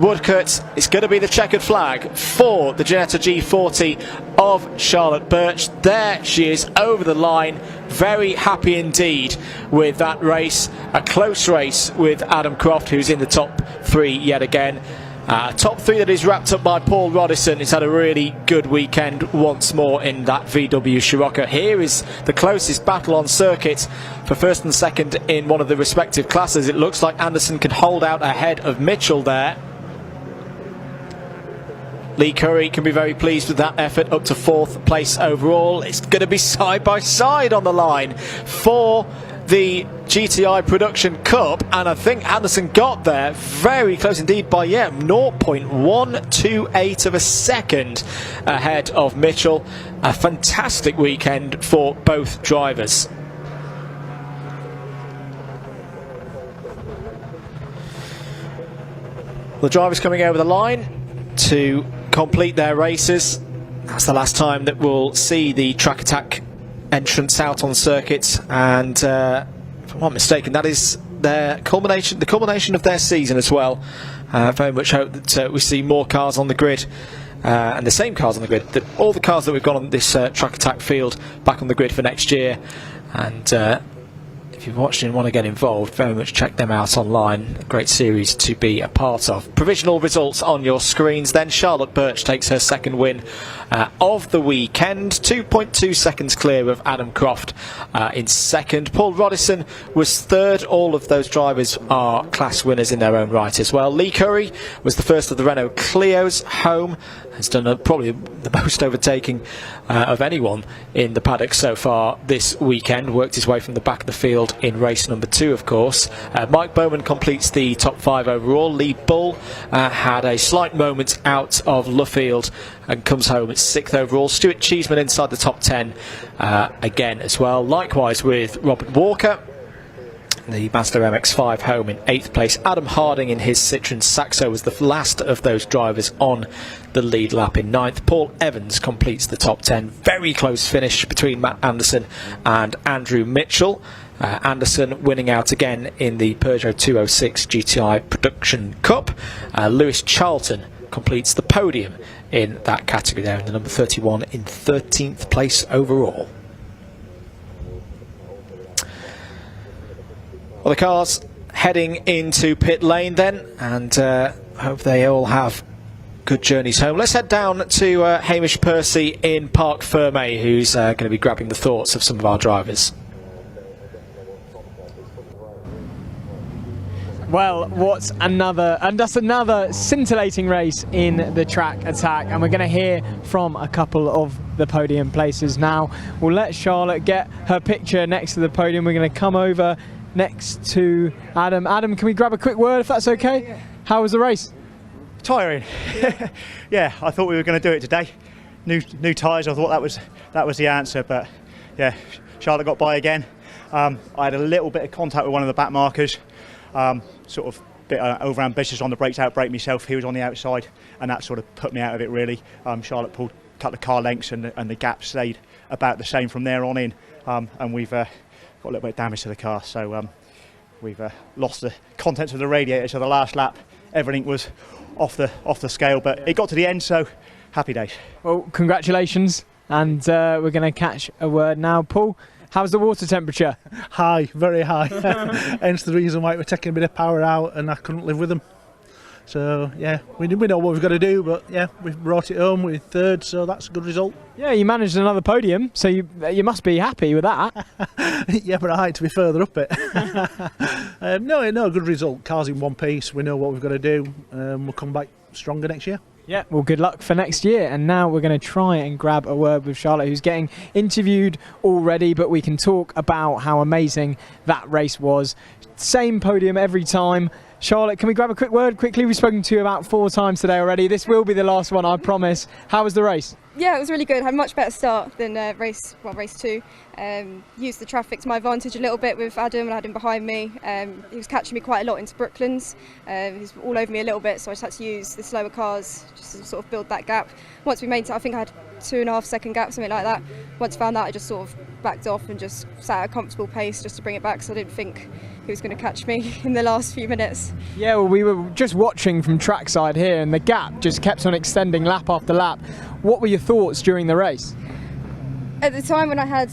Woodcote. It's going to be the checkered flag for the Jetta G40 of Charlotte Birch. There she is over the line. Very happy indeed with that race. A close race with Adam Croft, who's in the top 3 yet again. Top 3 that is wrapped up by Paul Rodison. He's had a really good weekend once more in that VW Scirocco. Here is the closest battle on circuit for first and second in one of the respective classes. It looks like Anderson can hold out ahead of Mitchell there. Lee Curry can be very pleased with that effort, up to 4th place overall. It's going to be side by side on the line for the GTI Production Cup, and I think Anderson got there very close indeed by 0.128 of a second ahead of Mitchell. A fantastic weekend for both drivers. The drivers coming over the line to complete their races. That's the last time that we'll see the Track Attack entrance out on circuit, and if I'm not mistaken, that is their culmination, the culmination of their season as well. Very much hope that we see more cars on the grid, and the same cars on the grid, that all the cars that we've got on this Track Attack field back on the grid for next year. And if you've watched and want to get involved, very much check them out online. A great series to be a part of. Provisional results on your screens then. Charlotte Birch takes her second win of the weekend, 2.2 seconds clear of Adam Croft in second. Paul Rodison was third. All of those drivers are class winners in their own right as well. Lee Curry was the first of the Renault Clios home. Has done probably the most overtaking of anyone in the paddock so far this weekend. Worked his way from the back of the field in race number 2, of course. Mike Bowman completes the top 5 overall. Lee Bull had a slight moment out of Luffield and comes home at 6th overall. Stuart Cheeseman inside the top 10 again as well. Likewise with Robert Walker, the Mazda MX-5 home in 8th place. Adam Harding in his Citroen Saxo was the last of those drivers on the lead lap in 9th. Paul Evans completes the top 10. Very close finish between Matt Anderson and Andrew Mitchell. Anderson winning out again in the Peugeot 206 GTI Production Cup. Lewis Charlton completes the podium in that category there in the number 31 in 13th place overall. Well, the cars heading into pit lane then, and hope they all have good journeys home. Let's head down to Hamish Percy in Parc Fermé, who's going to be grabbing the thoughts of some of our drivers. Well, what's another, and that's another scintillating race in the Track Attack, and we're going to hear from a couple of the podium places now. We'll let Charlotte get her picture next to the podium. We're going to come over next to Adam. Adam, can we grab a quick word if that's okay? Yeah. How was the race? Tiring. Yeah, I thought we were going to do it today. New tyres, I thought that was the answer, but yeah, Charlotte got by again. I had a little bit of contact with one of the back markers. Sort of a bit over ambitious on the brakes, outbrake myself. He was on the outside, and that sort of put me out of it really. Charlotte pulled a couple of car lengths, and the gap stayed about the same from there on in. And we've got a little bit of damage to the car, so we've lost the contents of the radiator. So the last lap, everything was off the scale, but it got to the end, so happy days. Well, congratulations, and we're going to catch a word now. Paul, how's the water temperature? High, very high. Hence the reason why we're taking a bit of power out, and I couldn't live with them. So yeah, we know what we've got to do, but yeah, we've brought it home. We're third, so that's a good result. Yeah, you managed another podium, so you must be happy with that. Yeah, but I like to be further up it. No, good result. Car's in one piece. We know what we've got to do. We'll come back stronger next year. Yeah, well, good luck for next year. And now we're going to try and grab a word with Charlotte, who's getting interviewed already, but we can talk about how amazing that race was. Same podium every time. Charlotte, can we grab a quick word quickly? We've spoken to you about 4 times today already. This will be the last one, I promise. How was the race? Yeah, it was really good. Had a much better start than race 2. Used the traffic to my advantage a little bit with Adam, and I had him behind me. He was catching me quite a lot into Brooklands. He was all over me a little bit, so I just had to use the slower cars just to sort of build that gap. Once we made it, I think I had 2.5 second gap, something like that. Once I found that, I just sort of backed off and just sat at a comfortable pace just to bring it back, because I didn't think he was going to catch me in the last few minutes. Yeah, well, we were just watching from trackside here, and the gap just kept on extending lap after lap. What were your thoughts during the race? At the time when I had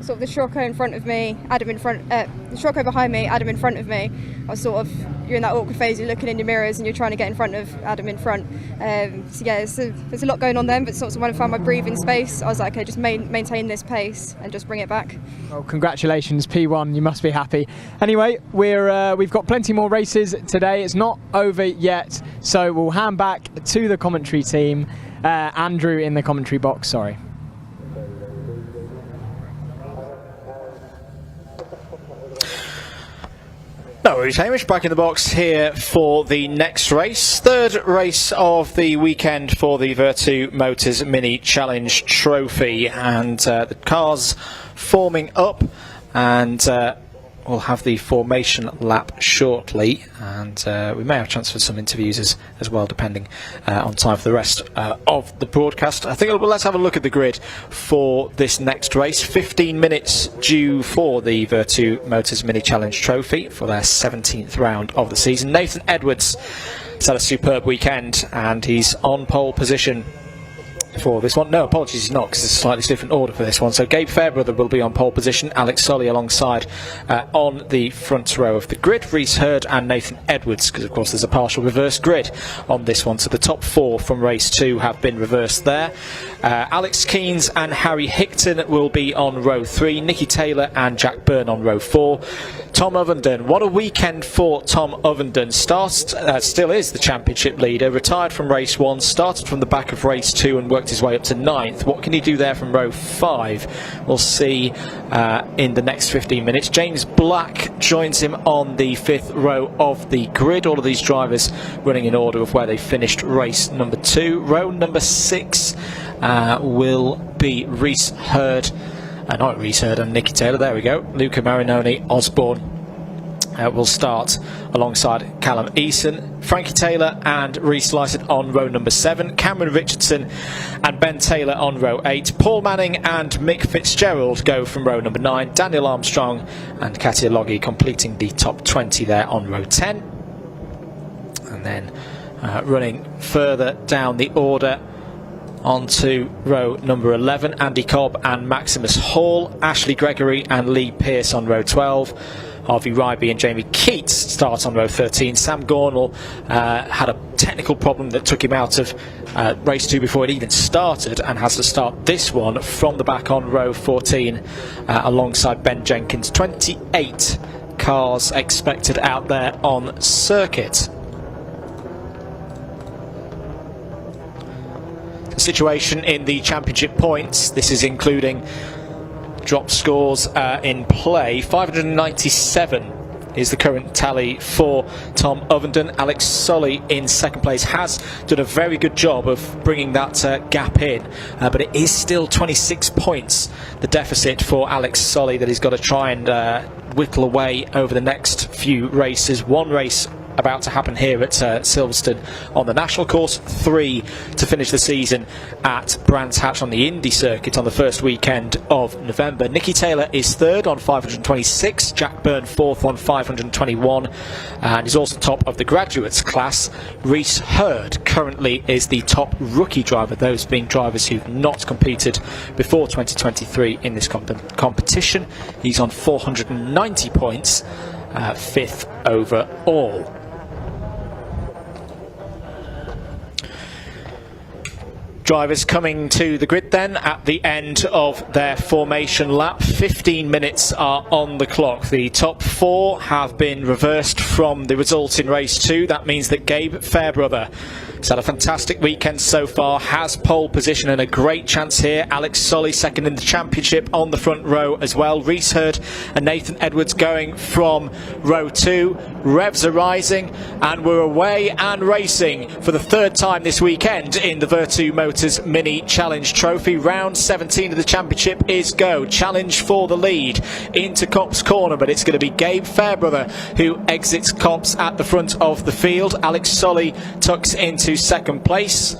sort of the Scirocco in front of me, Adam in front, the Scirocco behind me, Adam in front of me, I was sort of, you're in that awkward phase, you're looking in your mirrors and you're trying to get in front of Adam in front. So yeah, there's a lot going on then, but sort of when I found my breathing space, I was like, okay, just maintain this pace and just bring it back. Well, congratulations, P1, you must be happy. Anyway, we've got plenty more races today. It's not over yet, so we'll hand back to the commentary team. Andrew in the commentary box, sorry. No worries, Hamish, back in the box here for the next race. Third race of the weekend for the Virtu Motors Mini Challenge Trophy, and the cars forming up, and we'll have the formation lap shortly, and we may have a chance for some interviews as well, depending on time for the rest of the broadcast. I think let's have a look at the grid for this next race. 15 minutes due for the Virtu Motors Mini Challenge Trophy for their 17th round of the season. Nathan Edwards has had a superb weekend, and he's on pole position for this one. No, apologies, he's not, because it's a slightly different order for this one. So Gabe Fairbrother will be on pole position, Alex Solly alongside on the front row of the grid, Reese Hurd and Nathan Edwards, because of course there's a partial reverse grid on this one, so the top 4 from race 2 have been reversed there. Alex Keynes and Harry Hickton will be on row 3, Nicky Taylor and Jack Byrne on row 4. Tom Ovenden, what a weekend for Tom Ovenden. Still is the championship leader, retired from race 1, started from the back of race 2 and worked his way up to 9th. What can he do there from row 5? We'll see in the next 15 minutes. James Black joins him on the 5th row of the grid. All of these drivers running in order of where they finished race number 2. Row number 6 will be Reese Hurd. Not Reese Hurd and Nicky Taylor, there we go. Luca Marinoni Osborne will start alongside Callum Eason. Frankie Taylor and Reese Lysett on row number 7. Cameron Richardson and Ben Taylor on row 8. Paul Manning and Mick Fitzgerald go from row number 9. Daniel Armstrong and Katia Loggy completing the top 20 there on row 10. And then running further down the order, onto row number 11, Andy Cobb and Maximus Hall, Ashley Gregory and Lee Pearce on row 12. Harvey Ryby and Jamie Keats start on row 13. Sam Gornall had a technical problem that took him out of race 2 before it even started, and has to start this one from the back on row 14 alongside Ben Jenkins. 28 cars expected out there on circuit. Situation in the championship points, this is including drop scores in play. 597 is the current tally for Tom Ovenden. Alex Solly in second place has done a very good job of bringing that gap in, but it is still 26 points, the deficit for Alex Solly, that he's got to try and whittle away over the next few races. One race about to happen here at Silverstone on the national course, 3 to finish the season at Brands Hatch on the Indy circuit on the first weekend of November. Nicky Taylor is 3rd on 526, Jack Byrne 4th on 521, and is also top of the graduates class. Reese Hurd currently is the top rookie driver, those being drivers who've not competed before 2023 in this competition. He's on 490 points, 5th overall. Drivers coming to the grid then at the end of their formation lap. 15 minutes are on the clock. The top 4 have been reversed from the result in race 2. That means that Gabe Fairbrother has had a fantastic weekend so far, has pole position and a great chance here. Alex Solly second in the championship on the front row as well. Reese Hurd and Nathan Edwards going from row 2. Revs are rising, and we're away and racing for the 3rd time this weekend in the Virtu Motors Mini Challenge Trophy. Round 17 of the championship is go. Challenge for the lead into Copse Corner, but it's going to be Gabe Fairbrother who exits Copse at the front of the field. Alex Solly tucks into second place.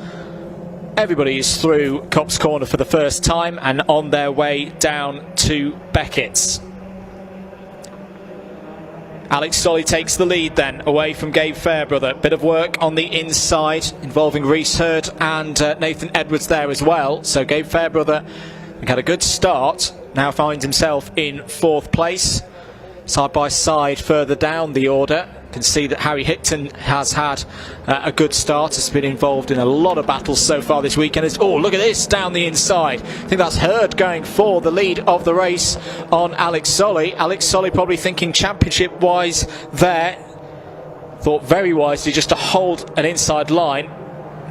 everybody is through Copse Corner for the first time and on their way down to Beckett's. Alex Solly takes the lead then, away from Gabe Fairbrother. Bit of work on the inside involving Rhys Hurd and Nathan Edwards there as well. So Gabe Fairbrother had a good start, now finds himself in 4th place. Side by side further down the order, you can see that Harry Hickton has had a good start, has been involved in a lot of battles so far this weekend. Oh, look at this down the inside. I think that's Hurd going for the lead of the race on Alex Solly. Alex Solly probably thinking championship wise there. Thought very wisely just to hold an inside line.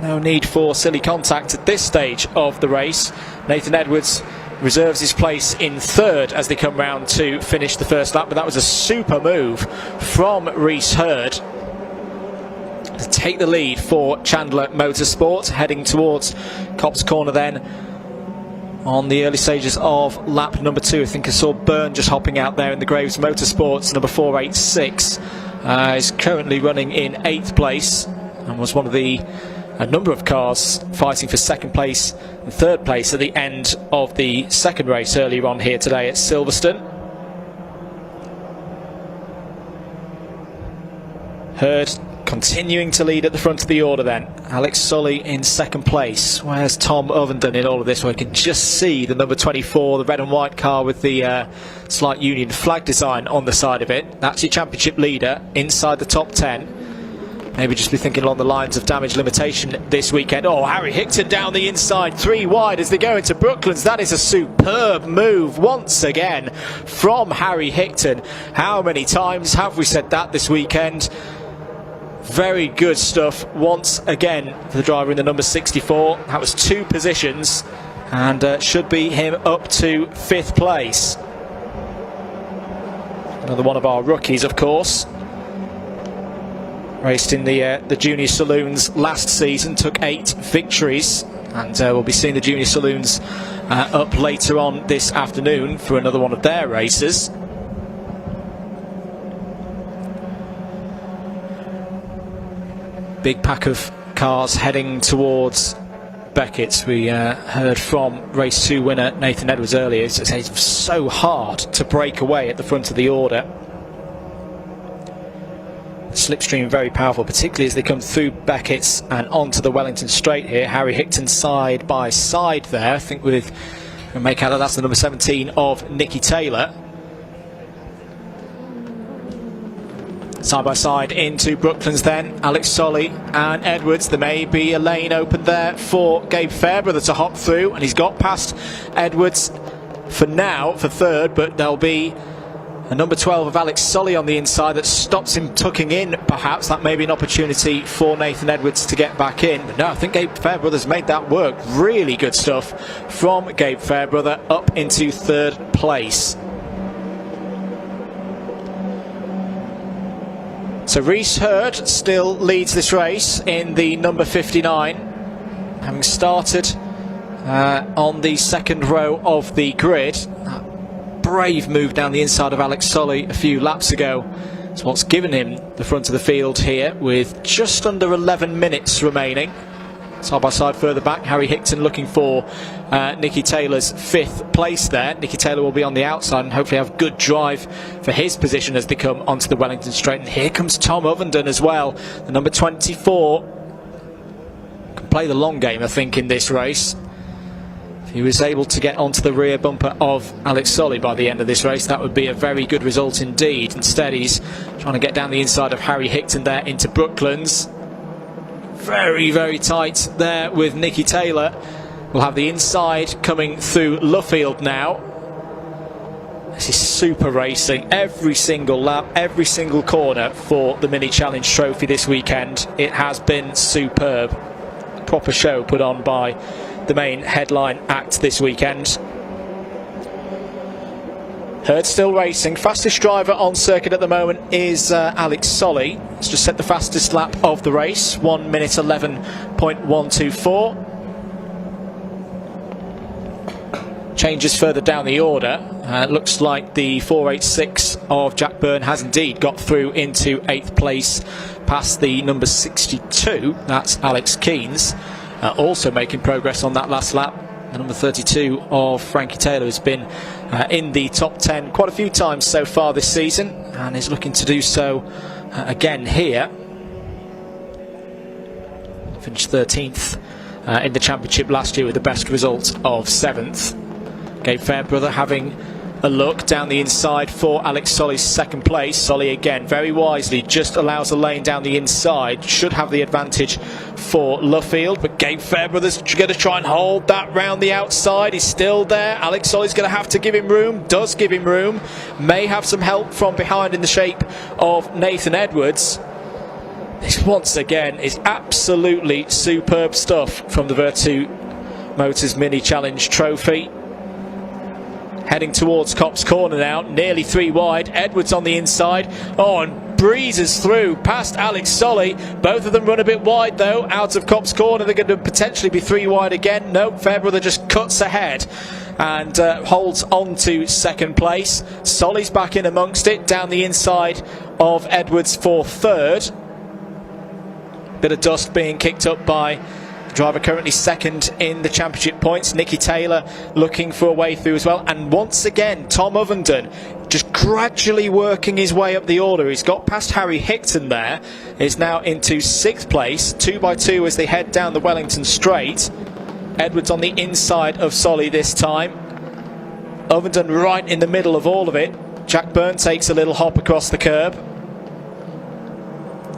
No need for silly contact at this stage of the race. Nathan Edwards reserves his place in 3rd as they come round to finish the first lap, but that was a super move from Rhys Hurd to take the lead for Chandler Motorsport, heading towards Copse Corner then on the early stages of lap number 2. I think I saw Byrne just hopping out there in the Graves Motorsports, number 486 is currently running in 8th place and was one of a number of cars fighting for 2nd place and 3rd place at the end of the 2nd race earlier on here today at Silverstone. Hurd continuing to lead at the front of the order then. Alex Solly in 2nd place. Where's Tom Ovenden in all of this? Well, you can just see the number 24, the red and white car with the slight Union flag design on the side of it. That's your championship leader inside the top 10. Maybe just be thinking along the lines of damage limitation this weekend. Oh, Harry Hickton down the inside, 3 wide as they go into Brooklands. That is a superb move once again from Harry Hickton. How many times have we said that this weekend? Very good stuff once again for the driver in the number 64. That was 2 positions and should be him up to 5th place. Another one of our rookies, of course. Raced in the Junior Saloons last season, took 8 victories, and we'll be seeing the Junior Saloons up later on this afternoon for another one of their races. Big pack of cars heading towards Beckett's. We heard from race 2 winner Nathan Edwards earlier. It's so hard to break away at the front of the order. Slipstream very powerful, particularly as they come through Beckett's and onto the Wellington Straight here. Harry Hickton side by side there. I think we'll make out that that's the number 17 of Nicky Taylor. Side by side into Brooklands then. Alex Solly and Edwards. There may be a lane open there for Gabe Fairbrother to hop through, and he's got past Edwards for now for 3rd, but there'll be a number 12 of Alex Solly on the inside that stops him tucking in. Perhaps that may be an opportunity for Nathan Edwards to get back in. But no, I think Gabe Fairbrother's made that work. Really good stuff from Gabe Fairbrother up into 3rd place. So Rhys Hurd still leads this race in the number 59, having started on the 2nd row of the grid. Brave move down the inside of Alex Solly a few laps ago. It's what's given him the front of the field here with just under 11 minutes remaining. Side by side further back, Harry Hickton looking for Nicky Taylor's 5th place there. Nicky Taylor will be on the outside and hopefully have good drive for his position as they come onto the Wellington Straight. And here comes Tom Ovenden as well, the number 24. Can play the long game, I think, in this race. If he was able to get onto the rear bumper of Alex Solly by the end of this race, that would be a very good result indeed. Instead, he's trying to get down the inside of Harry Hickton there into Brooklands. Very, very tight there with Nicky Taylor. We'll have the inside coming through Luffield now. This is super racing. Every single lap, every single corner for the Mini Challenge Trophy this weekend. It has been superb. Proper show put on by the main headline act this weekend. Hurd still racing. Fastest driver on circuit at the moment is Alex Solly. He's just set the fastest lap of the race, 1 minute 11.124. Changes further down the order. Looks like the 486 of Jack Byrne has indeed got through into 8th place past the number 62. That's Alex Keynes. also making progress on that last lap. The number 32 of Frankie Taylor has been in the top 10 quite a few times so far this season, and is looking to do so again here. Finished 13th in the championship last year with the best result of 7th. Gabe Fairbrother having a look down the inside for Alex Solly's second place. Solly again very wisely just allows a lane down the inside, should have the advantage for Luffield, but Gabe Fairbrother's going to try and hold that round the outside. He's still there. Alex Solly's going to have to give him room, does give him room, may have some help from behind in the shape of Nathan Edwards. This once again is absolutely superb stuff from the Virtu Motors Mini Challenge Trophy. Heading towards Copse Corner now, nearly 3 wide. Edwards on the inside. Oh, and breezes through past Alex Solly. Both of them run a bit wide though, out of Copse Corner. They're going to potentially be 3 wide again. No, Fairbrother just cuts ahead and holds on to second place. Solly's back in amongst it, down the inside of Edwards for third. Bit of dust being kicked up by driver currently second in the championship points, Nicky Taylor, looking for a way through as well. And once again, Tom Ovenden just gradually working his way up the order. He's got past Harry Hickton there, is now into 6th place, 2 by 2 as they head down the Wellington Straight. Edwards on the inside of Solly this time. Ovenden right in the middle of all of it. Jack Byrne takes a little hop across the curb.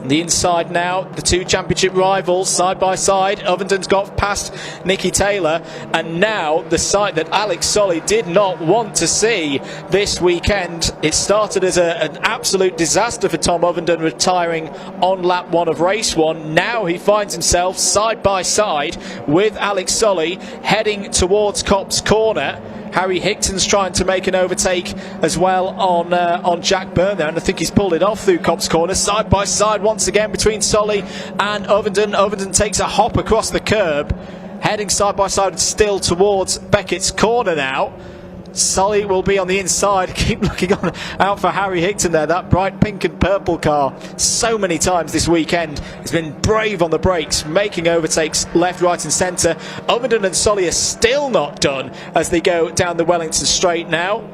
The inside now, the 2 championship rivals side by side. Ovenden's got past Nicky Taylor, and now the sight that Alex Solly did not want to see this weekend. It started as an absolute disaster for Tom Ovenden, retiring on lap 1 of race 1. Now he finds himself side by side with Alex Solly heading towards Copse Corner. Harry Hickton's trying to make an overtake as well on Jack Byrne there, and I think he's pulled it off through Copse Corner. Side by side once again between Solly and Ovenden. Ovenden takes a hop across the curb, heading side by side still towards Beckett's Corner now. Solly will be on the inside. Keep looking out for Harry Hickton there, that bright pink and purple car. So many times this weekend has been brave on the brakes, making overtakes left, right and centre. Ovenden and Solly are still not done as they go down the Wellington Straight now.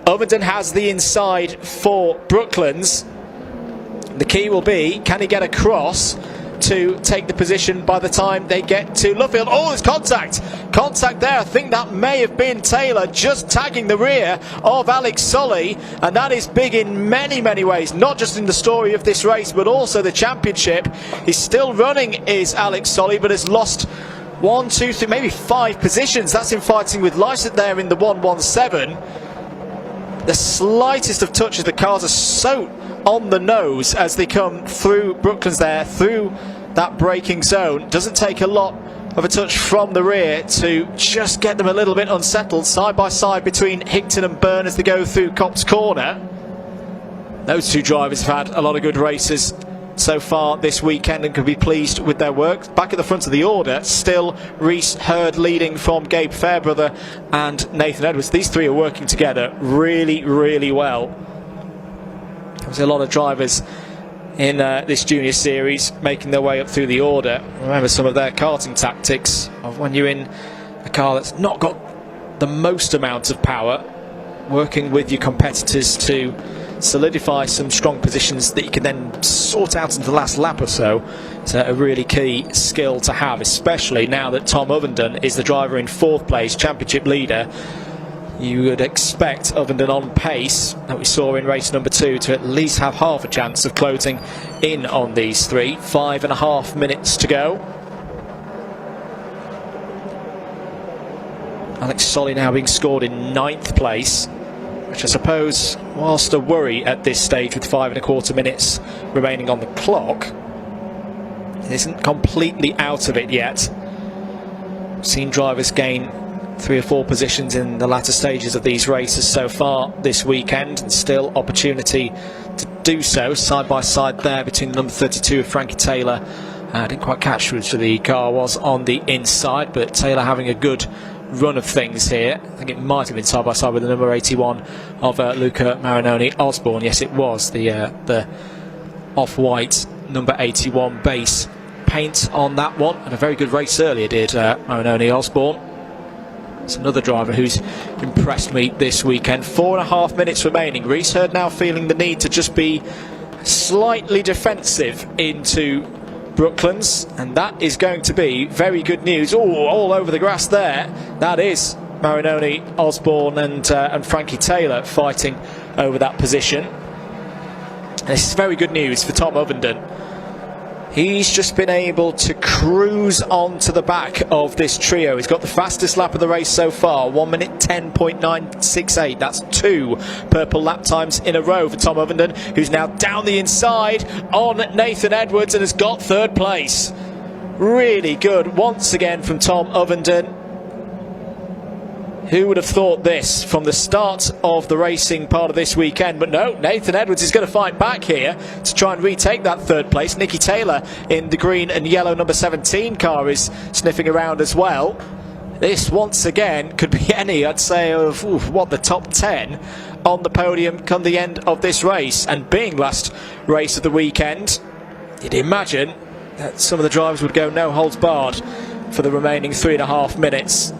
Ovenden has the inside for Brooklands. The key will be, can he get across to take the position by the time they get to Luffield? Oh, there's contact there. I think that may have been Taylor just tagging the rear of Alex Solly, and that is big in many ways, not just in the story of this race but also the championship. He's still running, is Alex Solly, but has lost 1, 2, 3, maybe 5 positions. That's in fighting with Lysett there in the 117. The slightest of touches, the cars are so on the nose as they come through Brooklands there, through that braking zone. Doesn't take a lot of a touch from the rear to just get them a little bit unsettled. Side by side between Hickton and Byrne as they go through Copse Corner. Those 2 drivers have had a lot of good races so far this weekend and can be pleased with their work. Back at the front of the order, still Reese Hurd leading from Gabe Fairbrother and Nathan Edwards. These 3 are working together really well. There's a lot of drivers in this junior series making their way up through the order. Remember some of their karting tactics of when you're in a car that's not got the most amount of power, working with your competitors to solidify some strong positions that you can then sort out into the last lap or so. It's a really key skill to have, especially now that Tom Ovenden is the driver in 4th place, championship leader. You would expect Ovenden on pace that we saw in race number 2 to at least have half a chance of closing in on these 3. 5.5 minutes to go. Alex Solly now being scored in 9th place, which I suppose, whilst a worry at this stage with 5.25 minutes remaining on the clock, it isn't completely out of it yet. We've seen drivers gain 3 or 4 positions in the latter stages of these races so far this weekend, and still opportunity to do so. Side by side there between the number 32 of Frankie Taylor. I didn't quite catch which the car was on the inside, but Taylor having a good run of things here. I think it might have been side by side with the number 81 of Luca Marinoni Osborne. Yes, it was the off-white number 81 base paint on that one. And a very good race earlier did Marinoni Osborne. It's another driver who's impressed me this weekend. 4.5 minutes remaining. Reese Hurd now feeling the need to just be slightly defensive into Brooklands, and that is going to be very good news. Oh, all over the grass there. That is Marinoni Osborne and Frankie Taylor fighting over that position. This is very good news for Tom Ovenden. He's just been able to cruise on to the back of this trio. He's got the fastest lap of the race so far, 1 minute 10.968. That's 2 purple lap times in a row for Tom Ovenden, who's now down the inside on Nathan Edwards and has got 3rd place. Really good once again from Tom Ovenden. Who would have thought this from the start of the racing part of this weekend? But no, Nathan Edwards is going to fight back here to try and retake that 3rd place. Nicky Taylor in the green and yellow number 17 car is sniffing around as well. This once again could be any, I'd say, of the top 10 on the podium come the end of this race. And being last race of the weekend, you'd imagine that some of the drivers would go no holds barred for the remaining 3.5 minutes.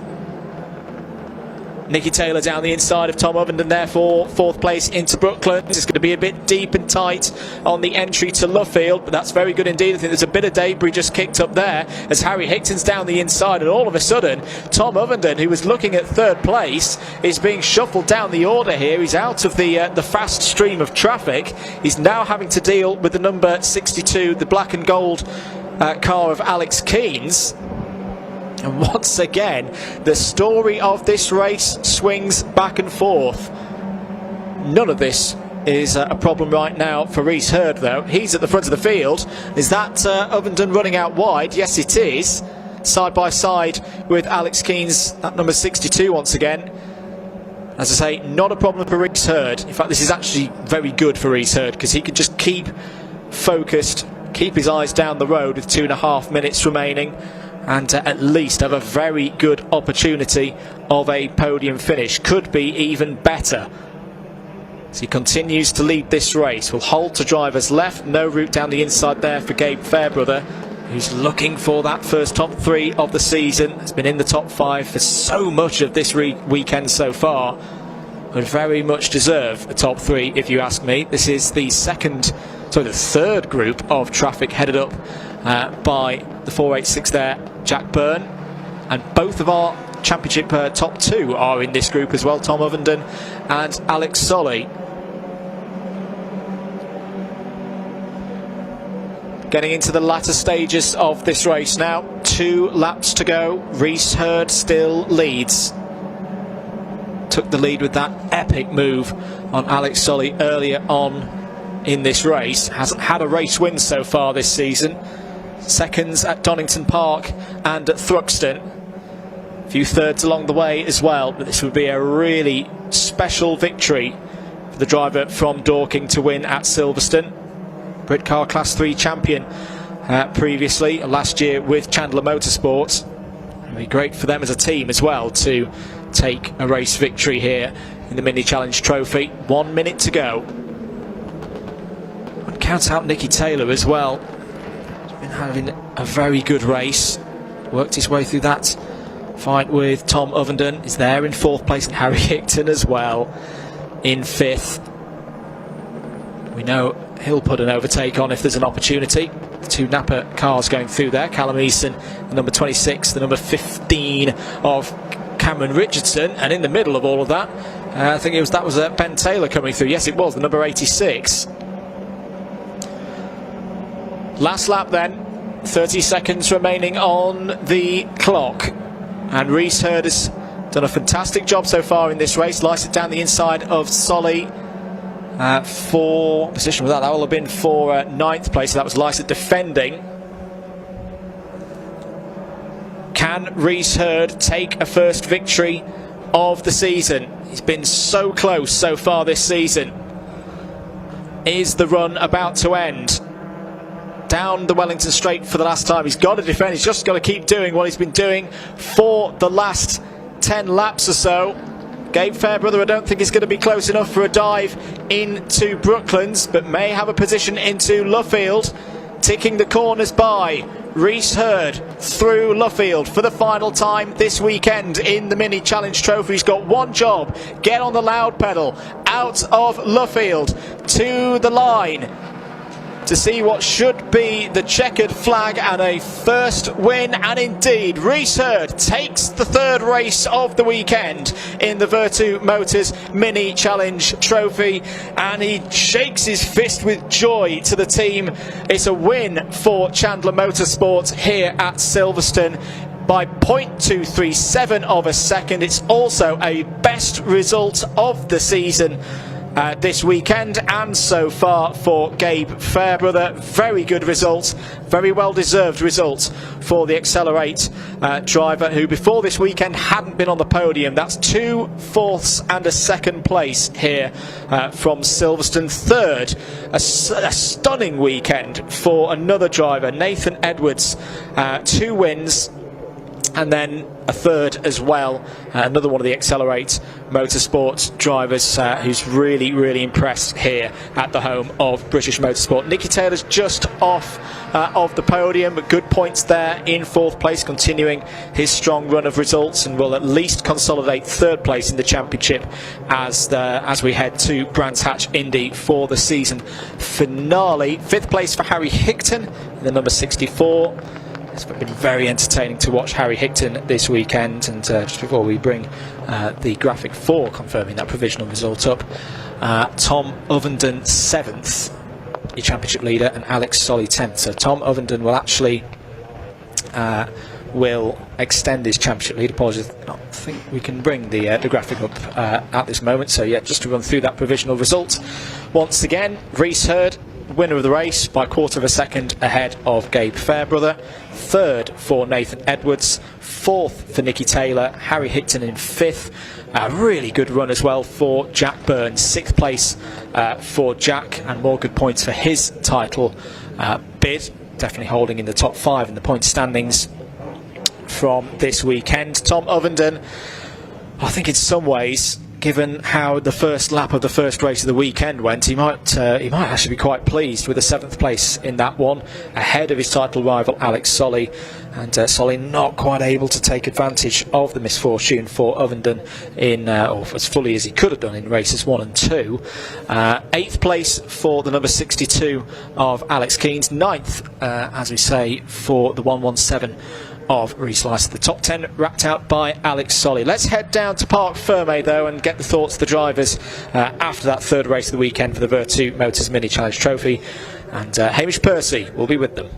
Nicky Taylor down the inside of Tom Ovenden there for 4th place into Brooklands. It's going to be a bit deep and tight on the entry to Luffield, but that's very good indeed. I think there's a bit of debris just kicked up there as Harry Hickton's down the inside, and all of a sudden Tom Ovenden, who was looking at 3rd place, is being shuffled down the order here. He's out of the fast stream of traffic. He's now having to deal with the number 62, the black and gold car of Alex Keynes. And once again, the story of this race swings back and forth. None of this is a problem right now for Reese Hurd, though. He's at the front of the field. Is that Ovenden running out wide? Yes, it is. Side by side with Alex Keynes, that number 62 once again. As I say, not a problem for Reese Hurd. In fact, this is actually very good for Reese Hurd because he can just keep focused, keep his eyes down the road with 2.5 minutes remaining, and at least have a very good opportunity of a podium finish. Could be even better. As he continues to lead this race, will hold to drivers left. No route down the inside there for Gabe Fairbrother, who's looking for that first top 3 of the season. Has been in the top 5 for so much of this weekend so far. Would very much deserve a top 3 if you ask me. This is the 3rd group of traffic headed up by the 486 there, Jack Byrne, and both of our championship top 2 are in this group as well, Tom Ovenden and Alex Solly. Getting into the latter stages of this race now, 2 laps to go. Reese Hurd still leads. Took the lead with that epic move on Alex Solly earlier on in this race. Hasn't had a race win so far this season. Seconds at Donington Park and at Thruxton. A few thirds along the way as well, but this would be a really special victory for the driver from Dorking to win at Silverstone. Britcar Class 3 champion previously, last year with Chandler Motorsports. It would be great for them as a team as well to take a race victory here in the Mini Challenge Trophy. 1 minute to go. I'd count out Nicky Taylor as well. Been having a very good race, worked his way through that fight with Tom Ovenden. Is there in 4th place, and Harry Hickton as well in 5th. We know he'll put an overtake on if there's an opportunity. The 2 Napa cars going through there, Callum Easton, the number 26, the number 15 of Cameron Richardson, and in the middle of all of that, I think that was Ben Taylor coming through. Yes, it was, the number 86. Last lap then, 30 seconds remaining on the clock, and Reese Hurd has done a fantastic job so far in this race. Liced it down the inside of Solly for position with that will have been for 9th place, so that was Licet defending. Can Reese Hurd take a first victory of the season? He's been so close so far this season. Is the run about to end? Down the Wellington Straight for the last time. He's got to defend. He's just got to keep doing what he's been doing for the last 10 laps or so. Gabe Fairbrother, I don't think is going to be close enough for a dive into Brooklands, but may have a position into Luffield. Ticking the corners by Reese Hurd through Luffield for the final time this weekend in the Mini Challenge Trophy. He's got one job: get on the loud pedal out of Luffield to the line to see what should be the checkered flag and a first win. And indeed, Reese Hurd takes the third race of the weekend in the Virtu Motors Mini Challenge Trophy, and he shakes his fist with joy to the team. It's a win for Chandler Motorsports here at Silverstone by 0.237 of a second. It's also a best result of the season this weekend and so far for Gabe Fairbrother. Very good result, very well deserved result for the Accelerate driver, who before this weekend hadn't been on the podium. That's 2 fourths and a second place here from Silverstone. Third, a stunning weekend for another driver, Nathan Edwards. 2 wins and then a third as well. Another one of the Accelerate Motorsports drivers who's really impressed here at the home of British Motorsport. Nicky Taylor's just off of the podium, but good points there in 4th place, continuing his strong run of results, and will at least consolidate 3rd place in the championship as we head to Brands Hatch Indy for the season finale. 5th place for Harry Hickton in the number 64. It's been very entertaining to watch Harry Hickton this weekend, and just before we bring the graphic for confirming that provisional result up, Tom Ovenden 7th, the championship leader, and Alex Solly 10th. So Tom Ovenden will actually will extend his championship lead. Apologies, I don't think we can bring the graphic up at this moment. So yeah, just to run through that provisional result once again: Reese Hurd, winner of the race by 1/4 of a second ahead of Gabe Fairbrother. 3rd for Nathan Edwards. 4th for Nicky Taylor. Harry Hickton in 5th. A really good run as well for Jack Burns. 6th place for Jack, and more good points for his title bid. Definitely holding in the top 5 in the point standings from this weekend. Tom Ovenden, I think in some ways, given how the first lap of the first race of the weekend went, he might actually be quite pleased with the 7th place in that one, ahead of his title rival Alex Solly. And Solly not quite able to take advantage of the misfortune for Ovenden in, or as fully as he could have done in races 1 and 2. 8th place for the number 62 of Alex Keens. 9th, as we say, for the 117 of Reese Lyster. The top 10 wrapped out by Alex Solly. Let's head down to Parc Fermé though and get the thoughts of the drivers after that 3rd race of the weekend for the Virtu Motors Mini Challenge Trophy, and Hamish Percy will be with them.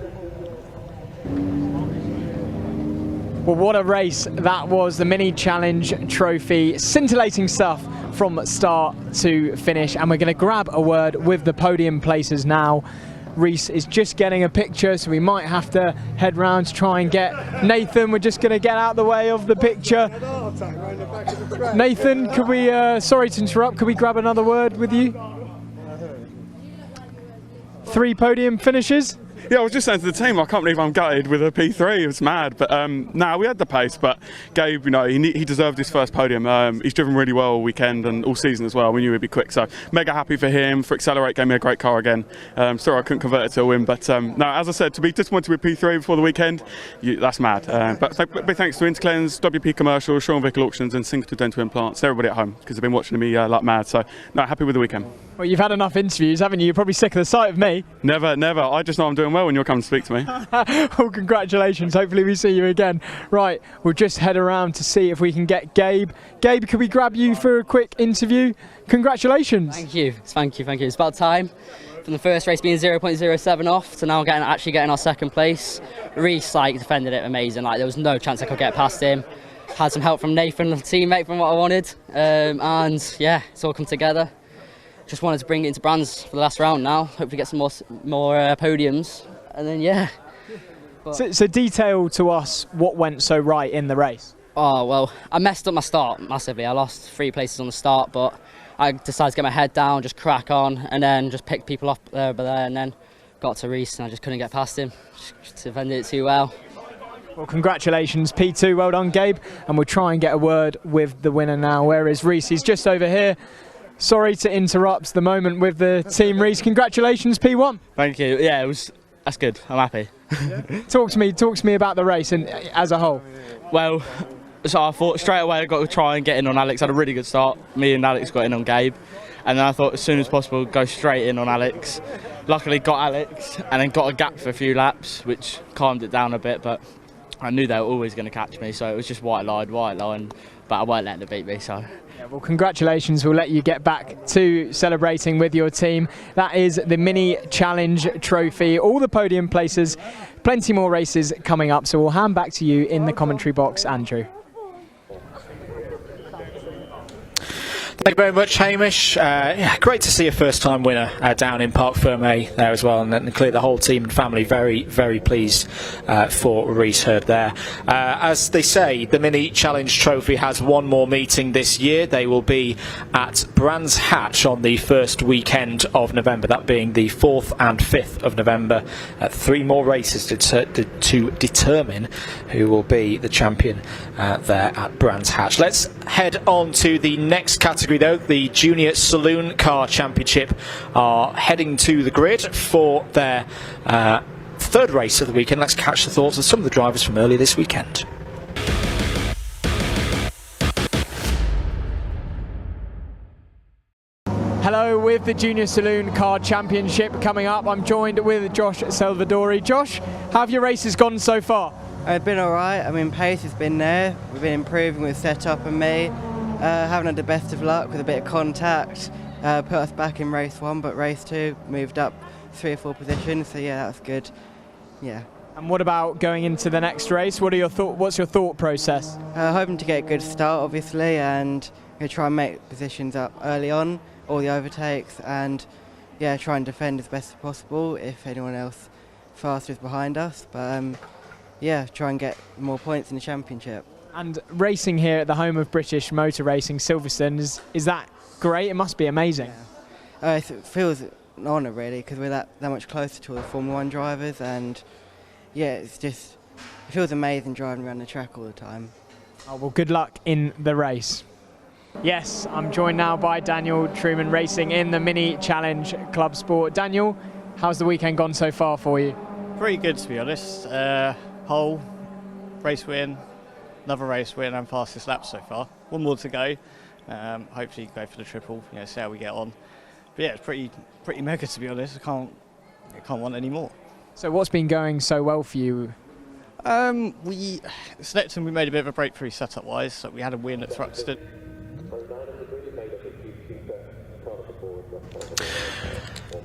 Well, what a race that was, the Mini Challenge Trophy. Scintillating stuff from start to finish, and we're going to grab a word with the podium placers now. Reese is just getting a picture, so we might have to head round to try and get Nathan. We're just going to get out the way of the picture. Nathan, could we, sorry to interrupt, could we grab another word with you? 3 podium finishes? Yeah, I was just saying to the team, I can't believe I'm gutted with a P3. It was mad, but we had the pace. But Gabe, you know, he deserved his first podium. He's driven really well all weekend and all season as well. We knew he'd be quick, so mega happy for him. For Accelerate, gave me a great car again. Sorry I couldn't convert it to a win, but no, as I said, to be disappointed with P3 before the weekend, that's mad. But big thanks to Interclens, WP Commercial, Sean Vickle Auctions, and Singleton Dental Implants, everybody at home, because they've been watching me like mad. So no, happy with the weekend. Well, you've had enough interviews, haven't you? You're probably sick of the sight of me. Never. I just know I'm doing well when you're coming to speak to me. Well, congratulations. Hopefully we see you again. Right, we'll just head around to see if we can get Gabe. Gabe, can we grab you for a quick interview? Congratulations. Thank you. It's about time. From the first race being 0.07 off to now actually getting our 2nd place. Reese defended it amazing. There was no chance I could get past him. Had some help from Nathan, a teammate, from what I wanted. And yeah, it's all come together. Just wanted to bring it into Brands for the last round now. Hopefully get some more podiums, and then yeah. So detail to us what went so right in the race. Oh well, I messed up my start massively. I lost 3 places on the start, but I decided to get my head down, just crack on, and then just pick people up there, and then got to Reese, and I just couldn't get past him. Just defended it too well. Well, congratulations, P2. Well done, Gabe. And we'll try and get a word with the winner now. Where is Reese? He's just over here. Sorry to interrupt the moment with the team, Reese. Congratulations, P1. Thank you. Yeah, it was That's good. I'm happy. Talk to me about the race and as a whole. Well, so I thought straight away I got to try and get in on Alex. Had a really good start. Me and Alex got in on Gabe, and then I thought as soon as possible go straight in on Alex. Luckily got Alex, and then got a gap for a few laps, which calmed it down a bit. But I knew they were always going to catch me, so it was just white line. But I weren't letting them beat me. So. Yeah, well, congratulations. We'll let you get back to celebrating with your team. That is the Mini Challenge Trophy. All the podium places, plenty more races coming up. So we'll hand back to you in the commentary box, Andrew. Thank you very much, Hamish. Yeah, great to see a first-time winner down in Parc Fermé there as well, and clearly the whole team and family very, very pleased for Reese Hurd there. As they say, the Mini Challenge Trophy has one more meeting this year. They will be at Brands Hatch on the first weekend of November, that being the 4th and 5th of November. 3 more races to determine who will be the champion there at Brands Hatch. Let's head on to the next category though. The Junior Saloon Car Championship are heading to the grid for their third race of the weekend. Let's catch the thoughts of some of the drivers from earlier this weekend. Hello, with the Junior Saloon Car Championship coming up, I'm joined with Josh Salvadori. Josh, how have your races gone so far? It's been alright. I mean, pace has been there. We've been improving with setup and me. Haven't had the best of luck with a bit of contact. Put us back in race 1, but race 2 moved up 3 or 4 positions. So yeah, that's good. Yeah. And what about going into the next race? What's your thought process? Hoping to get a good start, obviously, and try and make positions up early on, all the overtakes, and yeah, try and defend as best as possible if anyone else faster is behind us. But yeah, try and get more points in the championship. And racing here at the home of British motor racing, Silverstone, is that great? It must be amazing. Yeah. It feels an honour really, because we're that much closer to all the Formula 1 drivers, and yeah, it feels amazing driving around the track all the time. Oh, well, good luck in the race. Yes, I'm joined now by Daniel Truman racing in the Mini Challenge Clubsport. Daniel, how's the weekend gone so far for you? Pretty good, to be honest. Pole, race win, another race win, and fastest lap so far. One more to go. Hopefully go for the triple. See how we get on. But yeah, it's pretty mega, to be honest. I can't want any more. So what's been going so well for you? Snetton, we made a bit of a breakthrough setup wise. So we had a win at Thruxton.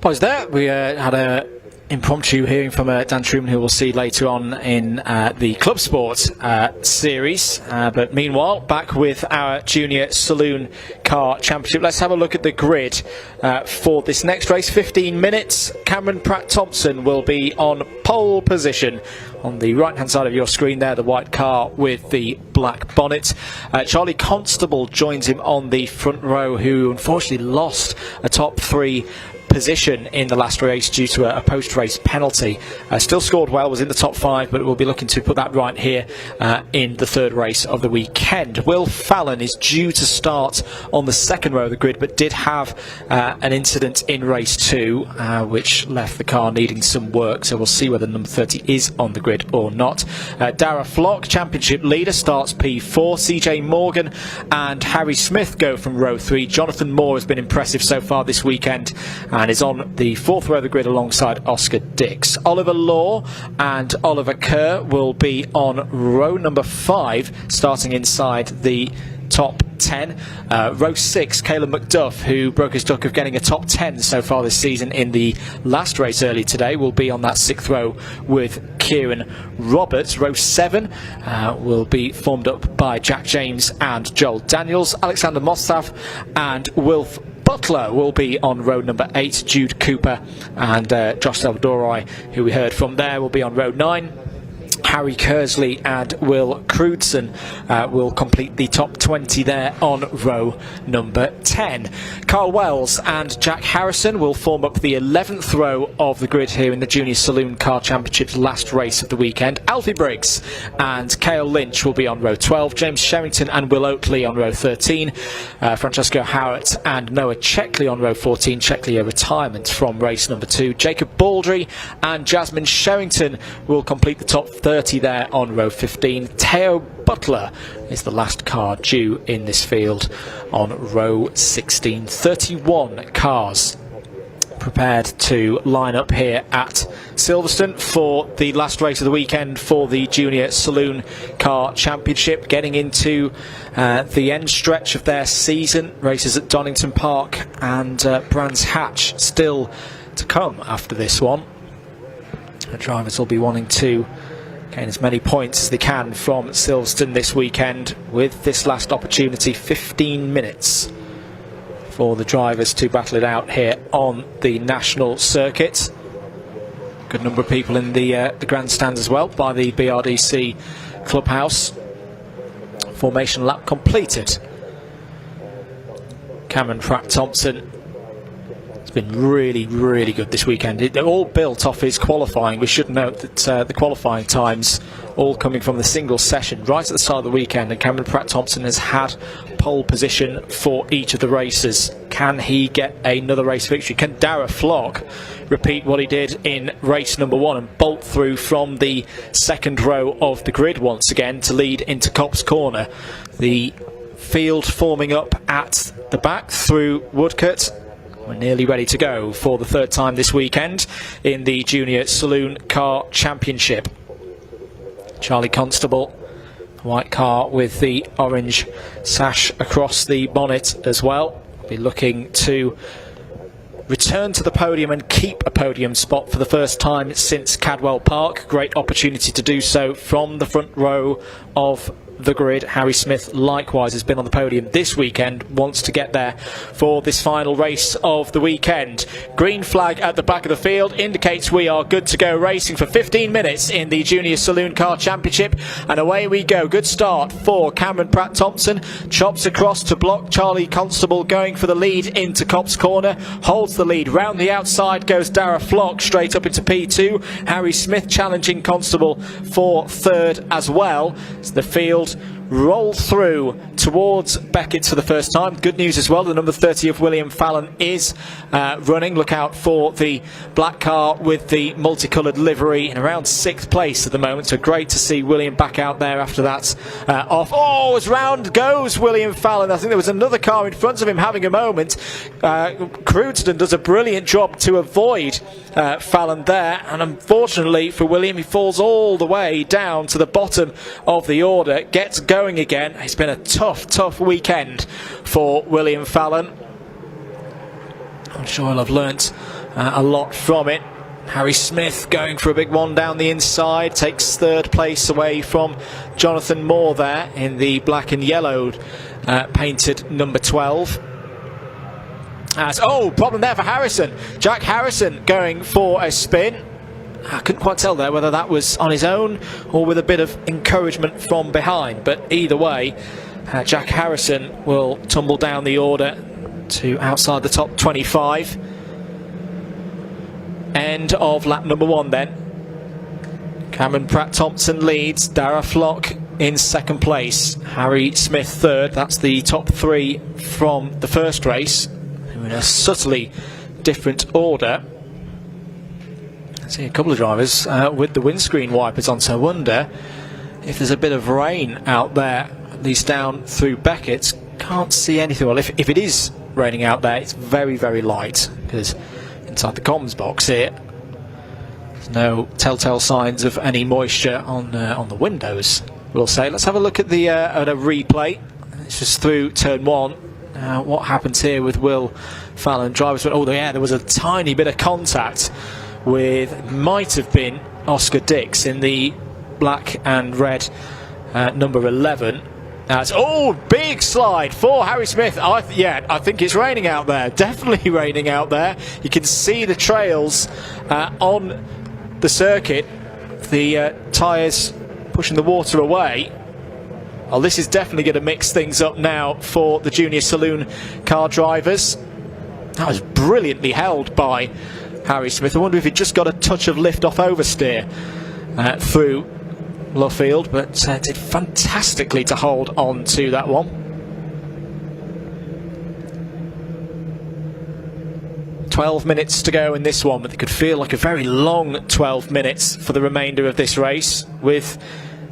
Pause there. We had a impromptu hearing from Dan Truman, who we'll see later on in the Clubsport series. But meanwhile, back with our Junior Saloon Car Championship. Let's have a look at the grid for this next race. 15 minutes. Cameron Pratt-Thompson will be on pole position. On the right-hand side of your screen there, the white car with the black bonnet. Charlie Constable joins him on the front row, who unfortunately lost a top 3 position in the last race due to a post-race penalty. Still scored well, was in the top 5, but we'll be looking to put that right here in the third race of the weekend. Will Fallon is due to start on the second row of the grid, but did have an incident in race 2, which left the car needing some work, so we'll see whether number 30 is on the grid or not. Dara Flock, championship leader, starts P4. CJ Morgan and Harry Smith go from row 3. Jonathan Moore has been impressive so far this weekend, and is on the 4th row of the grid alongside Oscar Dix. Oliver Law and Oliver Kerr will be on row number 5, starting inside the top 10. Row 6, Caleb McDuff, who broke his duck of getting a top 10 so far this season in the last race early today, will be on that 6th row with Kieran Roberts. Row 7 will be formed up by Jack James and Joel Daniels. Alexander Mostaf and Wilf Butler will be on row number 8. Jude Cooper and Josh Salvadori, who we heard from there, will be on row 9. Harry Kersley and Will Crewdson will complete the top 20 there on row number 10. Carl Wells and Jack Harrison will form up the 11th row of the grid here in the Junior Saloon Car Championship's last race of the weekend. Alfie Briggs and Cale Lynch will be on row 12, James Sherrington and Will Oakley on row 13, Francesco Howard and Noah Checkley on row 14, Checkley a retirement from race number 2, Jacob Baldry and Jasmine Sherrington will complete the top 30 there on row 15. Theo Butler is the last car due in this field on row 16. 31 cars prepared to line up here at Silverstone for the last race of the weekend for the Junior Saloon Car Championship, getting into the end stretch of their season. Races at Donington Park and Brands Hatch still to come after this one. The drivers will be wanting to gain as many points as they can from Silverstone this weekend, with this last opportunity, 15 minutes for the drivers to battle it out here on the national circuit. Good number of people in the grandstands as well by the BRDC clubhouse. Formation lap completed. Cameron Pratt-Thompson has been really, really good this weekend. They're all built off his qualifying. We should note that the qualifying times all coming from the single session right at the start of the weekend, and Cameron Pratt-Thompson has had pole position for each of the races. Can he get another race victory? Can Darragh Flock repeat what he did in race number 1 and bolt through from the second row of the grid once again to lead into Copse Corner? The field forming up at the back through Woodcote. We're nearly ready to go for the third time this weekend in the Junior Saloon Car Championship. Charlie Constable, white car with the orange sash across the bonnet as well, be looking to return to the podium and keep a podium spot for the first time since Cadwell Park. Great opportunity to do so from the front row of the grid. Harry Smith likewise has been on the podium this weekend, wants to get there for this final race of the weekend. Green flag at the back of the field indicates we are good to go, racing for 15 minutes in the Junior Saloon Car Championship, and away we go. Good start for Cameron Pratt-Thompson, chops across to block Charlie Constable going for the lead into Copse Corner, holds the lead. Round the outside goes Darragh Flock straight up into P2. Harry Smith challenging Constable for third as well. So the field rolled through towards Beckett for the first time. Good news as well, the number 30 of William Fallon is running. Look out for the black car with the multicoloured livery in around 6th place at the moment, so great to see William back out there after that off. Oh, as round goes William Fallon. I think there was another car in front of him having a moment. Crewdson does a brilliant job to avoid Fallon there, and unfortunately for William, he falls all the way down to the bottom of the order, gets going again. It's been a tough weekend for William Fallon. I'm sure he'll have learnt a lot from it. Harry Smith going for a big one down the inside, takes third place away from Jonathan Moore there in the black and yellow painted number 12. Problem there for Harrison. Jack Harrison going for a spin. I couldn't quite tell there whether that was on his own or with a bit of encouragement from behind, but either way, Jack Harrison will tumble down the order to outside the top 25. End of lap number 1 then. Cameron Pratt-Thompson leads, Darragh Flock in second place, Harry Smith third. That's the top 3 from the first race, in a subtly different order. I see a couple of drivers with the windscreen wipers on, so I wonder if there's a bit of rain out there, at least down through Beckett. Can't see anything. Well, if it is raining out there, it's very, very light, because inside the comms box here, there's no telltale signs of any moisture on the windows, we'll say. Let's have a look at the at a replay. It's just through turn 1. What happens here with Will Fallon? Drivers went, there was a tiny bit of contact with, might have been Oscar Dix in the black and red number 11. Big slide for Harry Smith. I think it's raining out there. Definitely raining out there. You can see the trails on the circuit. The tyres pushing the water away. Well, this is definitely going to mix things up now for the junior saloon car drivers. That was brilliantly held by Harry Smith. I wonder if he just got a touch of lift off oversteer through Luffield, but did fantastically to hold on to that one. 12 minutes to go in this one, but it could feel like a very long 12 minutes for the remainder of this race with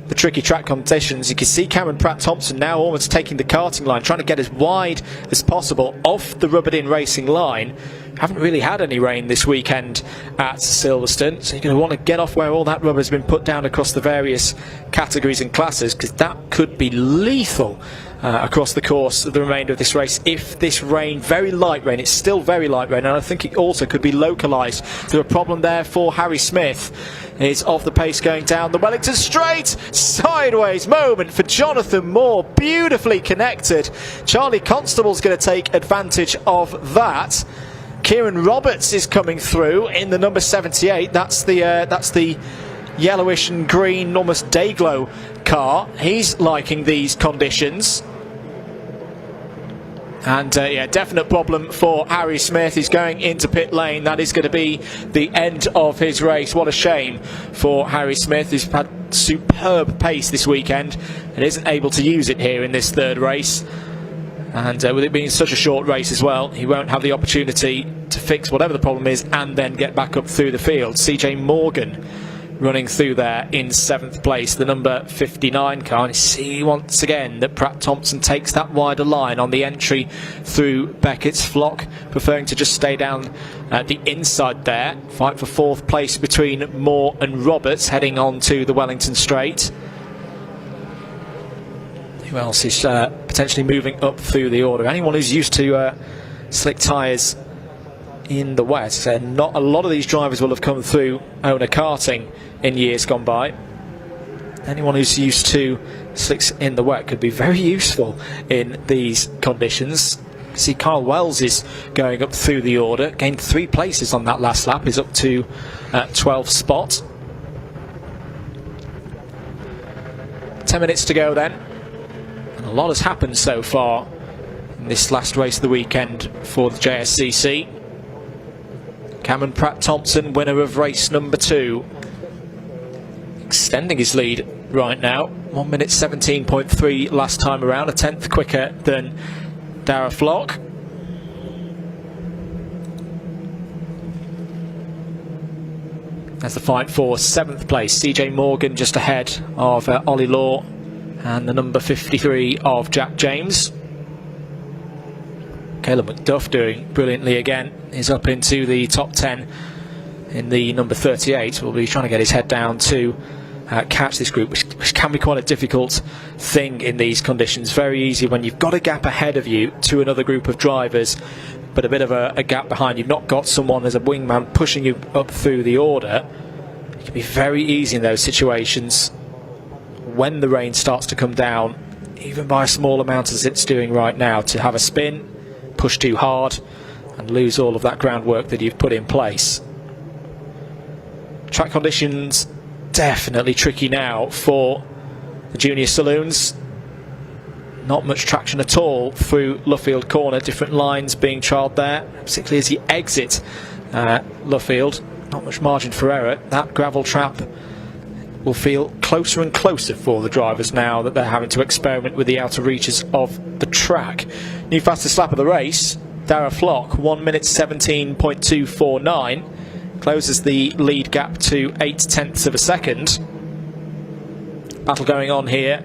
the tricky track conditions. You can see Cameron Pratt-Thompson now almost taking the karting line, trying to get as wide as possible off the rubbered-in racing line. Haven't really had any rain this weekend at Silverstone, so you're going to want to get off where all that rubber has been put down across the various categories and classes, because that could be lethal across the course of the remainder of this race if this rain, very light rain, it's still very light rain, and I think it also could be localised through a problem there for Harry Smith. Is off the pace going down the Wellington Straight. Sideways moment for Jonathan Moore, beautifully connected. Charlie Constable's going to take advantage of that. Kieran Roberts is coming through in the number 78. That's the yellowish and green, almost Dayglow car. He's liking these conditions. And yeah, definite problem for Harry Smith. He's going into pit lane. That is going to be the end of his race. What a shame for Harry Smith. He's had superb pace this weekend and isn't able to use it here in this third race. And with it being such a short race as well, he won't have the opportunity to fix whatever the problem is and then get back up through the field. CJ Morgan running through there in 7th place, the number 59 car. And you see once again that Pratt-Thompson takes that wider line on the entry through Beckett's flock, preferring to just stay down the inside there. Fight for 4th place between Moore and Roberts, heading on to the Wellington Straight. Who else is potentially moving up through the order? Anyone who's used to slick tyres in the wet. Not a lot of these drivers will have come through owner karting in years gone by. Anyone who's used to slicks in the wet could be very useful in these conditions. See, Kyle Wells is going up through the order, gained 3 places on that last lap, is up to 12th spot. 10 minutes to go then, and a lot has happened so far in this last race of the weekend for the JSCC. Cameron Pratt-Thompson, winner of race number 2, extending his lead right now. 1 minute 17.3 last time around, a 10th quicker than Dara Flock. As the fight for 7th place, CJ Morgan just ahead of Ollie Law and the number 53 of Jack James. Caleb McDuff doing brilliantly again, is up into the top 10 in the number 38. Will be trying to get his head down to catch this group, which can be quite a difficult thing in these conditions. Very easy when you've got a gap ahead of you to another group of drivers, but a bit of a gap behind. You've not got someone as a wingman pushing you up through the order. It can be very easy in those situations when the rain starts to come down, even by a small amount as it's doing right now, to have a spin, push too hard and lose all of that groundwork that you've put in place. Track conditions definitely tricky now for the junior saloons. Not much traction at all through Luffield Corner, different lines being trialled there, particularly as you exit Luffield. Not much margin for error. That gravel trap will feel closer and closer for the drivers now that they're having to experiment with the outer reaches of the track. New fastest lap of the race, Dara Flock, 1 minute 17.249, closes the lead gap to 0.8 of a second. Battle going on here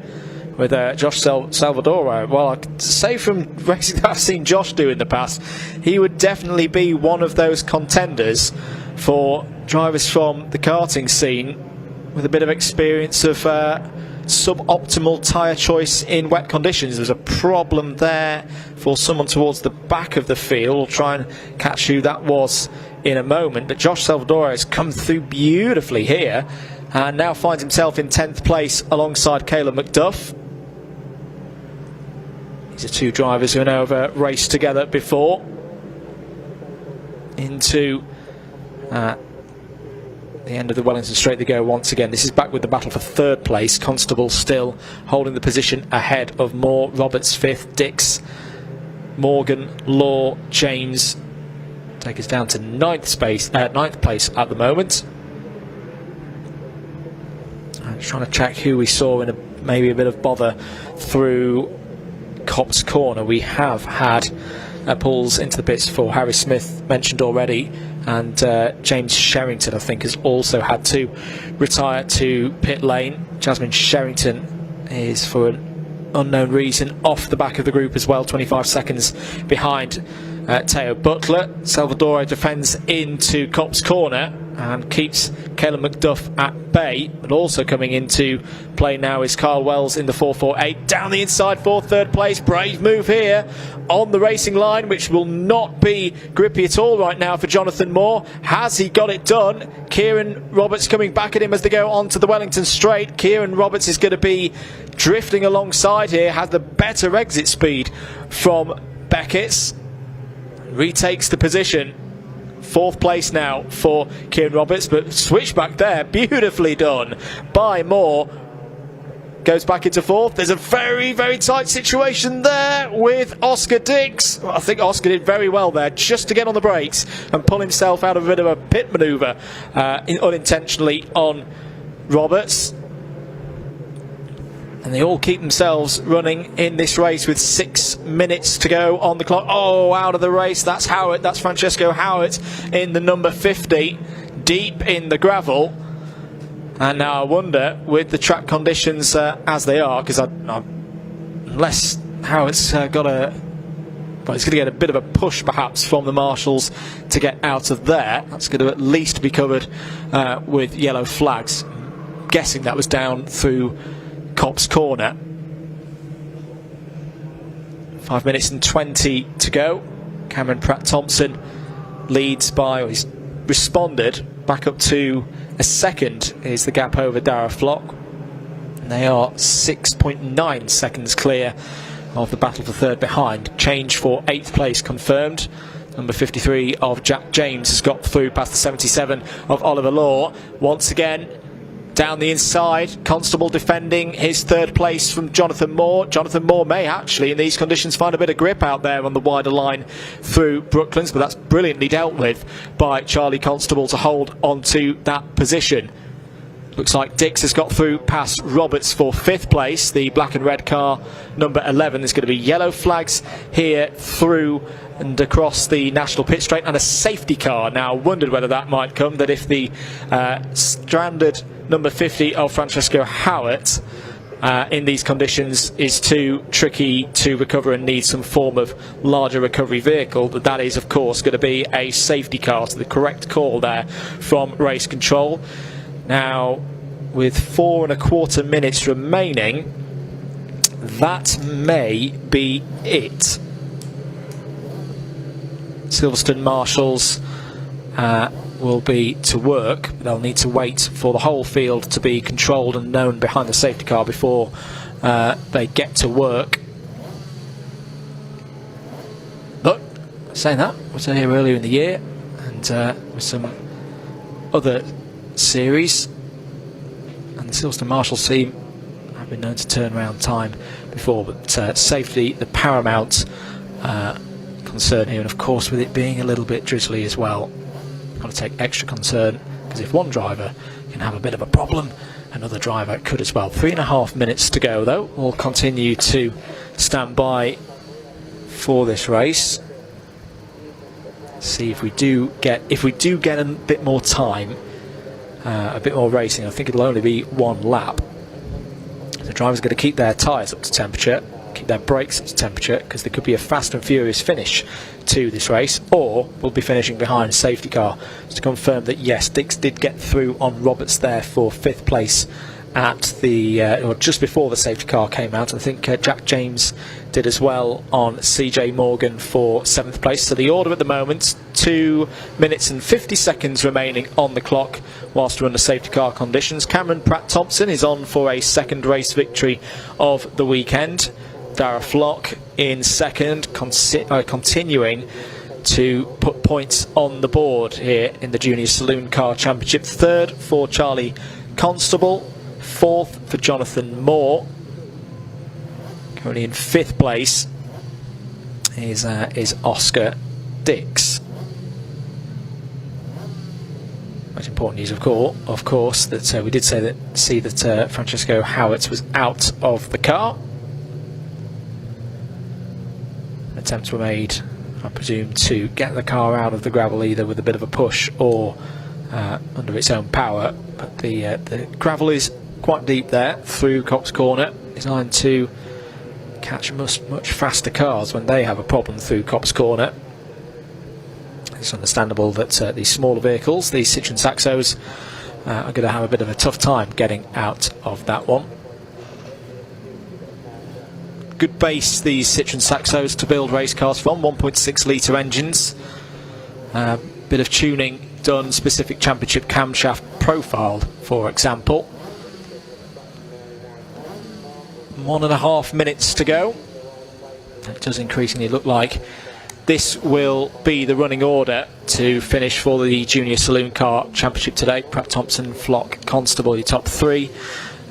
with Josh Salvador. Well, I could say from racing that I've seen Josh do in the past, he would definitely be one of those contenders for drivers from the karting scene with a bit of experience of suboptimal tyre choice in wet conditions. There's a problem there for someone towards the back of the field. We'll try and catch who that was in a moment, but Josh Salvador has come through beautifully here and now finds himself in 10th place alongside Caleb McDuff. These are 2 drivers who know have raced together before into the end of the Wellington Straight they go once again. This is back with the battle for third place. Constable still holding the position ahead of Moore, Roberts fifth, Dix, Morgan, Law, James take us down to ninth place at the moment. I'm trying to check who we saw in maybe a bit of bother through Copse Corner. We have had pulls into the pits for Harry Smith, mentioned already, and James Sherrington, I think, has also had to retire to pit lane. Jasmine Sherrington is, for an unknown reason, off the back of the group as well, 25 seconds behind Teo Butler. Salvador defends into Copse Corner and keeps Caleb McDuff at bay, but also coming into play now is Carl Wells in the 448 down the inside for third place. Brave move here on the racing line, which will not be grippy at all right now for Jonathan Moore. Has he got it done? Kieran Roberts coming back at him as they go onto the Wellington Straight. Kieran Roberts is going to be drifting alongside here, has the better exit speed from Beckett's, retakes the position. Fourth place now for Kieran Roberts, but switchback there, beautifully done by Moore. Goes back into fourth. There's a very, very tight situation there with Oscar Dix. I think Oscar did very well there just to get on the brakes and pull himself out of a bit of a pit manoeuvre unintentionally on Roberts. And they all keep themselves running in this race with 6 minutes to go on the clock. Oh, out of the race. That's Howard. That's Francesco Howard in the number 50, deep in the gravel. And now I wonder, with the track conditions as they are, because unless Howard's got a... Well, he's going to get a bit of a push perhaps from the marshals to get out of there. That's going to at least be covered with yellow flags. I'm guessing that was down through Copse Corner. 5 minutes and 20 to go. Cameron Pratt-Thompson leads by, or he's responded back up to a second is the gap over Dara Flock. And they are 6.9 seconds clear of the battle for third behind. Change for 8th place confirmed. Number 53 of Jack James has got through past the 77 of Oliver Law. Once again, down the inside, Constable defending his third place from Jonathan Moore. Jonathan Moore may actually, in these conditions, find a bit of grip out there on the wider line through Brooklands, but that's brilliantly dealt with by Charlie Constable to hold onto that position. Looks like Dix has got through past Roberts for 5th place. The black and red car, number 11. There's going to be yellow flags here through and across the National Pit Straight, and a safety car. Now, wondered whether that might come, that if the stranded number 50 of Francesco Howard in these conditions is too tricky to recover and needs some form of larger recovery vehicle, that is of course going to be a safety car. So the correct call there from race control. Now, with 4 1/4 minutes remaining, that may be it. Silverstone marshals will be to work. They'll need to wait for the whole field to be controlled and known behind the safety car before they get to work. Look, saying that, was here earlier in the year, and with some other series, and the Silverstone marshals team have been known to turn around time before, but safety the paramount concern here, and of course with it being a little bit drizzly as well, got to take extra concern, because if one driver can have a bit of a problem, another driver could as well. 3.5 minutes to go though. We'll continue to stand by for this race, see if we do get a bit more time, a bit more racing. I think it'll only be one lap. The driver's going to keep their tyres up to temperature, keep their brakes up to temperature, because there could be a fast and furious finish to this race, or we'll be finishing behind a safety car. Just to confirm that yes, Dix did get through on Roberts there for 5th place at the or just before the safety car came out. I think Jack James did as well on CJ Morgan for 7th place. So the order at the moment, 2 minutes and 50 seconds remaining on the clock whilst we're under safety car conditions. Cameron Pratt-Thompson is on for a 2nd race victory of the weekend. Dara Flock in 2nd, continuing to put points on the board here in the Junior Saloon Car Championship. Third for Charlie Constable, fourth for Jonathan Moore. Currently in fifth place is Oscar Dix. Most important news, of course, that we did see that Francesco Howitz was out of the car. Attempts were made, I presume, to get the car out of the gravel either with a bit of a push or under its own power. But the gravel is quite deep there through Cops Corner, designed to catch much faster cars when they have a problem through Cops Corner. It's understandable that these smaller vehicles, these Citroen Saxos, are going to have a bit of a tough time getting out of that one. Good base, these Citroen Saxos, to build race cars from, 1.6 litre engines. Bit of tuning done, specific championship camshaft profiled, for example. 1.5 minutes to go. It does increasingly look like this will be the running order to finish for the Junior Saloon Car Championship today. Pratt Thompson, Flock, Constable, your top three.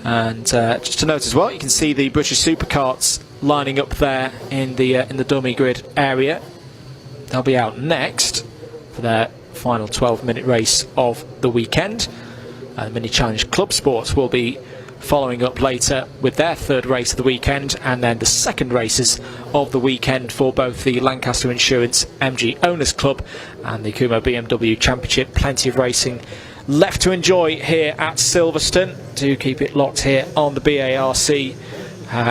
And just to note as well, you can see the British Supercarts lining up there in the dummy grid area. They'll be out next for their final 12-minute race of the weekend. The Mini Challenge Club Sports will be following up later with their third race of the weekend, and then the second races of the weekend for both the Lancaster Insurance MG Owners Club and the Kumho BMW Championship. Plenty of racing left to enjoy here at Silverstone. Do keep it locked here on the BARC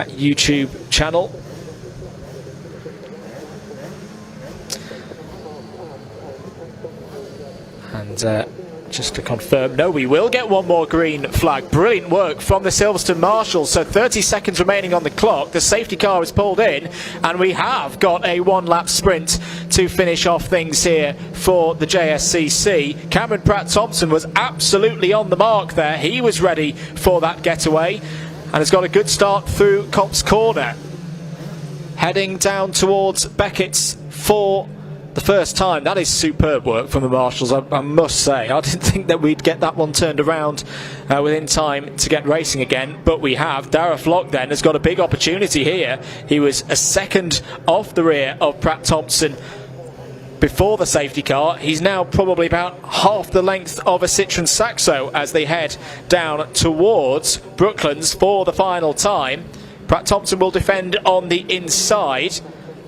YouTube channel. And just to confirm, no, we will get one more green flag. Brilliant work from the Silverstone Marshals. So 30 seconds remaining on the clock. The safety car is pulled in, and we have got a one-lap sprint to finish off things here for the JSCC. Cameron Pratt-Thompson was absolutely on the mark there. He was ready for that getaway and has got a good start through Cops Corner. Heading down towards Beckett's for the first time. That is superb work from the Marshals, I must say. I didn't think that we'd get that one turned around within time to get racing again, but we have. Darragh Flock then has got a big opportunity here. He was a second off the rear of Pratt Thompson before the safety car. He's now probably about half the length of a Citroen Saxo as they head down towards Brooklands for the final time. Pratt Thompson will defend on the inside.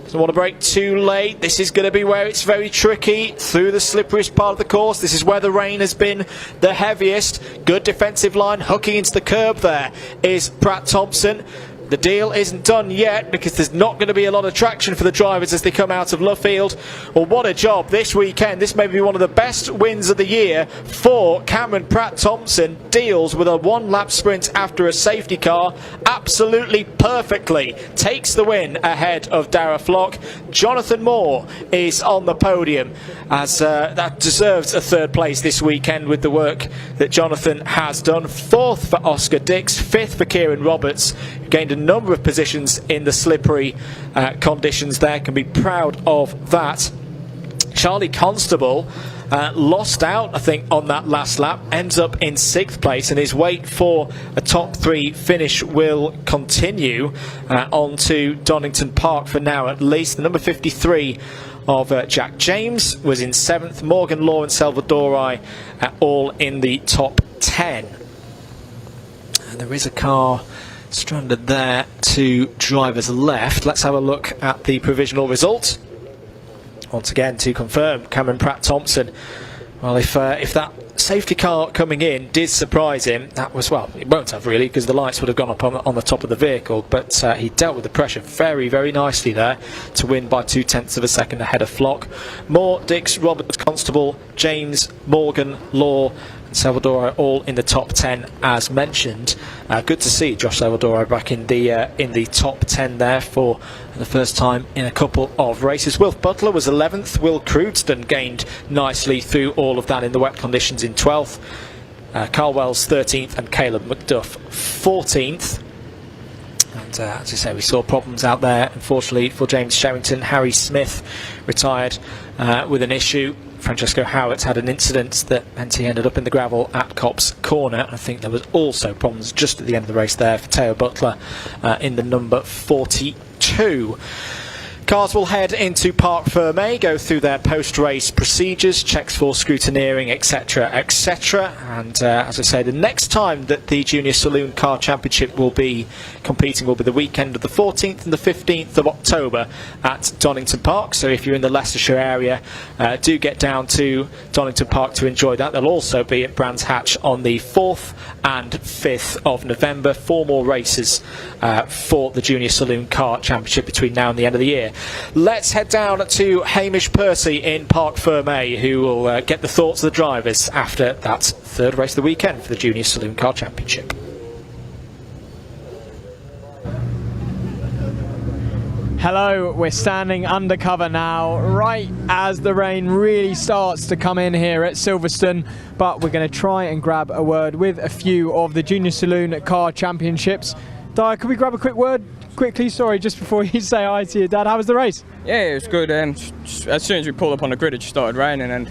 Doesn't want to brake too late. This is going to be where it's very tricky through the slipperiest part of the course. This is where the rain has been the heaviest. Good defensive line, hooking into the curb there is Pratt Thompson. The deal isn't done yet because there's not going to be a lot of traction for the drivers as they come out of Luffield. Well, what a job this weekend. This may be one of the best wins of the year for Cameron Pratt-Thompson. Deals with a one-lap sprint after a safety car absolutely perfectly. Takes the win ahead of Darragh Flock. Jonathan Moore is on the podium as that deserves a third place this weekend with the work that Jonathan has done. Fourth for Oscar Dix, fifth for Kieran Roberts, who gained a number of positions in the slippery conditions there. Can be proud of that. Charlie Constable lost out, I think, on that last lap, ends up in sixth place, and his wait for a top three finish will continue on to Donington Park for now at least. The number 53 of Jack James was in seventh. Morgan Law and Salvadori all in the top 10. And there is a car stranded there to driver's left. Let's have a look at the provisional result. Once again, to confirm, Cameron Pratt-Thompson, well, if that safety car coming in did surprise him, that was, well, it won't have really, because the lights would have gone up on the top of the vehicle, but he dealt with the pressure very, very nicely there to win by 0.2 of a second ahead of Flock. Moore, Dix, Roberts, Constable, James, Morgan, Law and Salvador all in the top 10 as mentioned. Good to see Josh Salvador back in the top 10 there for the first time in a couple of races. Wilf Butler was 11th. Will Crewdston gained nicely through all of that in the wet conditions in 12th. Carl Wells 13th and Caleb McDuff 14th. And as I say, we saw problems out there, unfortunately, for James Sherrington. Harry Smith retired with an issue. Francesco Howitt had an incident that meant he ended up in the gravel at Copse Corner. I think there was also problems just at the end of the race there for Teo Butler in the number 42. Cars will head into Parc Fermé, go through their post-race procedures, checks for scrutineering, etc, etc. And as I say, the next time that the Junior Saloon Car Championship will be competing will be the weekend of the 14th and the 15th of October at Donington Park. So if you're in the Leicestershire area, do get down to Donington Park to enjoy that. They'll also be at Brands Hatch on the 4th and 5th of November. 4 more races for the Junior Saloon Car Championship between now and the end of the year. Let's head down to Hamish Percy in Parc Fermé, who will get the thoughts of the drivers after that 3rd race of the weekend for the Junior Saloon Car Championship. Hello, we're standing undercover now, right as the rain really starts to come in here at Silverstone, but we're going to try and grab a word with a few of the Junior Saloon Car Championships. Dyer, could we grab a quick word quickly, sorry, just before you say hi to your dad? How was the race? Yeah, it was good. As soon as we pulled up on the grid, it just started raining, and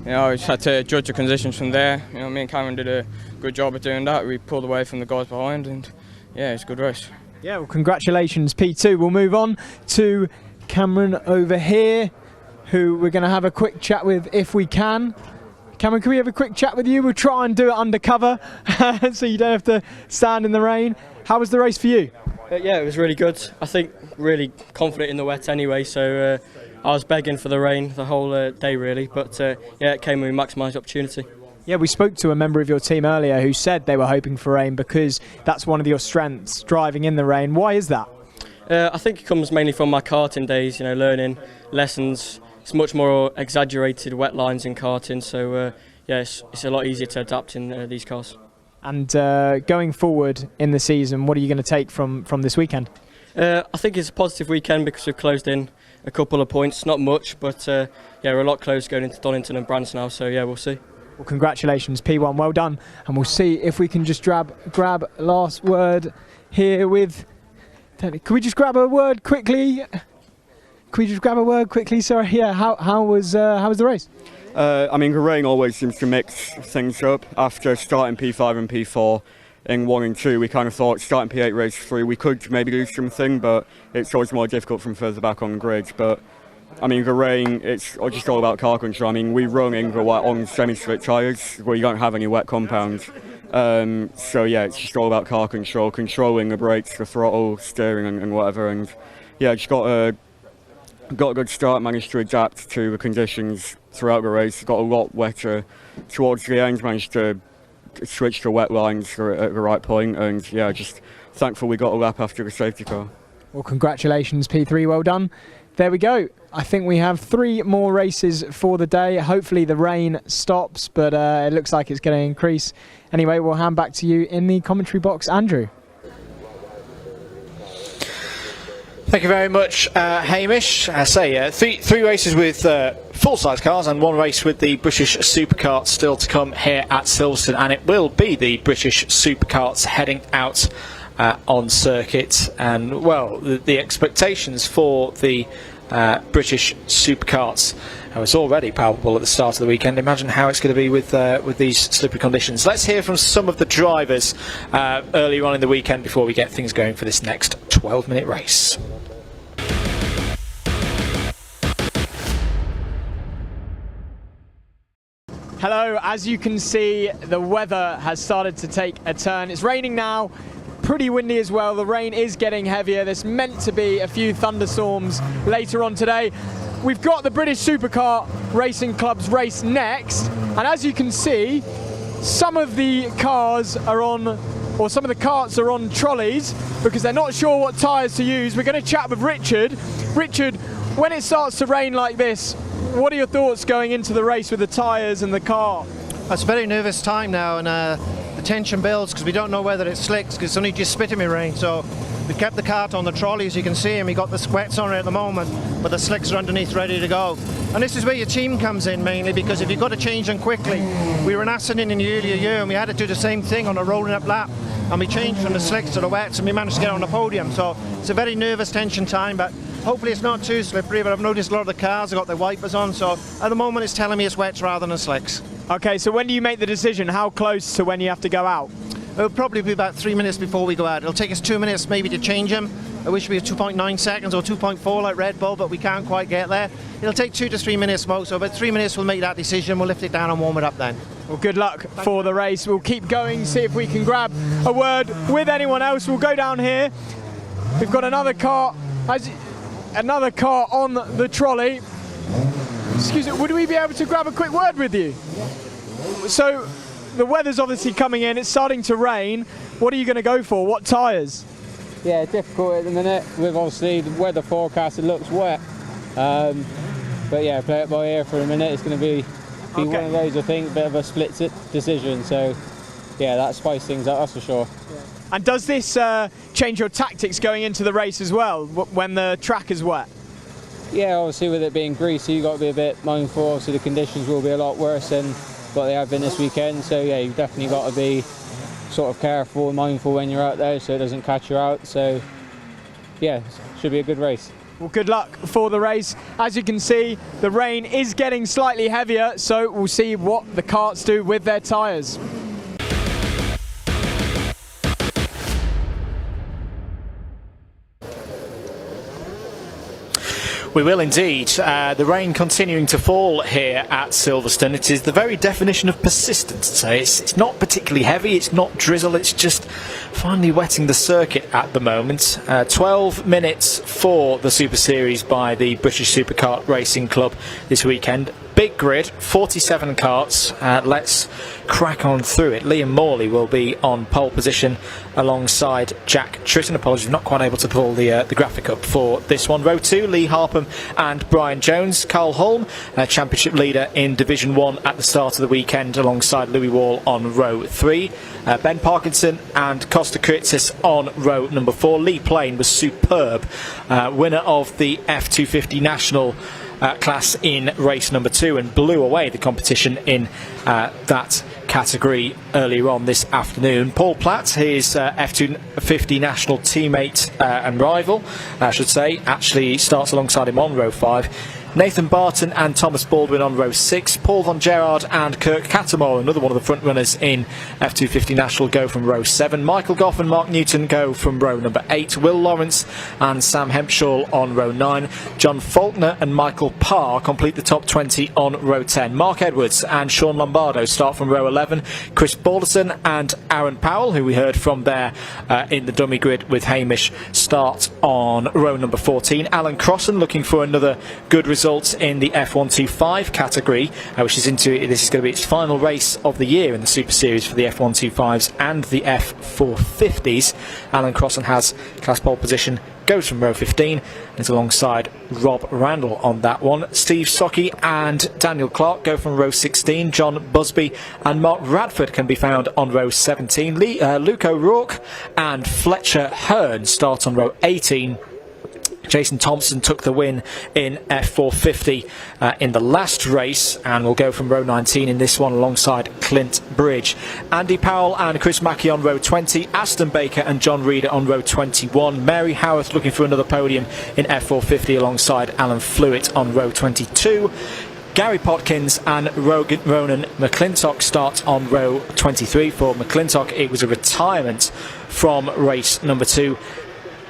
I just had to judge the conditions from there. Me and Cameron did a good job of doing that. We pulled away from the guys behind, and yeah, it's a good race. Yeah, well, congratulations, P2. We'll move on to Cameron over here, who we're going to have a quick chat with if we can. Cameron, can we have a quick chat with you? We'll try and do it undercover so you don't have to stand in the rain. How was the race for you? Yeah, it was really good. I think really confident in the wet anyway, so I was begging for the rain the whole day really, but yeah, it came when we maximised the opportunity. Yeah, we spoke to a member of your team earlier who said they were hoping for rain because that's one of your strengths, driving in the rain. Why is that? I think it comes mainly from my karting days, learning lessons. It's much more exaggerated wet lines in karting, so yeah, it's a lot easier to adapt in these cars. And going forward in the season, what are you going to take from this weekend? I think it's a positive weekend because we've closed in a couple of points, not much, but yeah, we're a lot closer going into Donington and Brands now, so yeah, we'll see. Well, congratulations, P1, well done. And we'll see if we can just grab last word here with... Can we just grab a word quickly? Sorry, yeah, how was the race? I mean, the rain always seems to mix things up. After starting P5 and P4 in 1 and 2, we kind of thought starting P8 race 3 we could maybe do something, but it's always more difficult from further back on the grid. But I mean, the rain, it's just all about car control. I mean, we run in on semi-slick tyres where you don't have any wet compounds. So yeah, it's just all about car control, controlling the brakes, the throttle, steering and whatever. And yeah, just got a good start, managed to adapt to the conditions throughout the race, got a lot wetter towards the end, managed to switch to wet lines at the right point, and yeah, just thankful we got a lap after the safety car. Well, congratulations, P3, well done. There we go. I think we have 3 more races for the day. Hopefully the rain stops, but it looks like it's going to increase. Anyway, we'll hand back to you in the commentary box, Andrew. Thank you very much, Hamish. I say three races with full-size cars and 1 race with the British Supercarts still to come here at Silverstone, and it will be the British Supercarts heading out on circuit. And well, the expectations for the British Supercarts, it's already palpable at the start of the weekend. Imagine how it's going to be with these slippery conditions. Let's hear from some of the drivers earlier on in the weekend before we get things going for this next 12-minute race. Hello, as you can see, the weather has started to take a turn. It's raining now, pretty windy as well. The rain is getting heavier. There's meant to be a few thunderstorms later on today. We've got the British Supercar Racing Club's race next, and as you can see, some of the cars are on, or some of the carts are on trolleys because they're not sure what tyres to use. We're going to chat with Richard. Richard, when it starts to rain like this, what are your thoughts going into the race with the tyres and the car? It's a very nervous time now, and the tension builds because we don't know whether it slicks because it's only just spitting me rain. So we've kept the cart on the trolley, as you can see, and we got the squets on it at the moment, but the slicks are underneath ready to go. And this is where your team comes in mainly, because if you've got to change them quickly, we were in accident in the earlier year and we had to do the same thing on a rolling up lap. and we changed from the slicks to the wets, and we managed to get on the podium. So it's a very nervous tension time, but hopefully it's not too slippery. But I've noticed a lot of the cars have got their wipers on, so at the moment it's telling me it's wets rather than slicks. Okay, so when do you make the decision? How close to when you have to go out? It'll probably be about 3 minutes before we go out. It'll take us 2 minutes maybe to change them. I wish we had 2.9 seconds or 2.4 like Red Bull, but we can't quite get there. It'll take 2 to 3 minutes most, so about 3 minutes we'll make that decision. We'll lift it down and warm it up then. Well, good luck for the race. We'll keep going, see if we can grab a word with anyone else. We'll go down here. We've got another car on the trolley. Excuse me, would we be able to grab a quick word with you? So, the weather's obviously coming in, it's starting to rain. What are you going to go for? What tyres? Yeah, difficult at the minute with obviously the weather forecast, it looks wet. But yeah, play it by ear for a minute. It's going to be Okay. one of those, I think, bit of a split decision. So yeah, that spices things up, that's for sure. And does this change your tactics going into the race as well, when the track is wet? Yeah, obviously with it being greasy, you've got to be a bit mindful. Obviously the conditions will be a lot worse than what they have been this weekend. So yeah, you've definitely got to be sort of careful and mindful when you're out there so it doesn't catch you out. So yeah, should be a good race. Well, good luck for the race. As you can see, the rain is getting slightly heavier, so we'll see what the karts do with their tyres. We will indeed. The rain continuing to fall here at Silverstone. It is the very definition of persistent. So it's not particularly heavy, it's not drizzle, it's just finally wetting the circuit at the moment. 12 minutes for the Super Series by the British Superkart Racing Club this weekend. Big grid, 47 karts. Let's crack on through it. Liam Morley will be on pole position alongside Jack Tritton. Apologies, not quite able to pull the graphic up for this one. Row 2, Lee Harpham and Brian Jones. Carl Holm, championship leader in Division 1 at the start of the weekend, alongside Louis Wall on row 3. Ben Parkinson and Costa Kritsis on row number 4. Lee Plain was superb, winner of the F250 National class in race number 2, and blew away the competition in that category earlier on this afternoon. Paul Platt, his F250 national teammate and rival, I should say, actually starts alongside him on row 5. Nathan Barton and Thomas Baldwin on row 6. Paul Von Gerard and Kirk Cattermole, another one of the front runners in F250 National, go from row 7. Michael Goff and Mark Newton go from row number 8. Will Lawrence and Sam Hempshall on row 9. John Faulkner and Michael Parr complete the top 20 on row 10. Mark Edwards and Sean Lombardo start from row 11. Chris Balderson and Aaron Powell, who we heard from there in the dummy grid with Hamish, start on row number 14. Alan Crossan looking for another good result in the F125 category, which is this is going to be its final race of the year in the Super Series for the F125s and the F450s. Alan Crossan has class pole position, goes from row 15, and is alongside Rob Randall on that one. Steve Socky and Daniel Clark go from row 16. John Busby and Mark Radford can be found on row 17. Luke O'Rourke and Fletcher Hearn start on row 18. Jason Thompson took the win in F450 in the last race, and will go from row 19 in this one alongside Clint Bridge. Andy Powell and Chris Mackey on row 20. Aston Baker and John Reeder on row 21. Mary Howarth looking for another podium in F450 alongside Alan Flewitt on row 22. Gary Potkins and Ronan McClintock start on row 23. For McClintock, it was a retirement from race number 2.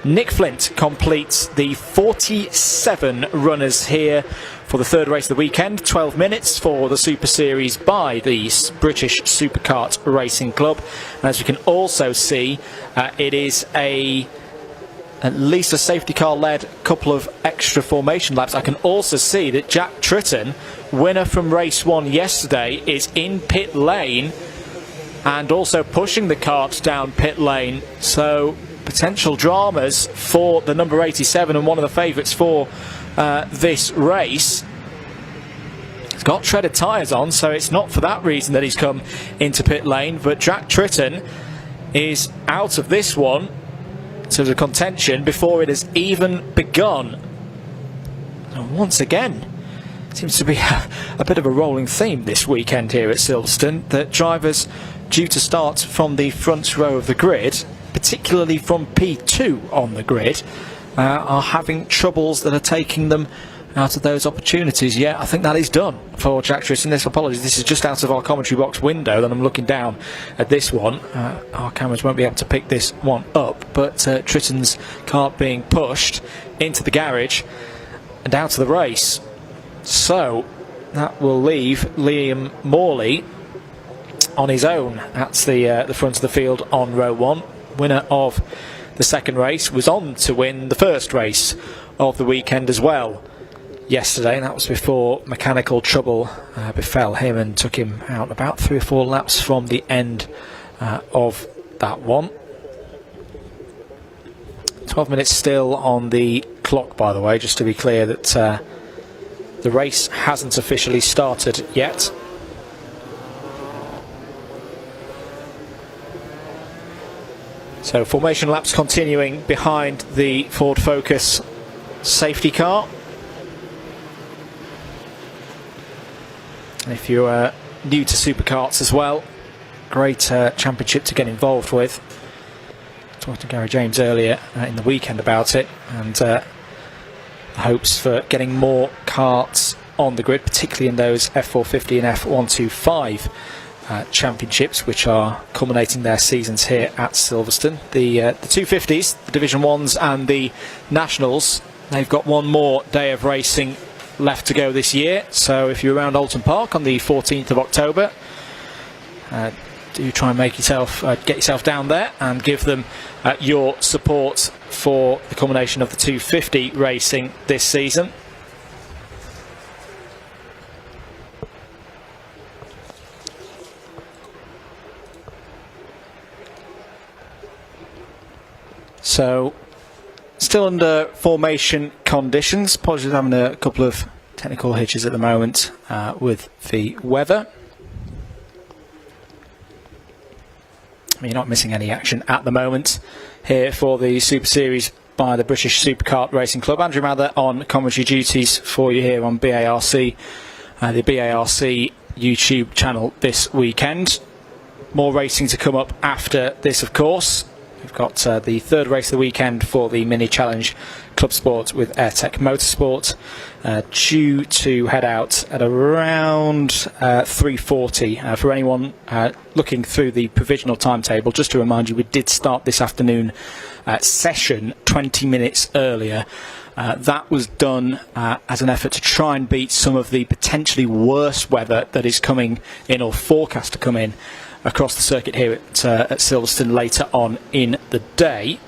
Nick Flint completes the 47 runners here for the third race of the weekend. 12 minutes for the Super Series by the British Superkart Racing Club. And as we can also see, it is at least a safety car led couple of extra formation laps. I can also see that Jack Tritton, winner from race 1 yesterday, is in pit lane and also pushing the kart down pit lane. So potential dramas for the number 87 and one of the favourites for this race. He's got treaded tyres on, so it's not for that reason that he's come into pit lane, but Jack Tritton is out of this one to the contention before it has even begun. And once again, Seems to be a bit of a rolling theme this weekend here at Silverstone, that drivers due to start from the front row of the grid, particularly from P2 on the grid, are having troubles that are taking them out of those opportunities. Yeah, I think that is done for Jack Tritton. This, apologies, this is just out of our commentary box window, then I'm looking down at this one. Our cameras won't be able to pick this one up, but Tritton's car being pushed into the garage and out of the race. So that will leave Liam Morley on his own at the front of the field on row 1. Winner of the second race, was on to win the first race of the weekend as well yesterday, and that was before mechanical trouble befell him and took him out about 3 or 4 laps from the end of that one. 12 minutes still on the clock, by the way, just to be clear that the race hasn't officially started yet. So formation laps continuing behind the Ford Focus safety car. And if you're new to supercarts as well, great championship to get involved with. Talked to Gary James earlier in the weekend about it, and hopes for getting more karts on the grid, particularly in those F450 and F125 championships, which are culminating their seasons here at Silverstone. The 250s, the Division 1s and the Nationals, they've got one more day of racing left to go this year, so if you're around Alton Park on the 14th of October, do try and make yourself get yourself down there and give them your support for the culmination of the 250 racing this season. So, still under formation conditions. Apologies, having a couple of technical hitches at the moment with the weather. You're not missing any action at the moment here for the Super Series by the British Superkart Racing Club. Andrew Mather on commentary duties for you here on BARC, the BARC YouTube channel this weekend. More racing to come up after this, of course. We've got the third race of the weekend for the Mini Challenge Clubsport with AirTech Motorsport, due to head out at around 3:40. For anyone looking through the provisional timetable, just to remind you, we did start this afternoon session 20 minutes earlier. That was done as an effort to try and beat some of the potentially worse weather that is coming in, or forecast to come in, across the circuit here at Silverstone later on in the day.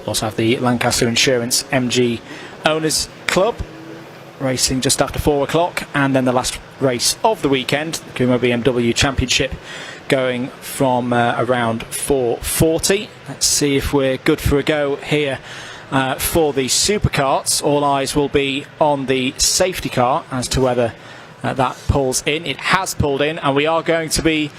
Also have the Lancaster Insurance MG Owners Club racing just after 4 o'clock, and then the last race of the weekend, the Kumho BMW Championship, going from around 4:40. Let's see if we're good for a go here for the supercarts. All eyes will be on the safety car as to whether that pulls in. It has pulled in, and we are going to be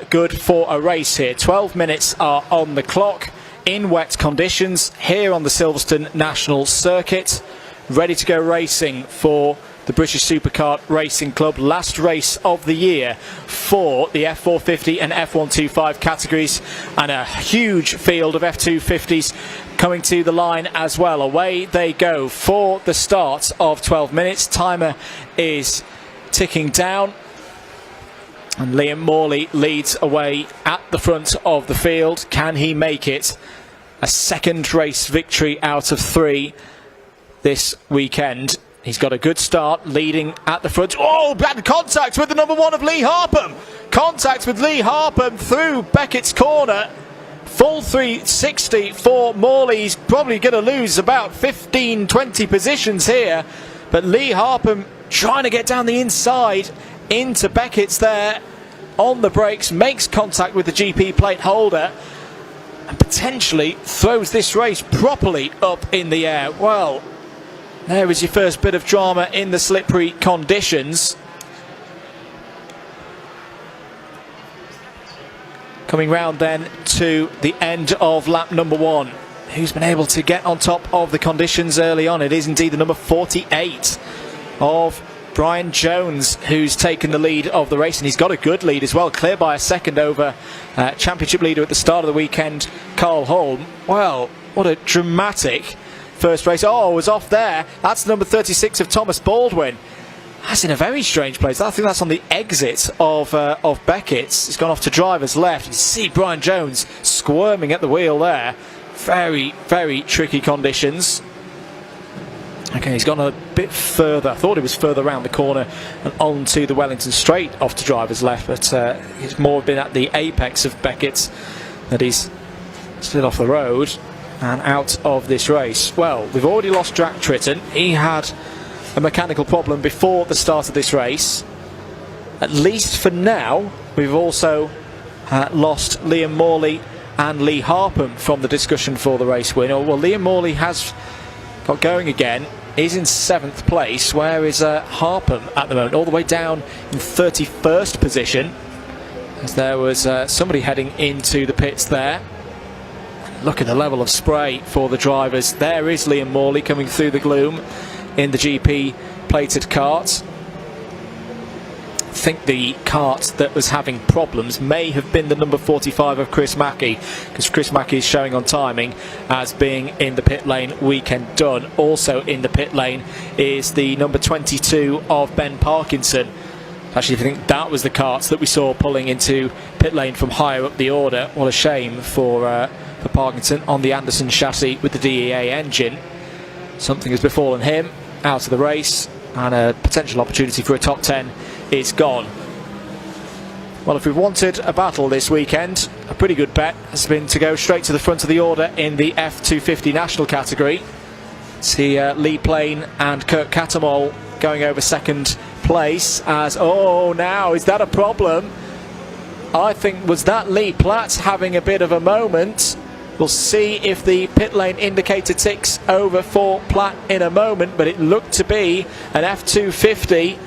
good for a race here. 12 minutes are on the clock in wet conditions here on the Silverstone National Circuit, ready to go racing for the British Superkart Racing Club. Last race of the year for the F450 and F125 categories, and a huge field of F250s coming to the line as well. Away they go for the start of 12 minutes. Timer is ticking down, and Liam Morley leads away at the front of the field. Can he make it a second race victory out of 3 this weekend? He's got a good start, leading at the front. Oh, bad contact with the number 1 of Lee Harpham. Contact with Lee Harpham through Beckett's corner. Full 360 for Morley. He's probably going to lose about 15-20 positions here, but Lee Harpham trying to get down the inside into Beckett's there on the brakes, makes contact with the GP plate holder, and potentially throws this race properly up in the air. Well, there is your first bit of drama in the slippery conditions. Coming round then to the end of lap number 1 who's been able to get on top of the conditions early on. It is indeed the number 48 of Brian Jones who's taken the lead of the race, and he's got a good lead as well, clear by a second over championship leader at the start of the weekend, Carl Holm. Well, what a dramatic first race. Oh, it was off there. That's the number 36 of Thomas Baldwin. That's in a very strange place. I think that's on the exit of Beckett's. It's gone off to driver's left. You see Brian Jones squirming at the wheel there. Very, very tricky conditions. Okay, he's gone a bit further. I thought he was further around the corner and on to the Wellington Straight off to driver's left, but he's more been at the apex of Beckett's that he's slid off the road and out of this race. Well, we've already lost Jack Tritton. He had a mechanical problem before the start of this race. At least for now, we've also lost Liam Morley and Lee Harpham from the discussion for the race win. Well, Liam Morley has got going again. He's in 7th place. Where is Harpham at the moment? All the way down in 31st position, as there was somebody heading into the pits there. Look at the level of spray for the drivers. There is Liam Morley coming through the gloom in the GP plated kart. I think the kart that was having problems may have been the number 45 of Chris Mackey, because Chris Mackey is showing on timing as being in the pit lane weekend done. Also in the pit lane is the number 22 of Ben Parkinson. Actually, I think that was the kart that we saw pulling into pit lane from higher up the order. What a shame for Parkinson on the Anderson chassis with the DEA engine. Something has befallen him, out of the race, and a potential opportunity for a top 10 is gone. Well, if we've wanted a battle this weekend, a pretty good bet has been to go straight to the front of the order in the F250 national category. See Lee Plain and Kirk Catamol going over 2nd place as, oh, now is that a problem? I think, was that Lee Platt having a bit of a moment? We'll see if the pit lane indicator ticks over for Platt in a moment, but it looked to be an F250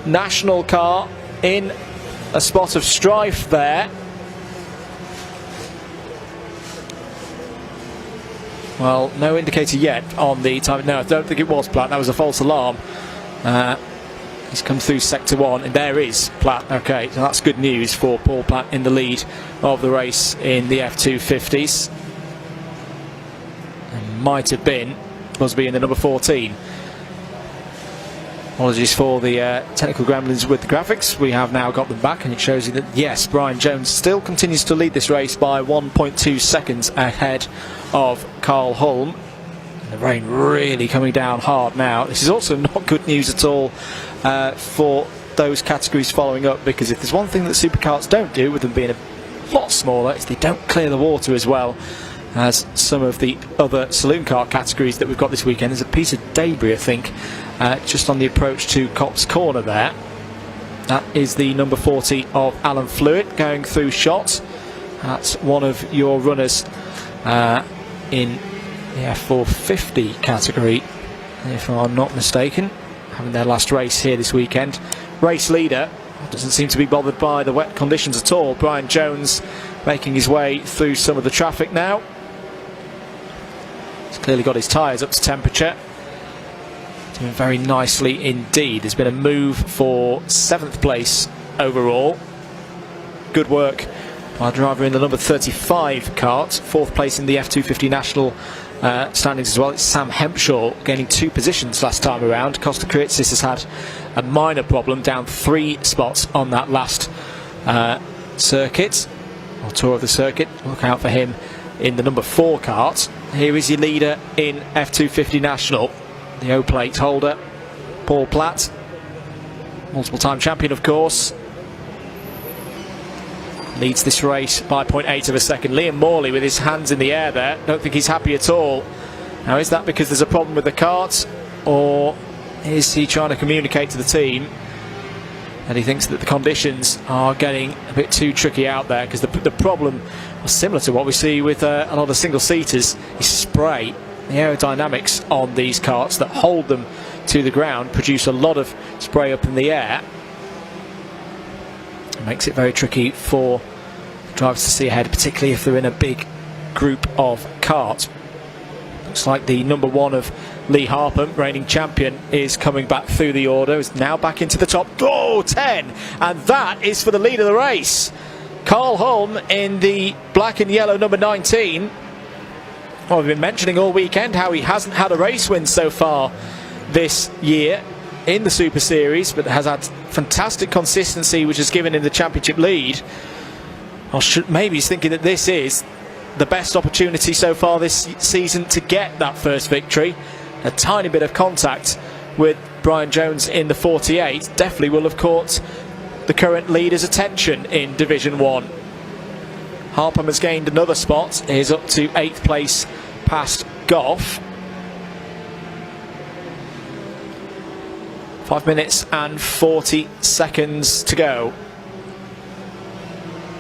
national car in a spot of strife there. Well, no indicator yet on the time. No, I don't think it was Platt. That was a false alarm. He's come through sector 1, and there is Platt. Okay, so that's good news for Paul Platt in the lead of the race in the F250s. And might have been Busby in the number 14. Apologies for the technical gremlins with the graphics. We have now got them back, and it shows you that, yes, Brian Jones still continues to lead this race by 1.2 seconds ahead of Carl Holm. The rain really coming down hard now. This is also not good news at all for those categories following up, because if there's one thing that supercars don't do, with them being a lot smaller, is they don't clear the water as well as some of the other saloon car categories that we've got this weekend. There's a piece of debris, I think, just on the approach to Copse Corner there. That is the number 40 of Alan Flewitt going through shots. That's one of your runners in the F450 category, if I'm not mistaken, having their last race here this weekend. Race leader doesn't seem to be bothered by the wet conditions at all. Brian Jones making his way through some of the traffic now. He's clearly got his tyres up to temperature. Doing very nicely indeed. There's been a move for 7th place overall. Good work by a driver in the number 35 kart. 4th place in the F250 national standings as well. It's Sam Hempshaw gaining 2 positions last time around. Costa Kritzis has had a minor problem, down 3 spots on that last circuit, or tour of the circuit. Look out for him in the number 4 kart. Here is your leader in F250 national, the O-plate holder, Paul Platt, multiple time champion of course. Leads this race by 0.8 of a second. Liam Morley with his hands in the air there. Don't think he's happy at all. Now, is that because there's a problem with the kart, or is he trying to communicate to the team that he thinks that the conditions are getting a bit too tricky out there? Because the problem, similar to what we see with a lot of single-seaters, is spray. The aerodynamics on these karts that hold them to the ground produce a lot of spray up in the air. It makes it very tricky for drivers to see ahead, particularly if they're in a big group of karts. Looks like the number 1 of Lee Harpham, reigning champion, is coming back through the order. Is now back into the top 10, and that is for the lead of the race. Carl Holm in the black and yellow number 19. Well, we've been mentioning all weekend how he hasn't had a race win so far this year in the Super Series, but has had fantastic consistency, which has given him the championship lead. Or maybe he's thinking that this is the best opportunity so far this season to get that first victory. A tiny bit of contact with Brian Jones in the 48 definitely will have caught the current leader's attention in Division 1. Harpham has gained another spot. He's up to 8th place past Goff. 5 minutes and 40 seconds to go.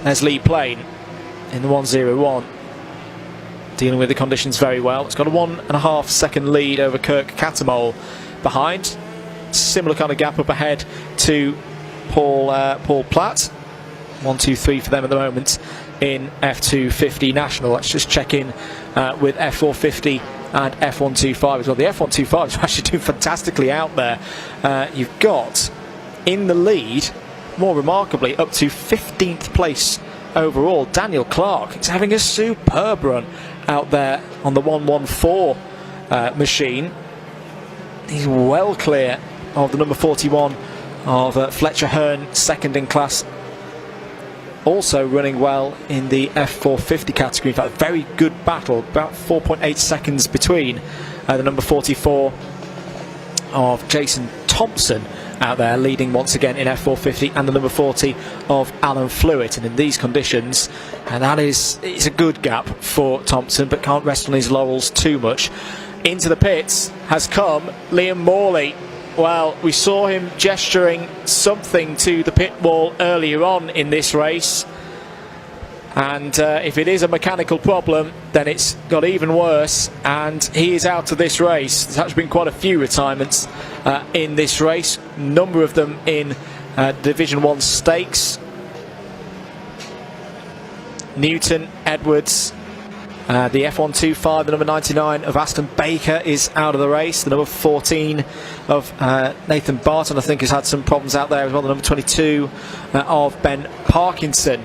There's Lee Plain in the 101. Dealing with the conditions very well. It's got a 1.5 second lead over Kirk Catamole behind. Similar kind of gap up ahead to Paul Platt. 1, 2, 3 for them at the moment in F250 National. Let's just check in with F450 and F125 as well. The F125 is actually doing fantastically out there. You've got in the lead, more remarkably, up to 15th place overall, Daniel Clark. He's having a superb run out there on the 114 machine. He's well clear of the number 41 of Fletcher Hearn, second in class. Also running well in the F450 category. In fact, a very good battle, about 4.8 seconds between the number 44 of Jason Thompson out there, leading once again in F450, and the number 40 of Alan Flewitt. And in these conditions, and that is, it's a good gap for Thompson, but can't rest on his laurels too much. Into the pits has come Liam Morley. Well, we saw him gesturing something to the pit wall earlier on in this race, and if it is a mechanical problem, then it's got even worse, and he is out of this race. There's actually been quite a few retirements in this race, a number of them in Division 1 stakes. Newton, Edwards, the F125, the number 99 of Aston Baker is out of the race. The number 14 of Nathan Barton, I think, has had some problems out there as well. The number 22 of Ben Parkinson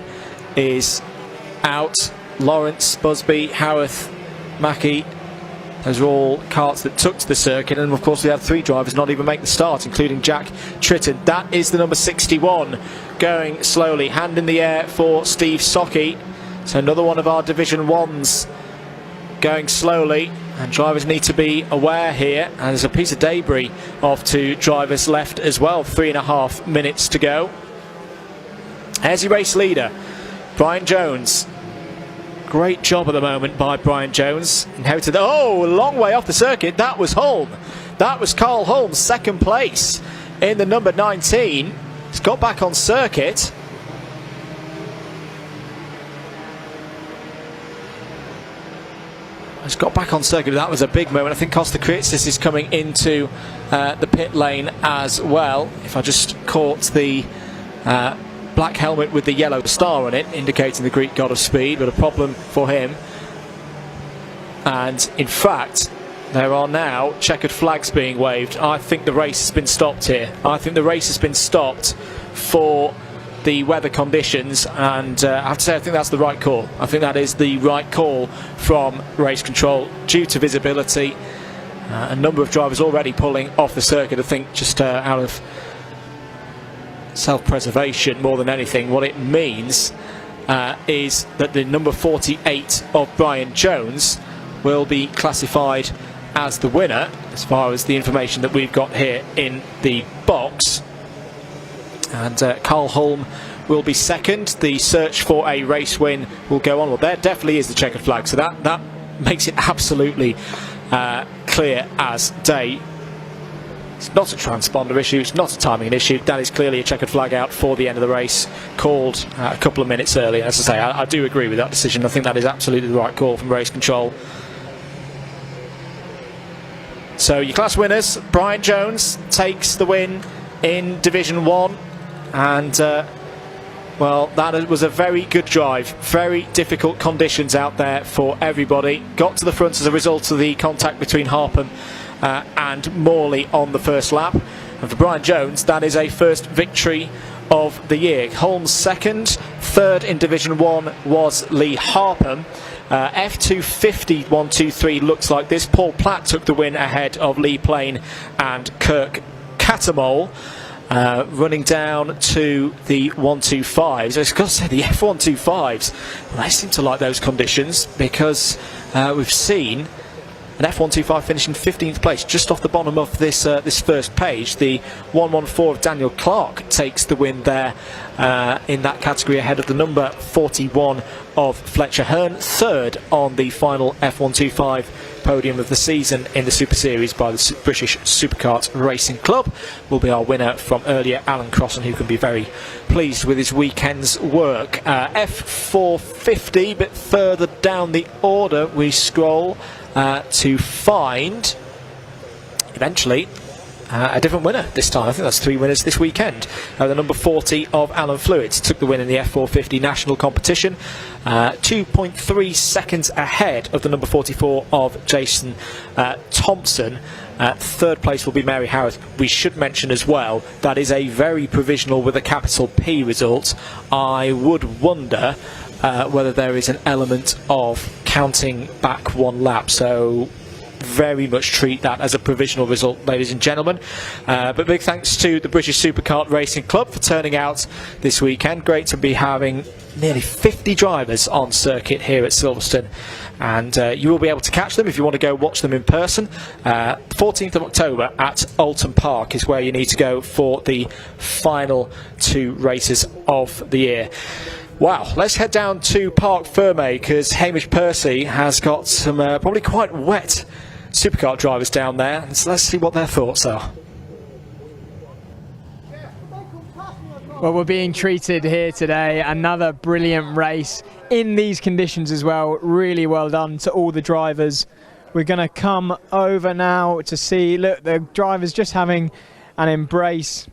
is out. Lawrence, Busby, Howarth, Mackie, those are all carts that took to the circuit. And of course we had 3 drivers not even make the start, including Jack Tritton. That is the number 61 going slowly, hand in the air for Steve Sockey. So another one of our Division 1s going slowly, and drivers need to be aware here. And there's a piece of debris off to drivers left as well. 3.5 minutes to go. There's your race leader, Brian Jones. Great job at the moment by Brian Jones. Inherited, a long way off the circuit. That was Holm. That was Carl Holm, second place in the number 19. He's got back on circuit. He's got back on circuit. That was a big moment. I think Costa Kritzis is coming into the pit lane as well. If I just caught the black helmet with the yellow star on it, indicating the Greek god of speed, but a problem for him. And in fact, there are now checkered flags being waved. I think the race has been stopped here. I think the race has been stopped for the weather conditions, and I have to say I think that's the right call. I think that is the right call from race control due to visibility. A number of drivers already pulling off the circuit, I think just out of self-preservation more than anything. What it means is that the number 48 of Brian Jones will be classified as the winner, as far as the information that we've got here in the box. And Carl Holm will be second. The search for a race win will go on. Well, there definitely is the checkered flag, so that makes it absolutely clear as day. It's not a transponder issue, it's not a timing issue. That is clearly a checkered flag out for the end of the race, called a couple of minutes earlier. As I say, I do agree with that decision. I think that is absolutely the right call from race control. So your class winners, Brian Jones takes the win in Division 1, and Well, that was a very good drive. Very difficult conditions out there for everybody. Got to the front as a result of the contact between Harpham and Morley on the first lap. And for Brian Jones, that is a first victory of the year. Holmes second. Third in Division 1 was Lee Harpham. F250 1-2-3 looks like this. Paul Platt took the win ahead of Lee Plain and Kirk Catamol. Running down to the 125s. I was going to say the F125s. Well, they seem to like those conditions because we've seen an F125 finishing 15th place just off the bottom of this this first page. The 114 of Daniel Clark takes the win there in that category ahead of the number 41 of Fletcher Hearn. Third on the final F125 podium of the season in the Super Series by the British Superkart Racing Club will be our winner from earlier, Alan Crossan, who can be very pleased with his weekend's work. F450, a bit further down the order we scroll to find eventually a different winner this time. I think that's 3 winners this weekend. The number 40 of Alan Fluids took the win in the F450 national competition, 2.3 seconds ahead of the number 44 of Jason Thompson. Third place will be Mary Harris. We should mention as well that is a very provisional with a capital P result. I would wonder whether there is an element of counting back one lap, so very much treat that as a provisional result, ladies and gentlemen. But big thanks to the British Superkart Racing Club for turning out this weekend. Great to be having nearly 50 drivers on circuit here at Silverstone, and you will be able to catch them if you want to go watch them in person. 14th of October at Alton Park is where you need to go for the final 2 races of the year. Wow, let's head down to Parc Fermé because Hamish Percy has got some probably quite wet superkart drivers down there. So let's see what their thoughts are. Well, we're being treated here today. Another brilliant race in these conditions as well. Really well done to all the drivers. We're going to come over now to see, look, the drivers just having an embrace.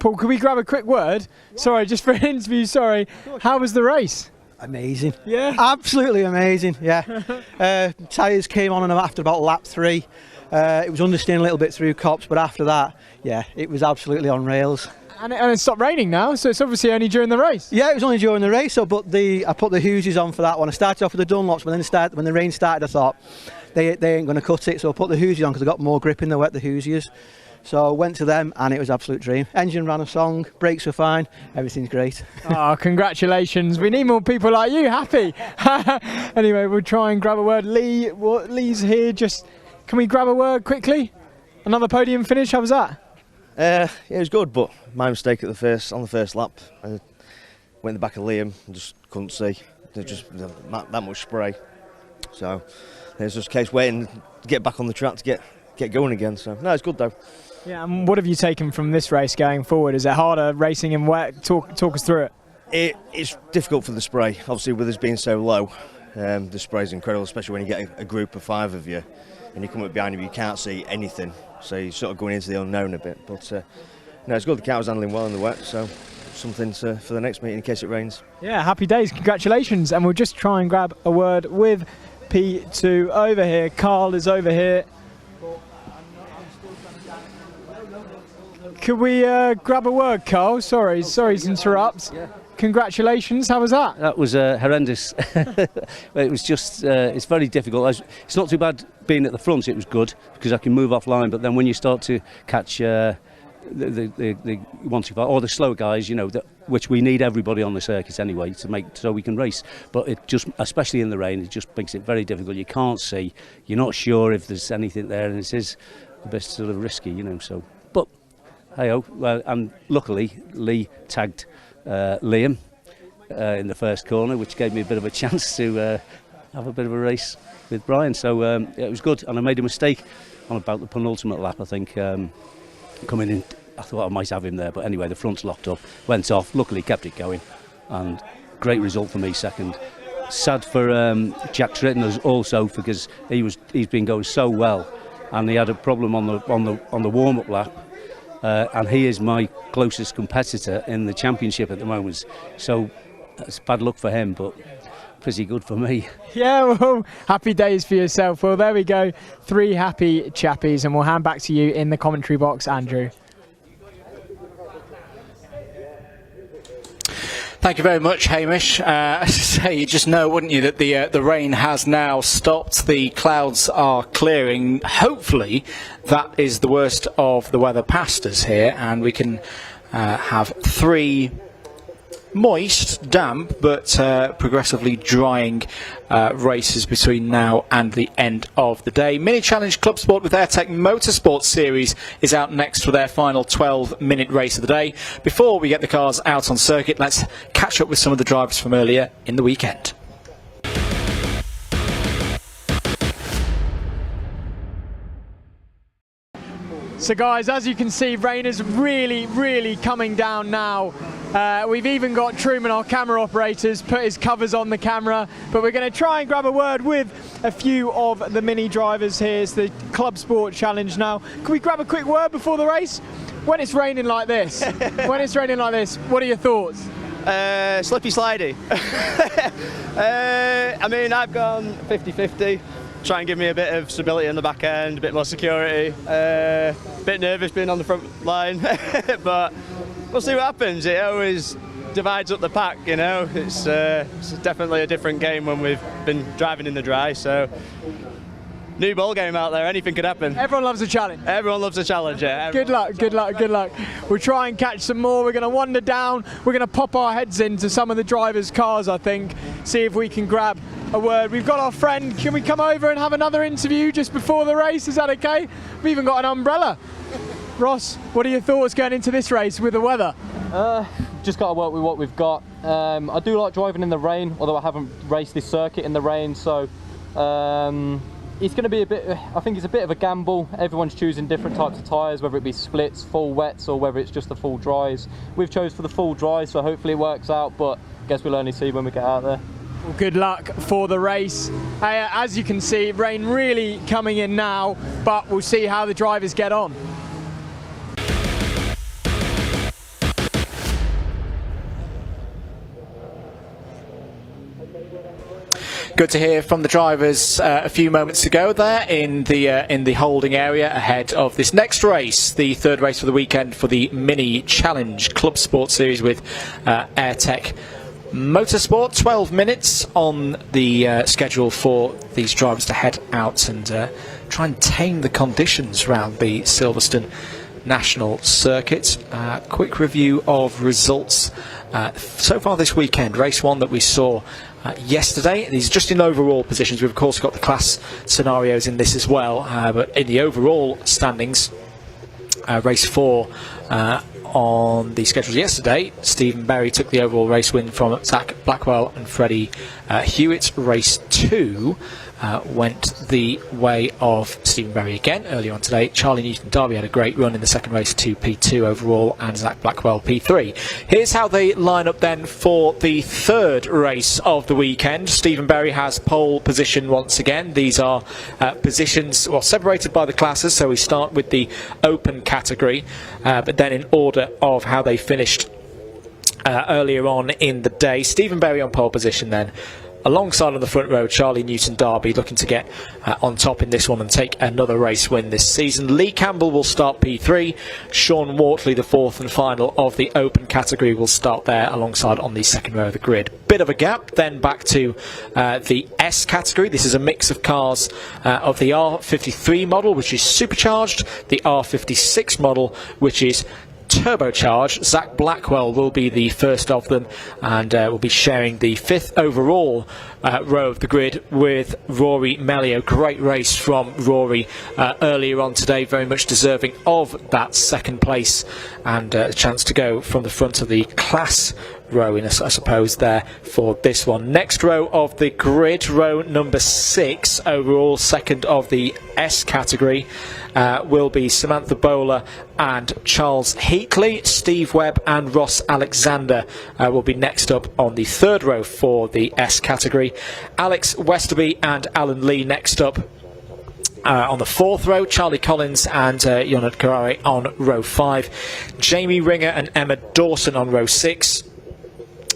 Paul, could we grab a quick word? Sorry, just for an interview, sorry. How was the race? Amazing. Yeah? Absolutely amazing, yeah. Tyres came on and after about lap 3. It was understeering a little bit through cops, but after that, yeah, it was absolutely on rails. And it stopped raining now, so it's obviously only during the race. Yeah, it was only during the race, I put the Hoosies on for that one. I started off with the Dunlops, but then when the rain started, I thought, they ain't going to cut it, so I put the Hoosies on because I got more grip in the wet, the Hoosiers. So I went to them and it was an absolute dream. Engine ran a song, brakes were fine, everything's great. Oh, congratulations. We need more people like you, happy. Anyway, we'll try and grab a word. Lee's here, can we grab a word quickly? Another podium finish, how was that? Yeah, it was good, but my mistake on the first lap. I went in the back of Liam and just couldn't see. There's just that much spray. So it was just a case waiting to get back on the track to get going again. So no, it's good though. Yeah, and what have you taken from this race going forward? Is it harder racing in wet? Talk us through it. It's difficult for the spray. Obviously, with us being so low, the spray's incredible, especially when you get a group of 5 of you and you come up behind you, you can't see anything. So you're sort of going into the unknown a bit. But no, it's good. The car was handling well in the wet, so something for the next meeting in case it rains. Yeah, happy days. Congratulations. And we'll just try and grab a word with P2 over here. Carl is over here. Could we grab a word, Carl? Sorry to interrupt. Yeah. Congratulations, how was that? That was horrendous. It was just, it's very difficult. It's not too bad being at the front, it was good, because I can move offline, but then when you start to catch the 125, or the slow guys, you know, which we need everybody on the circuit anyway, so we can race. But it just, especially in the rain, it just makes it very difficult. You can't see, you're not sure if there's anything there, and it is a bit sort of risky, you know, so. But, hey-oh, well, and luckily, Lee tagged Liam in the first corner, which gave me a bit of a chance to have a bit of a race with Brian. So it was good, and I made a mistake on about the penultimate lap, I think, coming in. I thought I might have him there, but anyway, the front's locked up, went off, luckily kept it going, and great result for me, second. Sad for Jack Tritton also, because he's been going so well, and he had a problem on the warm-up lap. and he is my closest competitor in the championship at the moment. So that's bad luck for him, but pretty good for me. Yeah, well, happy days for yourself. Well, there we go. 3 happy chappies, and we'll hand back to you in the commentary box, Andrew. Thank you very much, Hamish. As I say, you just know, wouldn't you, that the rain has now stopped. The clouds are clearing. Hopefully, that is the worst of the weather past us here, and we can have 3 moist, damp, but progressively drying races between now and the end of the day. Mini Challenge Clubsport with Airtech Motorsport Series is out next for their final 12-minute race of the day. Before we get the cars out on circuit, let's catch up with some of the drivers from earlier in the weekend. So guys, as you can see, rain is really coming down now. We've even got Truman, our camera operator, put his covers on the camera, but we're going to try and grab a word with a few of the mini drivers here. It's the Club Sport Challenge now. Can we grab a quick word before the race? When it's raining like this, what are your thoughts? Slippy slidey. I mean, I've gone 50-50. Try and give me a bit of stability in the back end, a bit more security. Bit nervous being on the front line, but we'll see what happens. It always divides up the pack, you know. It's definitely a different game when we've been driving in the dry, so new ball game out there, anything could happen. Everyone loves a challenge. Everyone loves a challenge, yeah. Good luck. We'll try and catch some more. We're going to wander down. We're going to pop our heads into some of the drivers' cars, I think, see if we can grab a word. We've got our friend. Can we come over and have another interview just before the race? Is that okay? We've even got an umbrella. Ross, what are your thoughts going into this race with the weather? Just got to work with what we've got. I do like driving in the rain, although I haven't raced this circuit in the rain, so it's going to be I think it's a bit of a gamble. Everyone's choosing different types of tyres, whether it be splits, full wets, or whether it's just the full dries. We've chose for the full dry, so hopefully it works out, but I guess we'll only see when we get out there. Well, good luck for the race. As you can see, rain really coming in now, but we'll see how the drivers get on. Good to hear from the drivers a few moments ago there in the holding area ahead of this next race, the 3rd race for the weekend for the Mini Challenge Club Sport Series with Airtech Motorsport. 12 minutes on the schedule for these drivers to head out and try and tame the conditions around the Silverstone National Circuit. Quick review of results so far this weekend. Race 1 that we saw yesterday. These are just in overall positions. We've of course got the class scenarios in this as well, but in the overall standings, race 4 on the schedule yesterday, Stephen Berry took the overall race win from Zach Blackwell and Freddie Hewitt. Race 2 went the way of Stephen Berry again earlier on today. Charlie Newton-Darby had a great run in the second race to P2 overall, and Zach Blackwell P3. Here's how they line up then for the 3rd race of the weekend. Stephen Berry has pole position once again. These are positions separated by the classes, so we start with the open category, but then in order of how they finished earlier on in the day. Stephen Berry on pole position then. Alongside on the front row, Charlie Newton-Darby looking to get on top in this one and take another race win this season. Lee Campbell will start P3. Sean Wortley, the 4th and final of the open category, will start there alongside on the second row of the grid. Bit of a gap, then back to the S category. This is a mix of cars of the R53 model, which is supercharged, the R56 model, which is turbocharged. Zach Blackwell will be the first of them and will be sharing the 5th overall row of the grid with Rory Melio. Great race from Rory earlier on today, very much deserving of that 2nd place and a chance to go from the front of the class row in, I suppose, there for this one. Next row of the grid, row number 6 overall, 2nd of the S category, will be Samantha Bowler and Charles Heatley. Steve Webb and Ross Alexander will be next up on the 3rd row for the S category. Alex Westerby and Alan Lee next up on the 4th row, Charlie Collins and Yonat Karare on row 5, Jamie Ringer and Emma Dawson on row 6.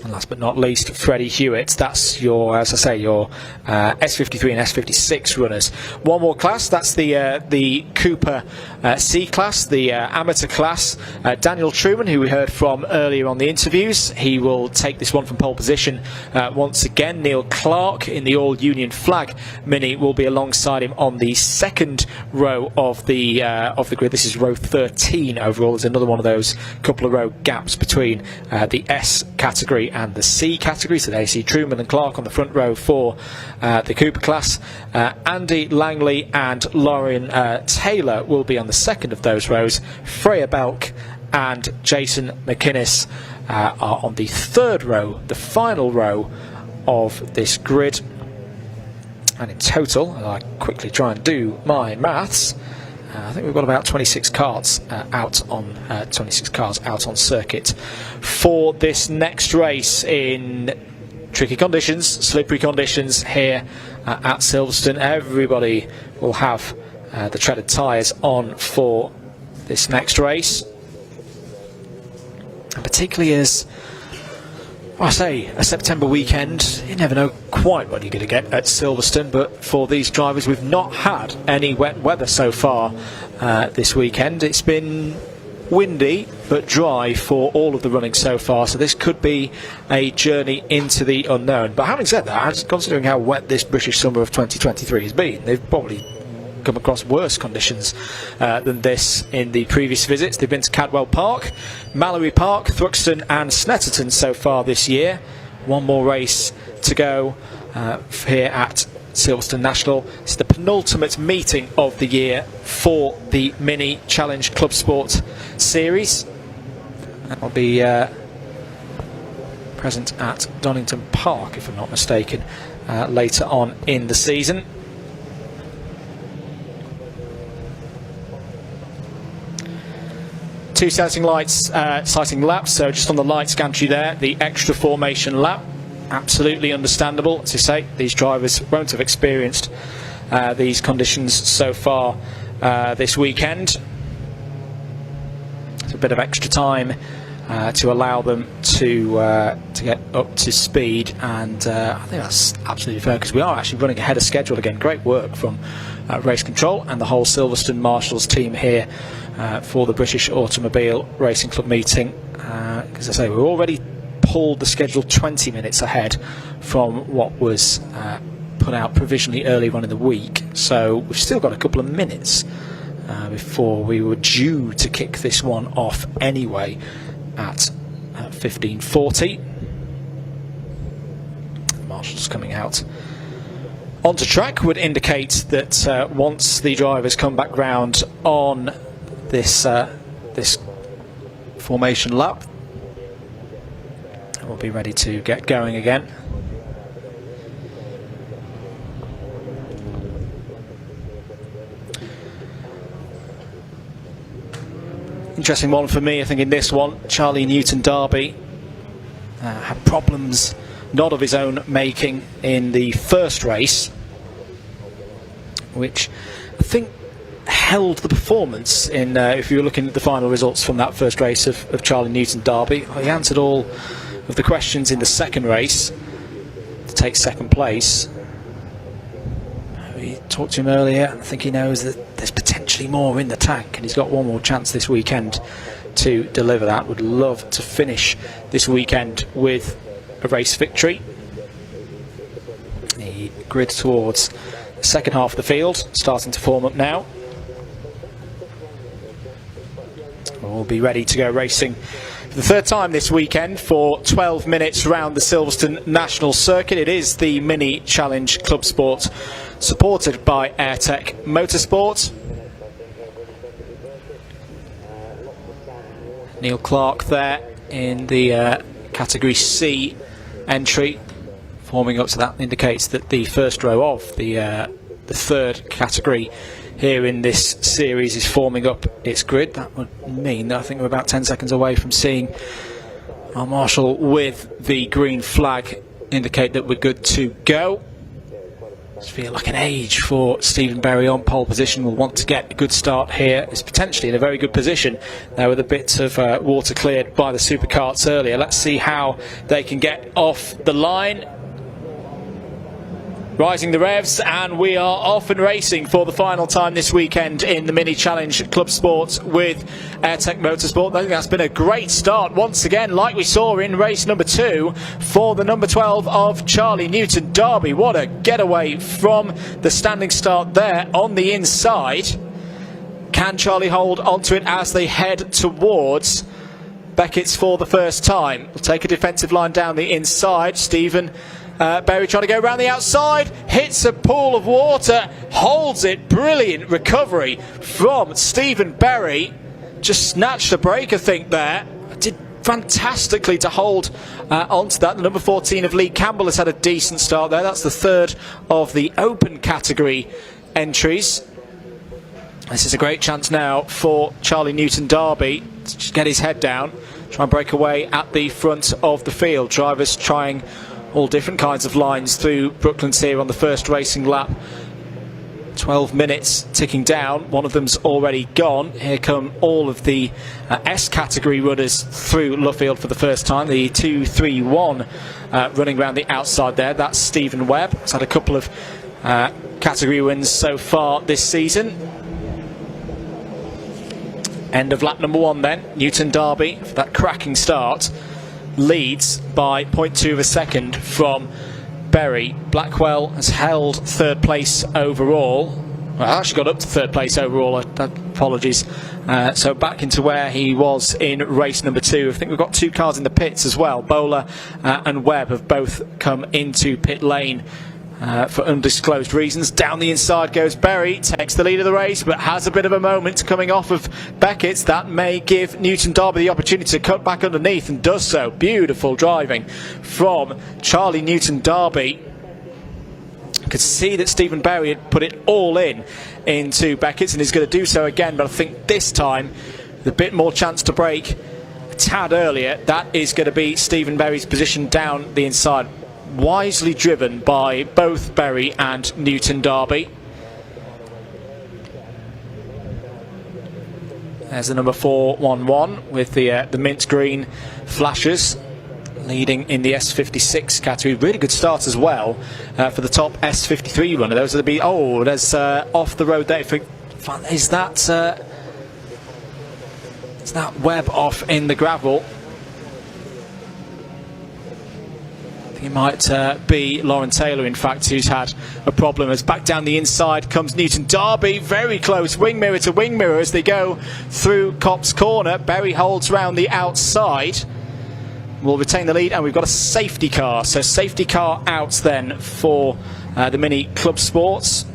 And last but not least, Freddie Hewitt. That's your, as I say, your S53 and S56 runners. One more class. That's the Cooper C class, the amateur class. Daniel Truman, who we heard from earlier on the interviews, he will take this one from pole position once again. Neil Clark in the All Union Flag Mini will be alongside him on the 2nd row of the grid. This is row 13 overall. There's another one of those couple of row gaps between the S category and the C category, so there you see Truman and Clark on the front row for the Cooper class. Andy Langley and Lauren Taylor will be on the 2nd of those rows. Freya Belk and Jason McInnes are on the 3rd row, the final row of this grid. And in total, I quickly try and do my maths, I think we've got about 26 cars out on circuit for this next race in tricky conditions, slippery conditions here at Silverstone. Everybody will have the treaded tyres on for this next race, and particularly as I say, a September weekend, you never know quite what you're going to get at Silverstone, but for these drivers, we've not had any wet weather so far this weekend. It's been windy but dry for all of the running so far, so this could be a journey into the unknown. But having said that, considering how wet this British summer of 2023 has been, they've probably come across worse conditions than this in the previous visits. They've been to Cadwell Park, Mallory Park, Thruxton and Snetterton so far this year. One more race to go here at Silverstone National. It's the penultimate meeting of the year for the Mini Challenge Club Sport Series. That will be present at Donington Park, if I'm not mistaken, later on in the season. Two sighting laps, so just on the lights gantry there, the extra formation lap. Absolutely understandable. As I say, these drivers won't have experienced these conditions so far this weekend. It's a bit of extra time to allow them to get up to speed, and I think that's absolutely fair, because we are actually running ahead of schedule again. Great work from Race Control and the whole Silverstone Marshals team here for the British Automobile Racing Club meeting. As I say, we're already pulled the schedule 20 minutes ahead from what was put out provisionally earlier on in the week, so we've still got a couple of minutes before we were due to kick this one off anyway at 15:40. Marshals coming out onto track would indicate that once the drivers come back round on this this formation lap, we'll be ready to get going again. Interesting one for me, I think, in this one. Charlie Newton Darby had problems not of his own making in the first race, which I think held the performance in, if you were looking at the final results from that first race of Charlie Newton Darby. He answered all of the questions in the second race to take second place. We talked to him earlier. I think he knows that there's potentially more in the tank, and he's got one more chance this weekend to deliver that. Would love to finish this weekend with a race victory. The grid towards the second half of the field starting to form up now. We'll be ready to go racing for the third time this weekend for 12 minutes round the Silverstone National Circuit. It is the Mini Challenge Club Sport, supported by Airtech Motorsport. Neil Clark there in the category C entry, forming up, so that indicates that the first row of the third category here in this series is forming up its grid. That would mean that I think we're about 10 seconds away from seeing our marshal with the green flag indicate that we're good to go. Just feel like an age for Stephen Berry on pole position. Will want to get a good start here. Is potentially in a very good position there with a bit of water cleared by the supercarts earlier. Let's see how they can get off the line. Rising the revs, and we are off and racing for the final time this weekend in the Mini Challenge Club Sport with Airtech Motorsport. I think that's been a great start once again, like we saw in race number 2 for the number 12 of Charlie Newton Derby. What a getaway from the standing start there on the inside. Can Charlie hold onto it as they head towards Beckett's for the first time? We'll take a defensive line down the inside. Stephen Berry trying to go around the outside, hits a pool of water, holds it. Brilliant recovery from Stephen Berry. Just snatched a break, I think, there. Did fantastically to hold onto that. The number 14 of Lee Campbell has had a decent start there. That's the third of the open category entries. This is a great chance now for Charlie Newton Derby to just get his head down, try and break away at the front of the field. Drivers trying all different kinds of lines through Brooklands here on the first racing lap. 12 minutes ticking down. One of them's already gone. Here come all of the S category runners through Luffield for the first time. The 2-3-1 running around the outside there. That's Stephen Webb. He's had a couple of category wins so far this season. End of lap number 1 then. Newton Derby for that cracking start leads by 0.2 of a second from Berry. Blackwell has held third place overall. Well, actually got up to third place overall, apologies. So back into where he was in race number 2. I think we've got 2 cars in the pits as well. Bowler and Webb have both come into pit lane for undisclosed reasons. Down the inside goes Berry, takes the lead of the race, but has a bit of a moment coming off of Beckett's. That may give Newton Derby the opportunity to cut back underneath, and does so. Beautiful driving from Charlie Newton Derby. You could see that Stephen Berry had put it all into Beckett's, and he's going to do so again, but I think this time with a bit more chance to break a tad earlier. That is going to be Stephen Berry's position down the inside. Wisely driven by both Berry and Newton Derby. There's the number 411 with the mint green flashes, leading in the S56 category. Really good start as well for the top S53 runner. Those are the there's off the road there. Is that Webb off in the gravel? It might be Lauren Taylor, in fact, who's had a problem. As back down the inside comes Newton Derby, very close, wing mirror to wing mirror as they go through Copse Corner. Berry holds round the outside, will retain the lead, and we've got a safety car. So safety car out then for the Mini Club Sports.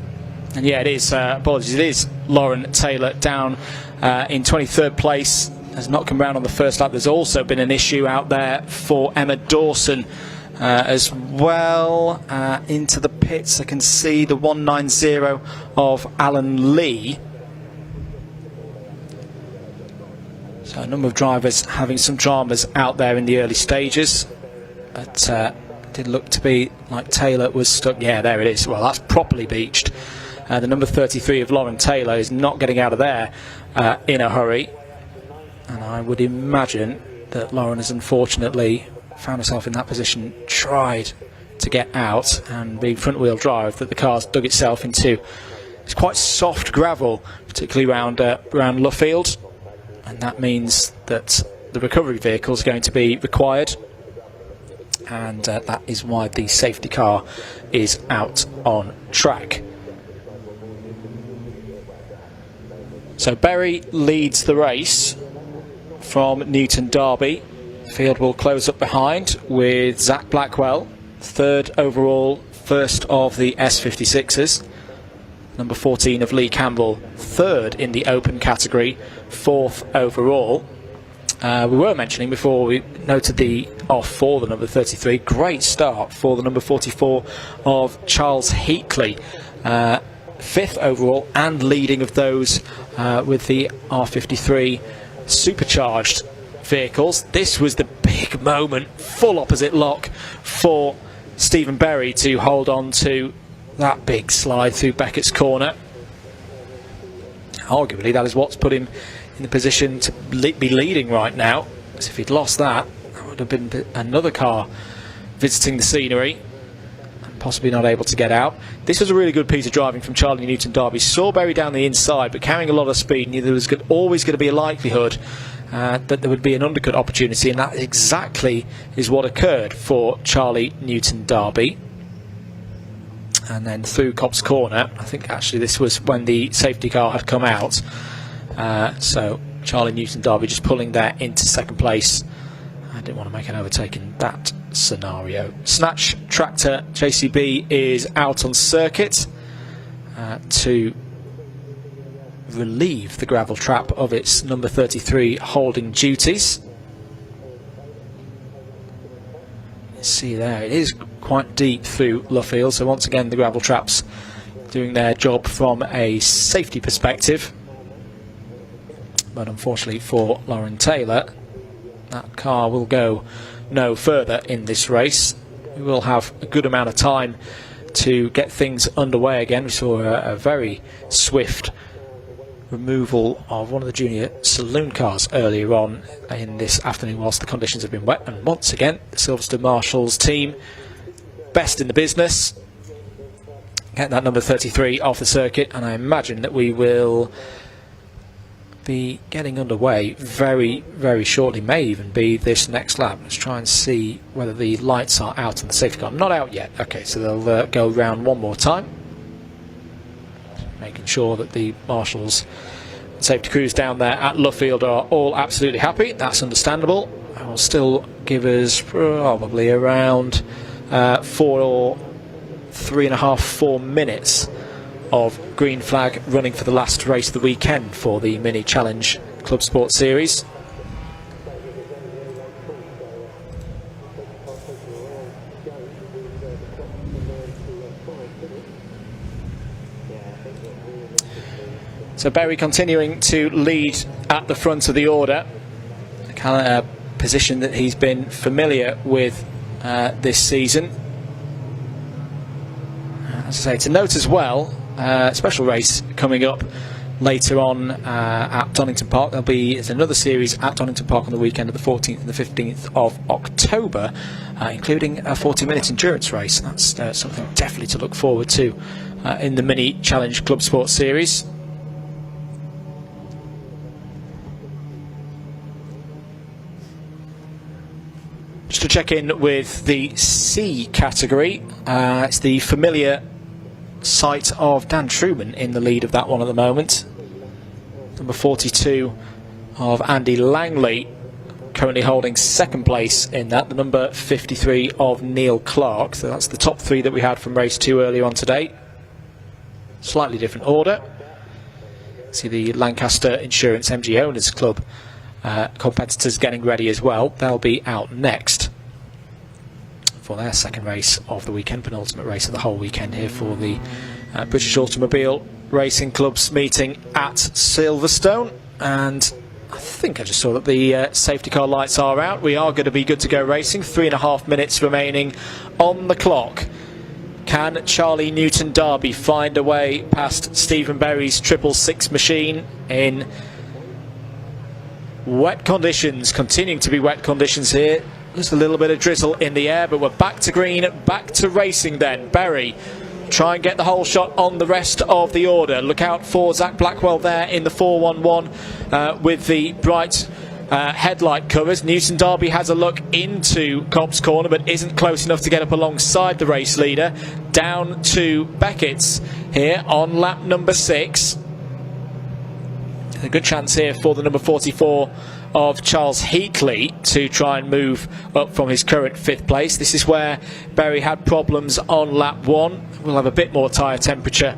And yeah, it is, apologies, it is Lauren Taylor down in 23rd place. Has not come round on the first lap. There's also been an issue out there for Emma Dawson as well. Into the pits, I can see the 190 of Alan Lee. So a number of drivers having some dramas out there in the early stages, but did look to be like Taylor was stuck. Yeah, there it is. Well, that's properly beached. The number 33 of Lauren Taylor is not getting out of there in a hurry, and I would imagine that Lauren has unfortunately found herself in that position, tried to get out, and being front wheel drive, that the car's dug itself into. It's quite soft gravel, particularly around Luffield, and that means that the recovery vehicle is going to be required, and that is why the safety car is out on track. So Berry leads the race from Newton Derby. Field will close up behind with Zach Blackwell, third overall, first of the S56s. Number 14 of Lee Campbell, third in the open category, fourth overall. We were mentioning before, we noted the off for the number 33. Great start for the number 44 of Charles Heatley, fifth overall and leading of those with the R53 supercharged vehicles. This was the big moment, full opposite lock for Stephen Berry to hold on to that big slide through Beckett's corner. Arguably, that is what's put him in the position to be leading right now. As if he'd lost that, that would have been another car visiting the scenery and possibly not able to get out. This was a really good piece of driving from Charlie Newton-Darby. Saw Berry down the inside, but carrying a lot of speed, and there was always going to be a likelihood that there would be an undercut opportunity, and that exactly is what occurred for Charlie Newton-Darby. And then through Cobb's corner, I think actually this was when the safety car had come out. So Charlie Newton-Darby just pulling there into second place. I didn't want to make an overtake in that scenario. Snatch Tractor JCB is out on circuit to relieve the gravel trap of its number 33 holding duties. You see there, it is quite deep through Luffield, so once again the gravel traps doing their job from a safety perspective. But unfortunately for Lauren Taylor, that car will go no further in this race. We will have a good amount of time to get things underway again. We saw a very swift removal of one of the junior saloon cars earlier on in this afternoon whilst the conditions have been wet, and once again the Silverstone Marshals team, best in the business, get that number 33 off the circuit, and I imagine that we will be getting underway very, very shortly. May even be this next lap. Let's try and see whether the lights are out on the safety car. Not out yet. Okay, so they'll go round one more time, making sure that the marshals and safety crews down there at Luffield are all absolutely happy. That's understandable. It will still give us probably around 4 minutes of green flag running for the last race of the weekend for the Mini Challenge Club Sport Series. So Berry continuing to lead at the front of the order, a kind of position that he's been familiar with this season. As I say, to note as well, special race coming up later on at Donington Park. There's another series at Donington Park on the weekend of the 14th and the 15th of October, including a 40-minute endurance race. That's something definitely to look forward to in the Mini Challenge Club Sport Series. Just to check in with the C category, it's the familiar sight of Dan Truman in the lead of that one at the moment. Number 42 of Andy Langley currently holding second place in that. The number 53 of Neil Clark. So that's the top three that we had from race 2 earlier on today. Slightly different order. See the Lancaster Insurance MG Owners Club competitors getting ready as well. They'll be out next for their second race of the weekend, penultimate race of the whole weekend here for the British Automobile Racing Club's meeting at Silverstone. And I think I just saw that the safety car lights are out. We are going to be good to go racing. 3.5 minutes remaining on the clock. Can Charlie Newton-Darby find a way past Stephen Berry's 666 machine in wet conditions? Continuing to be wet conditions here. Just a little bit of drizzle in the air, but we're back to green, back to racing then. Berry try and get the whole shot on the rest of the order. Look out for Zach Blackwell there in the 411 with the bright headlight covers. Newton-Darby has a look into Cobb's corner, but isn't close enough to get up alongside the race leader. Down to Beckett's here on lap number 6. A good chance here for the number 44 of Charles Heatley to try and move up from his current 5th place. This is where Berry had problems on lap 1. We'll have a bit more tyre temperature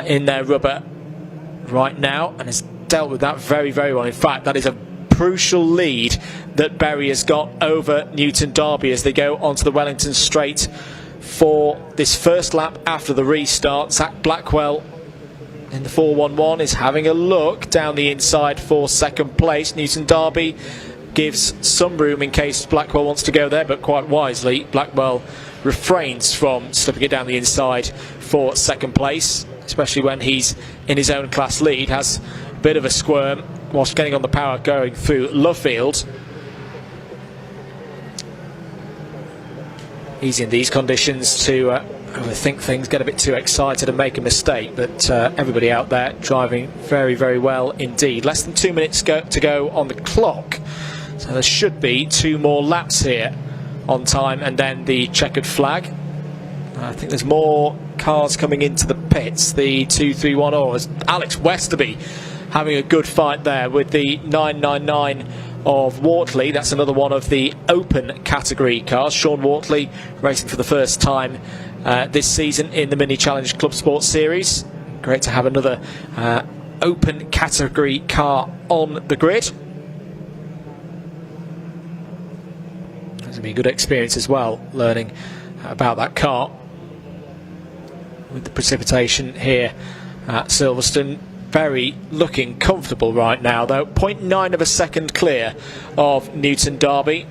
in their rubber right now, and has dealt with that very, very well. In fact, that is a crucial lead that Berry has got over Newton-Darby as they go onto the Wellington Straight for this first lap after the restart. Zach Blackwell in the 411 is having a look down the inside for second place. Newton-Darby gives some room in case Blackwell wants to go there, but quite wisely Blackwell refrains from slipping it down the inside for second place, especially when he's in his own class lead. Has a bit of a squirm whilst getting on the power going through Lovefield. Easy in these conditions to overthink things, get a bit too excited and make a mistake, but everybody out there driving very, very well indeed. Less than 2 minutes to go on the clock, so there should be 2 more laps here on time and then the checkered flag. I think there's more cars coming into the pits. The 231 Oars, Alex Westerby having a good fight there with the 999 of Wortley. That's another one of the open category cars. Sean Wortley racing for the first time this season in the Mini Challenge Club Sport Series. Great to have another open category car on the grid. It's going to be a good experience as well, learning about that car with the precipitation here at Silverstone. Very looking comfortable right now though. 0.9 of a second clear of Newton Derby.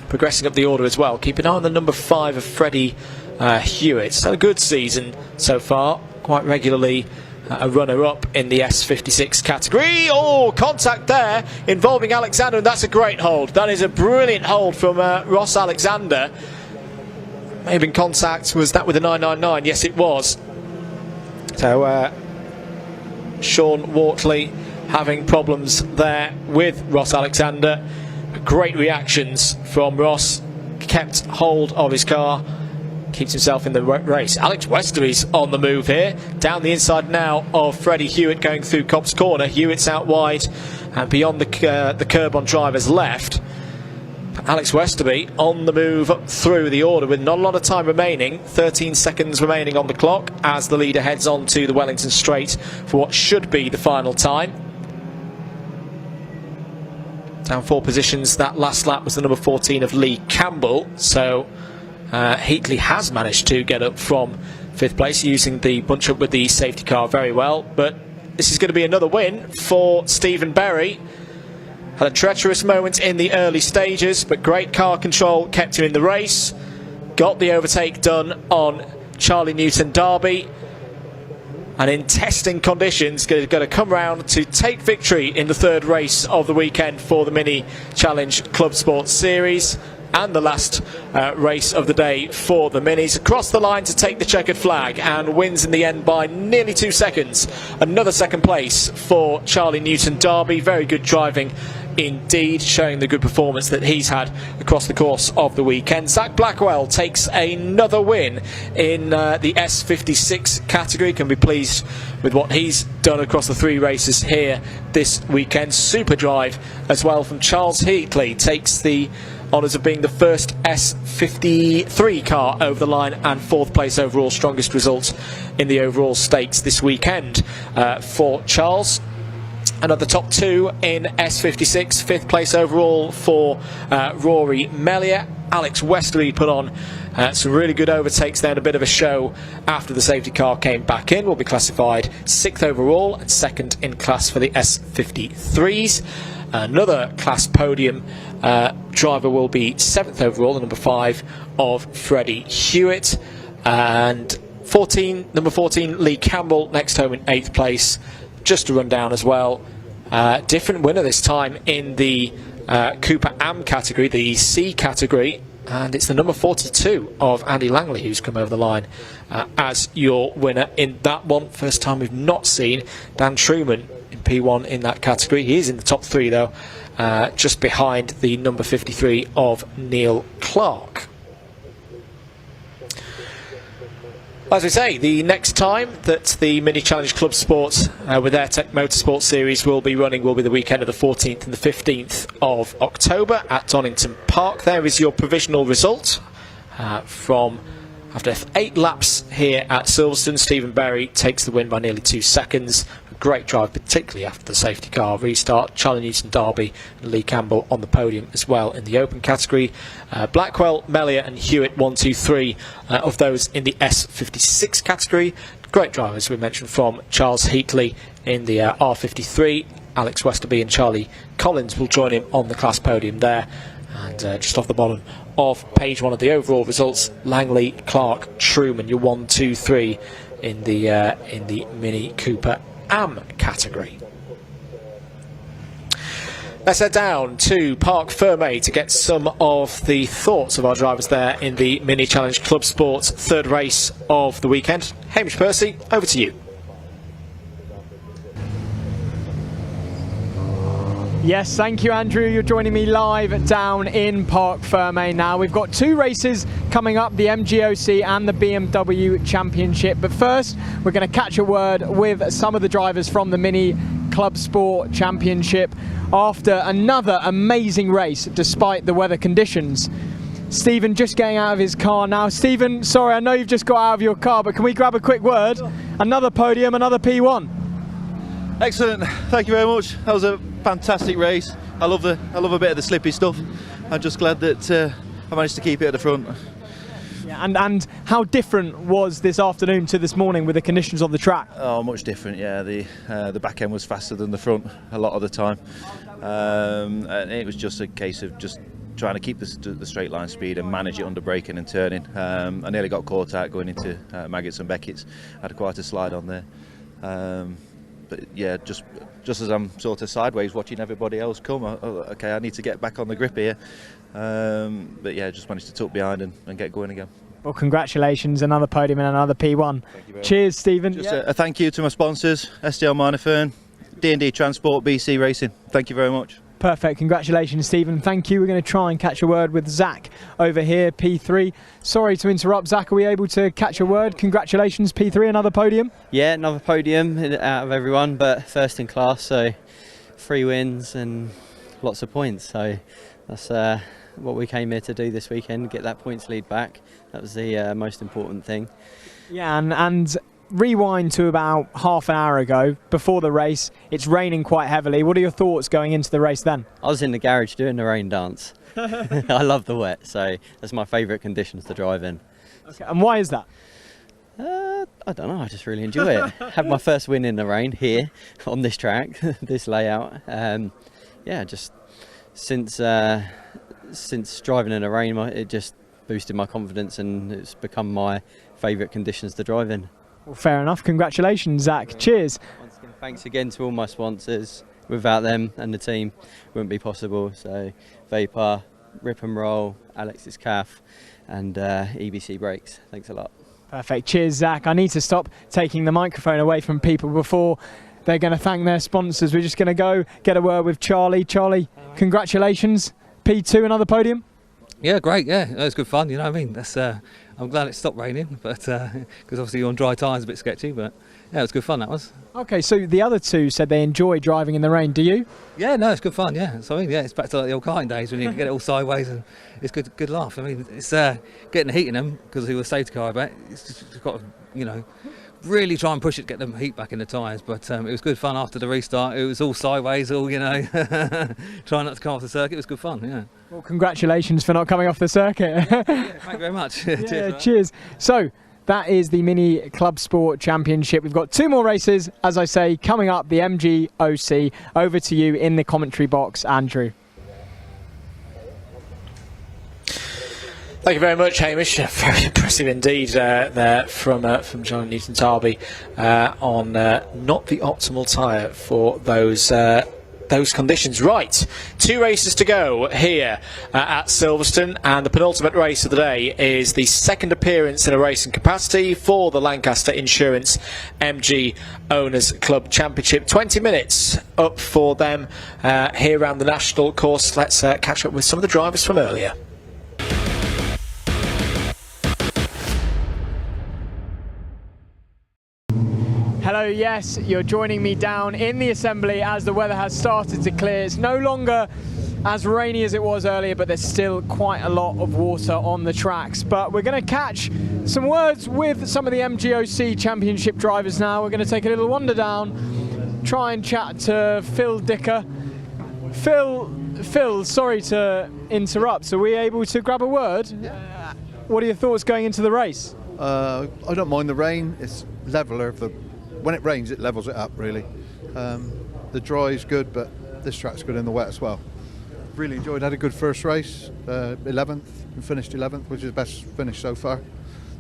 Progressing up the order as well. Keep an eye on the number 5 of Freddie Hewitt. It's had a good season so far, quite regularly a runner-up in the S56 category. Oh, contact there involving Alexander, and that's a great hold. That is a brilliant hold from Ross Alexander. Maybe in contact. Was that with the 999? Yes, it was. So Sean Wortley having problems there with Ross Alexander. Great reactions from Ross. Kept hold of his car. Keeps himself in the race. Alex Westerby's on the move here. Down the inside now of Freddie Hewitt going through Cobb's Corner. Hewitt's out wide and beyond the curb on driver's left. Alex Westerby on the move up through the order with not a lot of time remaining. 13 seconds remaining on the clock as the leader heads on to the Wellington Straight for what should be the final time. Down 4 positions. That last lap was the number 14 of Lee Campbell. So Heatley has managed to get up from 5th place using the bunch up with the safety car very well. But this is going to be another win for Stephen Berry. Had a treacherous moment in the early stages, but great car control kept him in the race. Got the overtake done on Charlie Newton Derby. And in testing conditions, going to come round to take victory in the 3rd race of the weekend for the Mini Challenge Club Sports Series. And the last race of the day for the Minis. Across the line to take the checkered flag and wins in the end by nearly 2 seconds. Another second place for Charlie Newton Derby. Very good driving indeed, showing the good performance that he's had across the course of the weekend. Zach Blackwell takes another win in the S56 category. Can be pleased with what he's done across the 3 races here this weekend. Super drive as well from Charles Heatley. Takes the honours of being the first S53 car over the line and 4th place overall. Strongest results in the overall stakes this weekend for Charles. And at the top 2 in S56, 5th place overall for Rory Mellier. Alex Westerby put on some really good overtakes there and a bit of a show after the safety car came back in. Will be classified 6th overall and 2nd in class for the S53s. Another class podium driver will be 7th overall, the number 5 of Freddie Hewitt. And number 14, Lee Campbell, next home in 8th place. Just to run down as well, different winner this time in the Cooper Am category, the C category, and it's the number 42 of Andy Langley who's come over the line as your winner in that one. First time we've not seen Dan Truman in P1 in that category. He is in the top 3 though, just behind the number 53 of Neil Clark. As we say, the next time that the Mini Challenge Club Sports with Airtech Motorsport Series will be running will be the weekend of the 14th and the 15th of October at Donington Park. There is your provisional result from after 8 laps here at Silverstone. Stephen Berry takes the win by nearly 2 seconds. A great drive, particularly after the safety car restart. Charlie Newton Derby and Lee Campbell on the podium as well in the open category. Blackwell, Mellier and Hewitt 1, 2, 3 of those in the S56 category. Great drivers we mentioned from Charles Heatley in the R53. Alex Westerby and Charlie Collins will join him on the class podium there. And just off the bottom of page 1 of the overall results, Langley, Clark, Truman, your 1, 2, 3 in the Mini Cooper AM category. Let's head down to Parc Fermé to get some of the thoughts of our drivers there in the Mini Challenge Club Sports third race of the weekend. Hamish Percy, over to you. Yes, thank you, Andrew. You're joining me live down in Parc Fermé now. We've got 2 races coming up, the MGOC and the BMW Championship. But first, we're going to catch a word with some of the drivers from the Mini Club Sport Championship after another amazing race despite the weather conditions. Stephen just getting out of his car now. Stephen, sorry, I know you've just got out of your car, but can we grab a quick word? Another podium, another P1. Excellent, thank you very much. That was a fantastic race. I love a bit of the slippy stuff. I'm just glad that I managed to keep it at the front. Yeah, and how different was this afternoon to this morning with the conditions on the track? Oh, much different. Yeah, the back end was faster than the front a lot of the time, and it was just a case of just trying to keep the straight line speed and manage it under braking and turning. I nearly got caught out going into Maggots and Beckett's. I had quite a slide on there. But yeah, just as I'm sort of sideways watching everybody else come, okay, I need to get back on the grip here. But yeah, just managed to tuck behind and get going again. Well, congratulations, another podium and another P1. Cheers, Stephen. Just a thank you to my sponsors, SDL Minofern, D&D Transport, BC Racing. Thank you very much. Perfect, congratulations, Stephen. Thank you. We're going to try and catch a word with Zach over here, P3. Sorry to interrupt, Zach. Are we able to catch a word? Congratulations, P3, another podium. Yeah, another podium out of everyone, but first in class, so 3 wins and lots of points. So that's what we came here to do this weekend, get that points lead back. That was the most important thing. Yeah, and rewind to about half an hour ago, before the race. It's raining quite heavily. What are your thoughts going into the race then? I was in the garage doing the rain dance. I love the wet, so that's my favourite conditions to drive in. Okay, and why is that? I don't know, I just really enjoy it. Had my first win in the rain here on this track, this layout. Yeah, just since driving in the rain, it just boosted my confidence and it's become my favourite conditions to drive in. Well, fair enough. Congratulations, Zach. Cheers. Once again, thanks again to all my sponsors. Without them and the team, wouldn't be possible. So, Vapor, Rip and Roll, Alex's Calf, and EBC Brakes. Thanks a lot. Perfect. Cheers, Zach. I need to stop taking the microphone away from people before they're going to thank their sponsors. We're just going to go get a word with Charlie. Charlie, congratulations. P2, another podium. Yeah, great. Yeah, it was good fun. You know what I mean? That's. I'm glad it stopped raining, but because obviously you're on dry tyres, a bit sketchy. But yeah, it was good fun. That was. Okay, so the other two said they enjoy driving in the rain. Do you? Yeah, no, it's good fun. Yeah, so I mean, yeah, it's back to like the old karting days when you can get it all sideways and it's good laugh. I mean, it's getting the heat in them because he was safety car. But it's just got to, really try and push it to get the heat back in the tyres. But it was good fun after the restart. It was all sideways, all trying not to come off the circuit. It was good fun. Yeah. Well, congratulations for not coming off the circuit. Yeah, thank you very much. Cheers. So that is the Mini Club Sport Championship. We've got 2 more races, as I say, coming up, the MGOC. Over to you in the commentary box, Andrew. Thank you very much, Hamish. Very impressive indeed there from John Newton-Tarby on not the optimal tyre for those conditions. Right, 2 races to go here at Silverstone, and the penultimate race of the day is the second appearance in a racing capacity for the Lancaster Insurance MG Owners Club Championship. 20 minutes up for them here around the national course. Let's catch up with some of the drivers from earlier. Hello, yes, you're joining me down in the assembly as the weather has started to clear. It's no longer as rainy as it was earlier, but there's still quite a lot of water on the tracks. But we're going to catch some words with some of the MGOC Championship drivers now. We're going to take a little wander down, try and chat to Phil Dicker. Phil, sorry to interrupt. So are we able to grab a word? What are your thoughts going into the race? I don't mind the rain. It's leveler. When it rains, it levels it up, really. the dry is good, but this track's good in the wet as well. Really enjoyed. Had a good first race, 11th, and finished 11th, which is the best finish so far.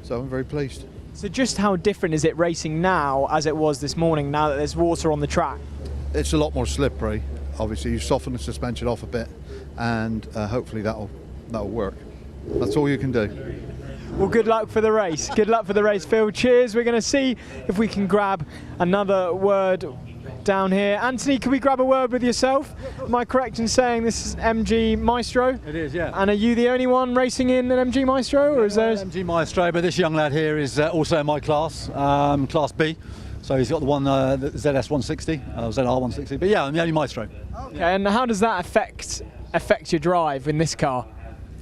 So I'm very pleased. So just how different is it racing now as it was this morning, now that there's water on the track? It's a lot more slippery. Obviously, you soften the suspension off a bit, and hopefully that'll work. That's all you can do. Well, good luck for the race. Good luck for the race, Phil. Cheers. We're going to see if we can grab another word down here. Anthony, can we grab a word with yourself? Am I correct in saying this is MG Maestro? It is, yeah. And are you the only one racing in an MG Maestro, or is there? MG Maestro, but this young lad here is also in my class, Class B. So he's got the one, the ZS 160, ZR 160. But yeah, I'm the only Maestro. Okay, and how does that affect your drive in this car?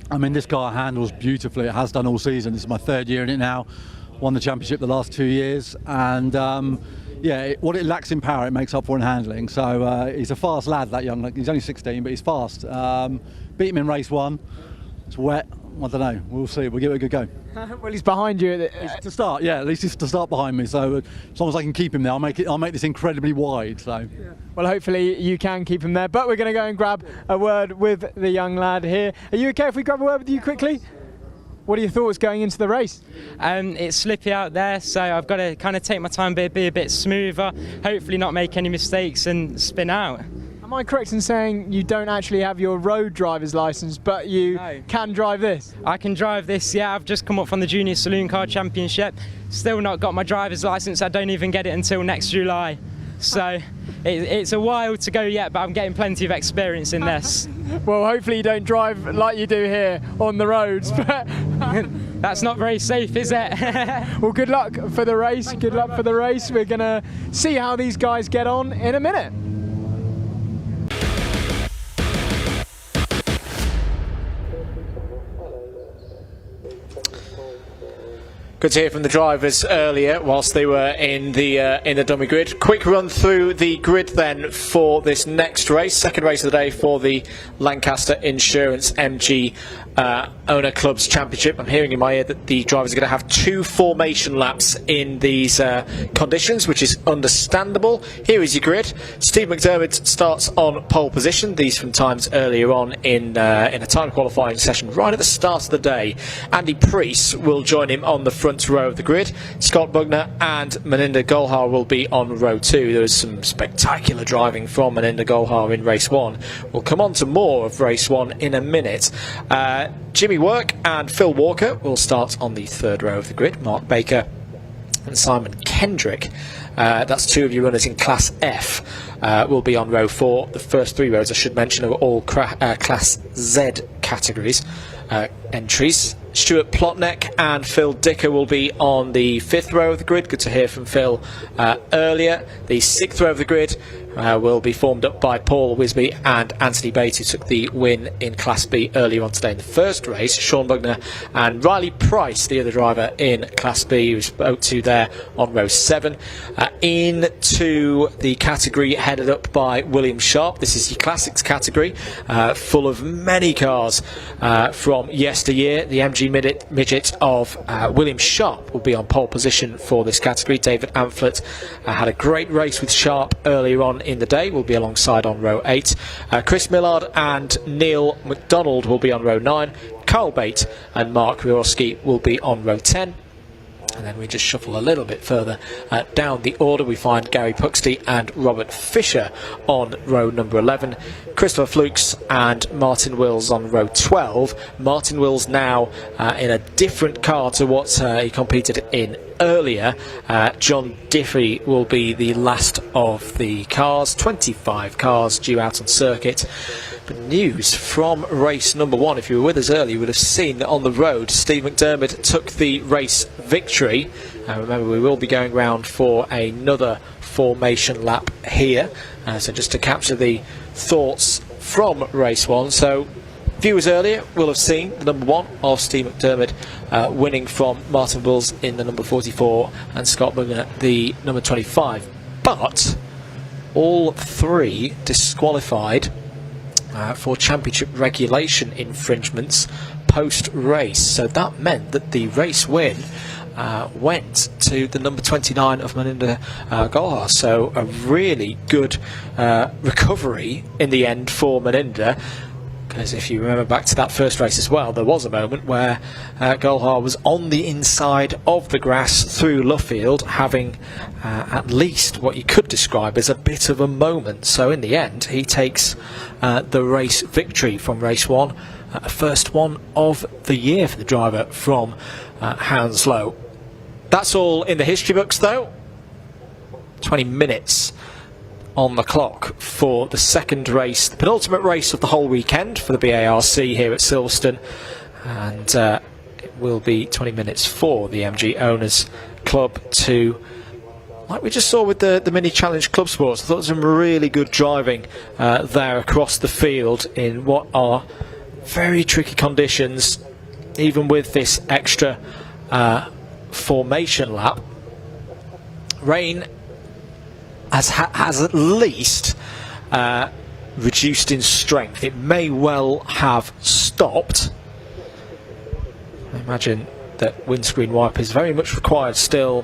I mean, this car handles beautifully. It has done all season. This is my 3rd year in it now. Won the championship the last 2 years, and yeah, what it lacks in power, it makes up for in handling. So he's a fast lad, that young lad. He's only 16, but he's fast. Beat him in race 1. It's wet. I don't know. We'll see. We'll give it a good go. Well, he's behind you to start. Yeah, at least he's to start behind me. So as long as I can keep him there, I'll make this incredibly wide. So. Well, hopefully you can keep him there. But we're going to go and grab a word with the young lad here. Are you okay if we grab a word with you quickly? What are your thoughts going into the race? It's slippy out there, so I've got to kind of take my time, be a bit smoother, hopefully not make any mistakes and spin out. Am I correct in saying you don't actually have your road driver's license, but you can drive this? I can drive this, yeah. I've just come up from the Junior Saloon Car Championship. Still not got my driver's license. I don't even get it until next July. So it's a while to go yet, but I'm getting plenty of experience in this. Well, hopefully you don't drive like you do here on the roads. But that's not very safe, is it? Well, good luck for the race. Good luck for the race. We're going to see how these guys get on in a minute. Good to hear from the drivers earlier whilst they were in the dummy grid. Quick run through the grid then for this next race, second race of the day for the Lancaster Insurance MG Owner Clubs Championship. I'm hearing in my ear that the drivers are going to have 2 formation laps in these conditions, which is understandable. Here is your grid. Steve McDermott starts on pole position. These from times earlier on in a time qualifying session right at the start of the day. Andy Preece will join him on the front row of the grid. Scott Bugner and Meninda Golhar will be on row 2. There was some spectacular driving from Meninda Golhar in race 1. We'll come on to more of race 1 in a minute. Jimmy Work and Phil Walker will start on the 3rd row of the grid. Mark Baker and Simon Kendrick, that's 2 of your runners in Class F, will be on row 4. The first 3 rows, I should mention, are all Class Z categories entries. Stuart Plotneck and Phil Dicker will be on the 5th row of the grid. Good to hear from Phil earlier. The 6th row of the grid will be formed up by Paul Wisby and Anthony Bates, who took the win in Class B earlier on today in the first race. Sean Bugner and Riley Price, the other driver in Class B, who spoke to there on row 7. Into the category headed up by William Sharp. This is your Classics category, full of many cars from yesteryear. The MG Midget of William Sharp will be on pole position for this category. David Amphlett had a great race with Sharp earlier on in the day, will be alongside on row 8. Chris Millard and Neil McDonald will be on row 9. Carl Bate and Mark Rorski will be on row 10. And then we just shuffle a little bit further down the order. We find Gary Puxty and Robert Fisher on row number 11. Christopher Flukes and Martin Wills on row 12. Martin Wills now in a different car to what he competed in earlier. John Diffie will be the last of the cars. 25 cars due out on circuit. But news from race number 1. If you were with us earlier, you would have seen that on the road Steve McDermott took the race victory. Remember, we will be going round for another formation lap here. So just to capture the thoughts from race 1. So viewers earlier will have seen the number 1 of Steve McDermott winning from Martin Wills in the number 44 and Scott Bugner the number 25. But all 3 disqualified for championship regulation infringements post-race. So that meant that the race win went to the number 29 of Melinda Golhar. So a really good recovery in the end for Melinda. Because if you remember back to that first race as well, there was a moment where Golhar was on the inside of the grass through Luffield, having at least what you could describe as a bit of a moment. So in the end, he takes the race victory from race 1, first one of the year for the driver from Hounslow. That's all in the history books though. 20 minutes on the clock for the second race, the penultimate race of the whole weekend for the BARC here at Silverstone, and it will be 20 minutes for the MG Owners Club to, like we just saw with the mini challenge Club Sports. I thought there was some really good driving there across the field in what are very tricky conditions, even with this extra formation lap. Rain has at least reduced in strength. It may well have stopped. I imagine that windscreen wipers very much required still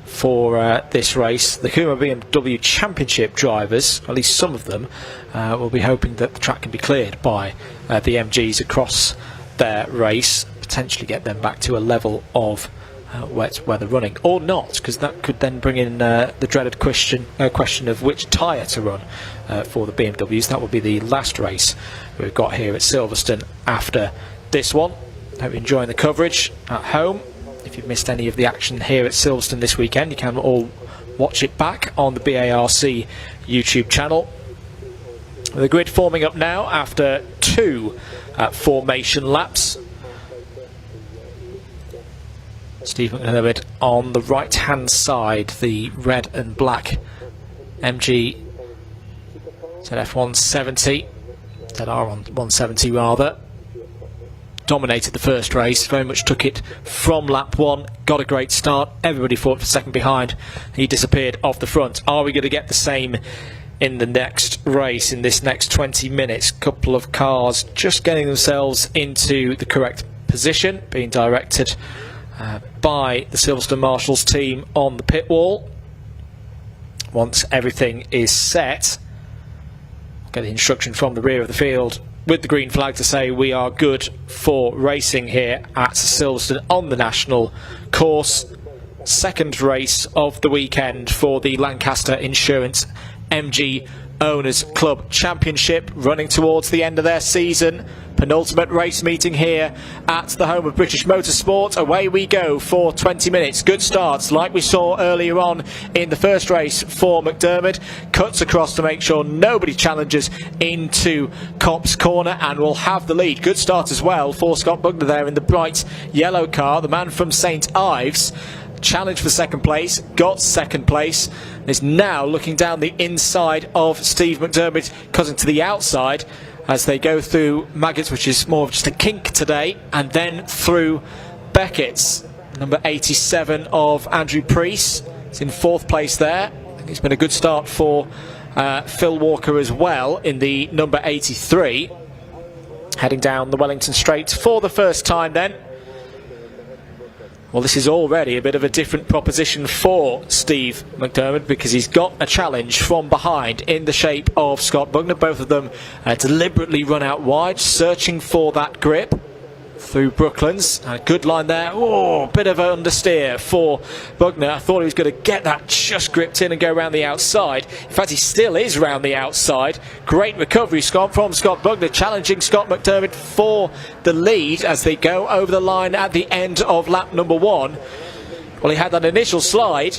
for this race. The Kumho BMW Championship drivers, at least some of them, will be hoping that the track can be cleared by the MGs across their race, potentially get them back to a level of wet weather running, or not, because that could then bring in the dreaded question of which tyre to run for the BMWs. That will be the last race we've got here at Silverstone after this one. Hope you're enjoying the coverage at home. If you've missed any of the action here at Silverstone this weekend, you can all watch it back on the BARC YouTube channel. The grid forming up now after 2 formation laps. Steve McDermott on the right hand side, the red and black MG ZF170, ZR170 rather, dominated the first race, very much took it from lap 1, got a great start, everybody fought for second behind, he disappeared off the front. Are we going to get the same in the next race, in this next 20 minutes? Couple of cars just getting themselves into the correct position, being directed by the Silverstone Marshals team on the pit wall. Once everything is set, get the instruction from the rear of the field with the green flag to say we are good for racing here at Silverstone on the national course. Second race of the weekend for the Lancaster Insurance MG Owners Club Championship, running towards the end of their season. Penultimate race meeting here at the home of British Motorsport. Away we go for 20 minutes. Good starts like we saw earlier on in the first race for McDermott. Cuts across to make sure nobody challenges into Copse Corner and will have the lead. Good start as well for Scott Bugner there in the bright yellow car. The man from St Ives challenged for second place, got second place, is now looking down the inside of Steve McDermott, cutting to the outside as they go through Maggots, which is more of just a kink today, and then through Beckett's. Number 87 of Andrew Preece is in 4th place there. I think it's been a good start for Phil Walker as well in the number 83. Heading down the Wellington Straight for the first time then. Well, this is already a bit of a different proposition for Steve McDermott, because he's got a challenge from behind in the shape of Scott Bugner. Both of them deliberately run out wide, searching for that grip through Brooklands. A good line there. Oh, bit of an understeer for Bugner. I thought he was going to get that just gripped in and go around the outside. In fact, he still is round the outside. Great recovery, Scott, from Scott Bugner, challenging Scott McDermott for the lead as they go over the line at the end of lap number 1. Well, he had that initial slide.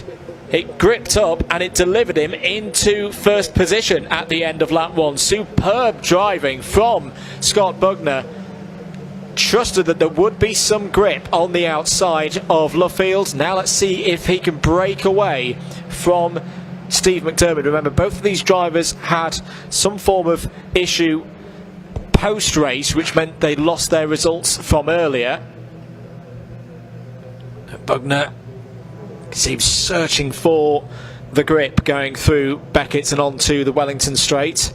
It gripped up and it delivered him into first position at the end of lap 1. Superb driving from Scott Bugner. Trusted that there would be some grip on the outside of Luffield. Now let's see if he can break away from Steve McDermott. Remember, both of these drivers had some form of issue post-race, which meant they lost their results from earlier. Bugner seems searching for the grip going through Beckett's and onto the Wellington Straight.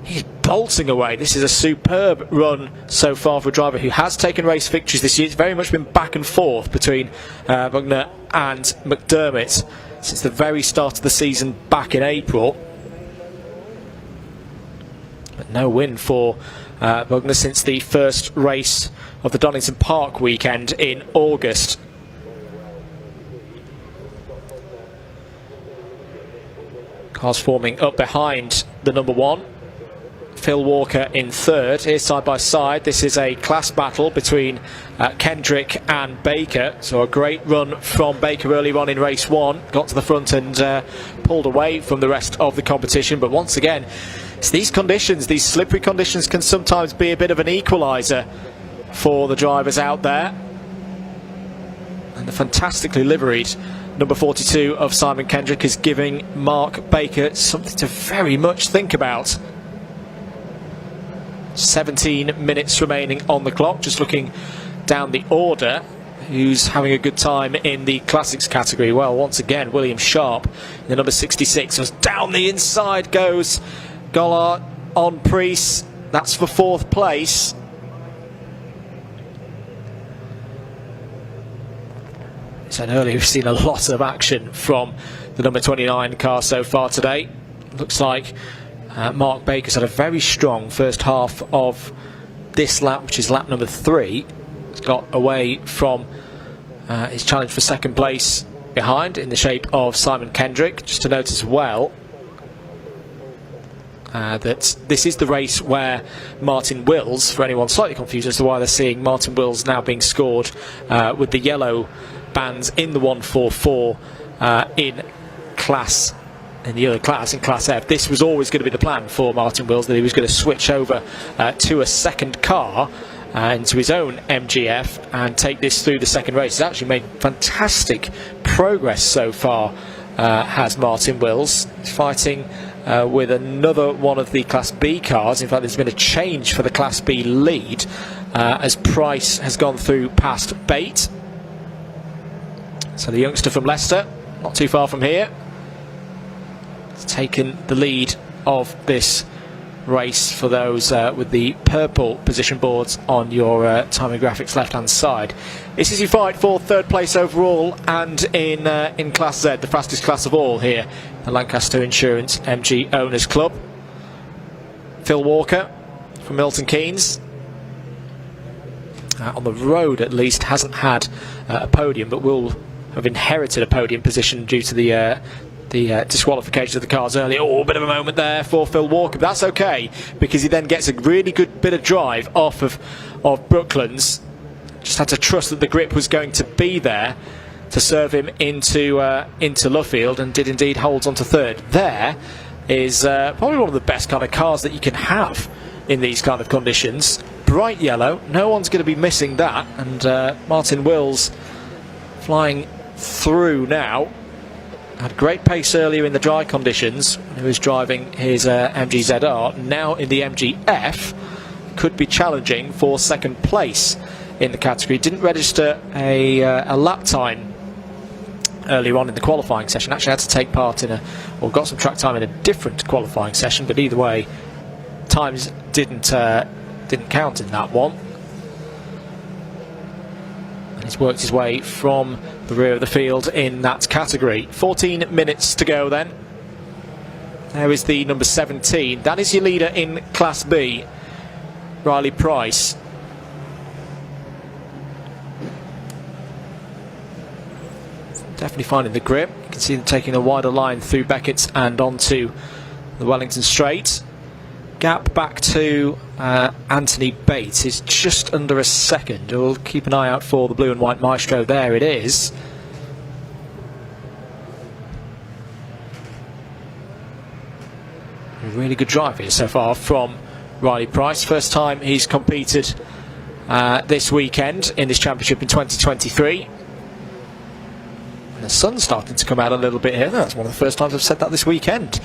He's bolting away. This is a superb run so far for a driver who has taken race victories this year. It's very much been back and forth between Bugner and McDermott since the very start of the season back in April. But no win for Bugner since the first race of the Donington Park weekend in August. Cars forming up behind the number one. Phil Walker in third. Here's side by side. This is a class battle between Kendrick and Baker. So a great run from Baker early on in race one. Got to the front and pulled away from the rest of the competition. But once again, it's these conditions, these slippery conditions, can sometimes be a bit of an equaliser for the drivers out there. And the fantastically liveried number 42 of Simon Kendrick is giving Mark Baker something to very much think about. 17 minutes remaining on the clock. Just looking down the order, who's having a good time in the classics category? Well, once again, William Sharp in the number 66. As down the inside goes Gollard on Preece. That's for fourth place. I said earlier, we've seen a lot of action from the number 29 car so far today. Looks like Mark Baker's had a very strong first half of this lap, which is lap number 3. He's got away from his challenge for second place behind in the shape of Simon Kendrick. Just to note as well that this is the race where Martin Wills, for anyone slightly confused as to why they're seeing Martin Wills now being scored with the yellow bands in the 144 in the other class, in Class F. This was always going to be the plan for Martin Wills, that he was going to switch over to a second car into his own MGF and take this through the second race. He's actually made fantastic progress so far, has Martin Wills. He's fighting with another one of the Class B cars. In fact, there's been a change for the Class B lead as Price has gone through past Bate. So the youngster from Leicester, not too far from here, has taken the lead of this race for those with the purple position boards on your timing graphics left hand side. This is your fight for third place overall and in Class Z, the fastest class of all here, the Lancaster Insurance MG Owners Club. Phil Walker from Milton Keynes, on the road at least, hasn't had a podium, but will have inherited a podium position due to the disqualification of the cars earlier. Oh, a bit of a moment there for Phil Walker, but that's okay because he then gets a really good bit of drive off of Brooklands. Just had to trust that the grip was going to be there to serve him into Luffield, and did indeed. Holds on to third. There is probably one of the best kind of cars that you can have in these kind of conditions. Bright yellow, no one's going to be missing that, and Martin Wills flying through now. Had great pace earlier in the dry conditions. He was driving his MG ZR. Now in the MGF, could be challenging for second place in the category. Didn't register a lap time earlier on in the qualifying session. Actually had to take part in or got some track time in a different qualifying session. But either way, times didn't count in that one. And he's worked his way from the rear of the field in that category. 14 minutes to go then. There is the number 17. That is your leader in Class B, Riley Price. Definitely finding the grip. You can see them taking a wider line through Beckett's and onto the Wellington Straight. Gap back to Anthony Bates is just under a second. We'll keep an eye out for the blue and white Maestro. There it is. A really good drive here so far from Riley Price. First time he's competed this weekend in this championship in 2023. And the sun's starting to come out a little bit here. That's one of the first times I've said that this weekend.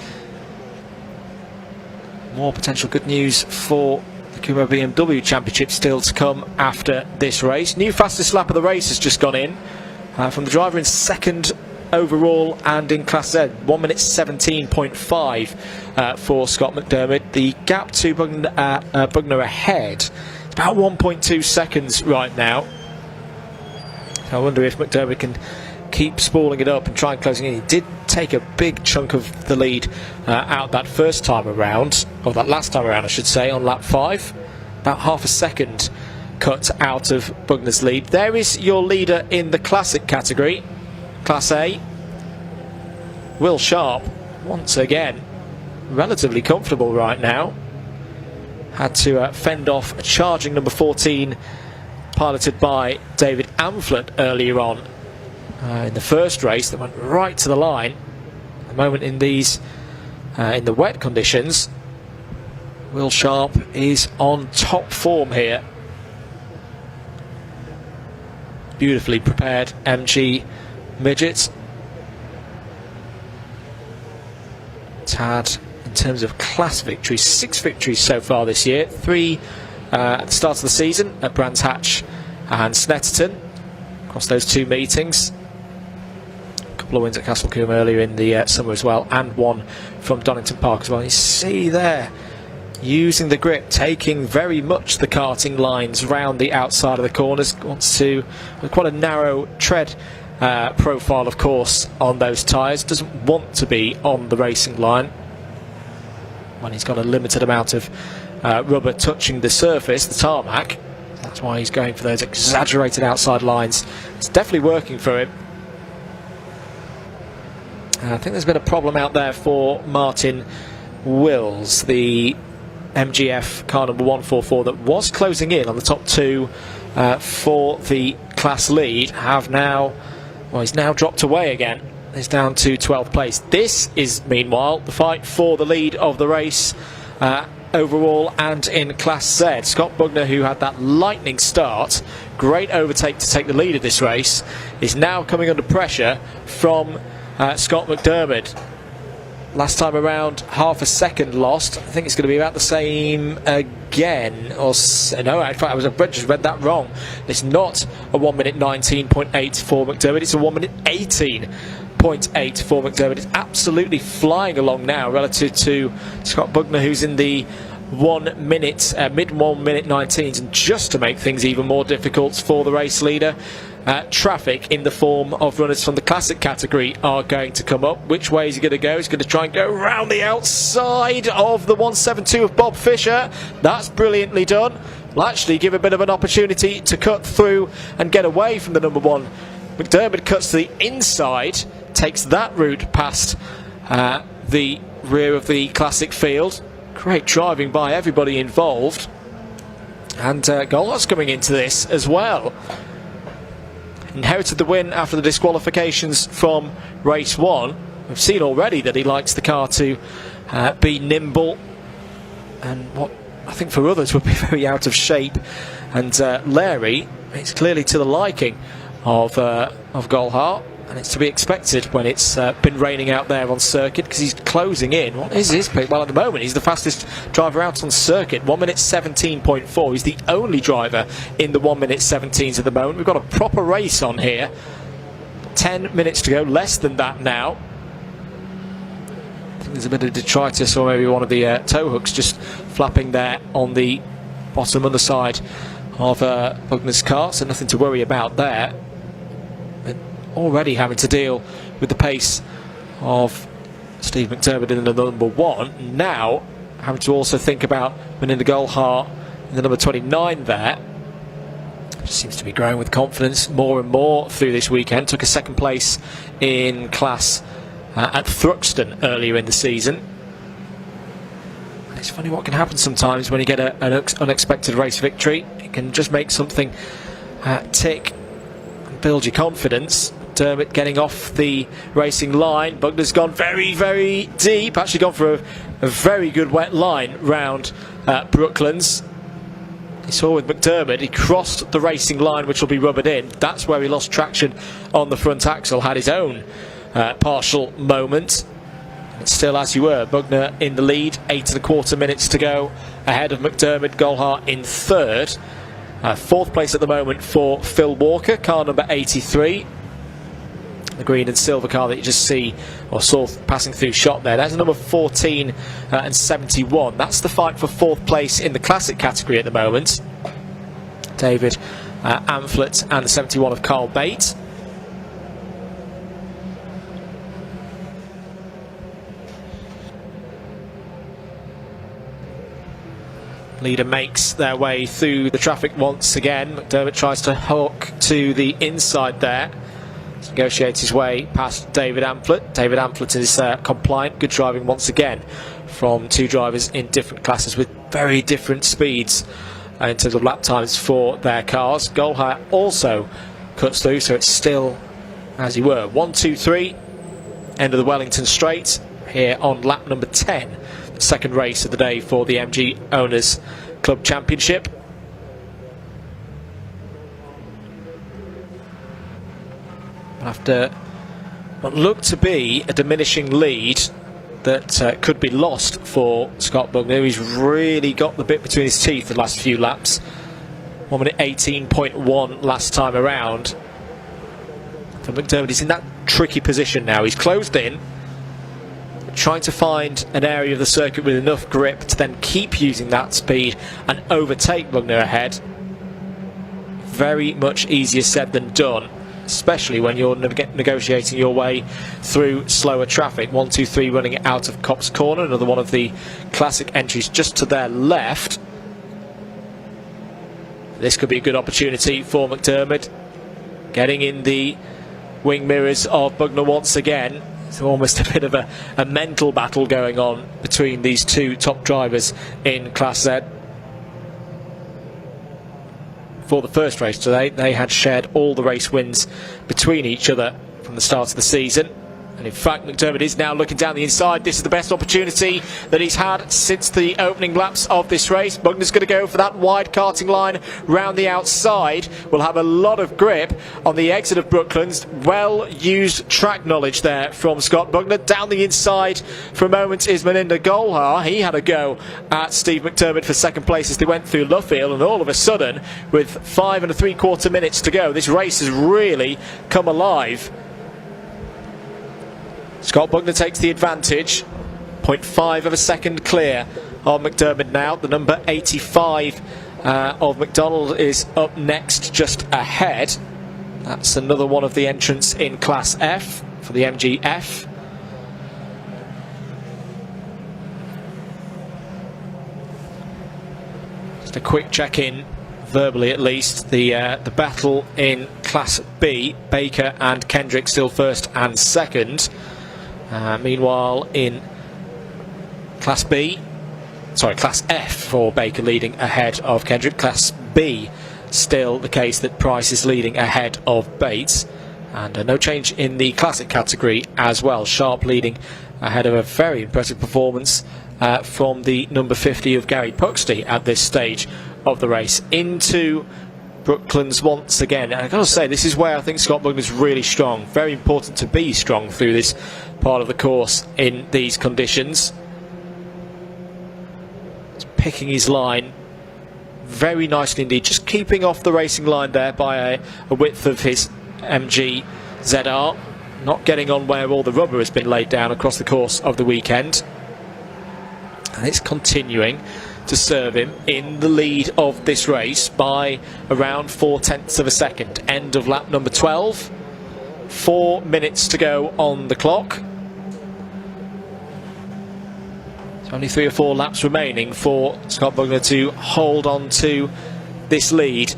More potential good news for the Kumho BMW Championship still to come after this race. New fastest lap of the race has just gone in from the driver in second overall and in Class Z. 1 minute 17.5 for Scott McDermott. The gap to Bugner ahead is about 1.2 seconds right now. I wonder if McDermott can keep spooling it up and try and closing in. He did take a big chunk of the lead out that first time around, or that last time around I should say, on lap 5. About half a second cut out of Bugner's lead. There is your leader in the classic category, Class A. Will Sharp, once again, relatively comfortable right now. Had to fend off a charging number 14 piloted by David Amphlett earlier on in the first race that went right to the line. At the moment in these in the wet conditions, Will Sharp is on top form here. Beautifully prepared MG midgets. It's had, in terms of class victories, 6 victories so far this year. 3 at the start of the season at Brands Hatch and Snetterton across those 2 meetings. A couple of wins at Castle Combe earlier in the summer as well, and 1 from Donington Park as well. You see there, using the grip, taking very much the karting lines round the outside of the corners. Wants to, with quite a narrow tread profile of course on those tyres, doesn't want to be on the racing line when he's got a limited amount of rubber touching the surface, the tarmac. That's why he's going for those exaggerated outside lines. It's definitely working for him. I think there's been a problem out there for Martin Wills, the MGF car number 144 that was closing in on the top 2 for the class lead. Have now, well, he's now dropped away again. He's down to 12th place. This is meanwhile the fight for the lead of the race overall and in Class Z. Scott Bugner, who had that lightning start, great overtake to take the lead of this race, is now coming under pressure from Scott McDermott. Last time around, half a second lost. I think it's going to be about the same again. Or no, in fact, I just read that wrong. It's not a 1 minute 19.8 for McDermott. It's a 1 minute 18.8 for McDermott. It's absolutely flying along now relative to Scott Bugner, who's in the 1 minute, mid 1 minute 19s. And just to make things even more difficult for the race leader, traffic in the form of runners from the classic category are going to come up. Which way is he going to go? He's going to try and go around the outside of the 172 of Bob Fisher. That's brilliantly done. Will actually give a bit of an opportunity to cut through and get away from the number 1. McDermott cuts to the inside, takes that route past the rear of the classic field. Great driving by everybody involved. And Golhart's coming into this as well. Inherited the win after the disqualifications from race 1. We've seen already that he likes the car to be nimble and what I think for others would be very out of shape. And Larry, it's clearly to the liking of Golhart, and it's to be expected when it's been raining out there on circuit, because he's closing in. What is his pick? Well, at the moment he's the fastest driver out on circuit, 1 minute 17.4. He's the only driver in the 1 minute 17s at the moment. We've got a proper race on here. 10 minutes to go, less than that now. I think there's a bit of detritus, or maybe one of the tow hooks just flapping there on the bottom underside of Bugner's car, so nothing to worry about there. Already having to deal with the pace of Steve McDermott in the number 1. Now having to also think about Melinda Golhart in the number 29 there. Just seems to be growing with confidence more and more through this weekend. Took a 2nd place in class at Thruxton earlier in the season. And it's funny what can happen sometimes when you get an unexpected race victory. It can just make something tick and build your confidence. McDermott getting off the racing line. Bugner's gone very, very deep. Actually gone for a very good wet line round Brooklands. You saw with McDermott, he crossed the racing line, which will be rubbered in. That's where he lost traction on the front axle. Had his own partial moment. It's still as you were. Bugner in the lead. 8.25 minutes to go ahead of McDermott. Golhart in 3rd. 4th place at the moment for Phil Walker, car number 83. The green and silver car that you just see or saw passing through shot there. That's number 14 and 71. That's the fight for 4th place in the classic category at the moment. David Amphlett and the 71 of Carl Bates. Leader makes their way through the traffic once again. McDermott tries to hook to the inside there. Negotiates his way past David Amphlett. David Amphlett is compliant, good driving once again from 2 drivers in different classes with very different speeds in terms of lap times for their cars. Golhar also cuts through, so it's still as he were. 1, 2, 3, end of the Wellington Straight here on lap number 10. The second race of the day for the MG Owners Club Championship. After what looked to be a diminishing lead that could be lost for Scott Bugner, he's really got the bit between his teeth the last few laps. 1 minute 18.1 last time around. For McDermott, he's in that tricky position now. He's closed in, trying to find an area of the circuit with enough grip to then keep using that speed and overtake Bugner ahead. Very much easier said than done, especially when you're negotiating your way through slower traffic. 1, 2, 3 running out of Copse Corner, another one of the classic entries just to their left. This could be a good opportunity for McDermott, getting in the wing mirrors of Bugner once again. It's almost a bit of a mental battle going on between these 2 top drivers in Class Z. For the first race today, they had shared all the race wins between each other from the start of the season. And in fact, McDermott is now looking down the inside. This is the best opportunity that he's had since the opening laps of this race. Bugner's going to go for that wide karting line round the outside. Will have a lot of grip on the exit of Brooklands. Well used track knowledge there from Scott Bugner. Down the inside for a moment is Meninda Golhar. He had a go at Steve McDermott for second place as they went through Luffield, and all of a sudden, with 5 3/4 minutes to go, this race has really come alive. Scott Bugner takes the advantage, 0.5 of a second clear of McDermott now. The number 85 of McDonald is up next just ahead. That's another one of the entrants in Class F for the MGF. Just a quick check-in, verbally at least, the battle in Class B. Baker and Kendrick still first and second. Meanwhile, in Class F for Baker leading ahead of Kendrick. Class B, still the case that Price is leading ahead of Bates. And no change in the classic category as well. Sharp leading ahead of a very impressive performance from the number 50 of Gary Puxty at this stage of the race. Into Brooklands once again. And I've got to say, this is where I think Scott Bugner is really strong. Very important to be strong through this part of the course in these conditions. He's picking his line very nicely indeed, just keeping off the racing line there by a width of his MG ZR, not getting on where all the rubber has been laid down across the course of the weekend. And it's continuing to serve him in the lead of this race by around 0.4 of a second. End of lap number 12. 4 minutes to go on the clock. It's only 3 or 4 laps remaining for Scott Bugner to hold on to this lead.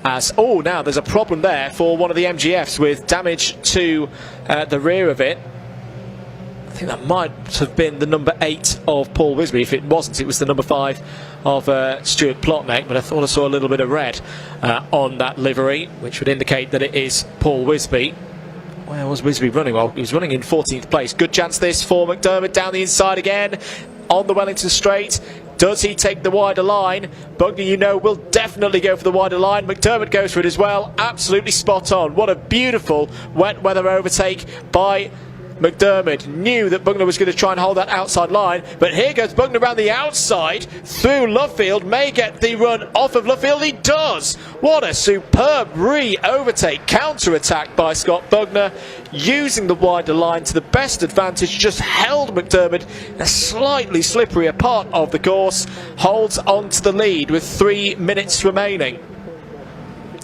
Now there's a problem there for one of the MGFs with damage to the rear of it. I think that might have been the number 8 of Paul Wisby. If it wasn't, it was the number 5 of Stuart Plotneck, but I thought I saw a little bit of red on that livery, which would indicate that it is Paul Wisby. Where was Wisby running? Well, he was running in 14th place. Good chance this for McDermott down the inside again on the Wellington Straight. Does he take the wider line? Bugner, you know, will definitely go for the wider line. McDermott goes for it as well. Absolutely spot on. What a beautiful wet weather overtake by McDermott knew that Bugner was going to try and hold that outside line, but here goes Bugner around the outside through Luffield. May get the run off of Luffield. He does. What a superb re-overtake, counter-attack by Scott Bugner, using the wider line to the best advantage. Just held McDermott in a slightly slipperier part of the course, holds on to the lead with 3 minutes remaining.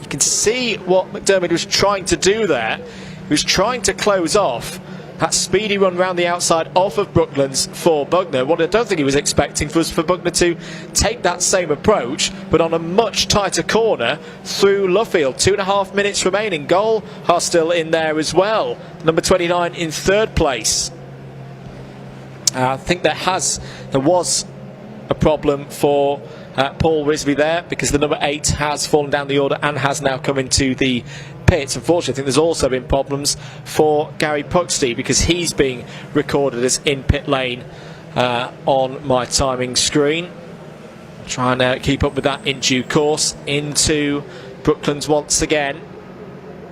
You can see what McDermott was trying to do there. He was trying to close off that speedy run round the outside off of Brooklands for Bugner. What I don't think he was expecting was for Bugner to take that same approach, but on a much tighter corner through Luffield. 2.5 minutes remaining. Goal are still in there as well. Number 29 in third place. I think there was a problem for Paul Risby there, because the number 8 has fallen down the order and has now come into the pits. Unfortunately, I think there's also been problems for Gary Puxty, because he's being recorded as in pit lane on my timing screen. Trying to keep up with that in due course. Into Brooklands once again.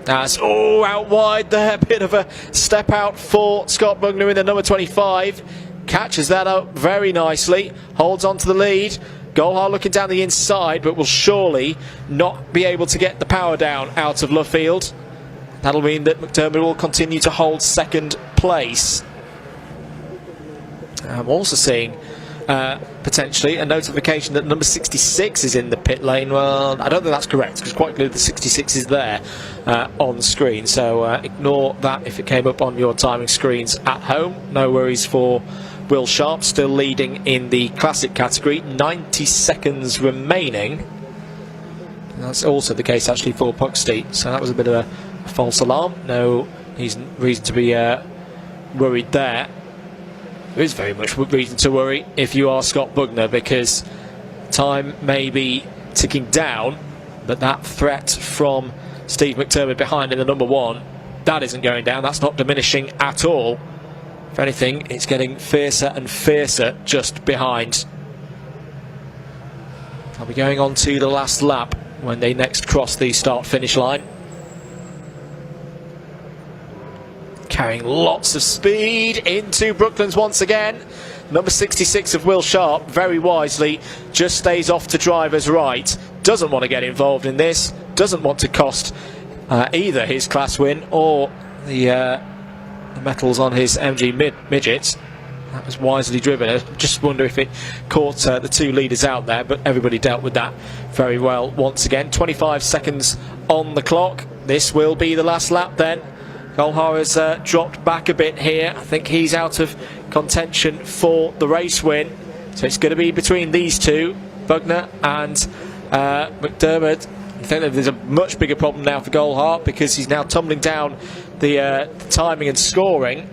That's out wide there. Bit of a step out for Scott Bugner in the number 25. Catches that up very nicely. Holds on to the lead. Goldhar looking down the inside, but will surely not be able to get the power down out of Luffield. That'll mean that McDermott will continue to hold second place. I'm also seeing potentially a notification that number 66 is in the pit lane. Well, I don't think that's correct, because quite clearly the 66 is there on the screen, so ignore that if it came up on your timing screens at home. No worries for Will Sharp, still leading in the classic category. 90 seconds remaining. That's also the case actually for Puxty, so that was a bit of a false alarm. No reason to be worried there. There is very much reason to worry if you are Scott Bugner, because time may be ticking down, but that threat from Steve McDermott behind in the number 1, that isn't going down. That's not diminishing at all. If anything, it's getting fiercer and fiercer just behind. I'll be going on to the last lap when they next cross the start-finish line. Carrying lots of speed into Brooklands once again. Number 66 of Will Sharp, very wisely, just stays off to driver's right. Doesn't want to get involved in this. Doesn't want to cost either his class win or the metals on his MG midgets. That was wisely driven. I just wonder if it caught the 2 leaders out there, but everybody dealt with that very well once again. 25 seconds on the clock. This will be the last lap then. Goldhar has dropped back a bit here. I think he's out of contention for the race win. So it's going to be between these two, Bugner and McDermott. I think that there's a much bigger problem now for Goldhar, because he's now tumbling down the timing and scoring.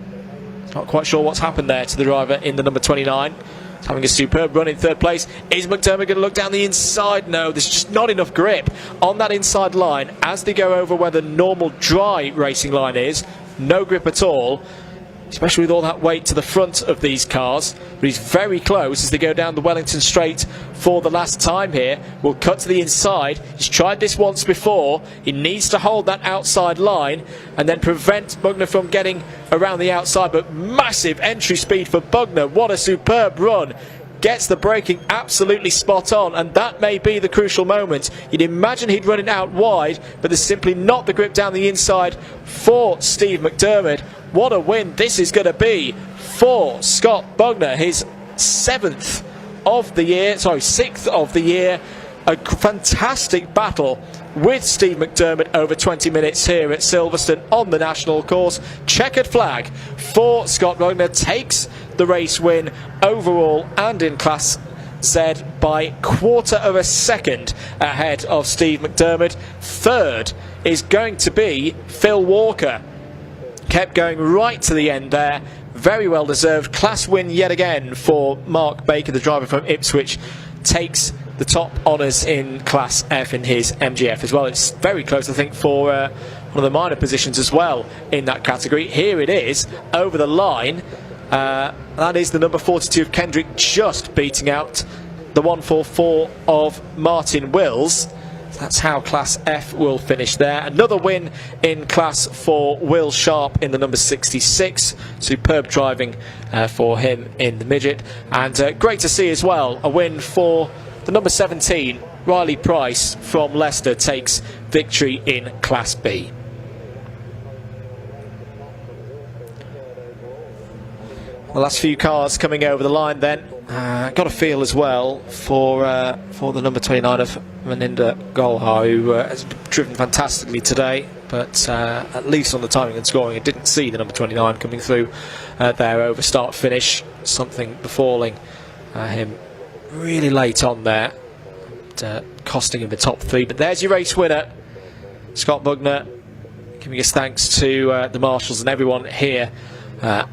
Not quite sure what's happened there to the driver in the number 29. He's having a superb run in third place. Is McDermott going to look down the inside? No, there's just not enough grip on that inside line as they go over where the normal dry racing line is. No grip at all, especially with all that weight to the front of these cars. But he's very close as they go down the Wellington Straight for the last time here. We'll cut to the inside. He's tried this once before. He needs to hold that outside line and then prevent Bugner from getting around the outside. But massive entry speed for Bugner. What a superb run. Gets the braking absolutely spot on, and that may be the crucial moment. You'd imagine he'd run it out wide, but there's simply not the grip down the inside for Steve McDermott. What a win this is going to be for Scott Bugner, his 6th of the year. A fantastic battle with Steve McDermott over 20 minutes here at Silverstone on the national course. Checkered flag for Scott Bugner, takes the race win overall and in Class Z by 1/4 of a second ahead of Steve McDermott. Third is going to be Phil Walker. Kept going right to the end there. Very well deserved. Class win yet again for Mark Baker, the driver from Ipswich. Takes the top honours in Class F in his MGF as well. It's very close, I think, for one of the minor positions as well in that category. Here it is, over the line. That is the number 42 of Kendrick, just beating out the 144 of Martin Wills. That's how Class F will finish there. Another win in Class for Will Sharp in the number 66. Superb driving for him in the midget. And great to see as well, a win for the number 17, Riley Price from Leicester, takes victory in Class B. The last few cars coming over the line then. Got a feel as well for the number 29 of Maninda Golhar, who has driven fantastically today, but at least on the timing and scoring, I didn't see the number 29 coming through there over start finish. Something befalling him really late on there, costing him the top 3. But there's your race winner, Scott Bugner, giving his thanks to the marshals and everyone here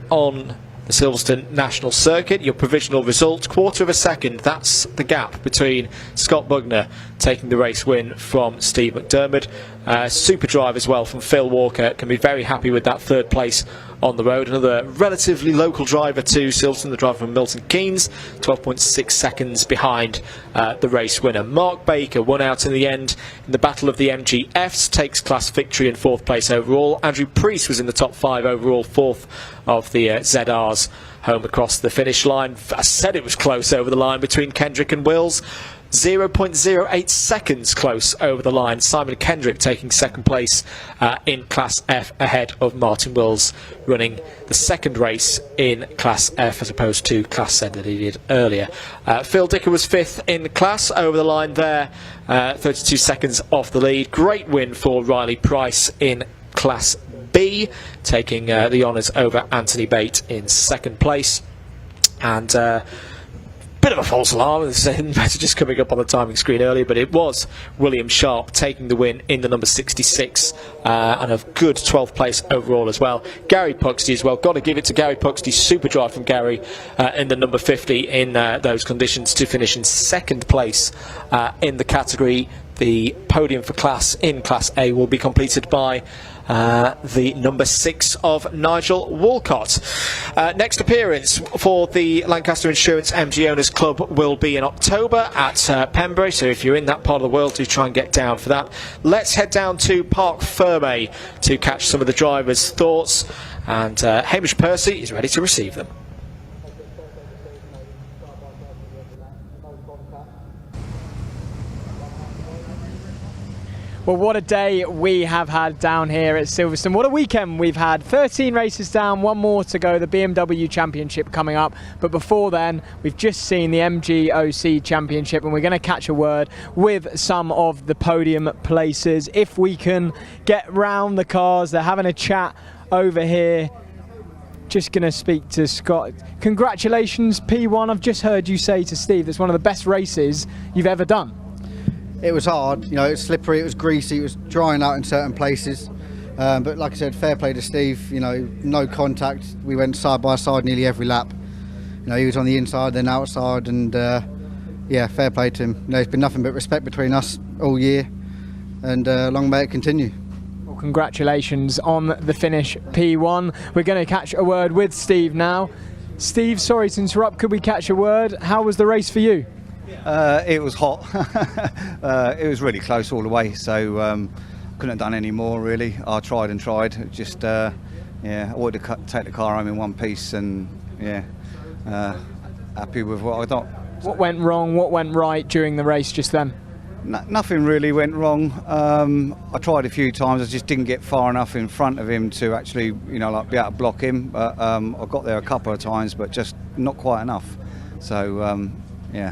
on the Silverstone National Circuit. Your provisional result, 1/4 of a second. That's the gap between Scott Bugner taking the race win from Steve McDermott. Super drive as well from Phil Walker. Can be very happy with that 3rd place on the road. Another relatively local driver to Silverstone, the driver from Milton Keynes, 12.6 seconds behind the race winner. Mark Baker won out in the end in the battle of the MGFs, takes class victory in 4th place overall. Andrew Priest was in the top 5 overall, 4th of the ZRs home across the finish line. I said it was close over the line between Kendrick and Wills. 0.08 seconds close over the line. Simon Kendrick taking 2nd place in Class F ahead of Martin Wills, running the 2nd race in Class F as opposed to Class Z that he did earlier. Phil Dicker was 5th in class over the line there, 32 seconds off the lead. Great win for Riley Price in Class B, taking the honours over Anthony Bate in 2nd place. And bit of a false alarm, the messages coming up on the timing screen earlier, but it was William Sharp taking the win in the number 66 and a good 12th place overall as well. Gary Puxty as well, got to give it to Gary Puxty, super drive from Gary in the number 50 in those conditions to finish in 2nd place in the category. The podium for class in Class A will be completed by the number 6 of Nigel Walcott. Next appearance for the Lancaster Insurance MG Owners Club will be in October at Pembury, so if you're in that part of the world, do try and get down for that. Let's head down to Parc Fermé to catch some of the drivers' thoughts, and Hamish Percy is ready to receive them. Well, what a day we have had down here at Silverstone. What a weekend we've had. 13 races down, 1 more to go. The BMW Championship coming up. But before then, we've just seen the MGOC Championship, and we're going to catch a word with some of the podium places. If we can get round the cars, they're having a chat over here. Just going to speak to Scott. Congratulations, P1. I've just heard you say to Steve, it's one of the best races you've ever done. It was hard, you know, it was slippery, it was greasy, it was drying out in certain places. But like I said, fair play to Steve, you know, no contact. We went side by side nearly every lap. You know, he was on the inside, then outside, and yeah, fair play to him. You know, there's been nothing but respect between us all year, and long may it continue. Well, congratulations on the finish, P1. We're going to catch a word with Steve now. Steve, sorry to interrupt, could we catch a word? How was the race for you? It was hot. It was really close all the way, so couldn't have done any more really. I tried and tried. Just yeah, I wanted to take the car home in one piece, and yeah, happy with what I got. What went wrong? What went right during the race just then? Nothing really went wrong. I tried a few times. I just didn't get far enough in front of him to actually, you know, like be able to block him. But I got there a couple of times, but just not quite enough. So yeah.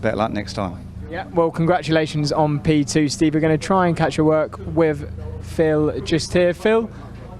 Better luck next time. Yeah, well, congratulations on P2, Steve. We're going to try and catch a work with Phil just here. Phil,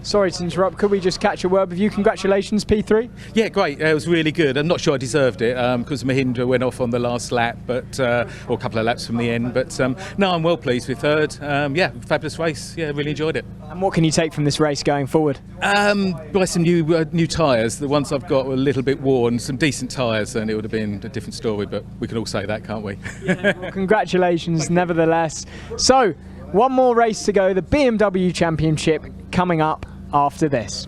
sorry to interrupt. Could we just catch a word with you? Congratulations, P3. Yeah, great. It was really good. I'm not sure I deserved it because Mahindra went off on the last lap, but or a couple of laps from the end. But no, I'm well pleased with 3rd. Yeah, fabulous race. Yeah, really enjoyed it. And what can you take from this race going forward? Buy some new tyres. The ones I've got were a little bit worn. Some decent tyres, and it would have been a different story. But we can all say that, can't we? Yeah, well, congratulations, nevertheless. So, 1 more race to go. The BMW Championship coming up after this.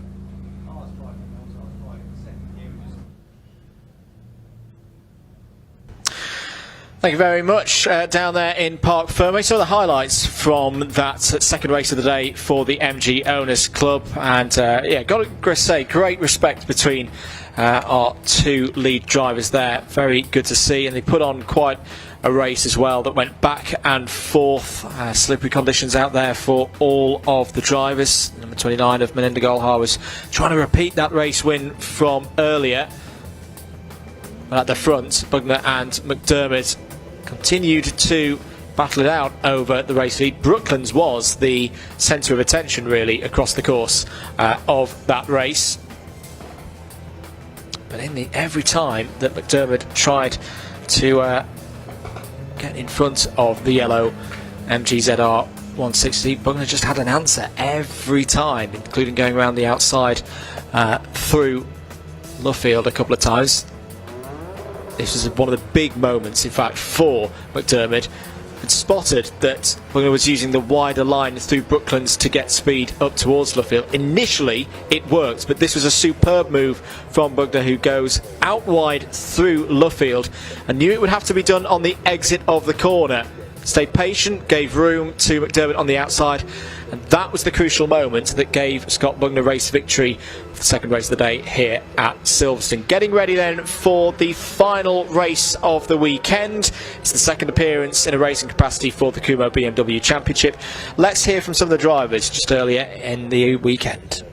Thank you very much down there in Parc Fermé. So the highlights from that second race of the day for the MG Owners Club, and yeah, got to say, great respect between our two lead drivers there. Very good to see, and they put on quite a race as well that went back and forth. Slippery conditions out there for all of the drivers. Number 29 of Melinda Golhar was trying to repeat that race win from earlier. But at the front, Bugner and McDermott continued to battle it out over the race lead. Brooklands was the centre of attention really across the course of that race. But every time that McDermott tried to get in front of the yellow MGZR 160, Bugner just had an answer every time, including going around the outside through Luffield a couple of times. This was one of the big moments, in fact, for McDermott. Had spotted that Bugner was using the wider line through Brooklands to get speed up towards Luffield. Initially, it worked, but this was a superb move from Bugner, who goes out wide through Luffield and knew it would have to be done on the exit of the corner. Stayed patient, gave room to McDermott on the outside, and that was the crucial moment that gave Scott Bugner race victory for the second race of the day here at Silverstone. Getting ready then for the final race of the weekend. It's the second appearance in a racing capacity for the Kumho BMW Championship. Let's hear from some of the drivers just earlier in the weekend.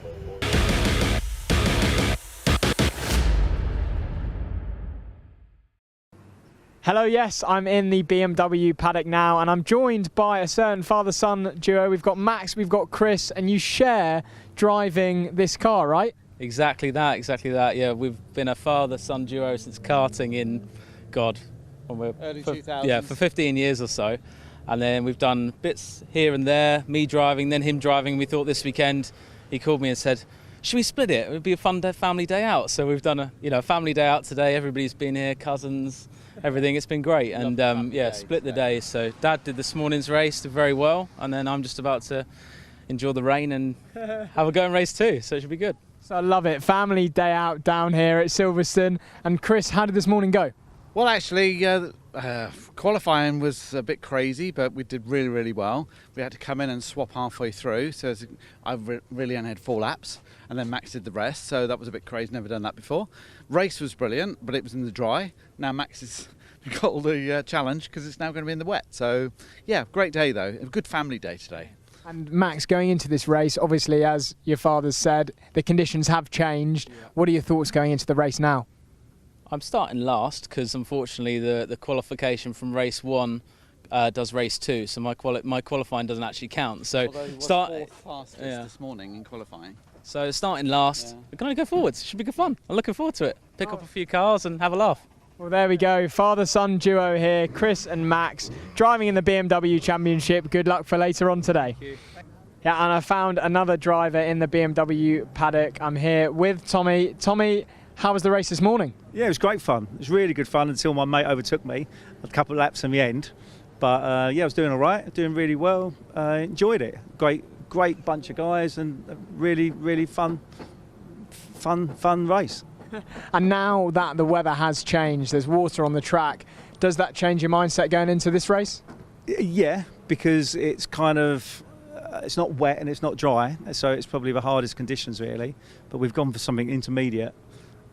Hello, yes, I'm in the BMW paddock now, and I'm joined by a certain father-son duo. We've got Max, we've got Chris, and you share driving this car, right? Exactly that, yeah. We've been a father-son duo since karting in, early 2000s. Yeah, for 15 years or so. And then we've done bits here and there, me driving, then him driving. We thought this weekend, he called me and said, should we split it? It would be a fun family day out. So we've done a family day out today. Everybody's been here, cousins, everything. It's been great. And yeah, split the day. So Dad did this morning's race, did very well. And then I'm just about to enjoy the rain and have a go and race too. So it should be good. So I love it. Family day out down here at Silverstone. And Chris, how did this morning go? Well, actually, qualifying was a bit crazy, but we did really, really well. We had to come in and swap halfway through, so I really only had 4 laps, and then Max did the rest, so that was a bit crazy, never done that before. Race was brilliant, but it was in the dry. Now Max has got all the challenge because it's now going to be in the wet. So, yeah, great day though, a good family day today. And Max, going into this race, obviously, as your father said, the conditions have changed. Yeah. What are your thoughts going into the race now? I'm starting last because unfortunately the qualification from race 1 does race 2, so my qualifying doesn't actually count. So fourth fastest this morning in qualifying. So starting last, we're going to go forwards. It should be good fun. I'm looking forward to it. Pick up a few cars and have a laugh. Well, there we go. Father-son duo here, Chris and Max, driving in the BMW Championship. Good luck for later on today. Thank you. Yeah, and I found another driver in the BMW paddock. I'm here with Tommy. Tommy, how was the race this morning? Yeah, it was great fun. It was really good fun until my mate overtook me a couple of laps in the end. But yeah, I was doing all right, doing really well. Enjoyed it. Great bunch of guys and a really, really fun race. And now that the weather has changed, there's water on the track, does that change your mindset going into this race? Yeah, because it's kind of, it's not wet and it's not dry, so it's probably the hardest conditions really. But we've gone for something intermediate.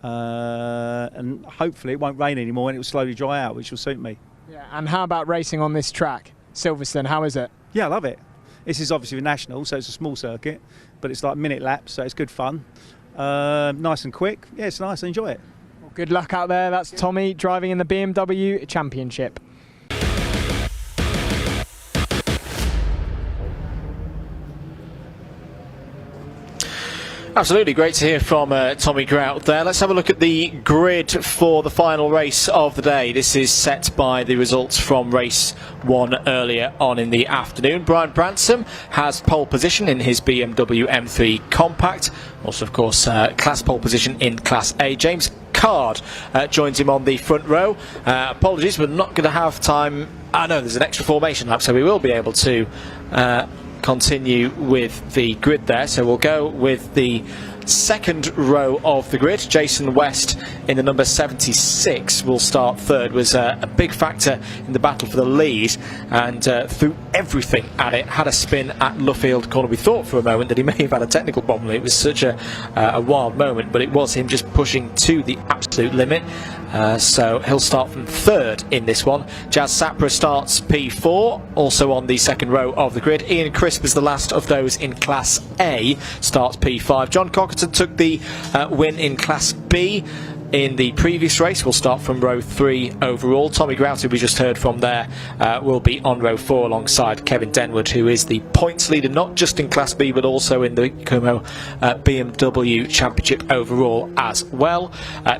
And hopefully it won't rain anymore and it will slowly dry out, which will suit me. Yeah, and how about racing on this track, Silverstone? How is it? Yeah, I love it. This is obviously the national, so it's a small circuit, but it's like minute laps, so it's good fun. Nice and quick. Yeah, it's nice. I enjoy it. Well, good luck out there. That's Tommy driving in the BMW Championship. Absolutely, great to hear from Tommy Grout there. Let's have a look at the grid for the final race of the day. This is set by the results from race 1 earlier on in the afternoon. Brian Bransom has pole position in his BMW M3 Compact. Also, of course, class pole position in Class A. James Card joins him on the front row. Apologies, we're not going to have time. No, there's an extra formation lap, so we will be able to continue with the grid there. So we'll go with the second row of the grid. Jason West in the number 76 will start third. Was a big factor in the battle for the lead, and threw everything at it. Had a spin at Luffield corner. We thought for a moment that he may have had a technical problem. It was such a wild moment, but it was him just pushing to the absolute limit. So he'll start from third in this one. Jazz Sapra starts P4, also on the second row of the grid. Ian Crisp is the last of those in Class A, starts P5. John Cockerton took the win in Class B in the previous race, will start from row 3 overall. Tommy Grout, who we just heard from there, will be on row 4 alongside Kevin Denwood, who is the points leader not just in Class B but also in the Kumho BMW Championship overall as well.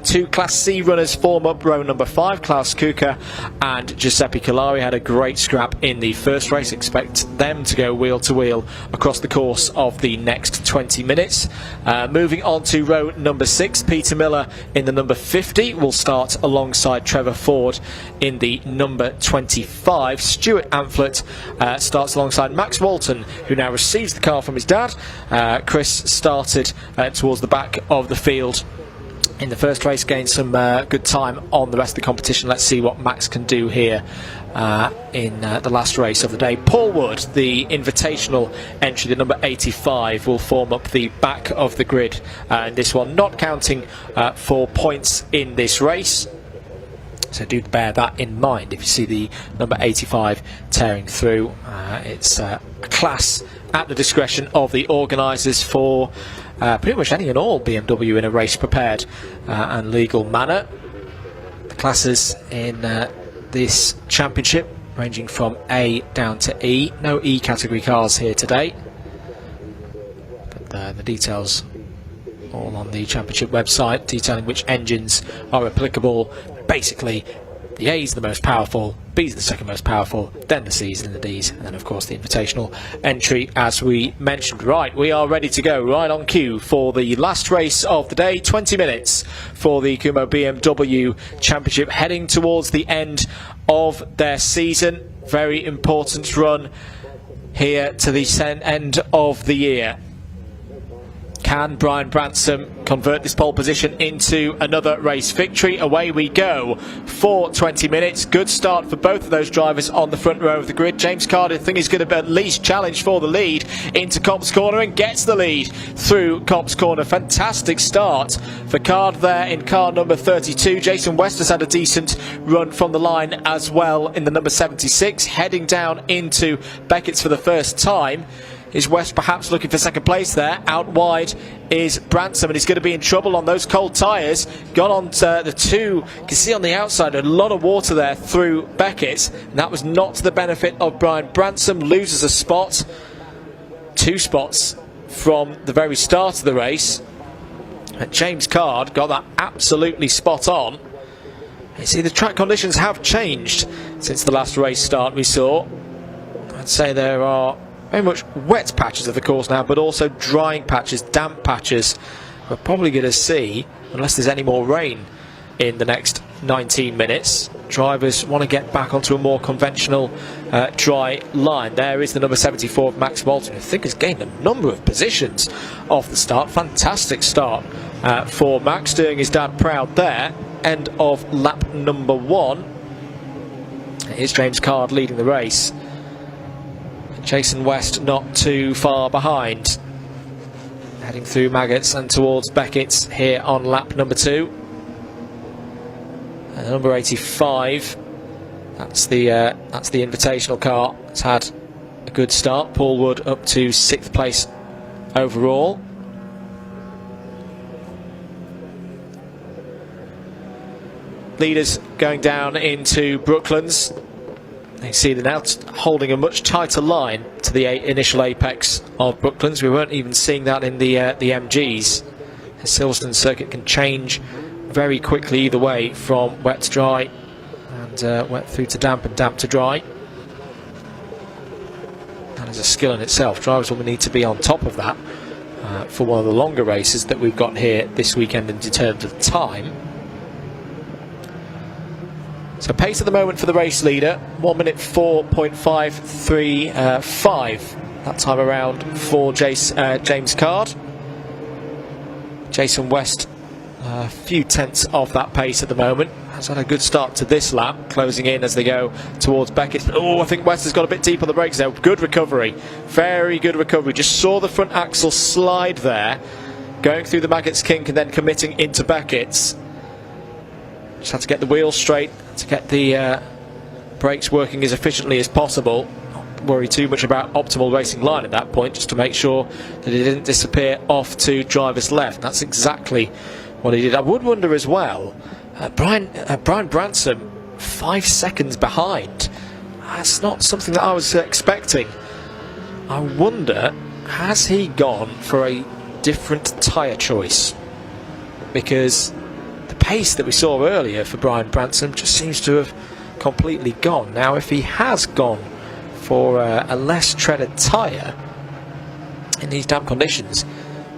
2 Class C runners form up row number 5. Klaus Kuka and Giuseppe Calari had a great scrap in the first race. Expect them to go wheel to wheel across the course of the next 20 minutes. Moving on to row number 6, Peter Miller in the number 50 will start alongside Trevor Ford in the number 25. Stuart Amphlett starts alongside Max Walton, who now receives the car from his dad. Chris started towards the back of the field in the first race, gained some good time on the rest of the competition. Let's see what Max can do here in the last race of the day. Paul Wood, the invitational entry, the number 85, will form up the back of the grid in this one, not counting for points in this race. So do bear that in mind if you see the number 85 tearing through. It's a class at the discretion of the organisers for pretty much any and all BMW in a race prepared and legal manner. The classes in this championship ranging from A down to E. No E category cars here today, but the details all on the championship website detailing which engines are applicable. Basically, the A's the most powerful, B's the second most powerful, then the C's and the D's, and then of course the invitational entry as we mentioned. Right, we are ready to go, right on cue for the last race of the day. 20 minutes for the Kumho BMW Championship, heading towards the end of their season. Very important run here to the end of the year. Can Brian Bransom convert this pole position into another race victory? Away we go for 20 minutes. Good start for both of those drivers on the front row of the grid. James Carter, I think he's going to at least challenge for the lead into Copse Corner, and gets the lead through Copse Corner. Fantastic start for Card there in car number 32. Jason West has had a decent run from the line as well in the number 76. Heading down into Beckett's for the first time. Is West perhaps looking for second place there? Out wide is Bransom, and he's going to be in trouble on those cold tyres. Got on to the 2. You can see on the outside a lot of water there through Beckett, and that was not to the benefit of Brian Bransom. Loses a spot. 2 spots from the very start of the race. And James Card got that absolutely spot on. You see, the track conditions have changed since the last race start we saw. I'd say there are very much wet patches of the course now, but also drying patches, damp patches. We're probably going to see, unless there's any more rain in the next 19 minutes, drivers want to get back onto a more conventional dry line. There is the number 74 of Max Walton, who I think has gained a number of positions off the start. Fantastic start for Max, doing his dad proud there. End of lap number 1. Here's James Card leading the race. Jason West not too far behind, heading through Maggots and towards Beckett's here on lap number 2. And number 85, that's the invitational car. It's had a good start. Paul Wood up to 6th place overall. Leaders going down into Brooklands. You see they're now holding a much tighter line to the initial apex of Brooklands. We weren't even seeing that in the MGs. The Silverstone circuit can change very quickly either way, from wet to dry and wet through to damp and damp to dry. That is a skill in itself. Drivers will need to be on top of that for one of the longer races that we've got here this weekend in terms of time. So pace at the moment for the race leader, 1 minute 4.535. That time around for James Card. Jason West a few tenths off that pace at the moment. Has had a good start to this lap, closing in as they go towards Beckett. Oh, I think West has got a bit deep on the brakes there. Good recovery, very good recovery. Just saw the front axle slide there, going through the Maggots kink and then committing into Beckett's. Just had to get the wheels straight to get the brakes working as efficiently as possible. Not worry too much about optimal racing line at that point, just to make sure that it didn't disappear off to driver's left. That's exactly what he did. I would wonder as well, Brian Branson 5 seconds behind. That's not something that I was expecting. I wonder, has he gone for a different tyre choice? Because the pace that we saw earlier for Brian Branson just seems to have completely gone. Now, if he has gone for a less treaded tyre in these damp conditions,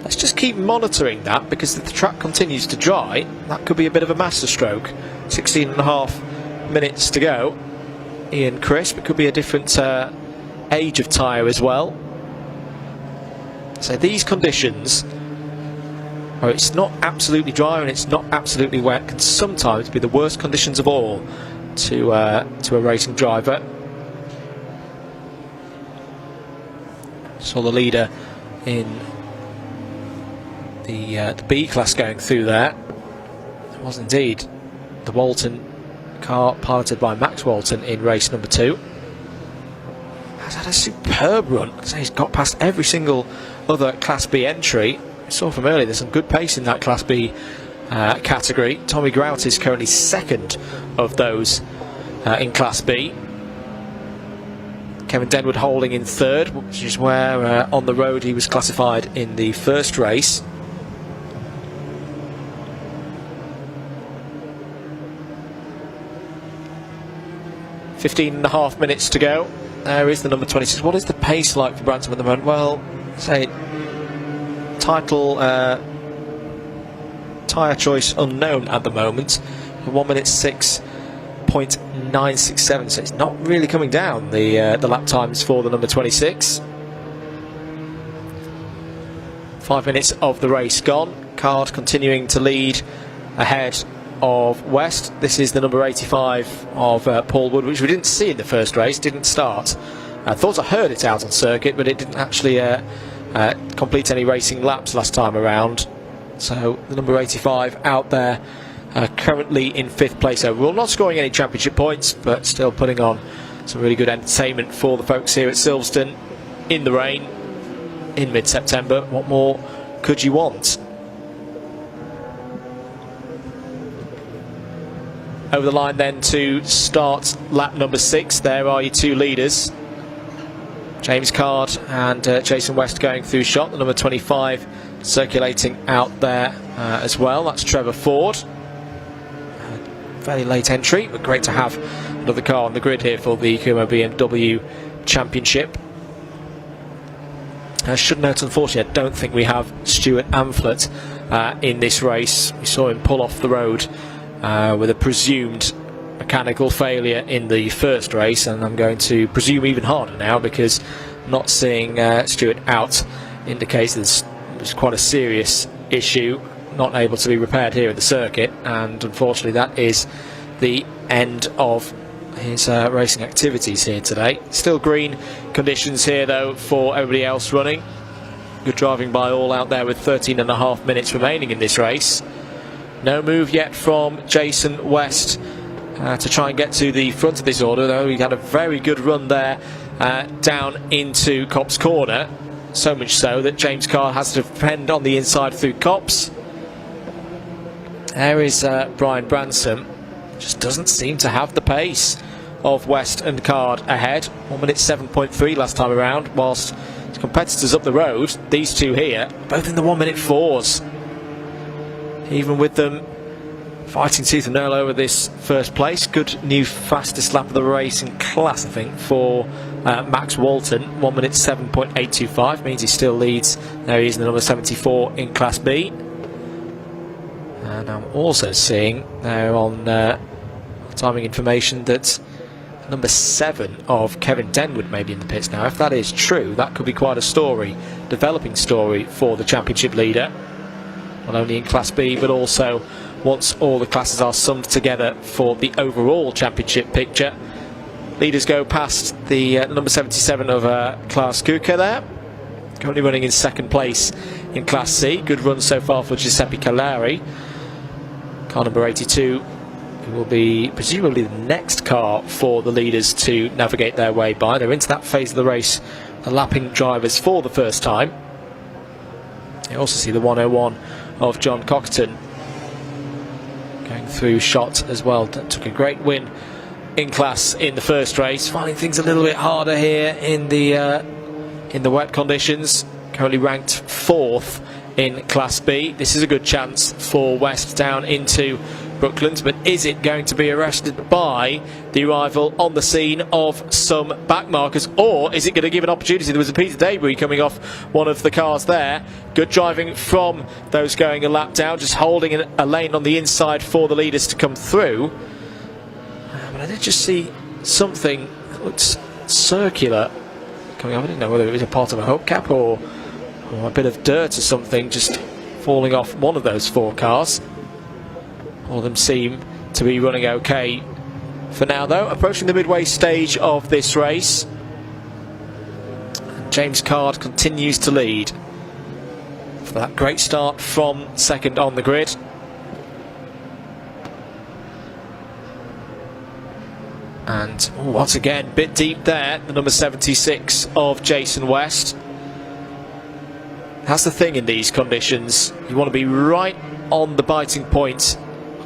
let's just keep monitoring that, because if the track continues to dry, that could be a bit of a masterstroke. 16.5 minutes to go. Ian Crisp, it could be a different age of tyre as well. So these conditions, where it's not absolutely dry and it's not absolutely wet, can sometimes be the worst conditions of all to a racing driver. Saw the leader in the B class going through there. It was indeed the Walton car, piloted by Max Walton in race number 2. Has had a superb run. He's got past every single other Class B entry. We saw from earlier there's some good pace in that Class B category. Tommy Grout is currently second of those in Class B. Kevin Denwood holding in third, which is where on the road he was classified in the first race. .15.5 minutes to go. There is the number 26. What is the pace like for Branson at the moment? Well, say title tyre choice unknown at the moment. 1 minute 6.967. So it's not really coming down the lap times for the number 26. 5 minutes of the race gone. Card continuing to lead ahead of West. This is the number 85 of Paul Wood, which we didn't see in the first race, didn't start. I thought I heard it out on circuit, but it didn't actually complete any racing laps last time around. So the number 85 out there, currently in 5th place overall, not scoring any championship points, but still putting on some really good entertainment for the folks here at Silverstone in the rain in mid-September. What more could you want? Over the line then to start lap number 6. There are your two leaders, James Card and Jason West going through shot. The number 25 circulating out there as well. That's Trevor Ford. Very late entry, but great to have another car on the grid here for the Kumho BMW Championship. I should note, unfortunately, I don't think we have Stuart Amphlett in this race. We saw him pull off the road with a presumed mechanical failure in the first race, and I'm going to presume even harder now, because not seeing Stuart out indicates that there's quite a serious issue, not able to be repaired here at the circuit, and unfortunately that is the end of his racing activities here today. Still green conditions here though for everybody else running. Good driving by all out there with 13.5 minutes remaining in this race. No move yet from Jason West to try and get to the front of this order, though he had a very good run there down into Copse Corner, so much so that James Card has to depend on the inside through Copse. There is Brian Branson, just doesn't seem to have the pace of West and Card ahead. 1 minute 7.3 last time around, whilst his competitors up the road, these two here, both in the 1 minute 4s. Even with them fighting tooth and nail over this first place. Good new fastest lap of the race in class, I think, for Max Walton. 1 minute 7.825 means he still leads. There he is in the number 74 in Class B. And I'm also seeing there on timing information that number 7 of Kevin Denwood may be in the pits now. If that is true, that could be quite a story, developing story for the championship leader. not only in Class B but also once all the classes are summed together for the overall championship picture. Leaders go past the number 77 of Klaus Kuka there, currently running in second place in Class C. Good run so far for Giuseppe Calari. Car number 82 will be presumably the next car for the leaders to navigate their way by. They're into that phase of the race, the lapping drivers for the first time. You also see the 101 of John Cockton going through shot as well. That took a great win in class in the first race, finding things a little bit harder here in the wet conditions. Currently ranked 4th in Class B. This is a good chance for West down into Brooklands, but is it going to be arrested by the arrival on the scene of some backmarkers, or is it going to give an opportunity? There was a Peter Daybury coming off one of the cars there. Good driving from those going a lap down, just holding a lane on the inside for the leaders to come through. But I did just see something that looks circular coming up. I didn't know whether it was a part of a hubcap or a bit of dirt or something just falling off one of those 4 cars. All of them seem to be running okay for now, though. Approaching the midway stage of this race, James Card continues to lead for that great start from second on the grid. And once again, bit deep there, the number 76 of Jason West. That's the thing in these conditions. You want to be right on the biting point,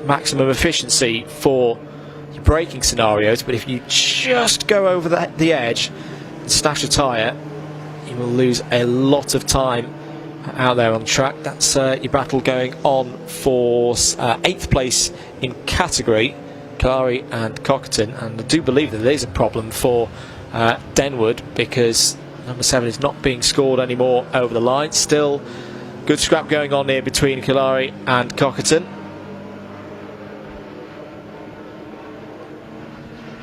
maximum efficiency for your braking scenarios, but if you just go over the edge and stash a tyre, you will lose a lot of time out there on track. That's your battle going on for 8th place in category, Kalari and Cockton, and I do believe that there is a problem for Denwood, because number 7 is not being scored anymore over the line. Still good scrap going on here between Kalari and Cockton.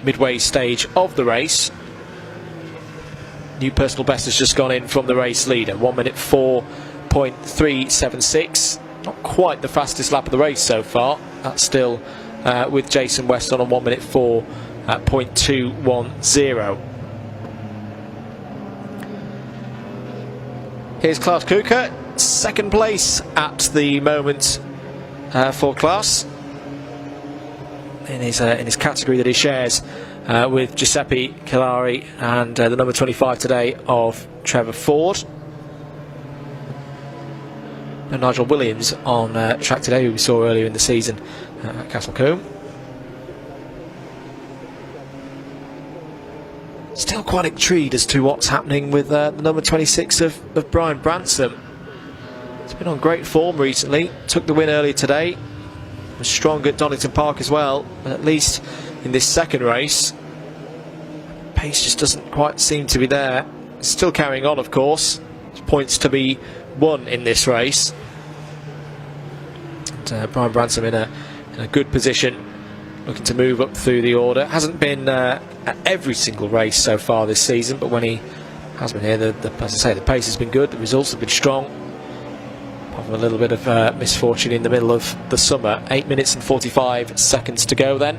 Midway stage of the race. New personal best has just gone in from the race leader, 1 minute 4.376. Not quite the fastest lap of the race so far. That's still with Jason West on a 1 minute 4.210. Here's Klaus Kuka, second place at the moment for Klaus in his category that he shares with Giuseppe Calari and the number 25 today of Trevor Ford. And Nigel Williams on track today, who we saw earlier in the season at Castlecombe. Still quite intrigued as to what's happening with the number 26 of Brian Bransom. He's been on great form recently, took the win earlier today, was strong at Donington Park as well, but at least in this second race, pace just doesn't quite seem to be there. Still carrying on, of course. There's points to be won in this race. And, Brian Bransom in a good position, looking to move up through the order. Hasn't been at every single race so far this season, but when he has been here, as I say, the pace has been good, the results have been strong. Apart from a little bit of misfortune in the middle of the summer. 8 minutes and 45 seconds to go then.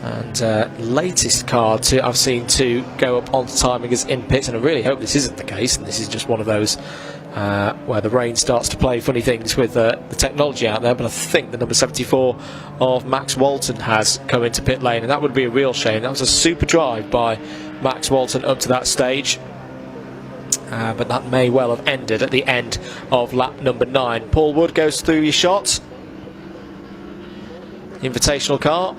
And latest car I've seen to go up on timing is in pits, and I really hope this isn't the case, and this is just one of those where the rain starts to play funny things with the technology out there. But I think the number 74 of Max Walton has come into pit lane, and that would be a real shame. That was a super drive by Max Walton up to that stage, but that may well have ended at the end of lap number 9. Paul Wood goes through your shot. Invitational car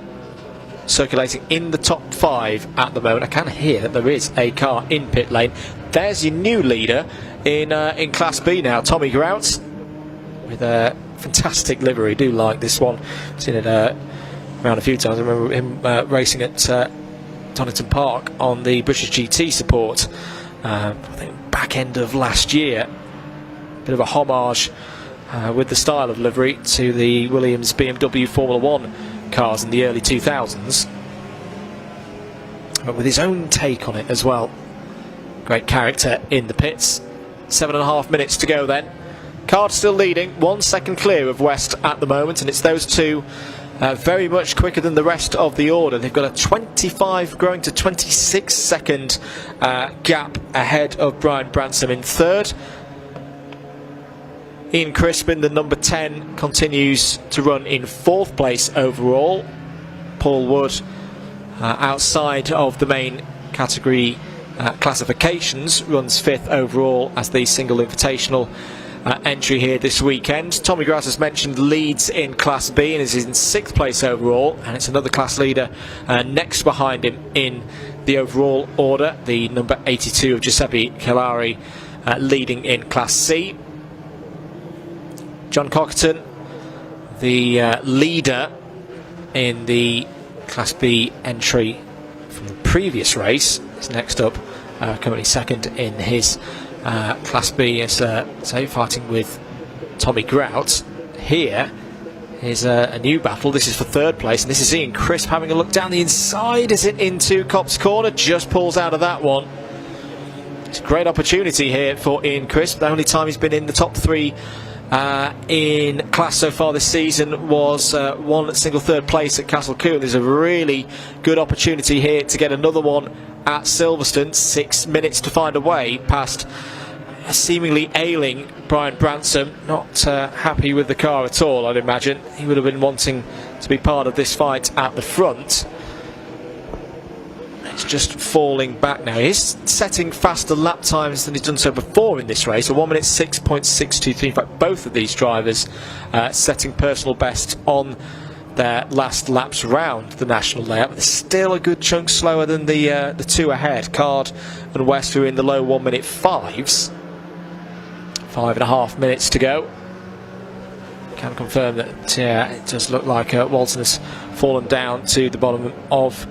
circulating in the top 5 at the moment. I can hear that there is a car in pit lane. There's your new leader in Class B now, Tommy Grout, with a fantastic livery. Do like this one. I've seen it around a few times. I remember him racing at Donington Park on the British GT support, I think back end of last year. Bit of a homage with the style of livery to the Williams BMW Formula 1 cars in the early 2000s, but with his own take on it as well. Great character in the pits. 7.5 minutes to go then Card still leading, 1 second clear of West at the moment, and it's those two very much quicker than the rest of the order. They've got a 25 growing to 26 second gap ahead of Brian Bransom in third. Ian Crispin, the number 10, continues to run in fourth place overall. Paul Wood, outside of the main category classifications, runs fifth overall as the single invitational entry here this weekend. Tommy Grass, as mentioned, leads in Class B and is in sixth place overall, and it's another class leader next behind him in the overall order, the number 82 of Giuseppe Calari, leading in Class C. John Cockerton, the leader in the Class B entry from the previous race, is next up, currently second in his Class B, as fighting with Tommy Grout. Here is a new battle. This is for third place, and this is Ian Crisp having a look down the inside. Is it into Copse Corner? Just pulls out of that one. It's a great opportunity here for Ian Crisp. The only time he's been in the top three in class so far this season was one single third place at Castle Coombe. There's a really good opportunity here to get another one at Silverstone. 6 minutes to find a way past a seemingly ailing Brian Bransom. Not happy with the car at all, I'd imagine. He would have been wanting to be part of this fight at the front. It's just falling back now. He's setting faster lap times than he's done so before in this race. A 1 minute 6.623. In fact, both of these drivers setting personal best on their last laps round the national layout. They're still a good chunk slower than the two ahead, Card and West, who are in the low 1 minute 5s. 5.5 minutes to go. Can confirm that it does look like Walton has fallen down to the bottom of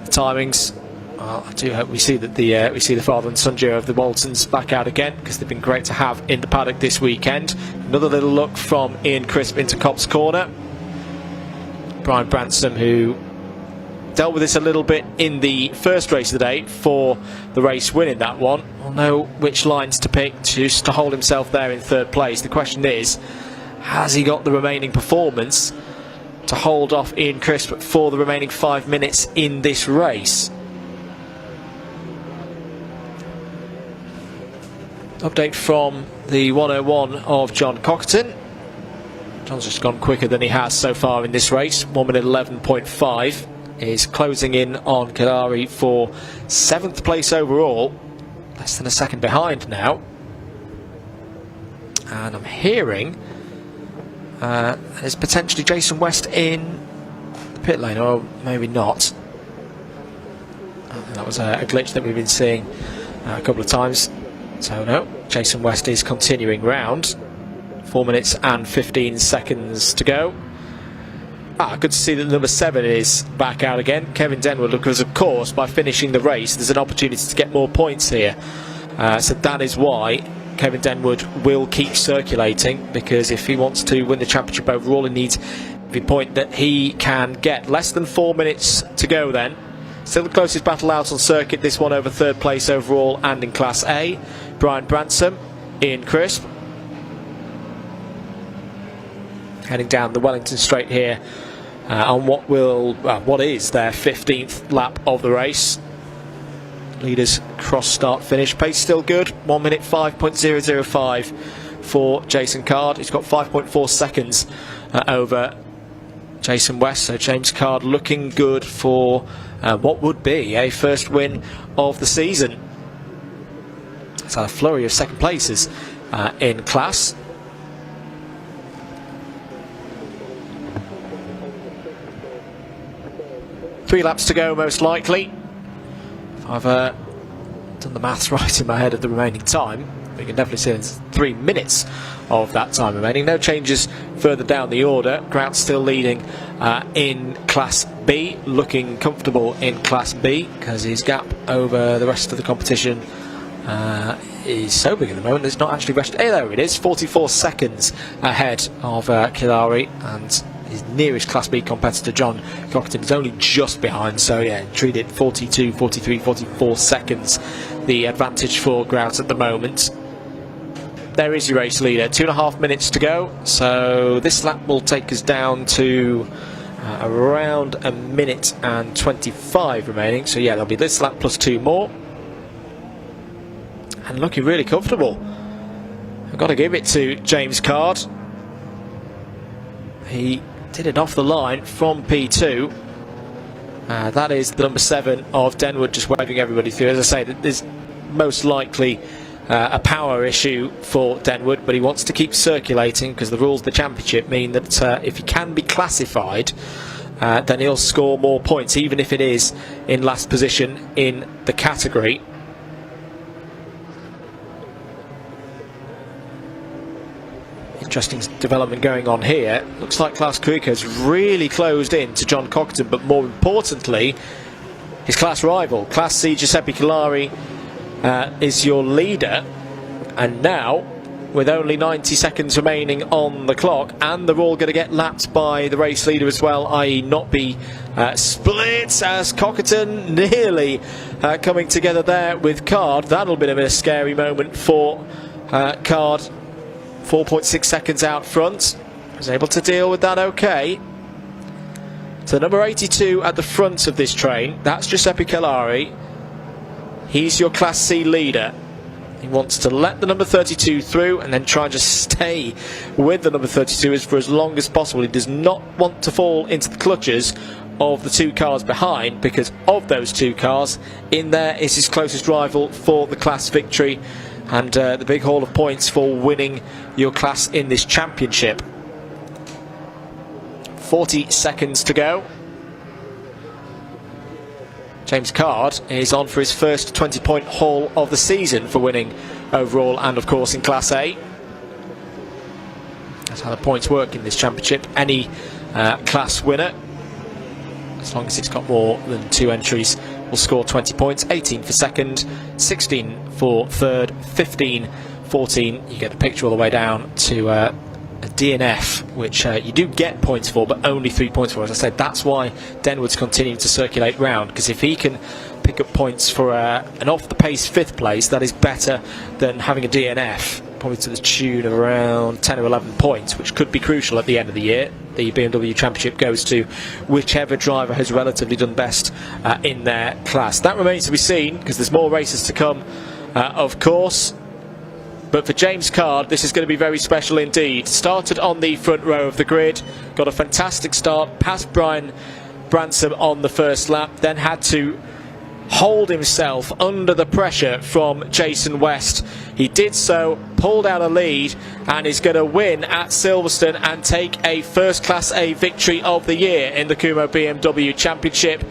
the timings. Well, I do hope we see that we see the father and son duo of the Waltons back out again, because they've been great to have in the paddock this weekend. Another little look from Ian Crisp into Copse Corner. Brian Bransom, who dealt with this a little bit in the first race of the day for the race win in that one, will know which lines to pick just to hold himself there in third place. The question is, has he got the remaining performance to hold off Ian Crisp for the remaining 5 minutes in this race? Update from the 101 of John Cockerton. John's just gone quicker than he has so far in this race. 1 minute 11.5 is closing in on Kalari for 7th place overall. Less than a second behind now. And I'm hearing there's potentially Jason West in the pit lane, or maybe not. That was a glitch that we've been seeing a couple of times. So no, Jason West is continuing round. 4 minutes and 15 seconds to go. Good to see that number 7 is back out again, Kevin Denwood, because of course by finishing the race there's an opportunity to get more points here. So that is why Kevin Denwood will keep circulating, because if he wants to win the championship overall, he needs the point that he can get. Less than 4 minutes to go then. Still the closest battle out on circuit, this one over third place overall and in Class A. Brian Bransom, Ian Crisp. Heading down the Wellington Straight here on what is their 15th lap of the race. Leaders cross start finish. Pace still good, 1 minute 5.005 for Jason Card. He's got 5.4 seconds over Jason West, so James Card looking good for what would be a first win of the season. It's had a flurry of second places in class. Three laps to go most likely. If I've done the maths right in my head of the remaining time, we can definitely see there's 3 minutes of that time remaining. No changes further down the order. Grout still leading in Class B, looking comfortable in Class B because his gap over the rest of the competition is so big at the moment there's not actually rest. Hey, there it is, 44 seconds ahead of Kilari, and his nearest Class B competitor John Cockerton is only just behind, so yeah, treat it 42, 43, 44 seconds the advantage for Grout at the moment. there is your race leader. 2.5 minutes to go, so this lap will take us down to around 1 minute and 25 remaining. So yeah, there'll be this lap plus 2 more, and looking really comfortable. I've got to give it to James Card. He did it off the line from P2. That is the number 7 of Denwood, just waving everybody through. As I say, there's most likely a power issue for Denwood, but he wants to keep circulating because the rules of the championship mean that if he can be classified, then he'll score more points, even if it is in last position in the category. Interesting development going on here. Looks like Klaus Krieger's really closed in to John Cockton, but more importantly, his class rival, Class C Giuseppe Calari, is your leader. And now, with only 90 seconds remaining on the clock, and they're all going to get lapped by the race leader as well, i.e. not be split, as Cockton nearly coming together there with Card. That'll be a bit of a scary moment for Card. 4.6 seconds out front. Was able to deal with that okay. So number 82 at the front of this train, that's Giuseppe Calari. He's your Class C leader. He wants to let the number 32 through and then try and just stay with the number 32 for as long as possible. He does not want to fall into the clutches of the 2 cars behind, because of those 2 cars, in there is his closest rival for the class victory and the big haul of points for winning your class in this championship. 40 seconds to go. James Card is on for his first 20-point haul of the season for winning overall and of course in Class A. That's how the points work in this championship. Any class winner, as long as it's got more than 2 entries, will score 20 points. 18 for second, 16 for third, 15, 14. You get the picture all the way down to a DNF, which you do get points for, but only 3 points for. As I said, that's why Denwood's continuing to circulate round, because if he can pick up points for an off-the-pace 5th place, that is better than having a DNF, probably to the tune of around 10 or 11 points, which could be crucial at the end of the year. The BMW Championship goes to whichever driver has relatively done best in their class. That remains to be seen, because there's more races to come, of course. But for James Card, this is going to be very special indeed. Started on the front row of the grid, got a fantastic start, passed Brian Bransom on the first lap, then had to hold himself under the pressure from Jason West. He did so, pulled out a lead, and is going to win at Silverstone and take a first Class A victory of the year in the Kumho BMW Championship.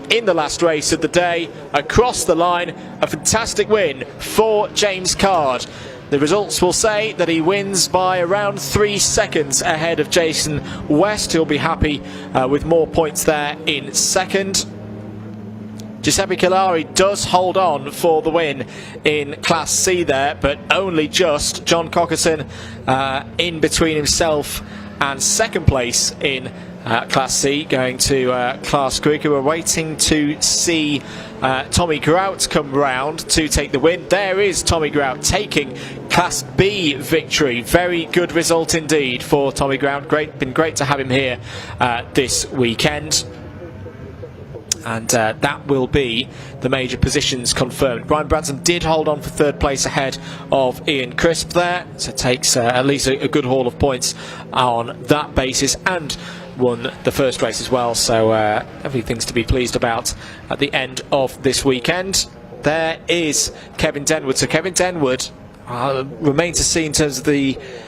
In the last race of the day, across the line, a fantastic win for James Card. The results will say that he wins by around 3 seconds ahead of Jason West. He'll be happy with more points there in second. Giuseppe Calari does hold on for the win in Class C there, but only just. John Cockerson in between himself and second place in Class C, going to Klaus Krieger. We're waiting to see Tommy Grout come round to take the win. There is Tommy Grout taking Class B victory. Very good result indeed for Tommy Grout. Been great to have him here this weekend. And that will be the major positions confirmed. Brian Branson did hold on for 3rd place ahead of Ian Crisp there, so takes at least a good haul of points on that basis, and won the first race as well, so everything's to be pleased about at the end of this weekend. There is Kevin Denwood. So Kevin Denwood remains to see in terms of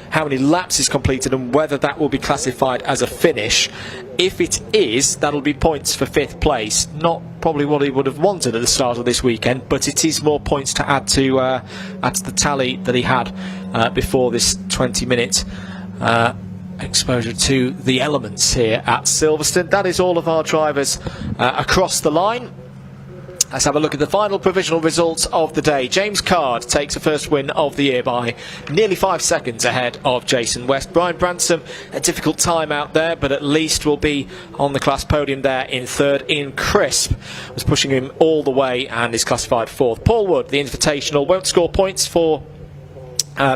how many laps he's completed and whether that will be classified as a finish. If it is, that'll be points for 5th place. Not probably what he would have wanted at the start of this weekend, but it is more points to add to the tally that he had before this 20-minute exposure to the elements here at Silverstone. That is all of our drivers across the line. Let's have a look at the final provisional results of the day. James Card takes the first win of the year by nearly 5 seconds ahead of Jason West. Brian Bransom, a difficult time out there, but at least will be on the class podium there in 3rd. Ian Crisp was pushing him all the way and is classified 4th. Paul Wood, the Invitational, won't score points for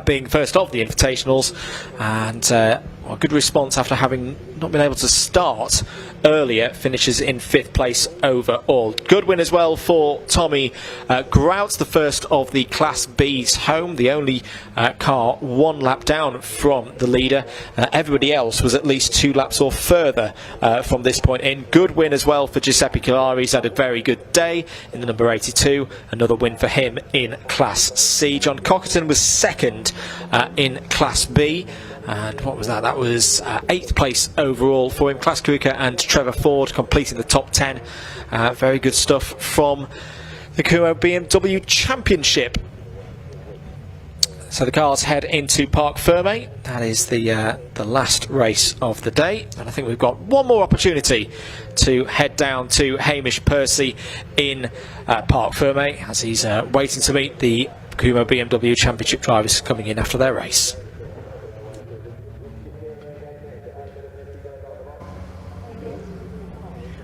being first of the Invitationals, and well, good response after having not been able to start earlier. Finishes in 5th place overall. Good win as well for Tommy Grout, the first of the Class B's home, the only car 1 lap down from the leader. Everybody else was at least 2 laps or further from this point in. Good win as well for Giuseppe Collari. He's had a very good day in the number 82. Another win for him in Class C. John Cockerton was second in Class B. And what was that? That was 8th place overall for him. Klaus Kuika and Trevor Ford completing the top 10. Very good stuff from the Kumho BMW Championship. So the cars head into Parc Ferme. That is the last race of the day. And I think we've got one more opportunity to head down to Hamish Percy in Parc Ferme, as he's waiting to meet the Kumho BMW Championship drivers coming in after their race.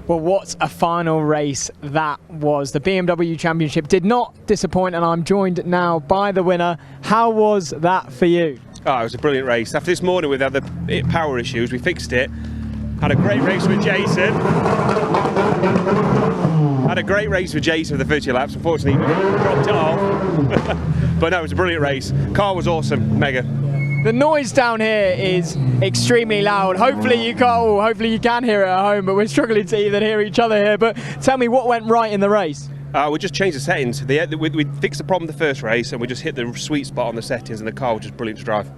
Well, what a final race that was. The BMW Championship did not disappoint, and I'm joined now by the winner. How was that for you? Oh, it was a brilliant race. After this morning with the power issues, we fixed it. Had a great race with Jason. Had a great race with Jason for the 30 laps. Unfortunately, we dropped it off. But no, it was a brilliant race. Car was awesome, mega. The noise down here is extremely loud. Hopefully you can hear it at home, but we're struggling to even hear each other here. But tell me, what went right in the race? We just changed the settings. We fixed the problem the first race, and we just hit the sweet spot on the settings, and the car was just brilliant to drive.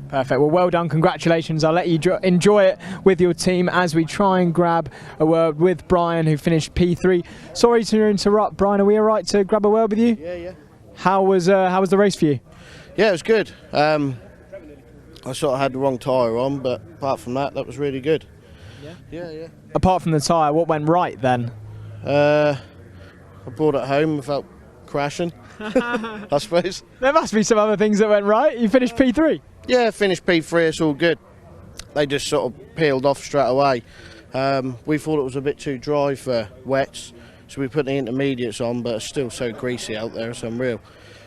Perfect. Well done. Congratulations. I'll let you enjoy it with your team as we try and grab a word with Brian, who finished P3. Sorry to interrupt, Brian. Are we all right to grab a word with you? Yeah. How was the race for you? Yeah, it was good. I sort of had the wrong tyre on, but apart from that was really good. Yeah. Apart from the tyre, what went right then? I brought it home without crashing, I suppose. There must be some other things that went right. You finished P3? Yeah, finished P3, it's all good. They just sort of peeled off straight away. We thought it was a bit too dry for wets, so we put the intermediates on, but it's still so greasy out there, it's unreal.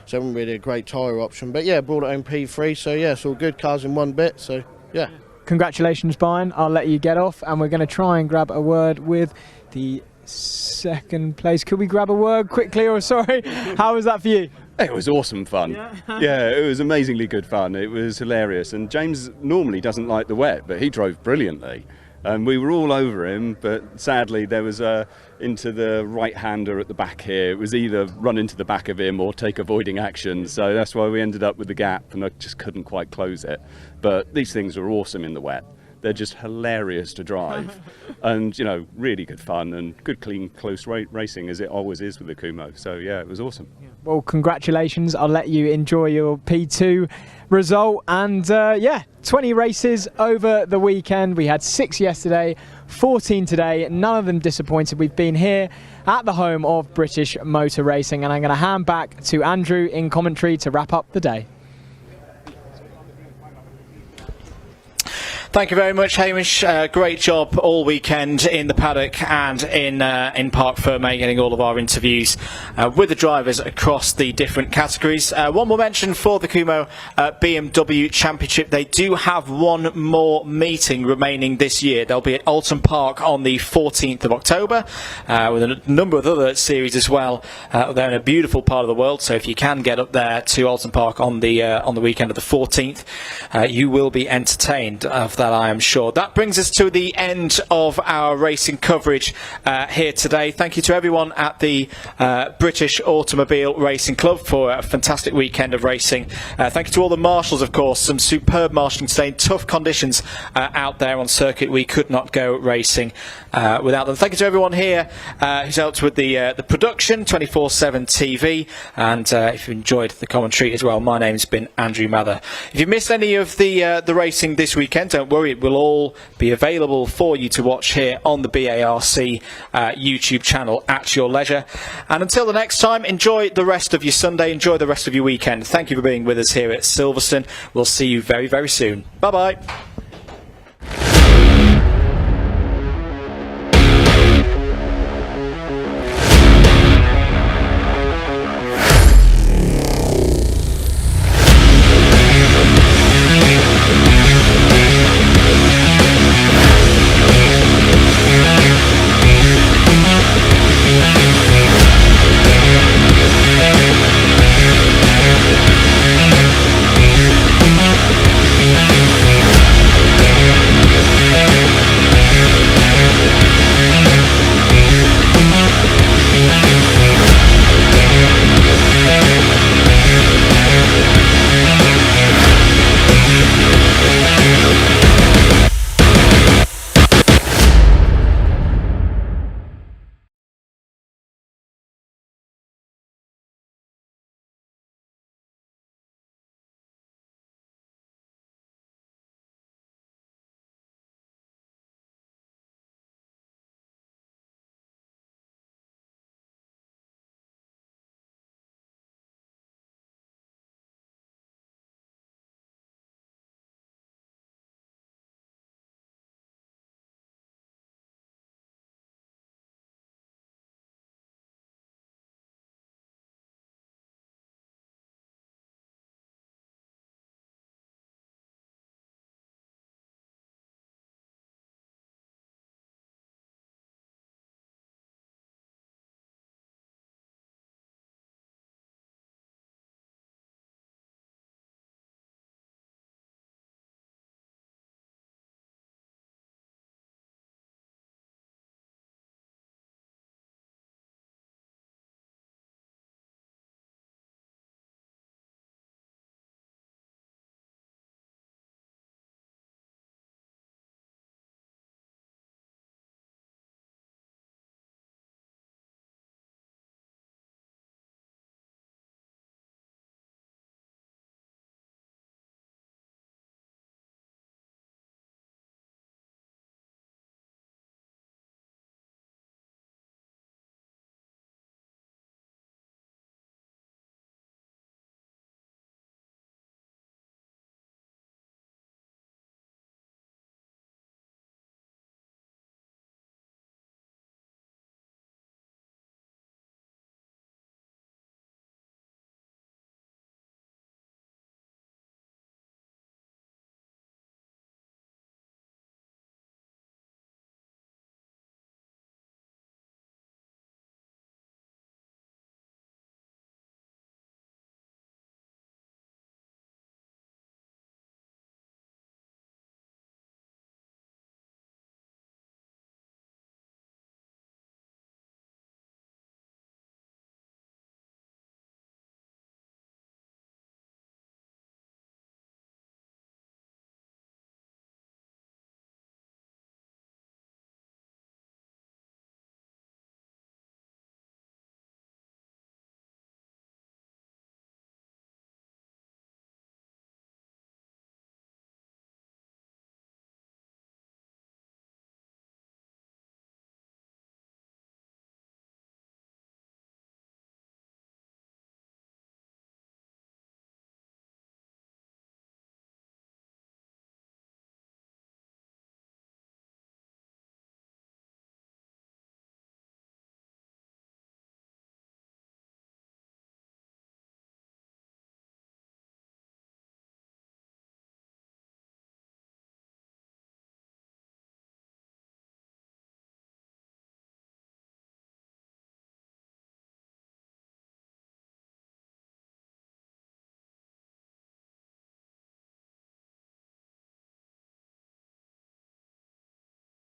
So it wasn't really a great tyre option. But yeah, brought it home P3, so yeah, it's all good. Car's in one bit, so yeah. Congratulations, Brian. I'll let you get off, and we're going to try and grab a word with the second place. Could we grab a word quickly, or sorry? How was that for you? It was awesome fun. Yeah, it was amazingly good fun. It was hilarious. And James normally doesn't like the wet, but he drove brilliantly. And we were all over him, but sadly there was into the right-hander at the back here. It was either run into the back of him or take avoiding action. So that's why we ended up with the gap, and I just couldn't quite close it. But these things are awesome in the wet. They're just hilarious to drive, and really good fun and good, clean, close racing, as it always is with the Kumho. So yeah, it was awesome. Well, congratulations. I'll let you enjoy your P2 result, and 20 races over the weekend. We had 6 yesterday, 14 today, none of them disappointed. We've been here at the home of British motor racing, and I'm going to hand back to Andrew in commentary to wrap up the day. Thank you very much, Hamish. Great job all weekend in the paddock and in Parc Ferme, getting all of our interviews with the drivers across the different categories. One more mention for the Kumho BMW Championship. They do have one more meeting remaining this year. They'll be at Alton Park on the 14th of October with a number of other series as well. They're in a beautiful part of the world, so if you can get up there to Alton Park on the weekend of the 14th, you will be entertained of that, I am sure. That brings us to the end of our racing coverage here today. Thank you to everyone at the British Automobile Racing Club for a fantastic weekend of racing. Thank you to all the marshals, of course. Some superb marshalling today in tough conditions out there on circuit. We could not go racing without them. Thank you to everyone here who's helped with the production, 24/7 TV, and if you enjoyed the commentary as well. My name's been Andrew Mather. If you missed any of the racing this weekend, don't worry, it will all be available for you to watch here on the BARC YouTube channel at your leisure. And until the next time, enjoy the rest of your Sunday, enjoy the rest of your weekend. Thank you for being with us here at Silverstone. We'll see you very, very soon. Bye bye.